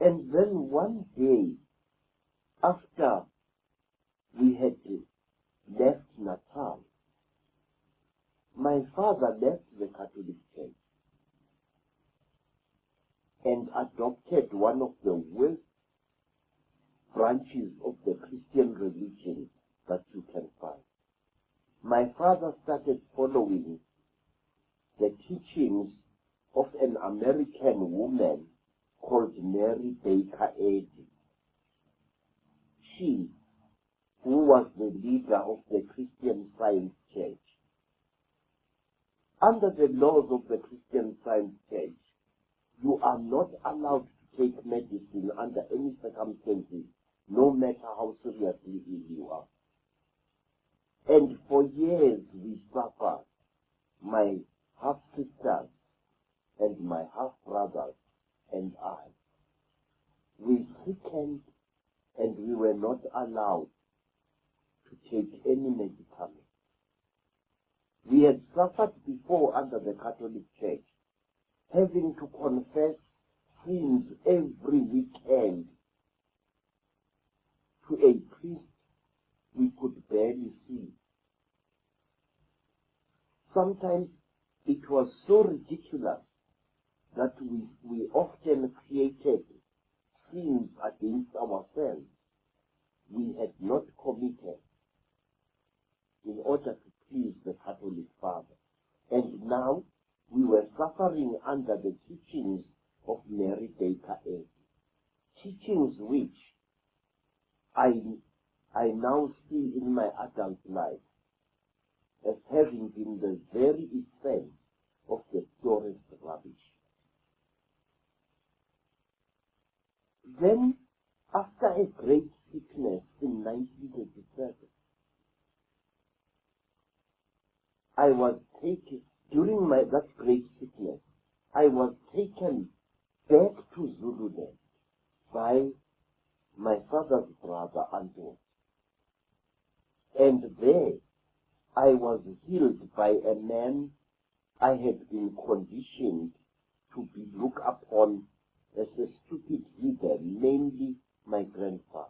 And then one day, after we had left Natal, my father left the Catholic Church and adopted one of the worst branches of the Christian religion that you can find. My father started following the teachings of an American woman called Mary Baker Eddy. She, who was the leader of the Christian Science Church. Under the laws of the Christian Science Church, you are not allowed to take medicine under any circumstances, no matter how seriously ill you are. And for years we suffered, my half-sisters and my half-brothers and I. We sickened and we were not allowed to take any medicament. We had suffered before under the Catholic Church, having to confess sins every weekend to a priest we could barely see. Sometimes it was so ridiculous that we often created sins against ourselves we had not committed in order to please the Catholic Father. And now we were suffering under the teachings of Mary Baker Eddy, teachings which I now see in my adult life as having been the very essence of the purest rubbish. Then, after a great sickness in 1937, I was taken, during that great sickness, I was taken back to Zululand by my father's brother, Anton. And there, I was healed by a man I had been conditioned to be looked upon as a stupid heathen, namely my grandfather,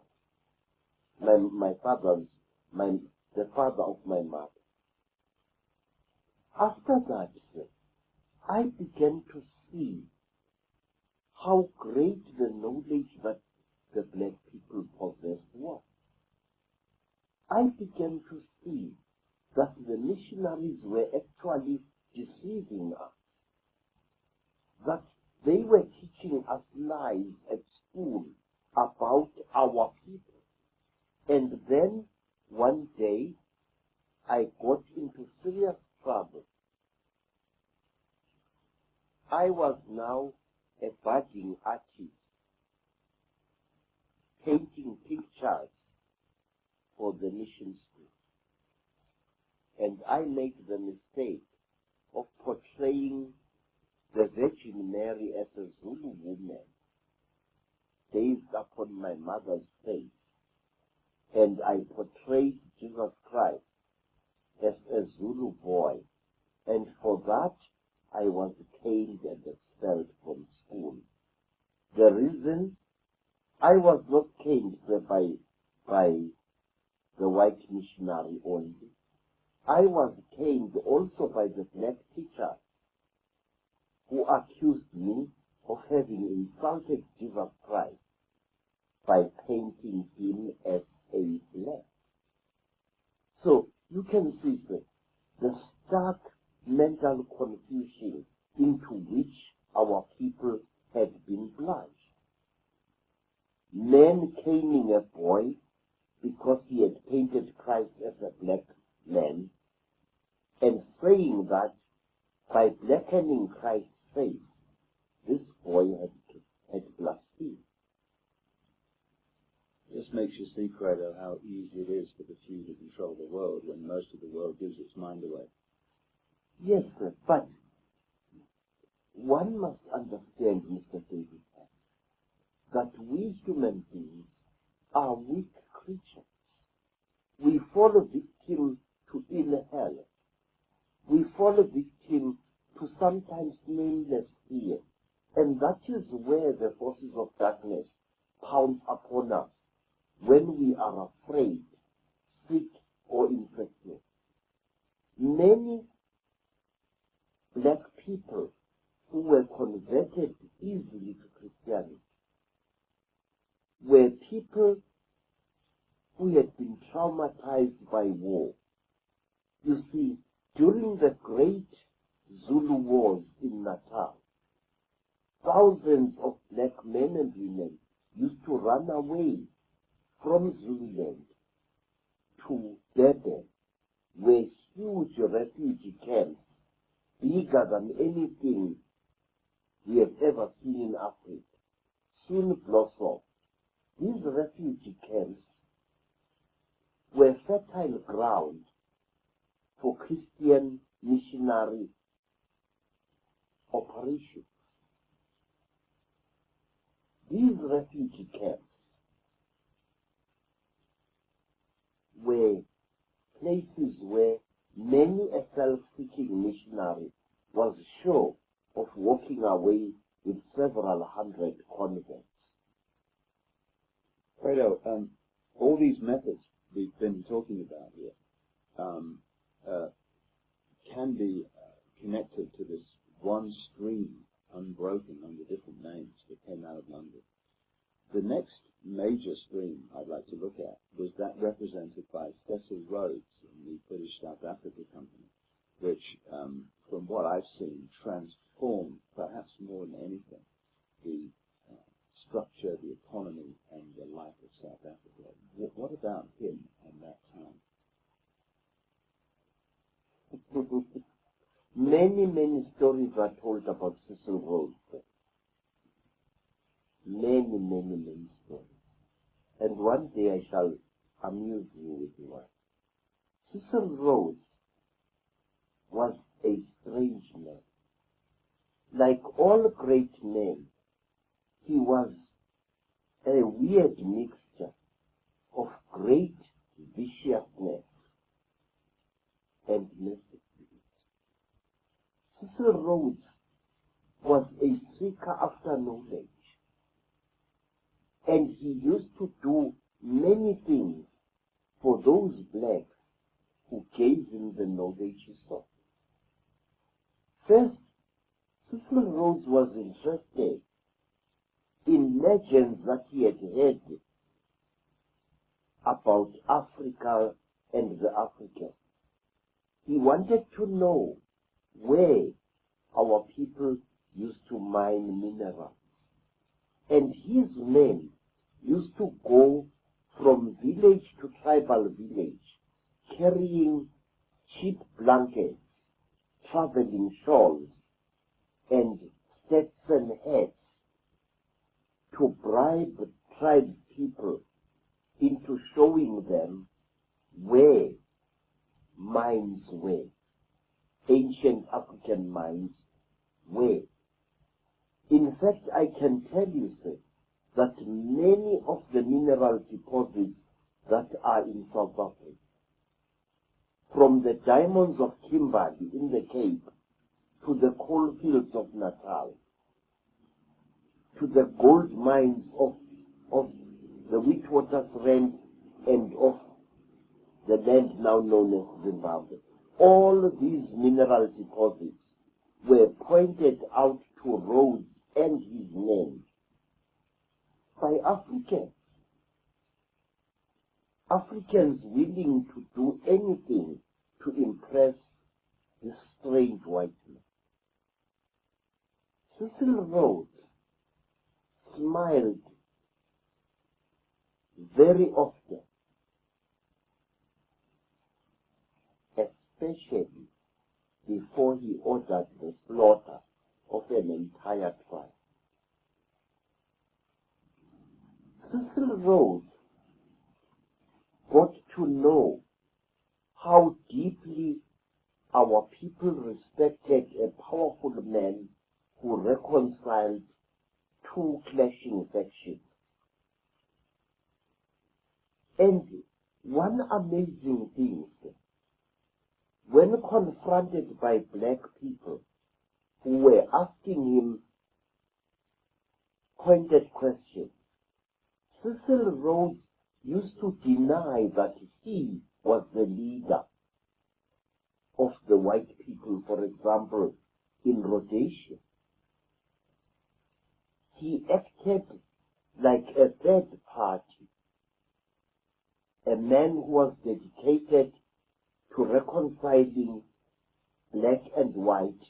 the father of my mother. After that, I began to see how great the knowledge that the black people possessed was. I began to see that the missionaries were actually deceiving us, that they were teaching us lies at school about our people. And then one day I got into serious trouble. I was now a budding artist, painting pictures for the mission school. And I made the mistake of portraying the Virgin Mary as a Zulu woman, based upon my mother's face. And I portrayed Jesus Christ as a Zulu boy. And for that, I was caned and expelled from school. The reason I was not caned by the white missionary only. I was caned also by the black teachers who accused me of having insulted Jesus Christ by painting him as a black. So you can see the stark mental confusion into which our people had been plunged. Men caning a boy because he had painted Christ as a black man, and saying that by blackening Christ's face, this boy had blasphemed. This makes you see, Credo, how easy it is for the few to control the world when most of the world gives its mind away. Yes, sir, but one must understand, Mr. David, that we human beings are weak creatures. We fall a victim to ill health. We fall a victim to sometimes nameless fear. And that is where the forces of darkness pounce upon us when we are afraid, sick, or infected. Many black people who were converted easily to Christianity were people who had been traumatized by war. You see, during the great Zulu wars in Natal, thousands of black men and women used to run away from Zululand to Durban, where huge refugee camps, bigger than anything we have ever seen in Africa, soon blossomed. These refugee camps were fertile ground for Christian missionary operations. These refugee camps were places where many a self-seeking missionary was sure of walking away with several hundred converts. Credo, all these methods we've been talking about here can be connected to this one stream, unbroken under different names, that came out of London. The next major stream I'd like to look at was that represented by Cecil Rhodes in the British South Africa Company, which, from what I've seen, transformed, perhaps more than anything, the structure, the economy, and the life of South Africa. What about him and that time? Many stories are told about Cecil Rhodes. Many stories. And one day I shall amuse you with one. Cecil Rhodes was a strange man. Like all great men, he was a weird mixture of great viciousness and mercy. Cecil Rhodes was a seeker after knowledge, and he used to do many things for those blacks who gave him the knowledge he sought. First, Cecil Rhodes was interested in legends that he had heard about Africa and the Africans. He wanted to know where our people used to mine minerals. And his men used to go from village to tribal village, carrying cheap blankets, traveling shawls, and Stetson hats to bribe tribe people into showing them where mines were, ancient African mines were. In fact, I can tell you, sir, that many of the mineral deposits that are in South Africa, from the diamonds of Kimberley in the Cape, to the coal fields of Natal, to the gold mines of the Witwatersrand and of the land now known as Zimbabwe. All these mineral deposits were pointed out to Rhodes and his men by Africans. Africans willing to do anything to impress this strange white man. Cecil Rhodes smiled very often, especially before he ordered the slaughter of an entire tribe. Cecil Rhodes got to know how deeply our people respected a powerful man who reconciled two clashing factions. And one amazing thing, when confronted by black people who were asking him pointed question. Cecil Rhodes used to deny that he was the leader of the white people, for example, in Rhodesia. He acted like a third party, a man who was dedicated to reconciling black and white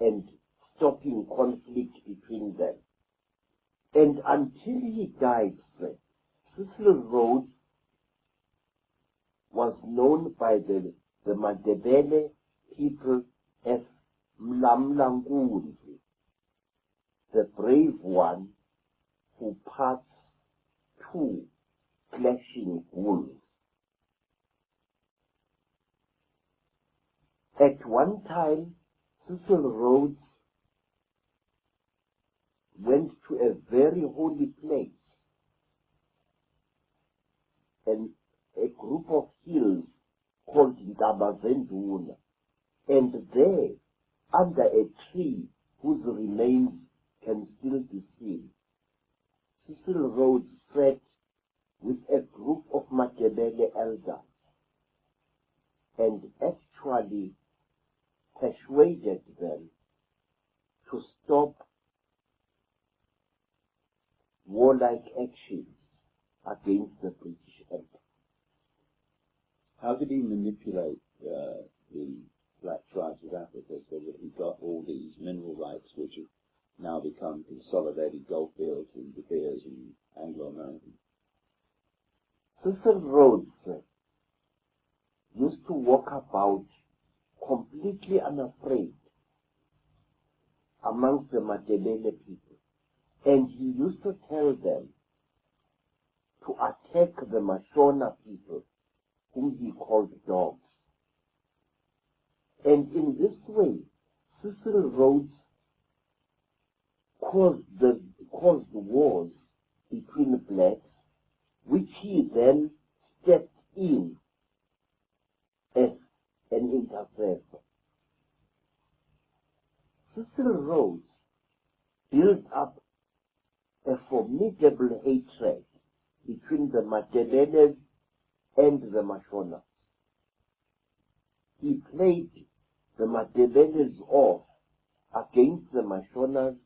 and stopping conflict between them. And until he died, Cecil Rhodes was known by the Mandebele people as Mlamlankunzi, the brave one who parts two clashing wolves. At one time, Cecil Rhodes went to a very holy place, and a group of hills called Ndabazenduna, and there, under a tree whose remains can still be seen, Cecil Rhodes sat with a group of Matebele elders and actually persuaded them to stop warlike actions against the British Empire. How did he manipulate the black tribes of Africa so that he got all these mineral rights which have now become consolidated gold fields in De Beers and Anglo-American? Cecil Rhodes used to walk about completely unafraid amongst the Matebele people, and he used to tell them to attack the Mashona people, whom he called dogs. And in this way, Cecil Rhodes caused wars between blacks, which he then stepped in as an intercessor. Cecil Rhodes built up a formidable hatred between the Matebeles and the Mashonas. He played the Matebeles off against the Mashonas,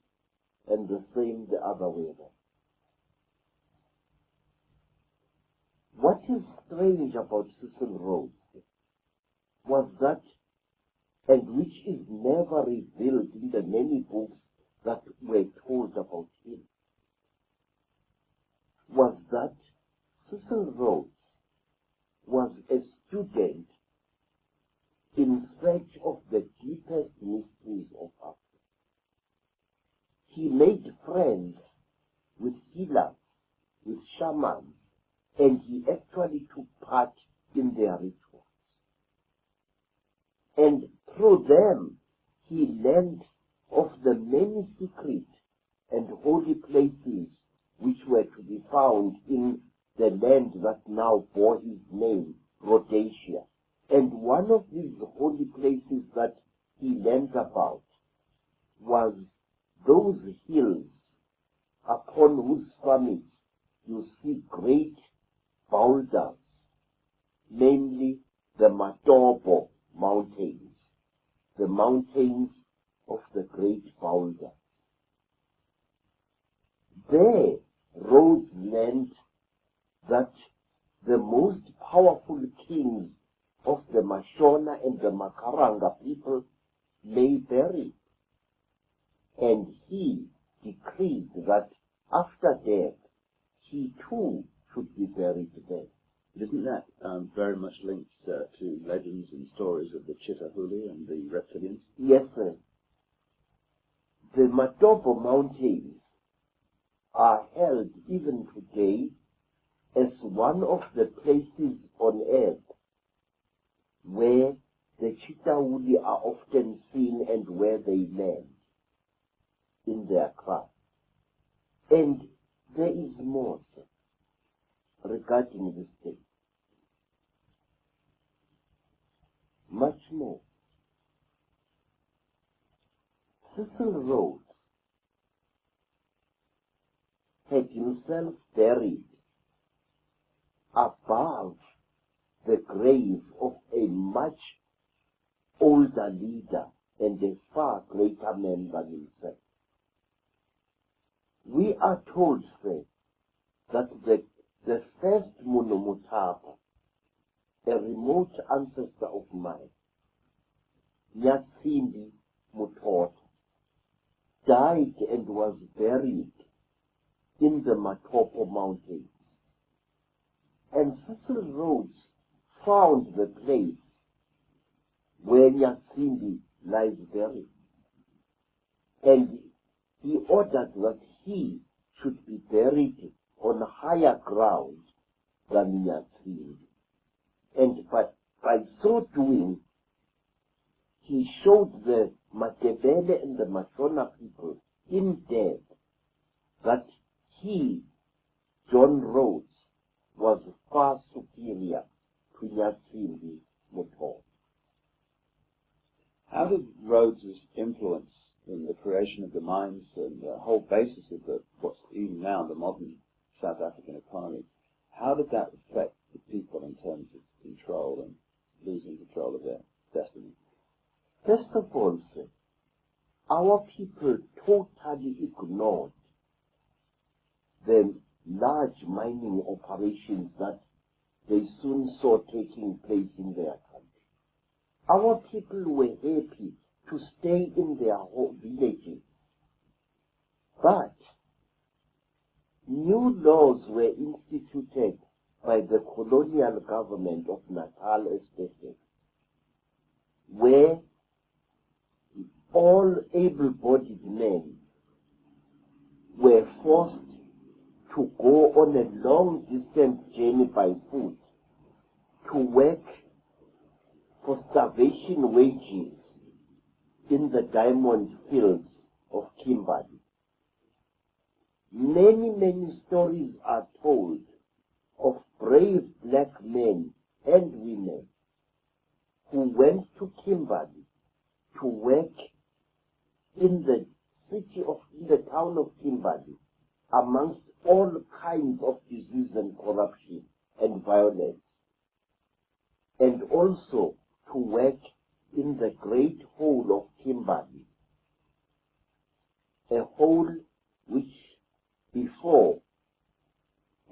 and the same the other way around. What is strange about Cecil Rhodes was that, and which is never revealed in the many books that were told about him, was that Cecil Rhodes was a student in search of the deepest mysteries of Africa. He made friends with healers, with shamans, and he actually took part in their rituals. And through them, he learned of the many secret and holy places which were to be found in the land that now bore his name, Rhodesia. And one of these holy places that he learned about was those hills upon whose summits you see great boulders, namely the Matobo Mountains, the mountains of the great boulders. There, Rhodes learned that the most powerful kings of the Mashona and the Makaranga people lay buried, and he decreed that after death, he too should be buried there. Isn't that very much linked to legends and stories of the Chitahuli and the Reptilians? Yes, sir. The Matobo Mountains are held even today as one of the places on earth where the Chitahuli are often seen and where they land in their craft. And there is more, sir, regarding this thing. Much more. Cecil Rhodes had himself buried above the grave of a much older leader and a far greater man than himself. We are told, sir, that the first Mutwa, a remote ancestor of mine, Nyatsindi Mutwa, died and was buried in the Matopo Mountains. And Cecil Rhodes found the place where Nyatsindi lies buried. And he ordered that he should be buried on higher ground than Nyatsindi. And by so doing, he showed the Matebele and the Mashona people in death that he, John Rhodes, was far superior to Nyatsindi Mutwa. How did Rhodes' influence in the creation of the mines and the whole basis of what's even now the modern South African economy, how did that affect the people in terms of control and losing control of their destiny? First of all, sir, our people totally ignored the large mining operations that they soon saw taking place in their country. Our people were happy to stay in their home villages, but new laws were instituted by the colonial government of Natal especially, where all able-bodied men were forced to go on a long-distance journey by foot to work for starvation wages in the diamond fields of Kimberley. Many, many stories are told of brave black men and women who went to Kimberley to work in the town of Kimberley amongst all kinds of disease and corruption and violence, and also to work in the great hole of Kimberley, a hole which before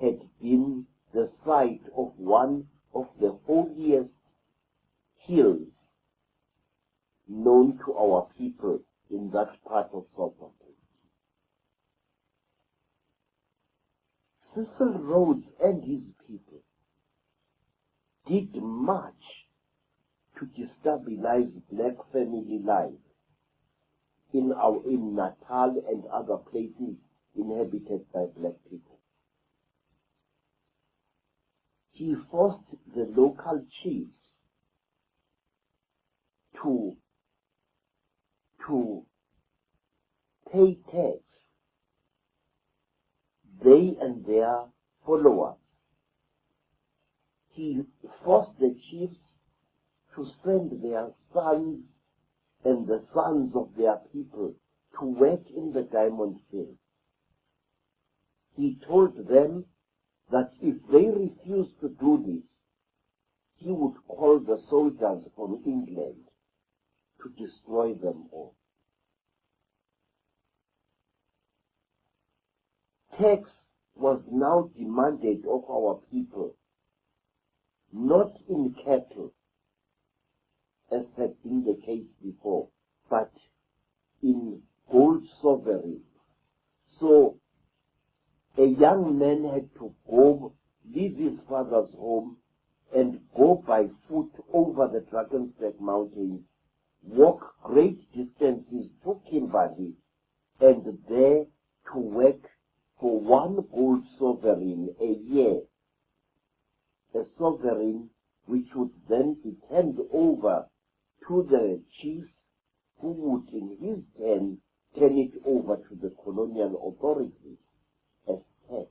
had been the site of one of the holiest hills known to our people in that part of South Africa. Cecil Rhodes and his people did much to destabilize black family life in Natal and other places inhabited by black people. He forced the local chiefs to pay tax, they and their followers. He forced the chiefs to send their sons and the sons of their people to work in the diamond field. He told them that if they refused to do this, he would call the soldiers from England to destroy them all. Tax was now demanded of our people, not in cattle, as had been the case before, but in gold sovereigns. So a young man had to leave his father's home and go by foot over the Drakensberg Mountains, walk great distances to Kimberley, and there to work for one gold sovereign a year, a sovereign which would then be turned over to the chief, who would in his turn turn it over to the colonial authorities as tax.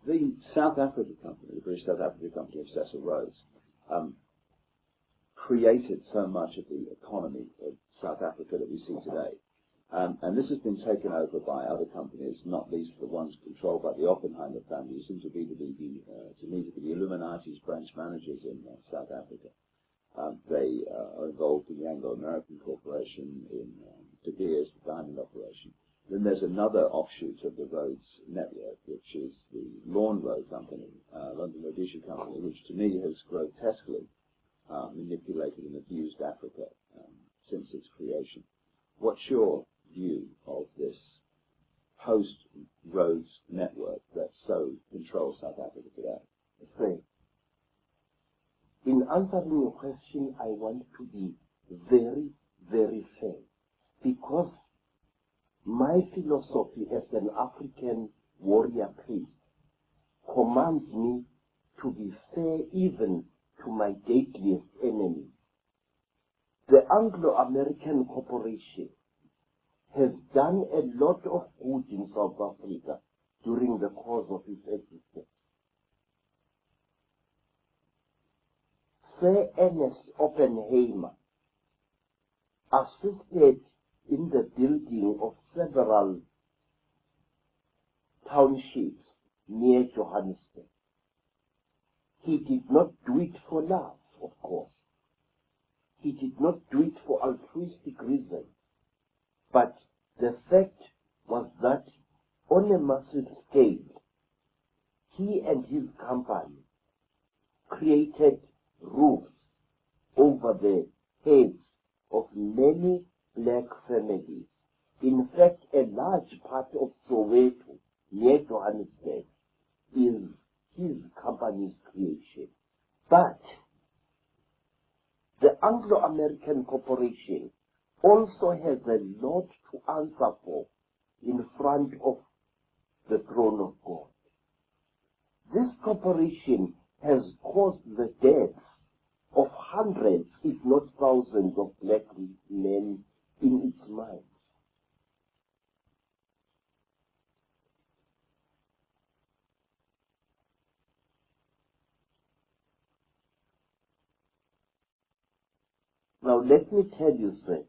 The South Africa Company, the British South Africa Company of Cecil Rhodes, created so much of the economy of South Africa that we see today. And this has been taken over by other companies, not least the ones controlled by the Oppenheimer family, who seem to me to be the Illuminati's branch managers in South Africa. They are involved in the Anglo-American Corporation, in De Beers, the diamond operation. Then there's another offshoot of the Rhodes network, which is the Lawn Row Company, London Rhodesia Company, which to me has grotesquely manipulated and abused Africa since its creation. What's your view of this post-Rhodes network that so controls South Africa today? Say, in answering your question, I want to be very, very fair, because my philosophy as an African warrior priest commands me to be fair even to my deadliest enemies. The Anglo-American Corporation has done a lot of good in South Africa during the course of its existence. Sir Ernest Oppenheimer assisted in the building of several townships near Johannesburg. He did not do it for love, of course. He did not do it for altruistic reasons. But the fact was that on a massive scale, he and his company created roofs over the heads of many black families. In fact, a large part of Soweto, near Johannesburg, is his company's creation. But the Anglo-American Corporation also has a lot to answer for in front of the throne of God. This corporation has caused the deaths of hundreds, if not thousands, of black men in its mines. Now let me tell you, sir,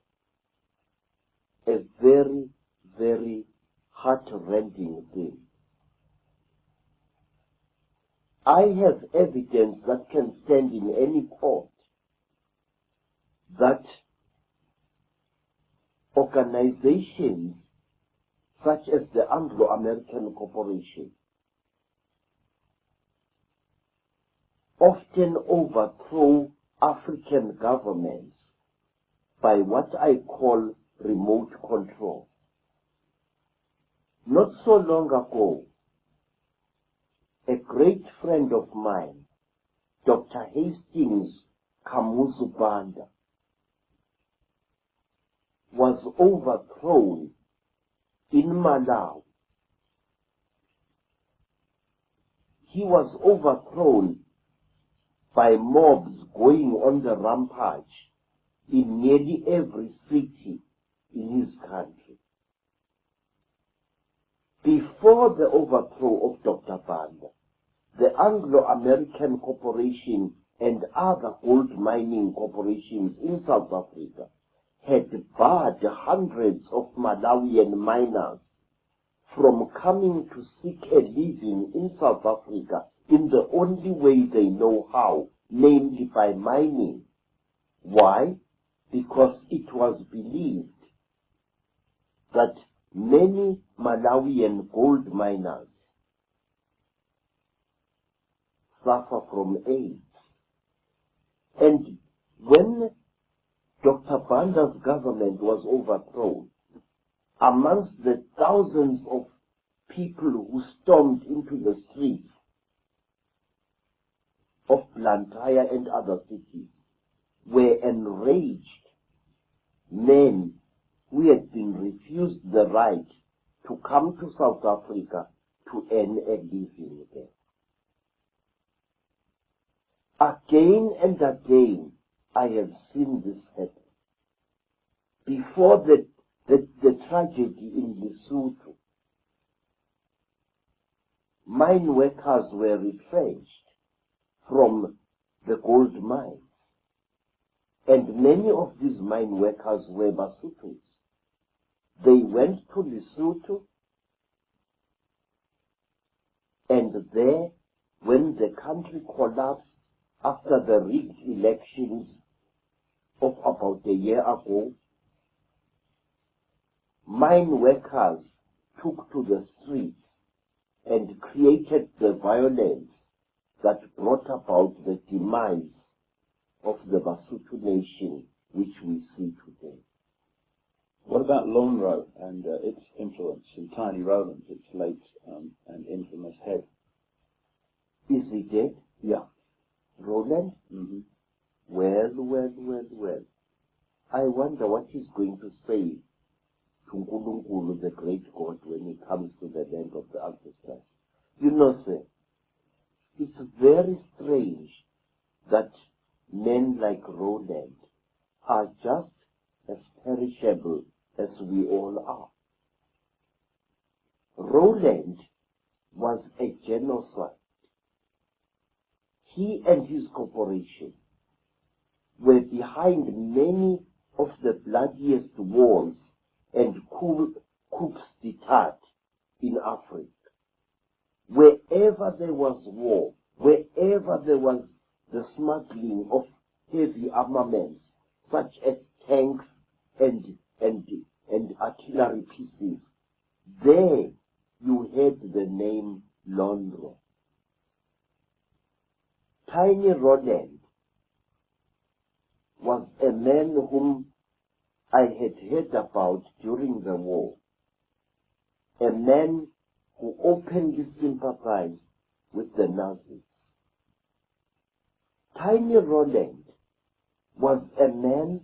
a very, very heart-rending thing. I have evidence that can stand in any court that organizations such as the Anglo-American Corporation often overthrow African governments by what I call remote control. Not so long ago, a great friend of mine, Dr. Hastings Kamuzu Banda, was overthrown in Malawi. He was overthrown by mobs going on the rampage in nearly every city in his country. Before the overthrow of Dr. Banda, the Anglo-American Corporation and other gold mining corporations in South Africa had barred hundreds of Malawian miners from coming to seek a living in South Africa in the only way they know how, namely by mining. Why? Because it was believed that many Malawian gold miners suffer from AIDS. And when Dr. Banda's government was overthrown, amongst the thousands of people who stormed into the streets of Blantyre and other cities were enraged men who had been refused the right to come to South Africa to earn a living there. Again and again, I have seen this happen. Before the tragedy in Lesotho, mine workers were retrenched from the gold mines. And many of these mine workers were Basutos. They went to Lesotho, and there, when the country collapsed after the rigged elections of about a year ago, mine workers took to the streets and created the violence that brought about the demise of the Basotho nation, which we see today. What about Lonro and its influence, and Tiny Roland, its late and infamous head? Is he dead? Yeah. Roland? Mm-hmm. Well. I wonder what he's going to say to Nkulunkulu, the great God, when he comes to the land of the ancestors. You know, sir, it's very strange that men like Roland are just as perishable as we all are. Roland was a genocide. He and his corporation were behind many of the bloodiest wars and coups d'etat in Africa. Wherever there was war, wherever there was the smuggling of heavy armaments, such as tanks and artillery pieces, there you had the name Lonro. Tiny Roland was a man whom I had heard about during the war, a man who openly sympathized with the Nazis. Tiny Roland was a man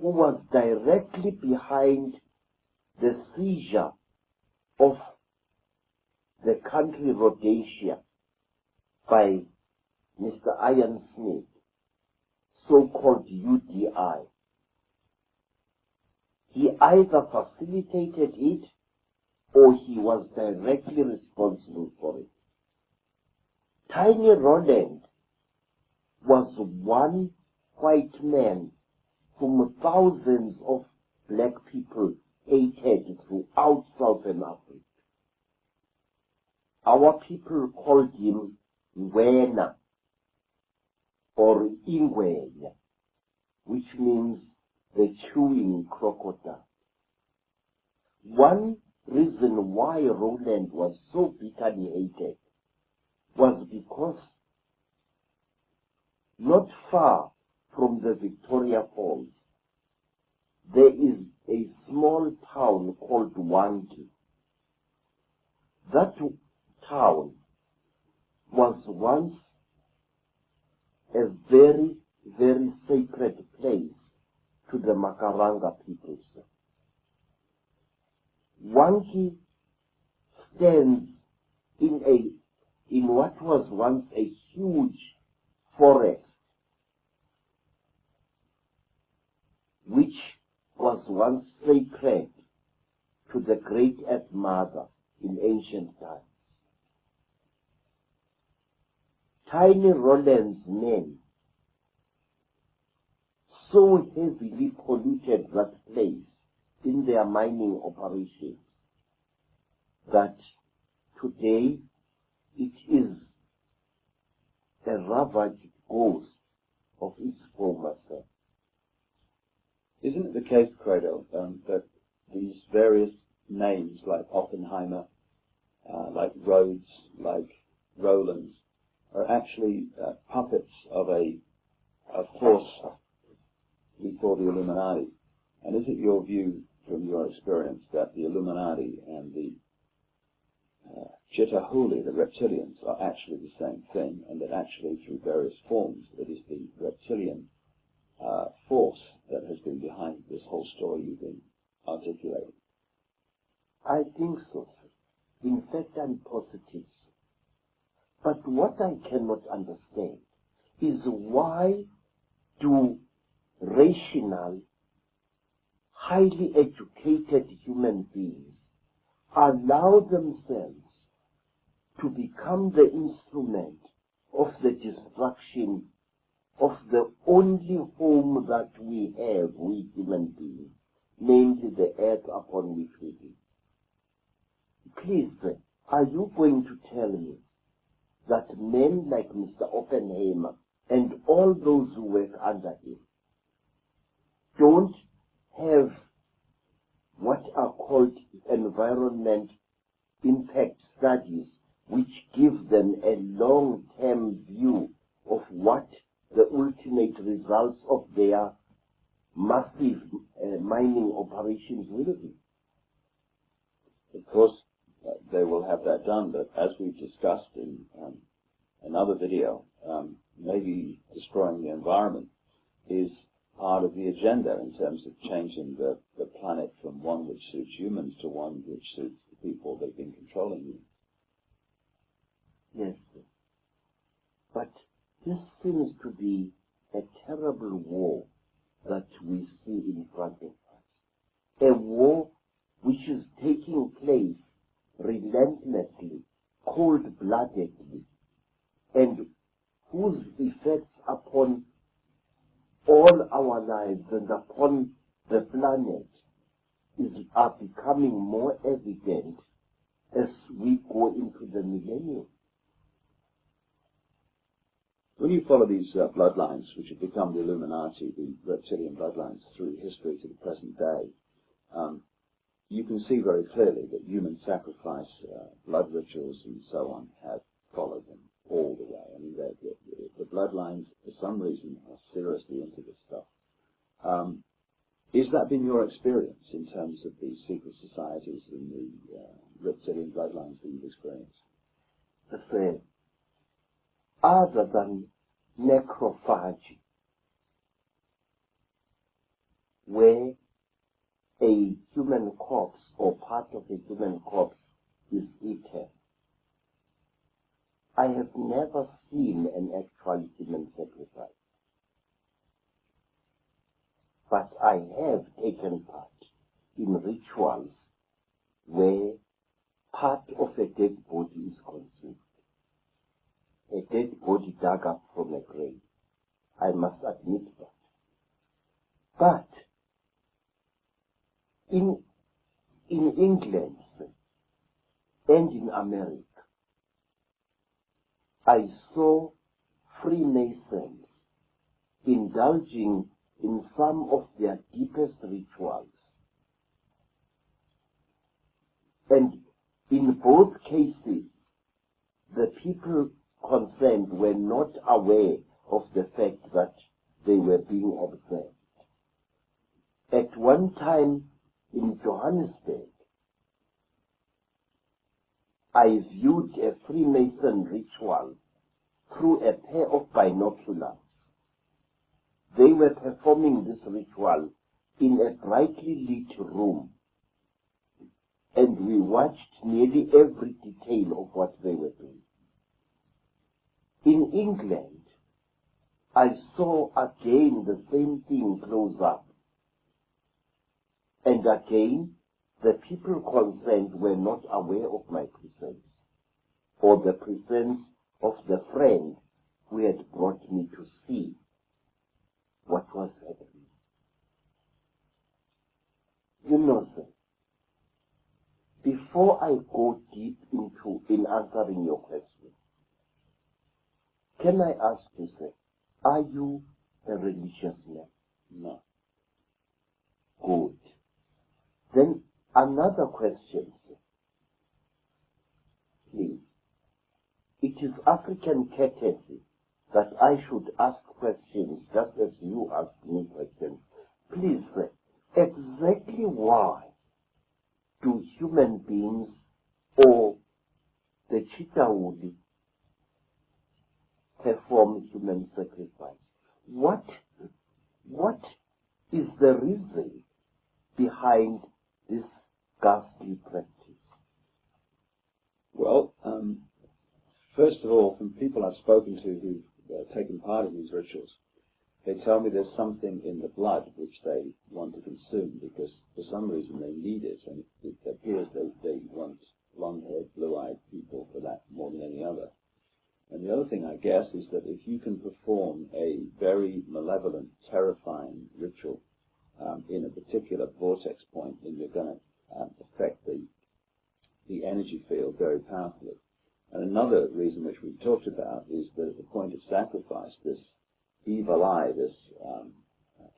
who was directly behind the seizure of the country Rhodesia by Mr. Ian Smith, so-called UDI. He either facilitated it or he was directly responsible for it. Tiny Roland was one white man whom thousands of black people hated throughout Southern Africa. Our people called him Ngwena or Ingwenya, which means the chewing crocodile. One reason why Roland was so bitterly hated was because not far from the Victoria Falls, there is a small town called Wangi. That town was once a very, very sacred place to the Makaranga peoples. Wangi stands in what was once a huge forest, which was once sacred to the great Earth Mother in ancient times. Tiny Roland's men so heavily polluted that place in their mining operations that today it is a ravaged ghost of its former self. Isn't it the case, Credo, that these various names like Oppenheimer, like Rhodes, like Roland, are actually puppets of a force we call the Illuminati? And is it your view, from your experience, that the Illuminati and the Chitahuli, the reptilians, are actually the same thing, and that actually through various forms it is the reptilian force that has been behind this whole story you've been articulating? I think so, sir. In fact, I'm positive, sir. But what I cannot understand is why do rational, highly educated human beings allow themselves to become the instrument of the destruction of the only home that we have, we human beings, namely the earth upon which we live. Please, are you going to tell me that men like Mr. Oppenheimer and all those who work under him don't have what are called environment impact studies, which give them a long-term view of what the ultimate results of their massive mining operations will be? Of course, they will have that done, but as we've discussed in another video, maybe destroying the environment is part of the agenda in terms of changing the planet from one which suits humans to one which suits the people that have been controlling you. Yes, sir. But this seems to be a terrible war that we see in front of us. A war which is taking place relentlessly, cold-bloodedly, and whose effects upon all our lives and upon the planet are becoming more evident as we go into the millennium. When you follow these bloodlines, which have become the Illuminati, the reptilian bloodlines, through history to the present day, you can see very clearly that human sacrifice, blood rituals, and so on have followed them all the way. I mean, the bloodlines, for some reason, are seriously into this stuff. Has that been your experience in terms of the secret societies and the reptilian bloodlines that you've experienced? Other than necrophagy, where a human corpse or part of a human corpse is eaten, I have never seen an actual human sacrifice. But I have taken part in rituals where part of a dead body is consumed. A dead body dug up from a grave. I must admit that. But in England and in America, I saw Freemasons indulging in some of their deepest rituals. And in both cases, the people concerned were not aware of the fact that they were being observed. At one time in Johannesburg, I viewed a Freemason ritual through a pair of binoculars. They were performing this ritual in a brightly lit room, and we watched nearly every detail of what they were doing. In England, I saw again the same thing close up. And again, the people concerned were not aware of my presence, or the presence of the friend who had brought me to see what was happening. You know, sir, before I go deep in answering your question, can I ask you, sir, are you a religious man? No. Good. Then another question, sir. Please. It is African courtesy that I should ask questions just as you asked me questions. Please, sir, exactly why do human beings or the Chitawuli perform human sacrifice? What is the reason behind this ghastly practice? Well, first of all, from people I've spoken to who've taken part in these rituals, they tell me there's something in the blood which they want to consume because for some reason they need it, and it appears they want blonde-haired, blue-eyed people for that more than any other. And the other thing, I guess, is that if you can perform a very malevolent, terrifying ritual in a particular vortex point, then you're going to affect the energy field very powerfully. And another reason which we've talked about is that at the point of sacrifice, this evil eye, this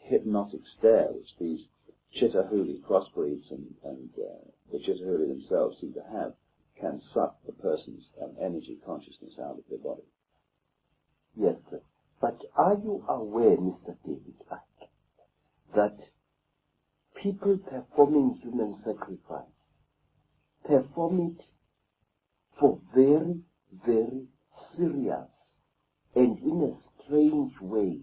hypnotic stare, which these Chittahuli crossbreeds and the Chittahuli themselves seem to have, can suck the person's energy consciousness out of their body. Yes, sir. But are you aware, Mr. David Icke, that people performing human sacrifice perform it for very, very serious and in a strange way,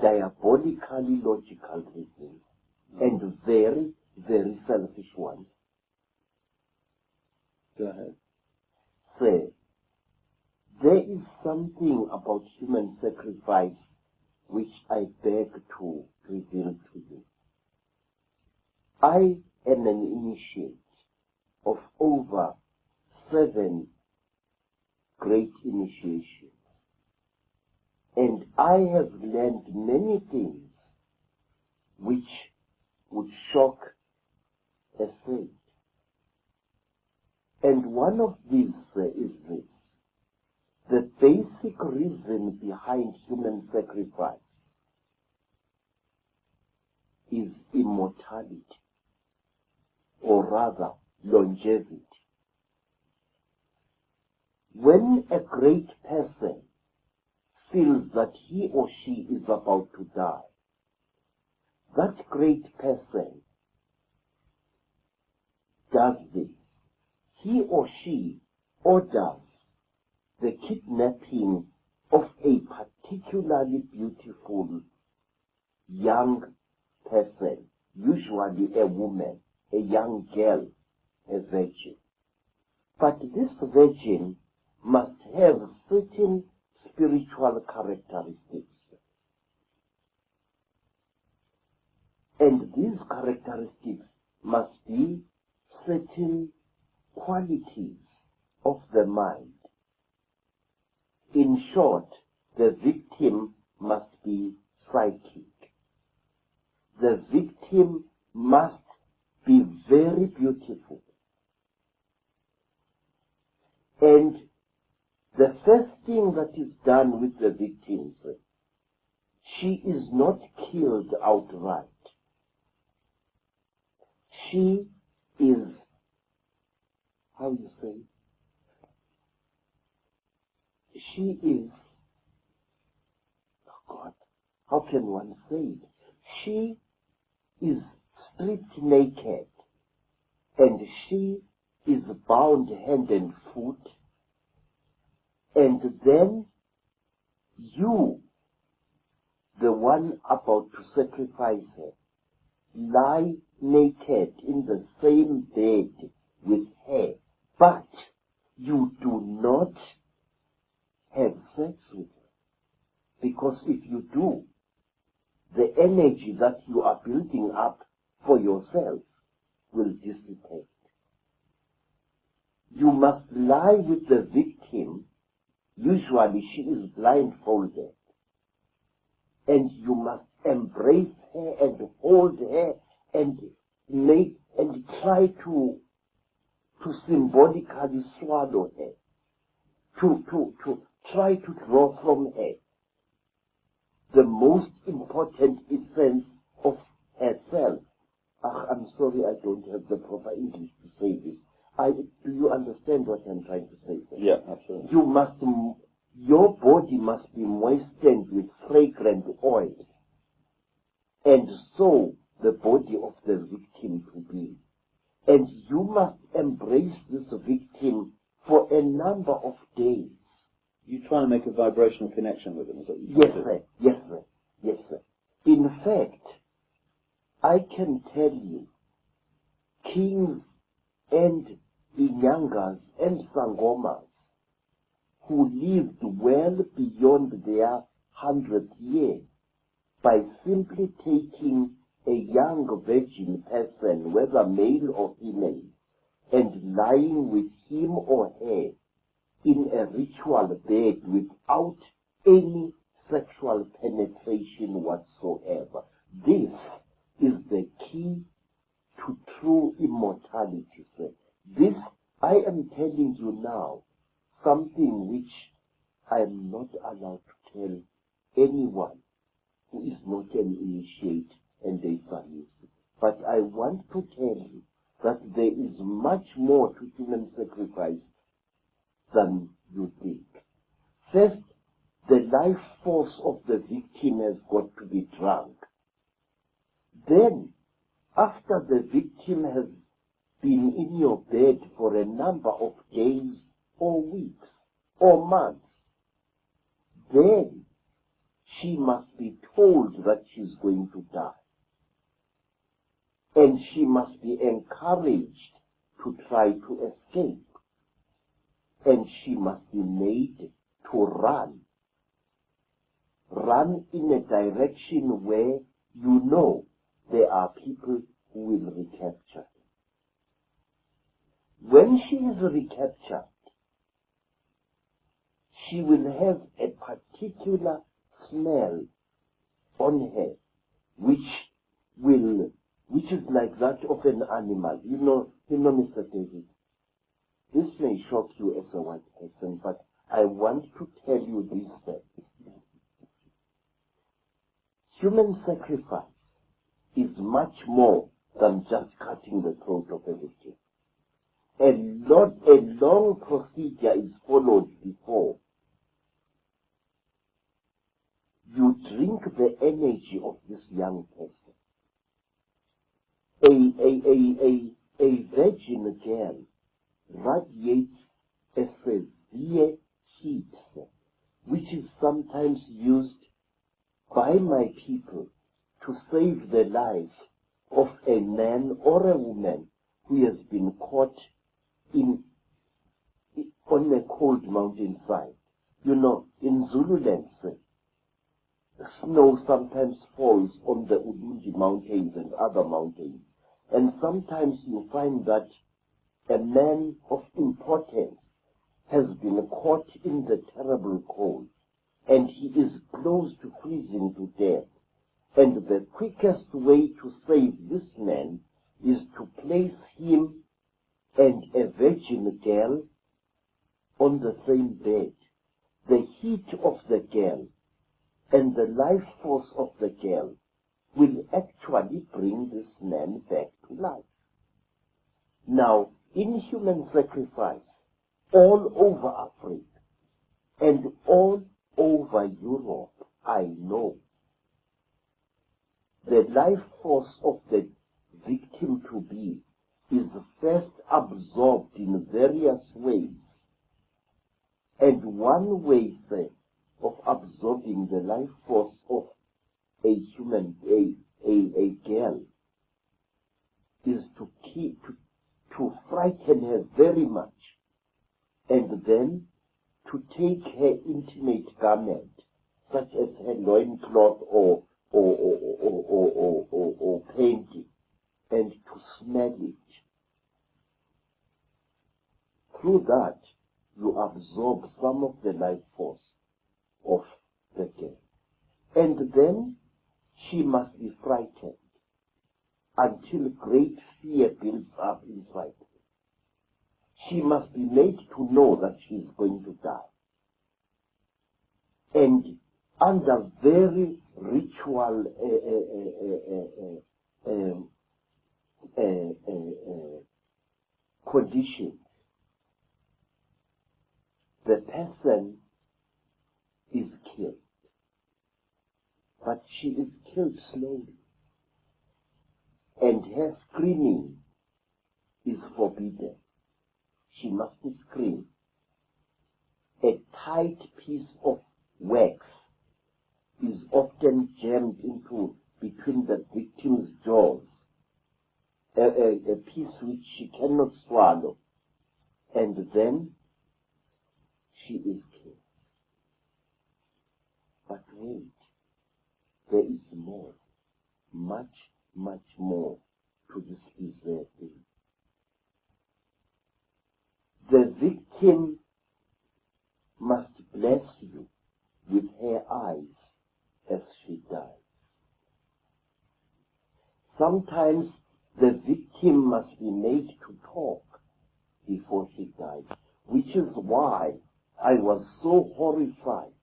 diabolically logical reasons, and very, very selfish ones? Go ahead. Sir, there is something about human sacrifice which I beg to reveal to you. I am an initiate of over 7 great initiations, and I have learned many things which would shock a sage. And one of these is this: the basic reason behind human sacrifice is immortality, or rather longevity. When a great person feels that he or she is about to die, that great person does this. He or she orders the kidnapping of a particularly beautiful young person, usually a woman, a young girl, a virgin. But this virgin must have certain spiritual characteristics. And these characteristics must be certain qualities of the mind. In short, the victim must be psychic. The victim must be very beautiful. And the first thing that is done with the victims, she is not killed outright. She is, how you say, she is, oh God, how can one say it? She is stripped naked, and she is bound hand and foot, and then you, the one about to sacrifice her, lie naked in the same bed with her, but you do not have sex with her. Because if you do, the energy that you are building up for yourself will dissipate. You must lie with the victim. Usually she is blindfolded. And you must embrace her and hold her and make and try to symbolically swallow her. To try to draw from her the most important essence of herself. I'm sorry, I don't have the proper English to say this. Do you understand what I'm trying to say, sir? Yeah, absolutely. Your body must be moistened with fragrant oil, and so the body of the victim to be. And you must embrace this victim for a number of days. You try to make a vibrational connection with them, is that you Yes, sir. Yes, sir. Yes, sir. In fact, I can tell you, kings and Inyangas and Sangomas who lived well beyond their 100th year by simply taking a young virgin person, whether male or female, and lying with him or her in a ritual bed without any sexual penetration whatsoever. This mentality, sir. This, I am telling you now, something which I am not allowed to tell anyone who is not an initiate and a Pharisee. But I want to tell you that there is much more to human sacrifice than you think. First, the life force of the victim has got to be drunk. Then, after the victim has been in your bed for a number of days or weeks or months, then she must be told that she's going to die. And she must be encouraged to try to escape. And she must be made to run. Run in a direction where you know there are people who will recapture her. When she is recaptured, she will have a particular smell on her, which is like that of an animal. You know, Mr. David, this may shock you as a white person, but I want to tell you this fact. Human sacrifice is much more than just cutting the throat of a victim. A long procedure is followed before you drink the energy of this young person. A virgin girl radiates a severe heat, which is sometimes used by my people to save the life of a man or a woman who has been caught on a cold mountainside. You know, in Zululand, snow sometimes falls on the Ulundi mountains and other mountains. And sometimes you find that a man of importance has been caught in the terrible cold, and he is close to freezing to death. And the quickest way to save this man is to place him and a virgin girl on the same bed. The heat of the girl and the life force of the girl will actually bring this man back to life. Now, in human sacrifice, all over Africa and all over Europe, I know the life force of the victim-to-be is first absorbed in various ways. And one way, of absorbing the life force of a human, a girl, is to frighten her very much, and then to take her intimate garment, such as her loincloth or painting, and to smell it. Through that, you absorb some of the life force of the girl. And then she must be frightened until great fear builds up inside her. She must be made to know that she is going to die. And under very ritual conditions, the person is killed. But she is killed slowly. And her screaming is forbidden. She mustn't scream. A tight piece of wax is often jammed into between the victim's jaws, a piece which she cannot swallow, and then she is killed. But wait, there is more, much, much more to this bizarre thing. The victim must bless you with her eyes as she dies. Sometimes the victim must be made to talk before she died, which is why I was so horrified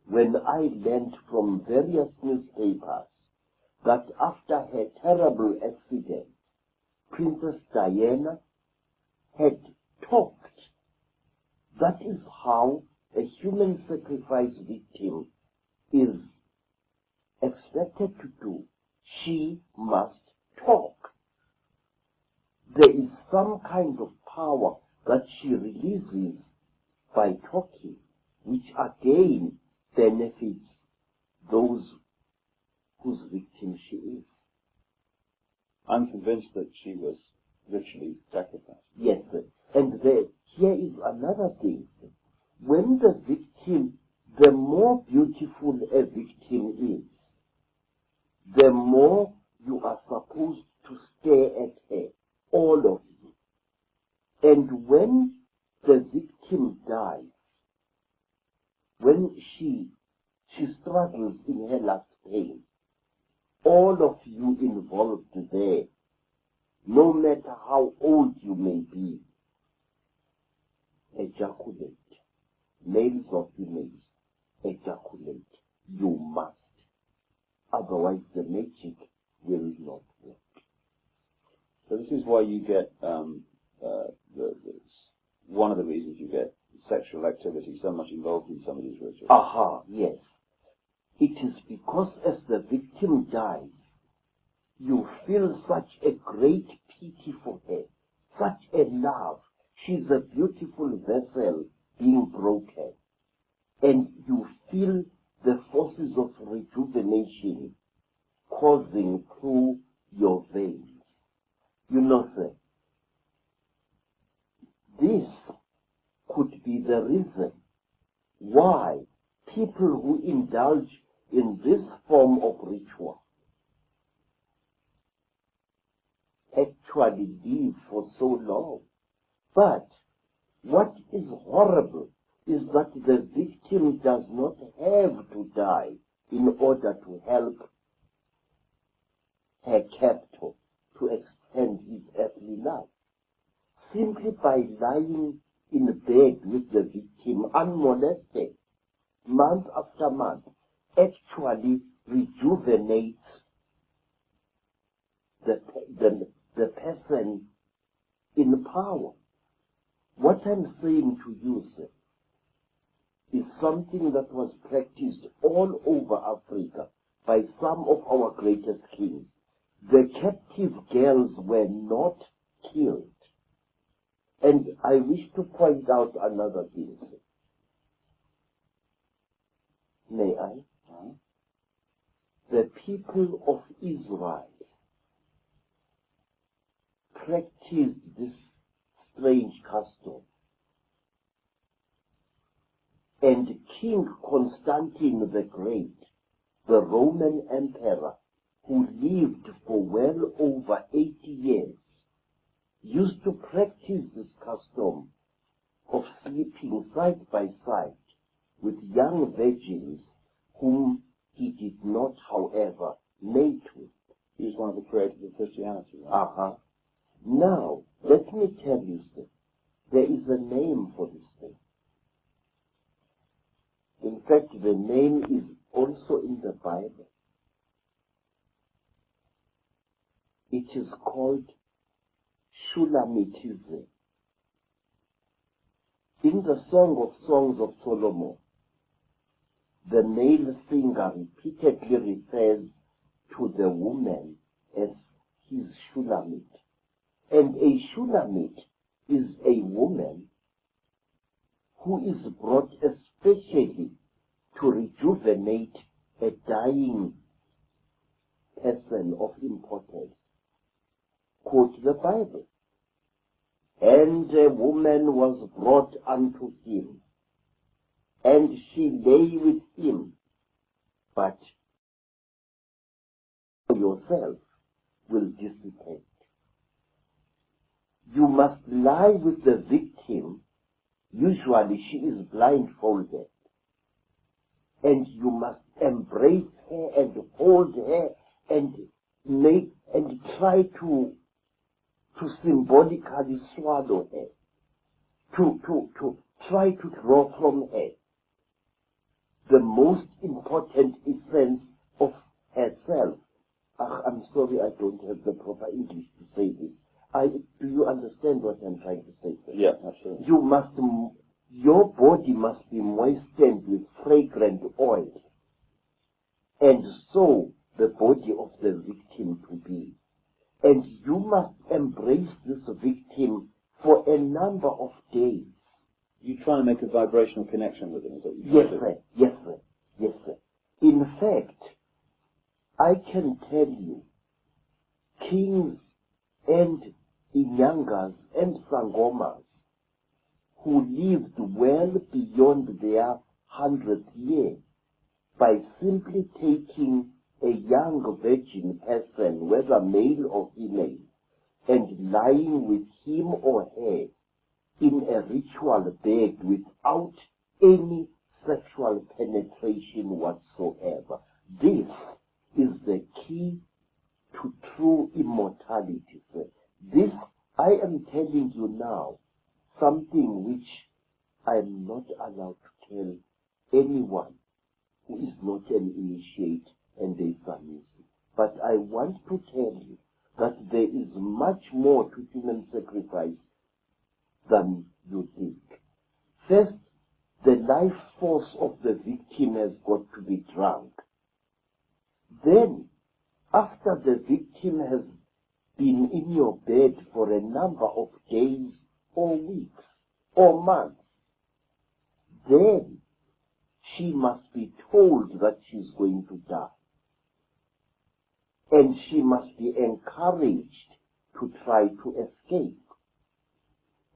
when I learned from various newspapers that after her terrible accident, Princess Diana had talked. That is how a human sacrifice victim is expected to do. She must talk. There is some kind of power that she releases by talking, which again benefits those whose victim she is. I'm convinced that she was ritually sacrificed. Yes, sir. And here is another thing. When the victim, the more beautiful a victim is, the more you are supposed to stare at her, all of you. And when the victim dies, when she struggles in her last pain, all of you involved there, no matter how old you may be, ejaculate. Males or females, ejaculate. You must. Otherwise the magic will not work. So this is why you get, one of the reasons you get sexual activity so much involved in some of these rituals. Aha, yes. It is because as the victim dies, you feel such a great pity for her, such a love. She's a beautiful vessel being broken. And you feel the forces of rejuvenation coursing through your veins. You know, sir, this could be the reason why people who indulge in this form of ritual actually live for so long. But what is horrible is that the victim does not have to die in order to help her captor to extend his earthly life. Simply by lying in bed with the victim unmolested, month after month, actually rejuvenates the person in power. What I'm saying to you, sir, is something that was practiced all over Africa by some of our greatest kings. The captive girls were not killed. And I wish to point out another thing, sir. May I? The people of Israel practiced this strange custom. And King Constantine the Great, the Roman emperor, who lived for well over 80 years, used to practice this custom of sleeping side by side with young virgins whom he did not, however, mate with. He was one of the creators of Christianity, right? Now, let me tell you, sir, there is a name for this thing. In fact, the name is also in the Bible. It is called Shulamitism. In the Song of Songs of Solomon, the male singer repeatedly refers to the woman as his Shulamit. And a Shulamit is a woman who is brought especially to rejuvenate a dying person of importance. Quote the Bible. And a woman was brought unto him, and she lay with him, but yourself will dissipate. You must lie with the victim. Usually she is blindfolded. And you must embrace her and hold her and make and try to symbolically swallow her, to try to draw from her the most important essence of herself. I'm sorry, I don't have the proper English to say this. Do you understand what I'm trying to say, sir? Yeah, absolutely. Your body must be moistened with fragrant oil, and so the body of the victim to be. And you must embrace this victim for a number of days. You try and make a vibrational connection with him, is what you Yes, do? sir. Yes, sir. Yes, sir. In fact, I can tell you, kings and Inyangas and Sangomas who lived well beyond their 100th year by simply taking a young virgin person, whether male or female, and lying with him or her in a ritual bed without any sexual penetration whatsoever. This is the key to true immortality, sir. This, I am telling you now, something which I am not allowed to tell anyone who is not an initiate and a submissive. But I want to tell you that there is much more to human sacrifice than you think. First, the life force of the victim has got to be drunk. Then, after the victim has been in your bed for a number of days or weeks or months, then she must be told that she's going to die. And she must be encouraged to try to escape.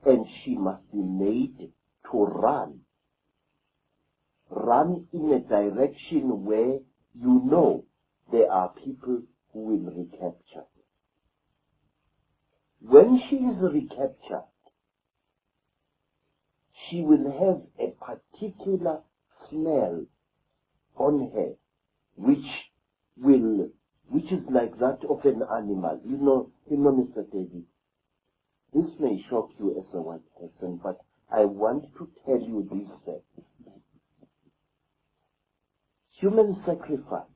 And she must be made to run. Run in a direction where you know there are people who will recapture her. When she is recaptured, she will have a particular smell on her, which is like that of an animal. You know, Mr. David, this may shock you as a white person, but I want to tell you this fact. Human sacrifice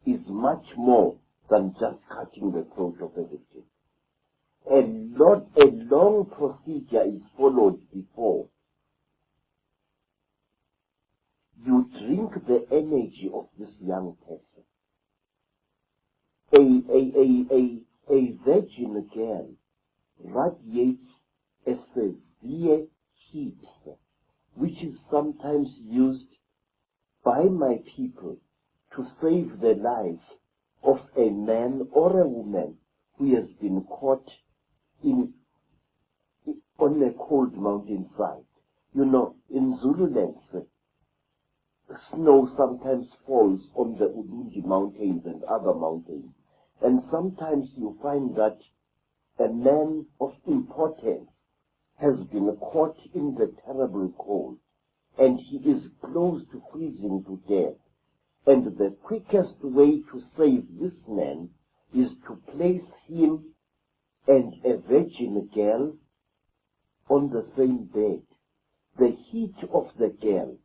is much more than just cutting the throat of a victim. A long procedure is followed before. You drink the energy of this young person. A virgin girl radiates a severe heat, which is sometimes used by my people to save the life of a man or a woman who has been caught on a cold mountainside. You know, in Zululand, snow sometimes falls on the Udundi mountains and other mountains. And sometimes you find that a man of importance has been caught in the terrible cold, and he is close to freezing to death. And the quickest way to save this man is to place him and a virgin girl on the same bed. The heat of the girl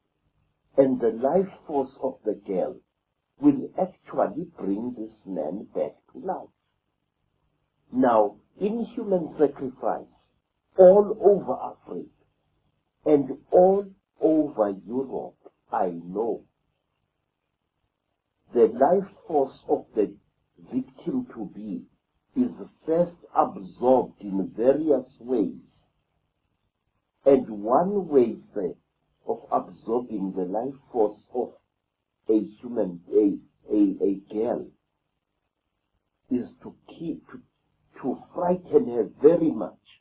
and the life force of the girl will actually bring this man back to life. Now, in human sacrifice, all over Africa and all over Europe, I know the life force of the victim to be is first absorbed in various ways. And one way of absorbing the life force of a human, a girl, is to frighten her very much,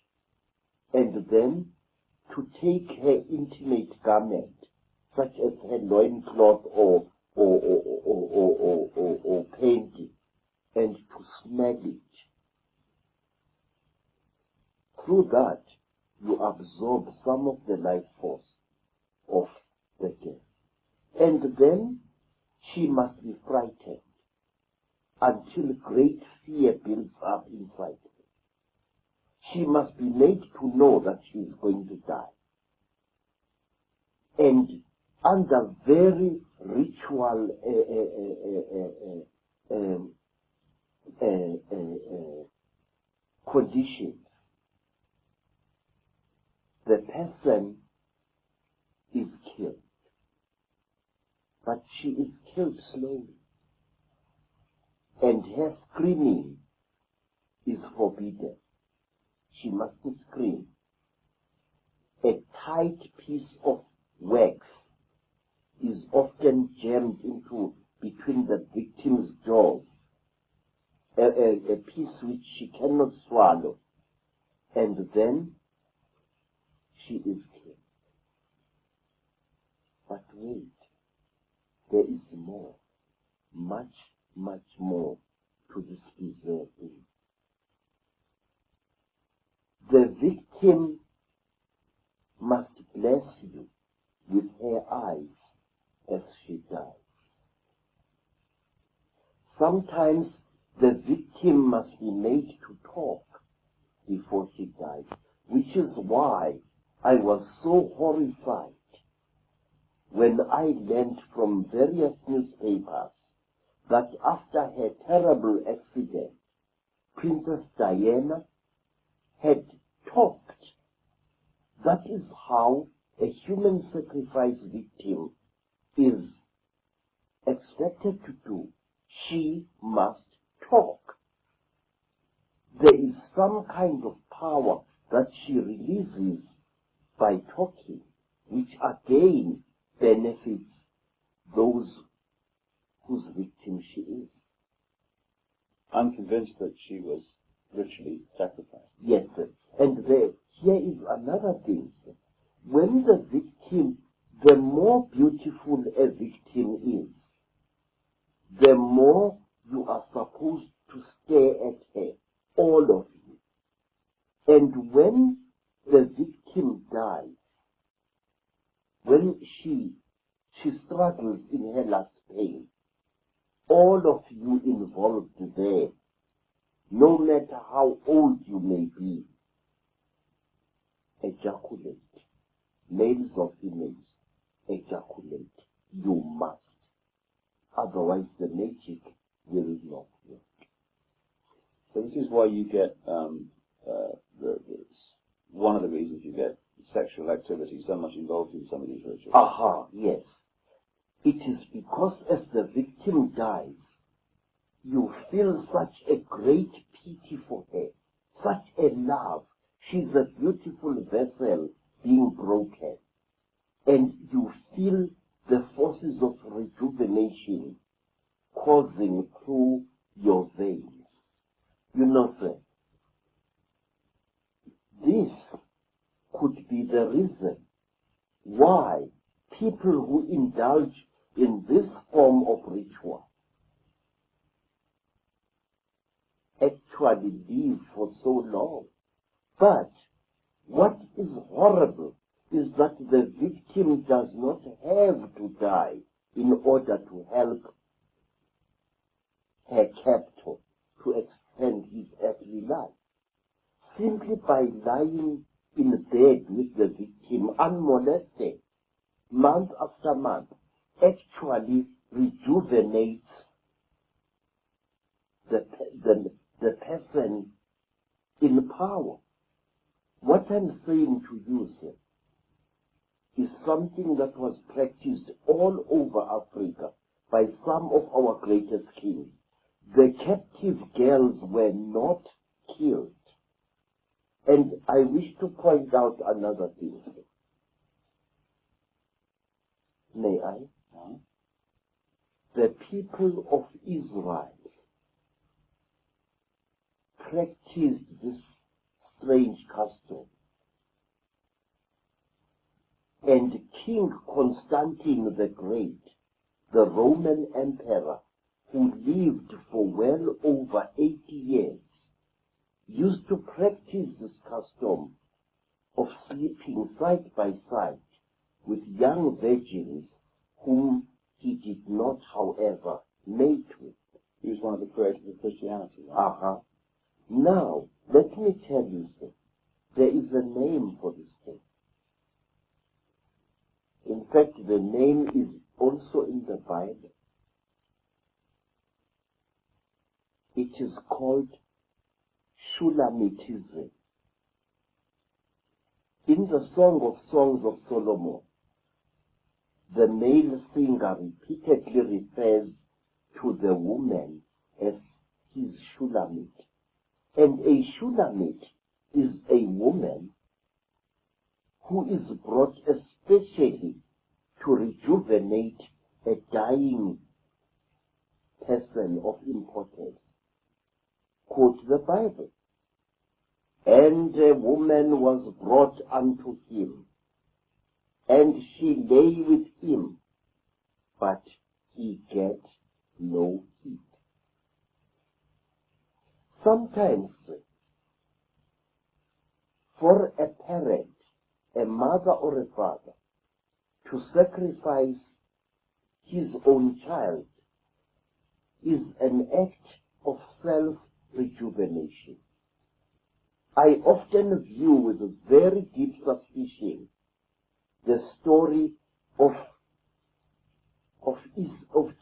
and then to take her intimate garment, such as her loincloth or painting, and to smell it. Through that, you absorb some of the life force of the girl. And then she must be frightened. until great fear builds up inside her. She must be made to know that she is going to die. And under very ritual conditions, the person is killed. But she is killed slowly. And her screaming is forbidden. She mustn't scream. A tight piece of wax is often jammed into between the victim's jaws, a piece which she cannot swallow, and then she is killed. But wait, there is more, much, much more to this bizarre thing. The victim must bless you with her eyes as she dies. Sometimes the victim must be made to talk before she dies, which is why I was so horrified when I learned from various newspapers that after her terrible accident, Princess Diana had talked. That is how a human sacrifice victim is expected to do. She must talk. There is some kind of power that she releases by talking, which again benefits those whose victim she is. I'm convinced that she was ritually sacrificed. Yes, sir. And here is another thing, sir. When the victim, the more beautiful a victim is, the more you are supposed to stare at her, all of you. And when the victim dies, when she struggles in her last pain, all of you involved there, no matter how old you may be, ejaculate. Males or females, ejaculate. You must. Otherwise the magic will not work. So this is why you get, one of the reasons you get sexual activity so much involved in some of these rituals. Aha, yes. It is because as the victim dies, you feel such a great pity for her, such a love. She's a beautiful vessel being broken. And you feel the forces of rejuvenation coursing through your veins. You know, sir, this could be the reason why people who indulge in this form of ritual actually live for so long. But what is horrible is that the victim does not have to die in order to help her captor to extend his earthly life. Simply by lying in bed with the victim unmolested, month after month, actually rejuvenates the person in power. What I'm saying to you, sir, is something that was practiced all over Africa by some of our greatest kings. The captive girls were not killed. And I wish to point out another thing. May I? The people of Israel practiced this strange custom. And King Constantine the Great, the Roman emperor, who lived for well over 80 years, used to practice this custom of sleeping side by side with young virgins whom he did not, however, mate with. He was one of the created with Christianity. Right? Now, let me tell you, sir, there is a name for this thing. In fact, the name is also in the Bible. It is called Shulamitism. In the Song of Songs of Solomon, the male singer repeatedly refers to the woman as his Shulamit. And a Shulamit is a woman who is brought especially to rejuvenate a dying person of importance. Quote the Bible. And a woman was brought unto him, and she lay with him, but he get no heed. Sometimes, for a parent, a mother or a father, to sacrifice his own child is an act of self-rejuvenation. I often view with a very deep suspicion the story of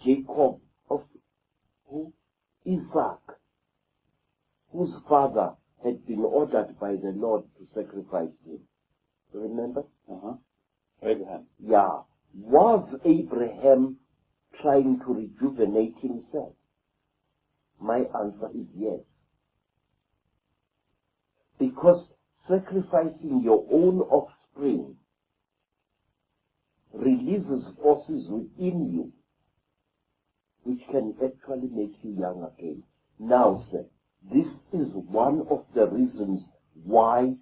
Jacob, of Isaac, whose father had been ordered by the Lord to sacrifice him. Remember? Abraham. Yeah. Was Abraham trying to rejuvenate himself? My answer is yes. Because sacrificing your own offspring releases forces within you which can actually make you young again. Now, sir, this is one of the reasons why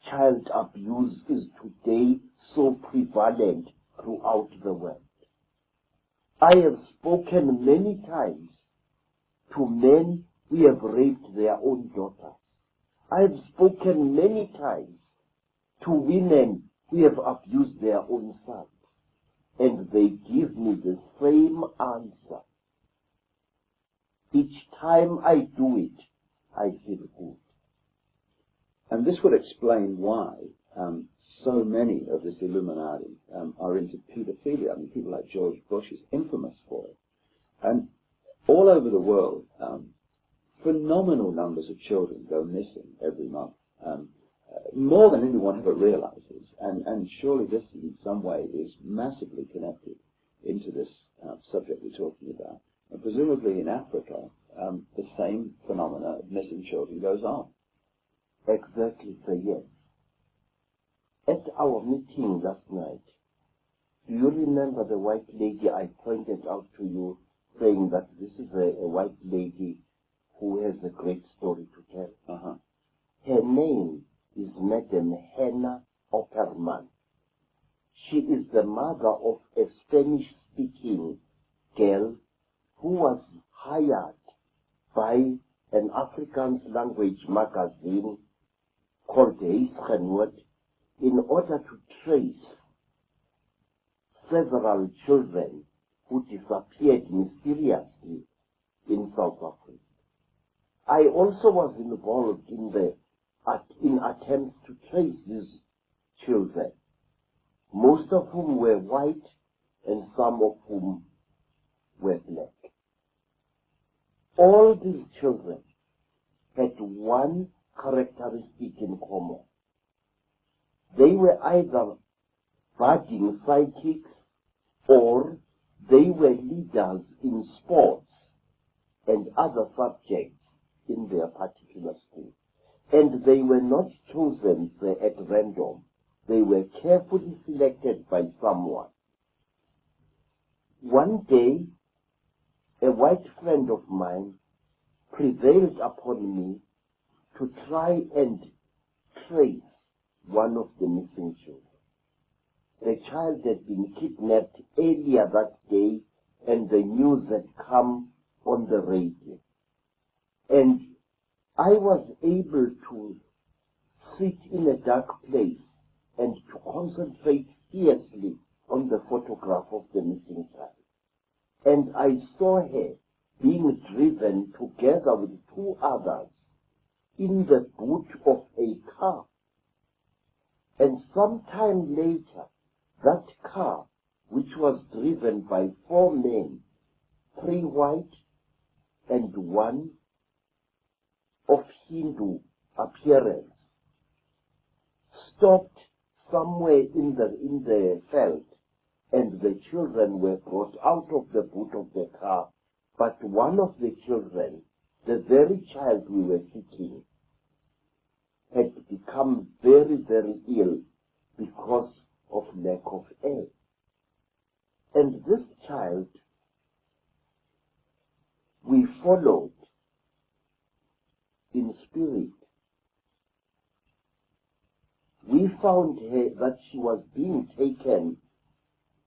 child abuse is today so prevalent throughout the world. I have spoken many times to men who have raped their own daughters. I have spoken many times to women who have abused their own sons. And they give me the same answer. Each time I do it, I feel good. And this would explain why so many of this Illuminati are into pedophilia. I mean, people like George Bush is infamous for it. And all over the world, phenomenal numbers of children go missing every month, more than anyone ever realizes. And surely this, in some way, is massively connected into this subject we're talking about. And presumably in Africa, the same phenomena of missing children goes on. Exactly, sir, yes. At our meeting last night, do you remember the white lady I pointed out to you, saying that this is a white lady who has a great story to tell? Her name is Madam Hannah Opperman. She is the mother of a Spanish-speaking girl who was hired by an Afrikaans language magazine called Huisgenoot in order to trace several children who disappeared mysteriously in South Africa. I also was involved in attempts to trace these children, most of whom were white and some of whom were black. All these children had one characteristic in common. They were either budding psychics or they were leaders in sports and other subjects in their particular school. And they were not chosen at random. They were carefully selected by someone. One day, a white friend of mine prevailed upon me to try and trace one of the missing children. The child had been kidnapped earlier that day, and the news had come on the radio. And I was able to sit in a dark place and to concentrate fiercely on the photograph of the missing child. And I saw her being driven together with two others in the boot of a car. And sometime later, that car, which was driven by 4 men, 3 white and 1 of Hindu appearance, stopped somewhere in the veld, and the children were brought out of the boot of the car. But one of the children, the very child we were seeking, had become very, very ill because of lack of air. And this child we followed in spirit. We found her that she was being taken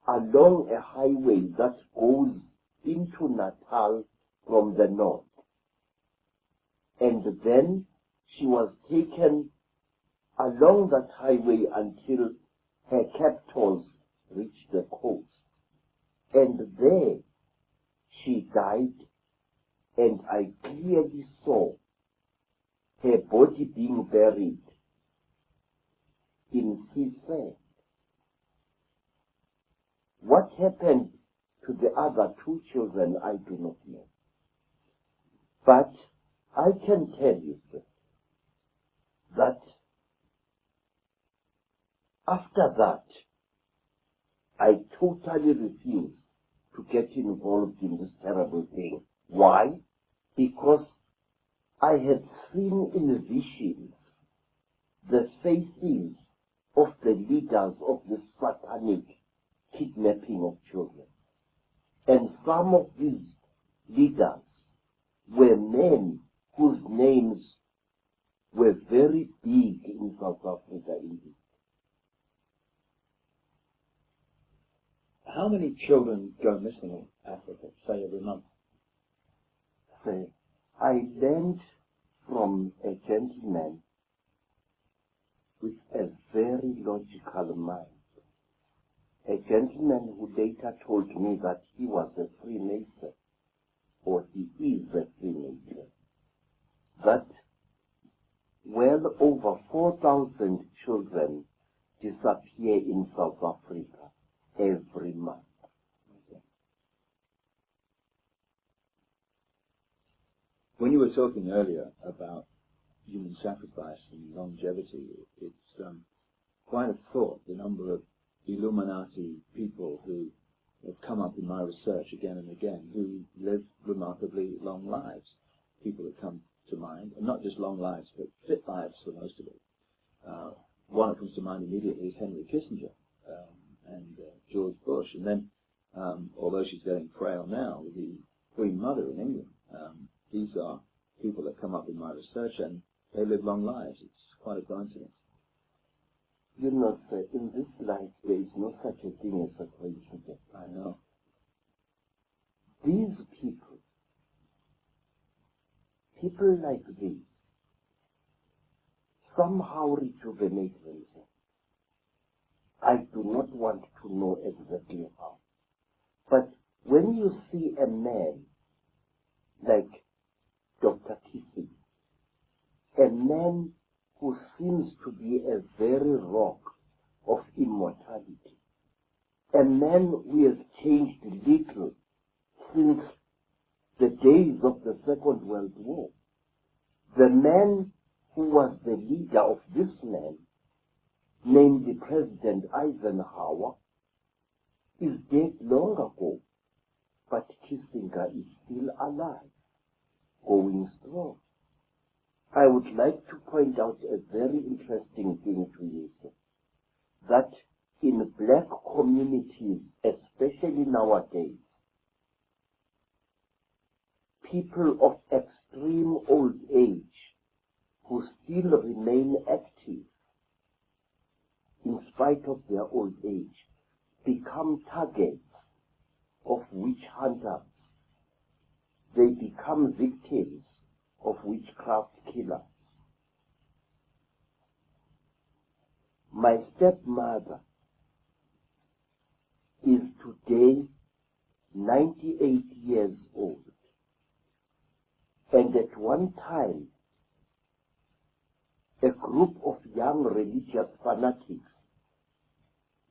along a highway that goes into Natal from the north. And then she was taken along that highway until her captors reached the coast. And there she died, and I clearly saw her body being buried in Sise. What happened to the other 2 children, I do not know. But I can tell you that after that, I totally refused to get involved in this terrible thing. Why? Because I had seen in visions the faces of the leaders of the satanic kidnapping of children. And some of these leaders were men whose names were very big in South Africa indeed. How many children go missing in Africa, say, every month? I learned from a gentleman with a very logical mind. A gentleman who later told me that he was a Freemason, or he is a Freemason, that well over 4,000 children disappear in South Africa every month. When you were talking earlier about human sacrifice and longevity, it's quite a thought, the number of Illuminati people who have come up in my research again and again, who live remarkably long lives. People that come to mind, and not just long lives, but fit lives for most of it. One that comes to mind immediately is Henry Kissinger and George Bush. And then, although she's getting frail now, the Queen Mother in England, these are people that come up in my research, and they live long lives. It's quite a coincidence. You know, sir, in this life there is no such a thing as a coincidence. I know. These people like these, somehow rejuvenate themselves. I do not want to know exactly how. But when you see a man like Dr. Kissing, a man who seems to be a very rock of immortality, a man who has changed little since the days of the Second World War. The man who was the leader of this man, named the President Eisenhower, is dead long ago, but Kissinger is still alive, going strong. I would like to point out a very interesting thing to you, sir, that in black communities, especially nowadays, people of extreme old age who still remain active in spite of their old age become targets of witch hunters. They become victims of witchcraft killers. My stepmother is today 98 years old. at one time, a group of young religious fanatics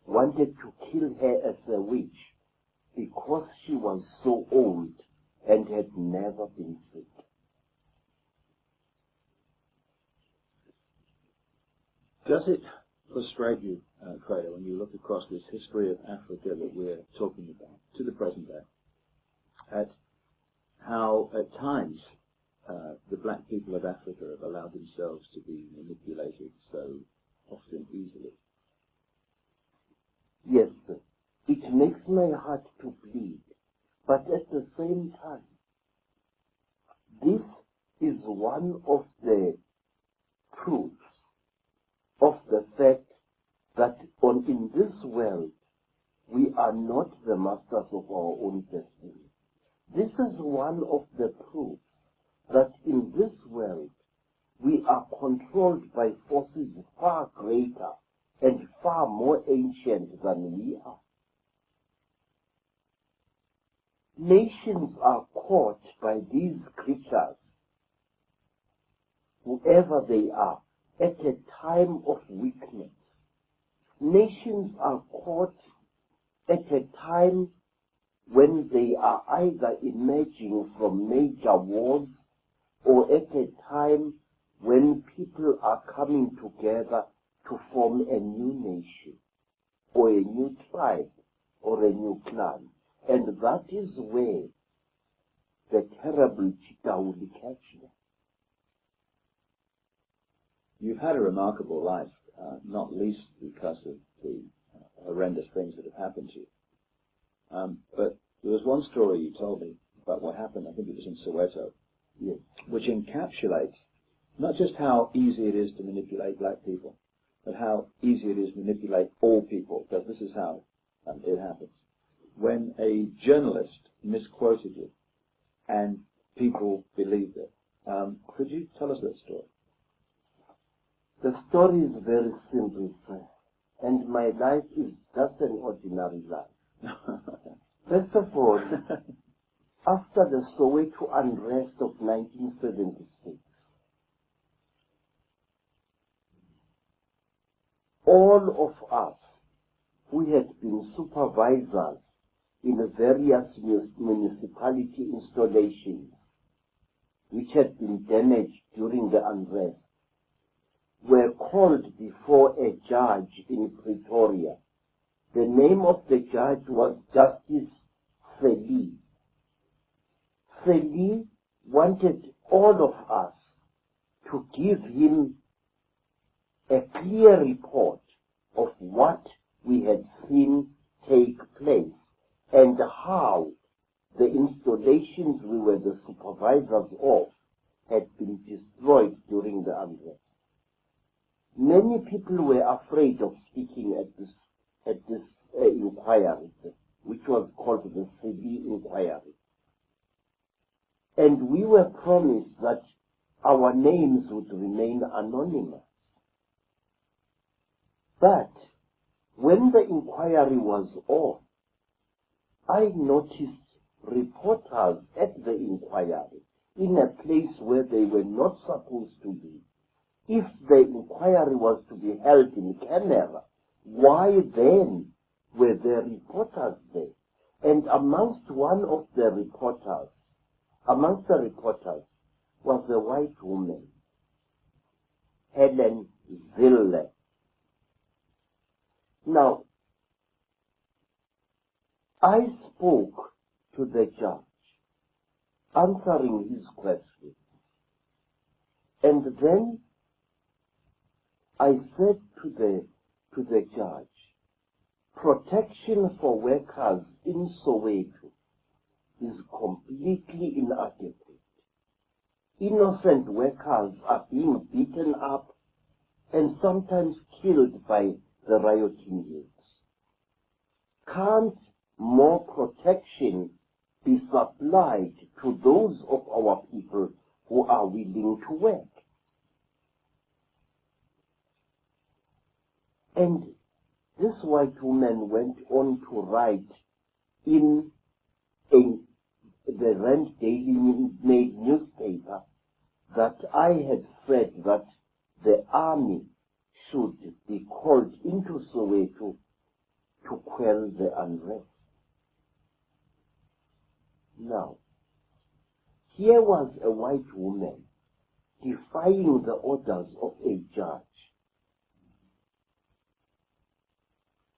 wanted to kill her as a witch because she was so old and had never been sick. Does it frustrate you, Credo, when you look across this history of Africa that we're talking about to the present day, at how at times the black people of Africa have allowed themselves to be manipulated so often easily? Yes, sir. It makes my heart to bleed, but at the same time, this is one of the proofs of the fact that in this world we are not the masters of our own destiny. This is one of the proofs that in this world we are controlled by forces far greater and far more ancient than we are. Nations are caught by these creatures, whoever they are, at a time of weakness. Nations are caught at a time when they are either emerging from major wars or at a time when people are coming together to form a new nation or a new tribe or a new clan. And that is where the terrible cheetah will catch them. You've had a remarkable life, not least because of the horrendous things that have happened to you. But there was one story you told me about what happened, I think it was in Soweto, Yes. which encapsulates not just how easy it is to manipulate black people, but how easy it is to manipulate all people, because this is how it happens. When a journalist misquoted you and people believed it. Could you tell us that story? The story is very simple, sir, and my life is just an ordinary life. First of all, after the Soweto unrest of 1976, all of us who had been supervisors in various municipality installations which had been damaged during the unrest were called before a judge in Pretoria. The name of the judge was Justice Seli. Seli wanted all of us to give him a clear report of what we had seen take place and how the installations we were the supervisors of had been destroyed during the unrest. Many people were afraid of speaking at this inquiry, which was called the Seli inquiry. And we were promised that our names would remain anonymous. But when the inquiry was on, I noticed reporters at the inquiry in a place where they were not supposed to be. If the inquiry was to be held in camera, why then were there reporters there? And amongst the reporters was a white woman, Helen Zille. Now, I spoke to the judge, answering his questions, and then I said to the judge, protection for workers in Soweto is completely inadequate. Innocent workers are being beaten up and sometimes killed by the rioting youths. Can't more protection be supplied to those of our people who are willing to work? And this white woman went on to write in the Rand Daily Mail newspaper that I had said that the army should be called into Soweto to quell the unrest. Now, here was a white woman defying the orders of a judge,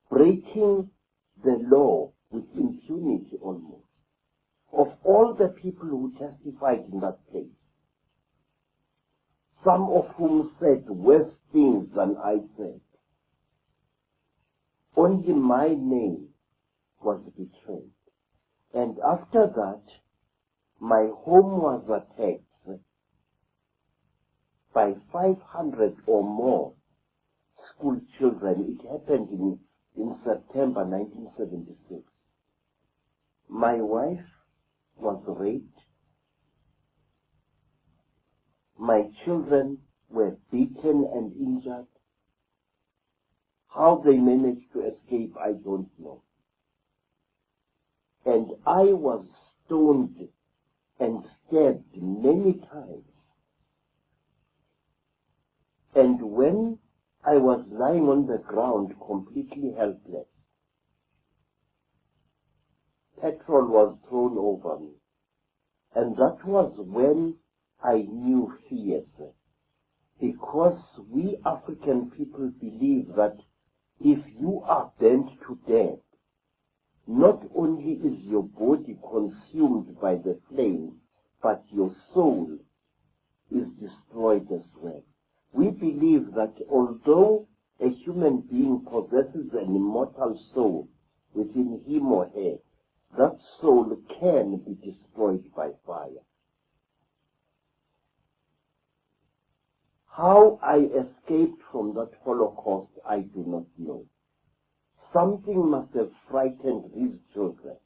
breaking the law with impunity almost. Of all the people who testified in that place, some of whom said worse things than I said, only my name was betrayed. And after that, my home was attacked by 500 or more school children. It happened in September 1976. My wife was raped. My children were beaten and injured. How they managed to escape, I don't know. And I was stoned and stabbed many times. And when I was lying on the ground completely helpless, petrol was thrown over me. And that was when I knew fear, because we African people believe that if you are burnt to death, not only is your body consumed by the flames, but your soul is destroyed as well. We believe that although a human being possesses an immortal soul within him or her, that soul can be destroyed by fire. How I escaped from that Holocaust, I do not know. Something must have frightened these children.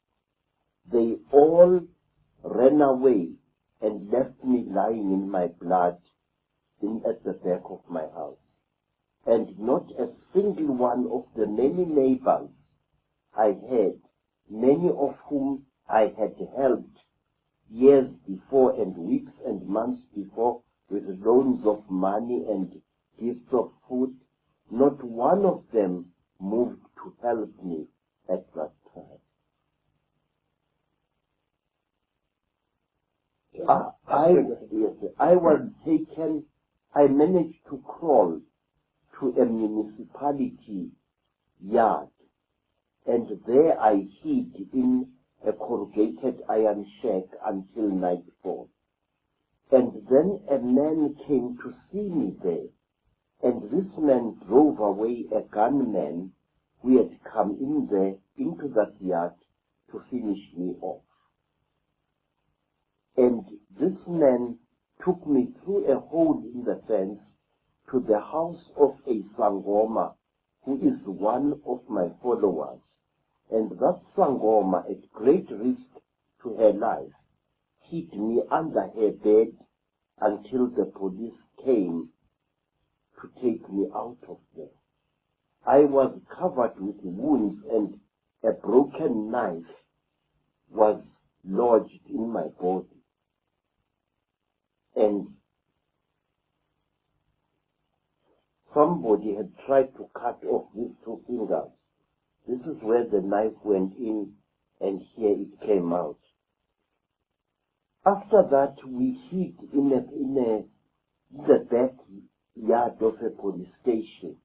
They all ran away and left me lying in my blood at the back of my house. And not a single one of the many neighbors I had, many of whom I had helped years before and weeks and months before with loans of money and gifts of food, not one of them moved to help me at that time. I was taken, I managed to crawl to a municipality yard, and there I hid in a corrugated iron shack until nightfall. And then a man came to see me there, and this man drove away a gunman who had come in there into that yard to finish me off. And this man took me through a hole in the fence to the house of a Sangoma, who is one of my followers. And that Sangoma, at great risk to her life, hid me under her bed until the police came to take me out of there. I was covered with wounds, and a broken knife was lodged in my body. And somebody had tried to cut off these two fingers. This is where the knife went in, and here it came out. After that, we hid in the backyard of a police station.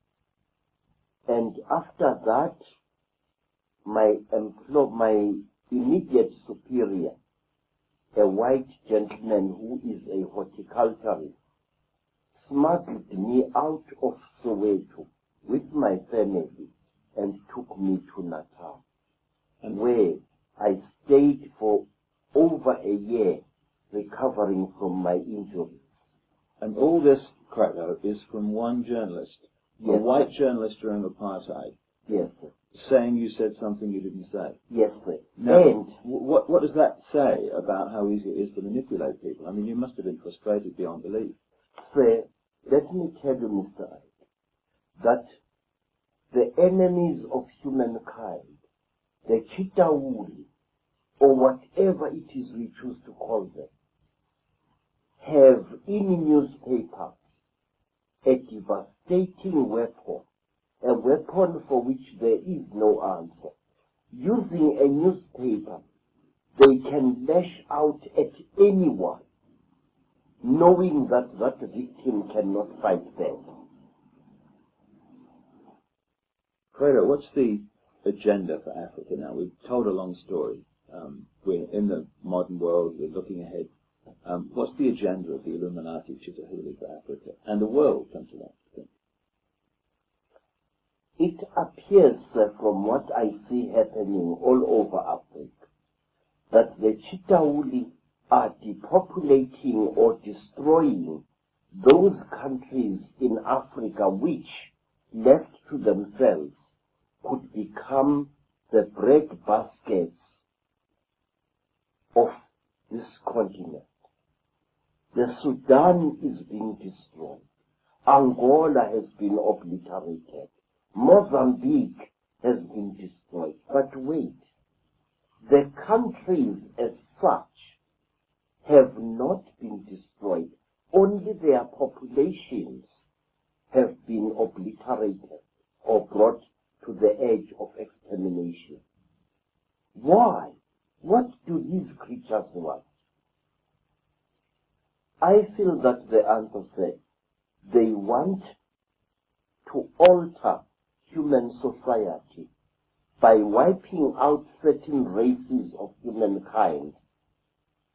And after that, my immediate superior, a white gentleman who is a horticulturist, smuggled me out of Soweto with my family and took me to Natal, where I stayed for over a year recovering from my injuries. And all this, Credo, is from one journalist, Yes, a white journalist during apartheid, Yes, sir. saying you said something you didn't say. Yes, sir. Now, And what does that say about how easy it is to manipulate people? I mean, you must have been frustrated beyond belief. sir, let me tell you, Mr. Icke, that the enemies of humankind, the Chitawuri, or whatever it is we choose to call them, have in newspapers a devastating weapon, a weapon for which there is no answer. Using a newspaper, they can lash out at anyone, knowing that that victim cannot fight back. Credo, what's the agenda for Africa now? We've told a long story. We're in the modern world, we're looking ahead. What's the agenda of the Illuminati Chitahuli for Africa and the world, come to that? It appears from what I see happening all over Africa that the Chitahuli are depopulating or destroying those countries in Africa which, left to themselves, could become the breadbaskets of this continent. The Sudan is being destroyed. Angola has been obliterated. Mozambique has been destroyed. But wait, the countries as such have not been destroyed. Only their populations have been obliterated or brought to the edge of extermination. Why? What do these creatures want? I feel that the answer says they want to alter human society by wiping out certain races of humankind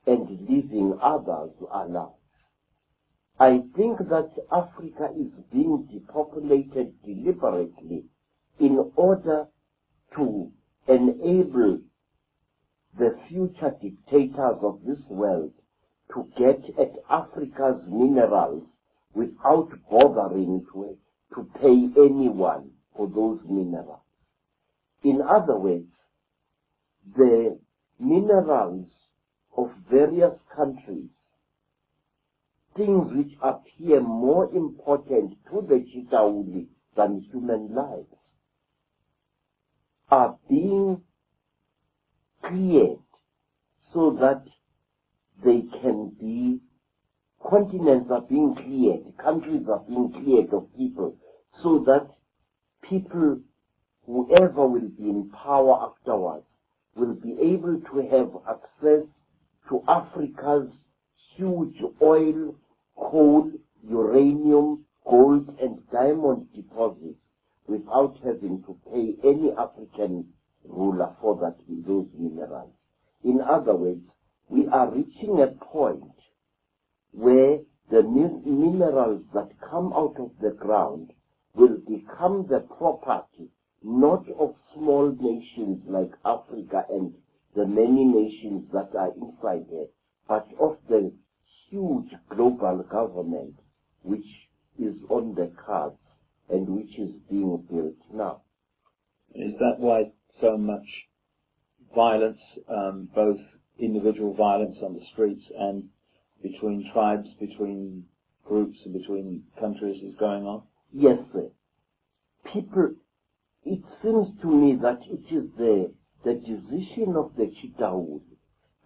and leaving others alive. I think that Africa is being depopulated deliberately in order to enable the future dictators of this world to get at Africa's minerals without bothering to pay anyone for those minerals. In other words, the minerals of various countries, things which appear more important to the Chitahuli than human lives, are being cleared so that they can be, continents are being cleared, countries are being cleared of people, so that people, whoever will be in power afterwards, will be able to have access to Africa's huge oil, coal, uranium, gold, and diamond deposits without having to pay any African ruler for those minerals. In other words, we are reaching a point where the minerals that come out of the ground will become the property not of small nations like Africa and the many nations that are inside there, but of the huge global government which is on the cards and which is being built now. Is that why so much violence, both individual violence on the streets and between tribes, between groups and between countries is going on? Yes, sir. People, it seems to me that it is the decision of the Chitahuli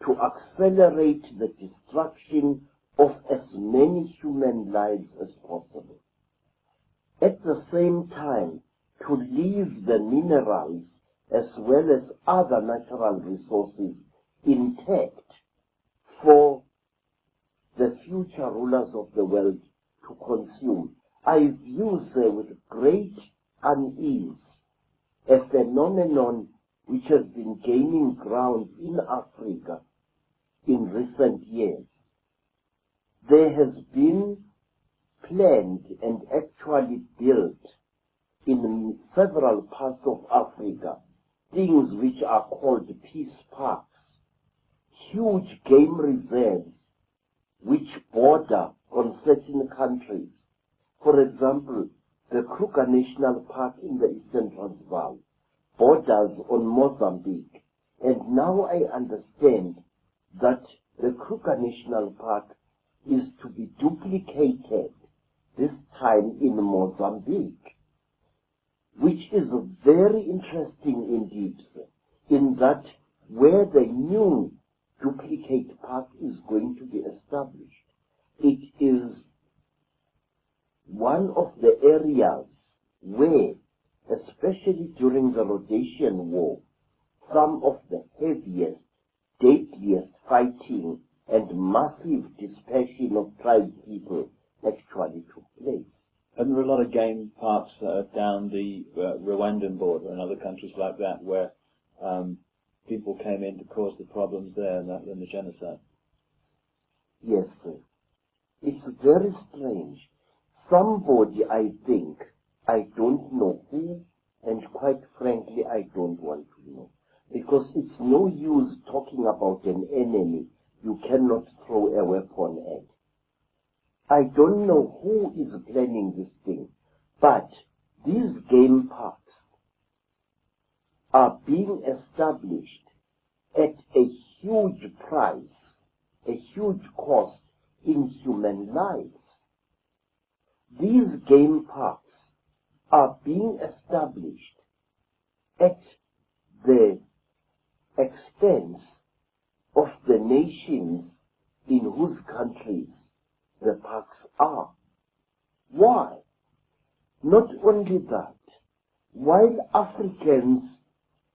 to accelerate the destruction of as many human lives as possible. At the same time, to leave the minerals as well as other natural resources intact for the future rulers of the world to consume. I view, sir, with great unease a phenomenon which has been gaining ground in Africa in recent years. There has been planned and actually built in several parts of Africa things which are called peace parks, huge game reserves which border on certain countries. For example, the Kruger National Park in the Eastern Transvaal borders on Mozambique, and now I understand that the Kruger National Park is to be duplicated, this time in Mozambique, which is very interesting indeed, in that where the new duplicate park is going to be established, it is one of the areas where, especially during the Rhodesian War, some of the heaviest, deadliest fighting and massive dispersion of tribespeople actually took place. And there are a lot of game parks down the Rwandan border and other countries like that where people came in to cause the problems there and the genocide. Yes, sir. It's very strange. Somebody, I think, I don't know who, and quite frankly, I don't want to know. Because it's no use talking about an enemy you cannot throw a weapon at. I don't know who is planning this thing, but these game parks are being established at a huge price, a huge cost in human lives. These game parks are being established at the expense of the nations in whose countries the parks are. Why? Not only that, while Africans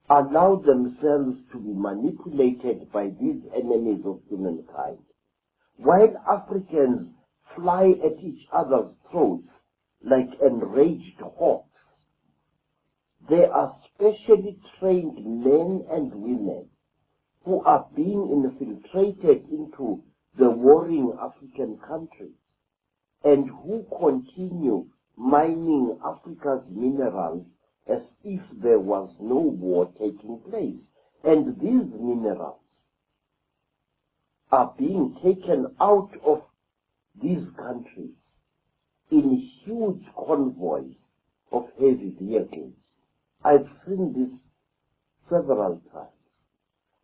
allow themselves to be manipulated by these enemies of humankind, while Africans fly at each other's throats like enraged hawks, there are specially trained men and women who are being infiltrated into the warring African countries and who continue mining Africa's minerals as if there was no war taking place. And these minerals are being taken out of these countries in huge convoys of heavy vehicles. I've seen this several times.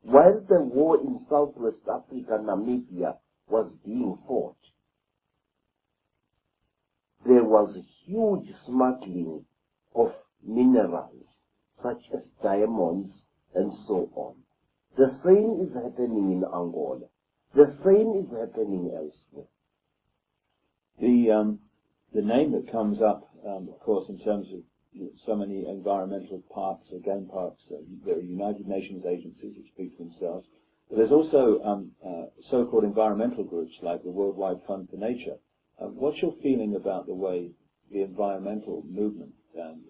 While the war in Southwest Africa, Namibia, was being fought, there was huge smuggling of minerals, such as diamonds and so on. The same is happening in Angola. The same is happening elsewhere. The name that comes up, of course, in terms of so many environmental parks or game parks, there are United Nations agencies which speak for themselves. But there's also so-called environmental groups like the Worldwide Fund for Nature. What's your feeling about the way the environmental movement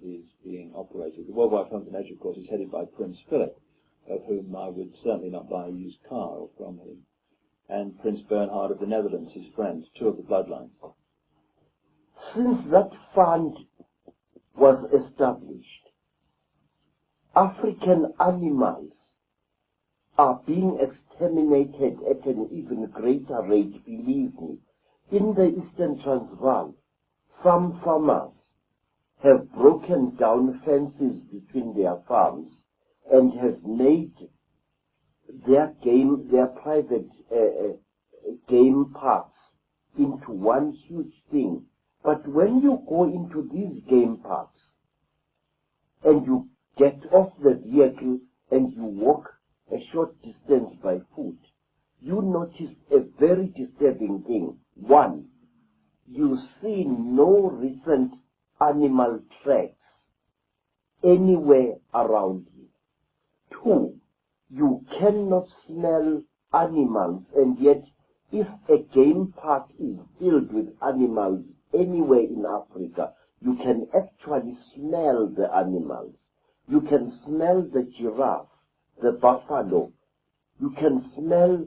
is being operated? The Worldwide Fund for Nature, of course, is headed by Prince Philip, of whom I would certainly not buy a used car from him, and Prince Bernhard of the Netherlands, his friend, two of the bloodlines. Since that fund was established, African animals are being exterminated at an even greater rate, believe me. In the Eastern Transvaal, some farmers have broken down fences between their farms and have made their private game parks into one huge thing. But when you go into these game parks and you get off the vehicle and you walk a short distance by foot, you notice a very disturbing thing. One, you see no recent animal tracks anywhere around you. Two, you cannot smell animals, and yet if a game park is filled with animals anywhere in Africa, you can actually smell the animals. You can smell the giraffe, the buffalo. You can smell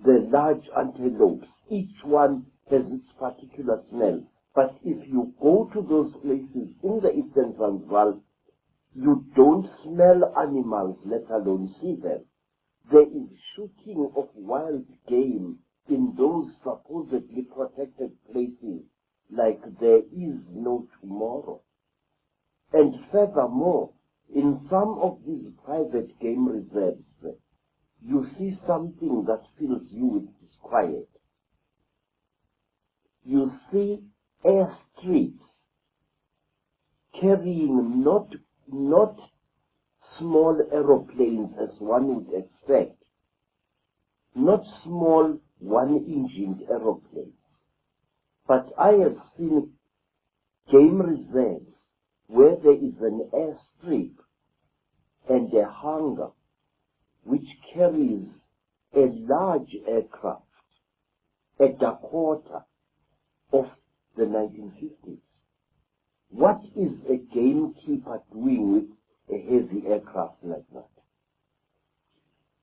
the large antelopes. Each one has its particular smell. But if you go to those places in the Eastern Transvaal, you don't smell animals, let alone see them. There is shooting of wild game in those supposedly protected places like there is no tomorrow. And furthermore, in some of these private game reserves, you see something that fills you with disquiet. You see airstrips carrying not small aeroplanes as one would expect, not small one-engined aeroplanes, but I have seen game reserves where there is an airstrip and a hangar which carries a large aircraft at a quarter of the 1950s. What is a gamekeeper doing with a heavy aircraft like that?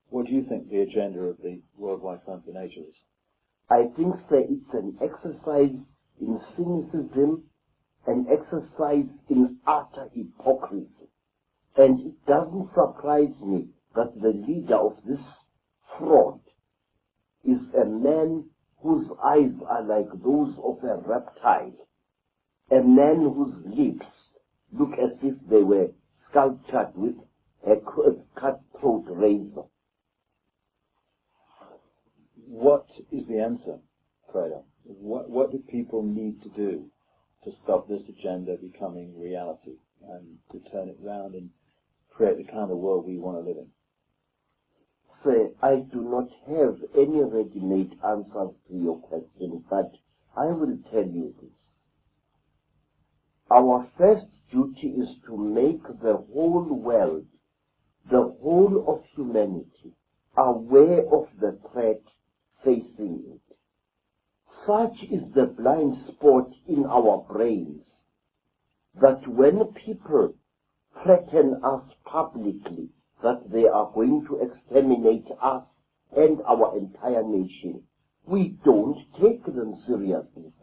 What do you think the agenda of the Worldwide Fund for Nature is? I think that it's an exercise in cynicism, an exercise in utter hypocrisy. And it doesn't surprise me that the leader of this fraud is a man whose eyes are like those of a reptile, a man whose lips look as if they were sculptured with a cutthroat razor. What is the answer, Credo? What do people need to do to stop this agenda becoming reality and to turn it round and create the kind of world we want to live in? Sir, I do not have any ready-made answers to your question, but I will tell you this. Our first duty is to make the whole world, the whole of humanity, aware of the threat facing it. Such is the blind spot in our brains that when people threaten us publicly that they are going to exterminate us and our entire nation, we don't take them seriously.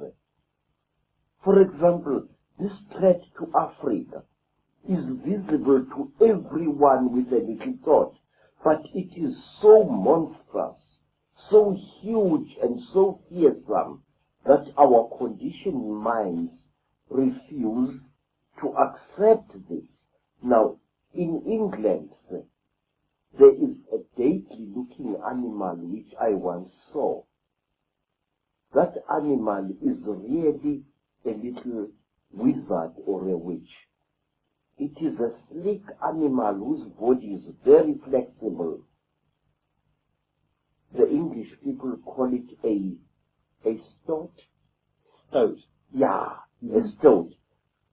For example, this threat to Africa is visible to everyone with a little thought, but it is so monstrous, so huge and so fearsome that our conditioned minds refuse to accept this. Now, in England, there is a deadly-looking animal which I once saw. That animal is really a little wizard or a witch. It is a sleek animal whose body is very flexible. The English people call it a stoat. Stoat? Yeah, a stoat.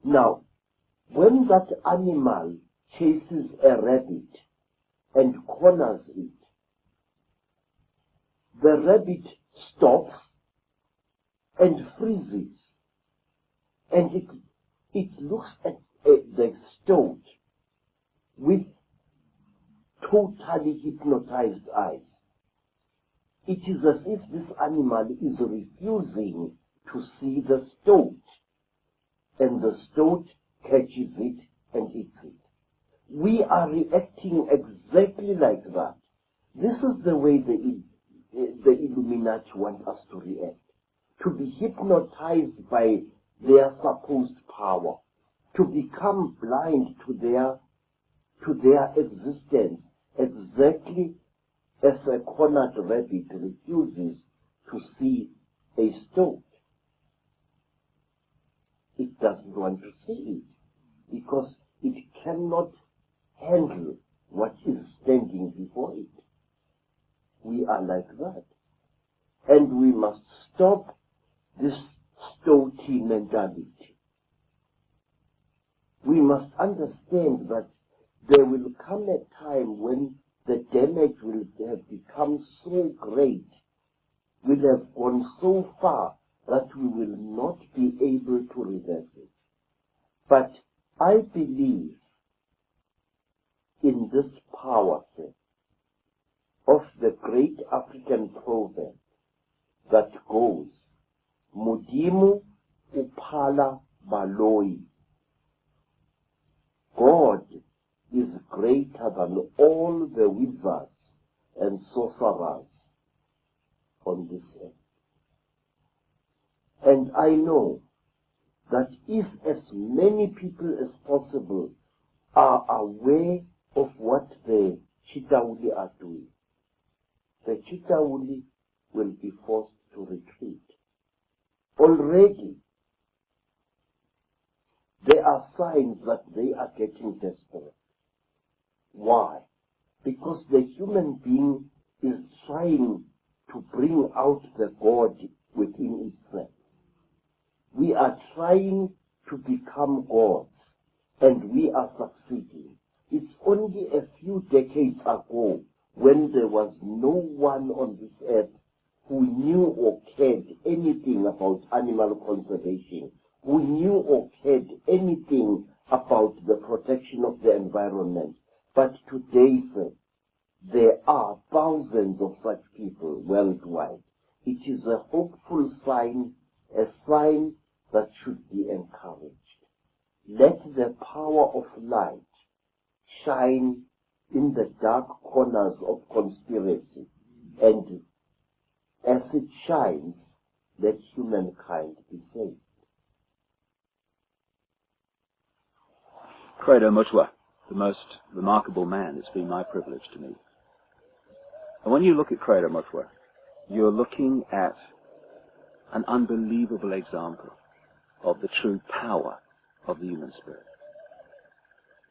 Now, when that animal chases a rabbit and corners it, the rabbit stops and freezes, and it looks at the stoat with totally hypnotized eyes. It is as if this animal is refusing to see the stoat, and the stoat catches it and eats it. We are reacting exactly like that. This is the way the Illuminati want us to react, to be hypnotized by their supposed power, to become blind to their existence, exactly as a cornered rabbit refuses to see a stoat. It doesn't want to see it because it cannot handle what is standing before it. We are like that. And we must stop this stoaty mentality. We must understand that there will come a time when the damage will have become so great, will have gone so far that we will not be able to reverse it. But I believe in this power set of the great African proverb that goes, Mudimu uphala baloi. God is greater than all the wizards and sorcerers on this earth. And I know that if as many people as possible are aware of what the Chitauli are doing, the Chitauli will be forced to retreat. Already, there are signs that they are getting desperate. Why? Because the human being is trying to bring out the God within itself. We are trying to become gods, and we are succeeding. It's only a few decades ago when there was no one on this earth who knew or cared anything about animal conservation, who knew or cared anything about the protection of the environment. But today, sir, there are thousands of such people worldwide. It is a hopeful sign, a sign that should be encouraged. Let the power of light shine in the dark corners of conspiracy, and as it shines, let humankind be saved. Credo Mutwa, the most remarkable man it's been my privilege to meet. And when you look at Credo Mutwa, you're looking at an unbelievable example of the true power of the human spirit.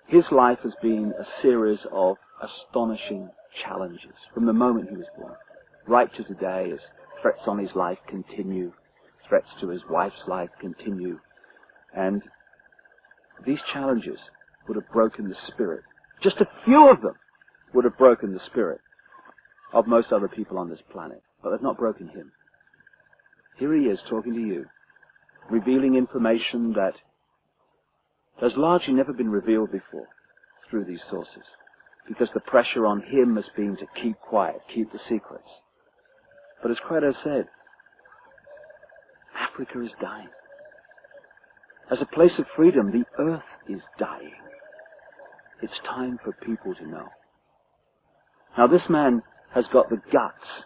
His life has been a series of astonishing challenges from the moment he was born, right to today, as threats on his life continue, threats to his wife's life continue, and these challenges would have broken the spirit. Just a few of them would have broken the spirit of most other people on this planet, but they've not broken him. Here he is talking to you, revealing information that has largely never been revealed before through these sources, because the pressure on him has been to keep quiet, keep the secrets. But as Credo said, Africa is dying. As a place of freedom, the earth is dying. It's time for people to know. Now this man has got the guts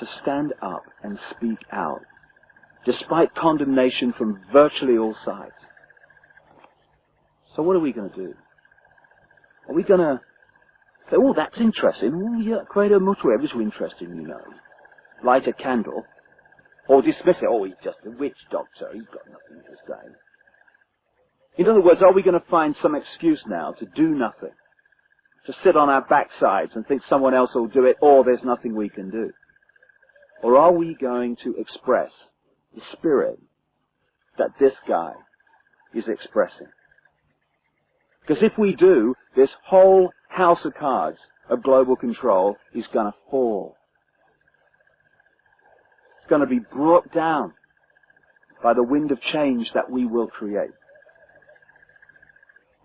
to stand up and speak out, despite condemnation from virtually all sides. So what are we going to do? Are we going to say, oh, that's interesting. Oh, yeah, Credo Mutwa, it was interesting, you know. Light a candle. Or dismiss it. Oh, he's just a witch doctor. He's got nothing to say. In other words, are we going to find some excuse now to do nothing? To sit on our backsides and think someone else will do it, or there's nothing we can do? Or are we going to express the spirit that this guy is expressing? Because if we do, this whole house of cards of global control is going to fall. It's going to be brought down by the wind of change that we will create.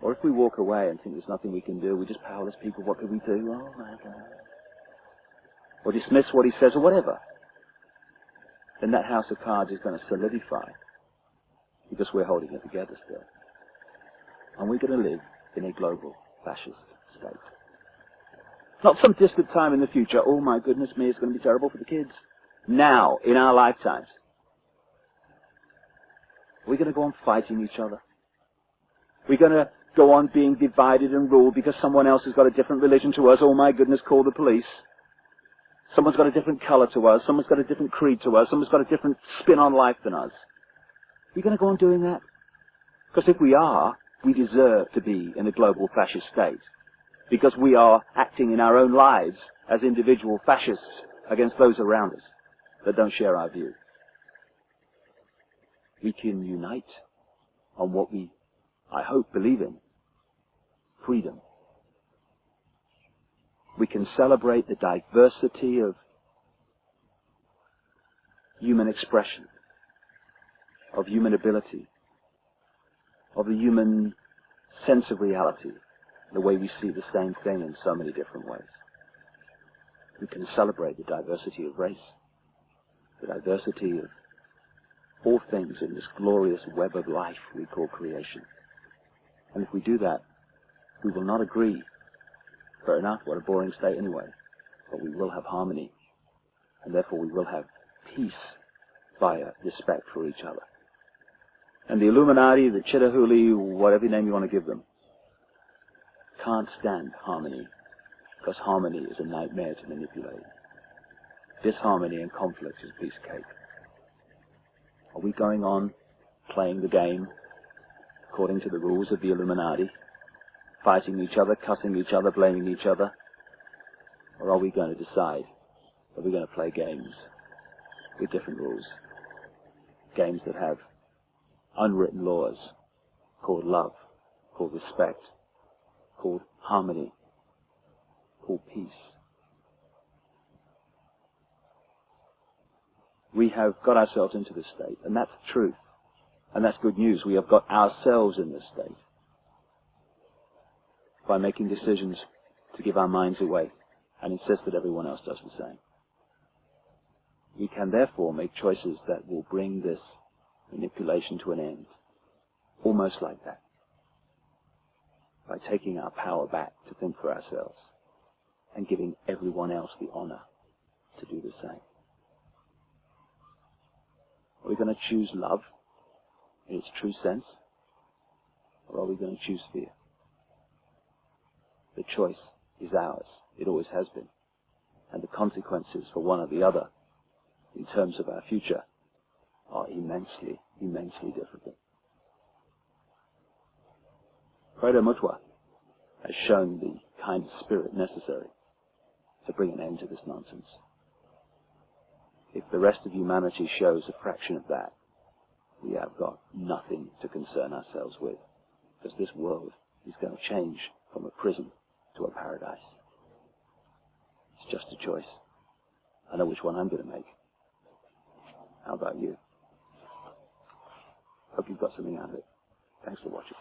Or if we walk away and think there's nothing we can do, we're just powerless people, what can we do? Oh my God. Or dismiss what he says or whatever. Then that house of cards is going to solidify, because we're holding it together still. And we're going to live in a global fascist state. Not some distant time in the future. Oh my goodness me, it's going to be terrible for the kids. Now, in our lifetimes. We're going to go on fighting each other. We're going to go on being divided and ruled because someone else has got a different religion to us. Oh my goodness, call the police. Someone's got a different color to us. Someone's got a different creed to us. Someone's got a different spin on life than us. We're going to go on doing that. Because if we are, we deserve to be in a global fascist state. Because we are acting in our own lives as individual fascists against those around us that don't share our view. We can unite on what we, I hope, believe in. Freedom. We can celebrate the diversity of human expression, of human ability, of the human sense of reality, the way we see the same thing in so many different ways. We can celebrate the diversity of race, the diversity of all things in this glorious web of life we call creation. And if we do that, we will not agree. Fair enough, what a boring state anyway. But we will have harmony. And therefore we will have peace via respect for each other. And the Illuminati, the Chittahuli, whatever name you want to give them, can't stand harmony. Because harmony is a nightmare to manipulate. Disharmony and conflict is a piece of cake. Are we going on playing the game according to the rules of the Illuminati? Fighting each other, cussing each other, blaming each other? Or are we going to decide that we're going to play games with different rules? Games that have unwritten laws called love, called respect, called harmony, called peace. We have got ourselves into this state, and that's the truth. And that's good news. We have got ourselves in this state by making decisions to give our minds away and insist that everyone else does the same. We can therefore make choices that will bring this manipulation to an end, almost like that, by taking our power back to think for ourselves and giving everyone else the honor to do the same. Are we going to choose love in its true sense, or are we going to choose fear? The choice is ours. It always has been. And the consequences for one or the other, in terms of our future, are immensely, immensely difficult. Credo Mutwa has shown the kind of spirit necessary to bring an end to this nonsense. If the rest of humanity shows a fraction of that, we have got nothing to concern ourselves with, because this world is going to change from a prison to a paradise. It's just a choice. I know which one I'm going to make. How about you? Hope you've got something out of it. Thanks for watching.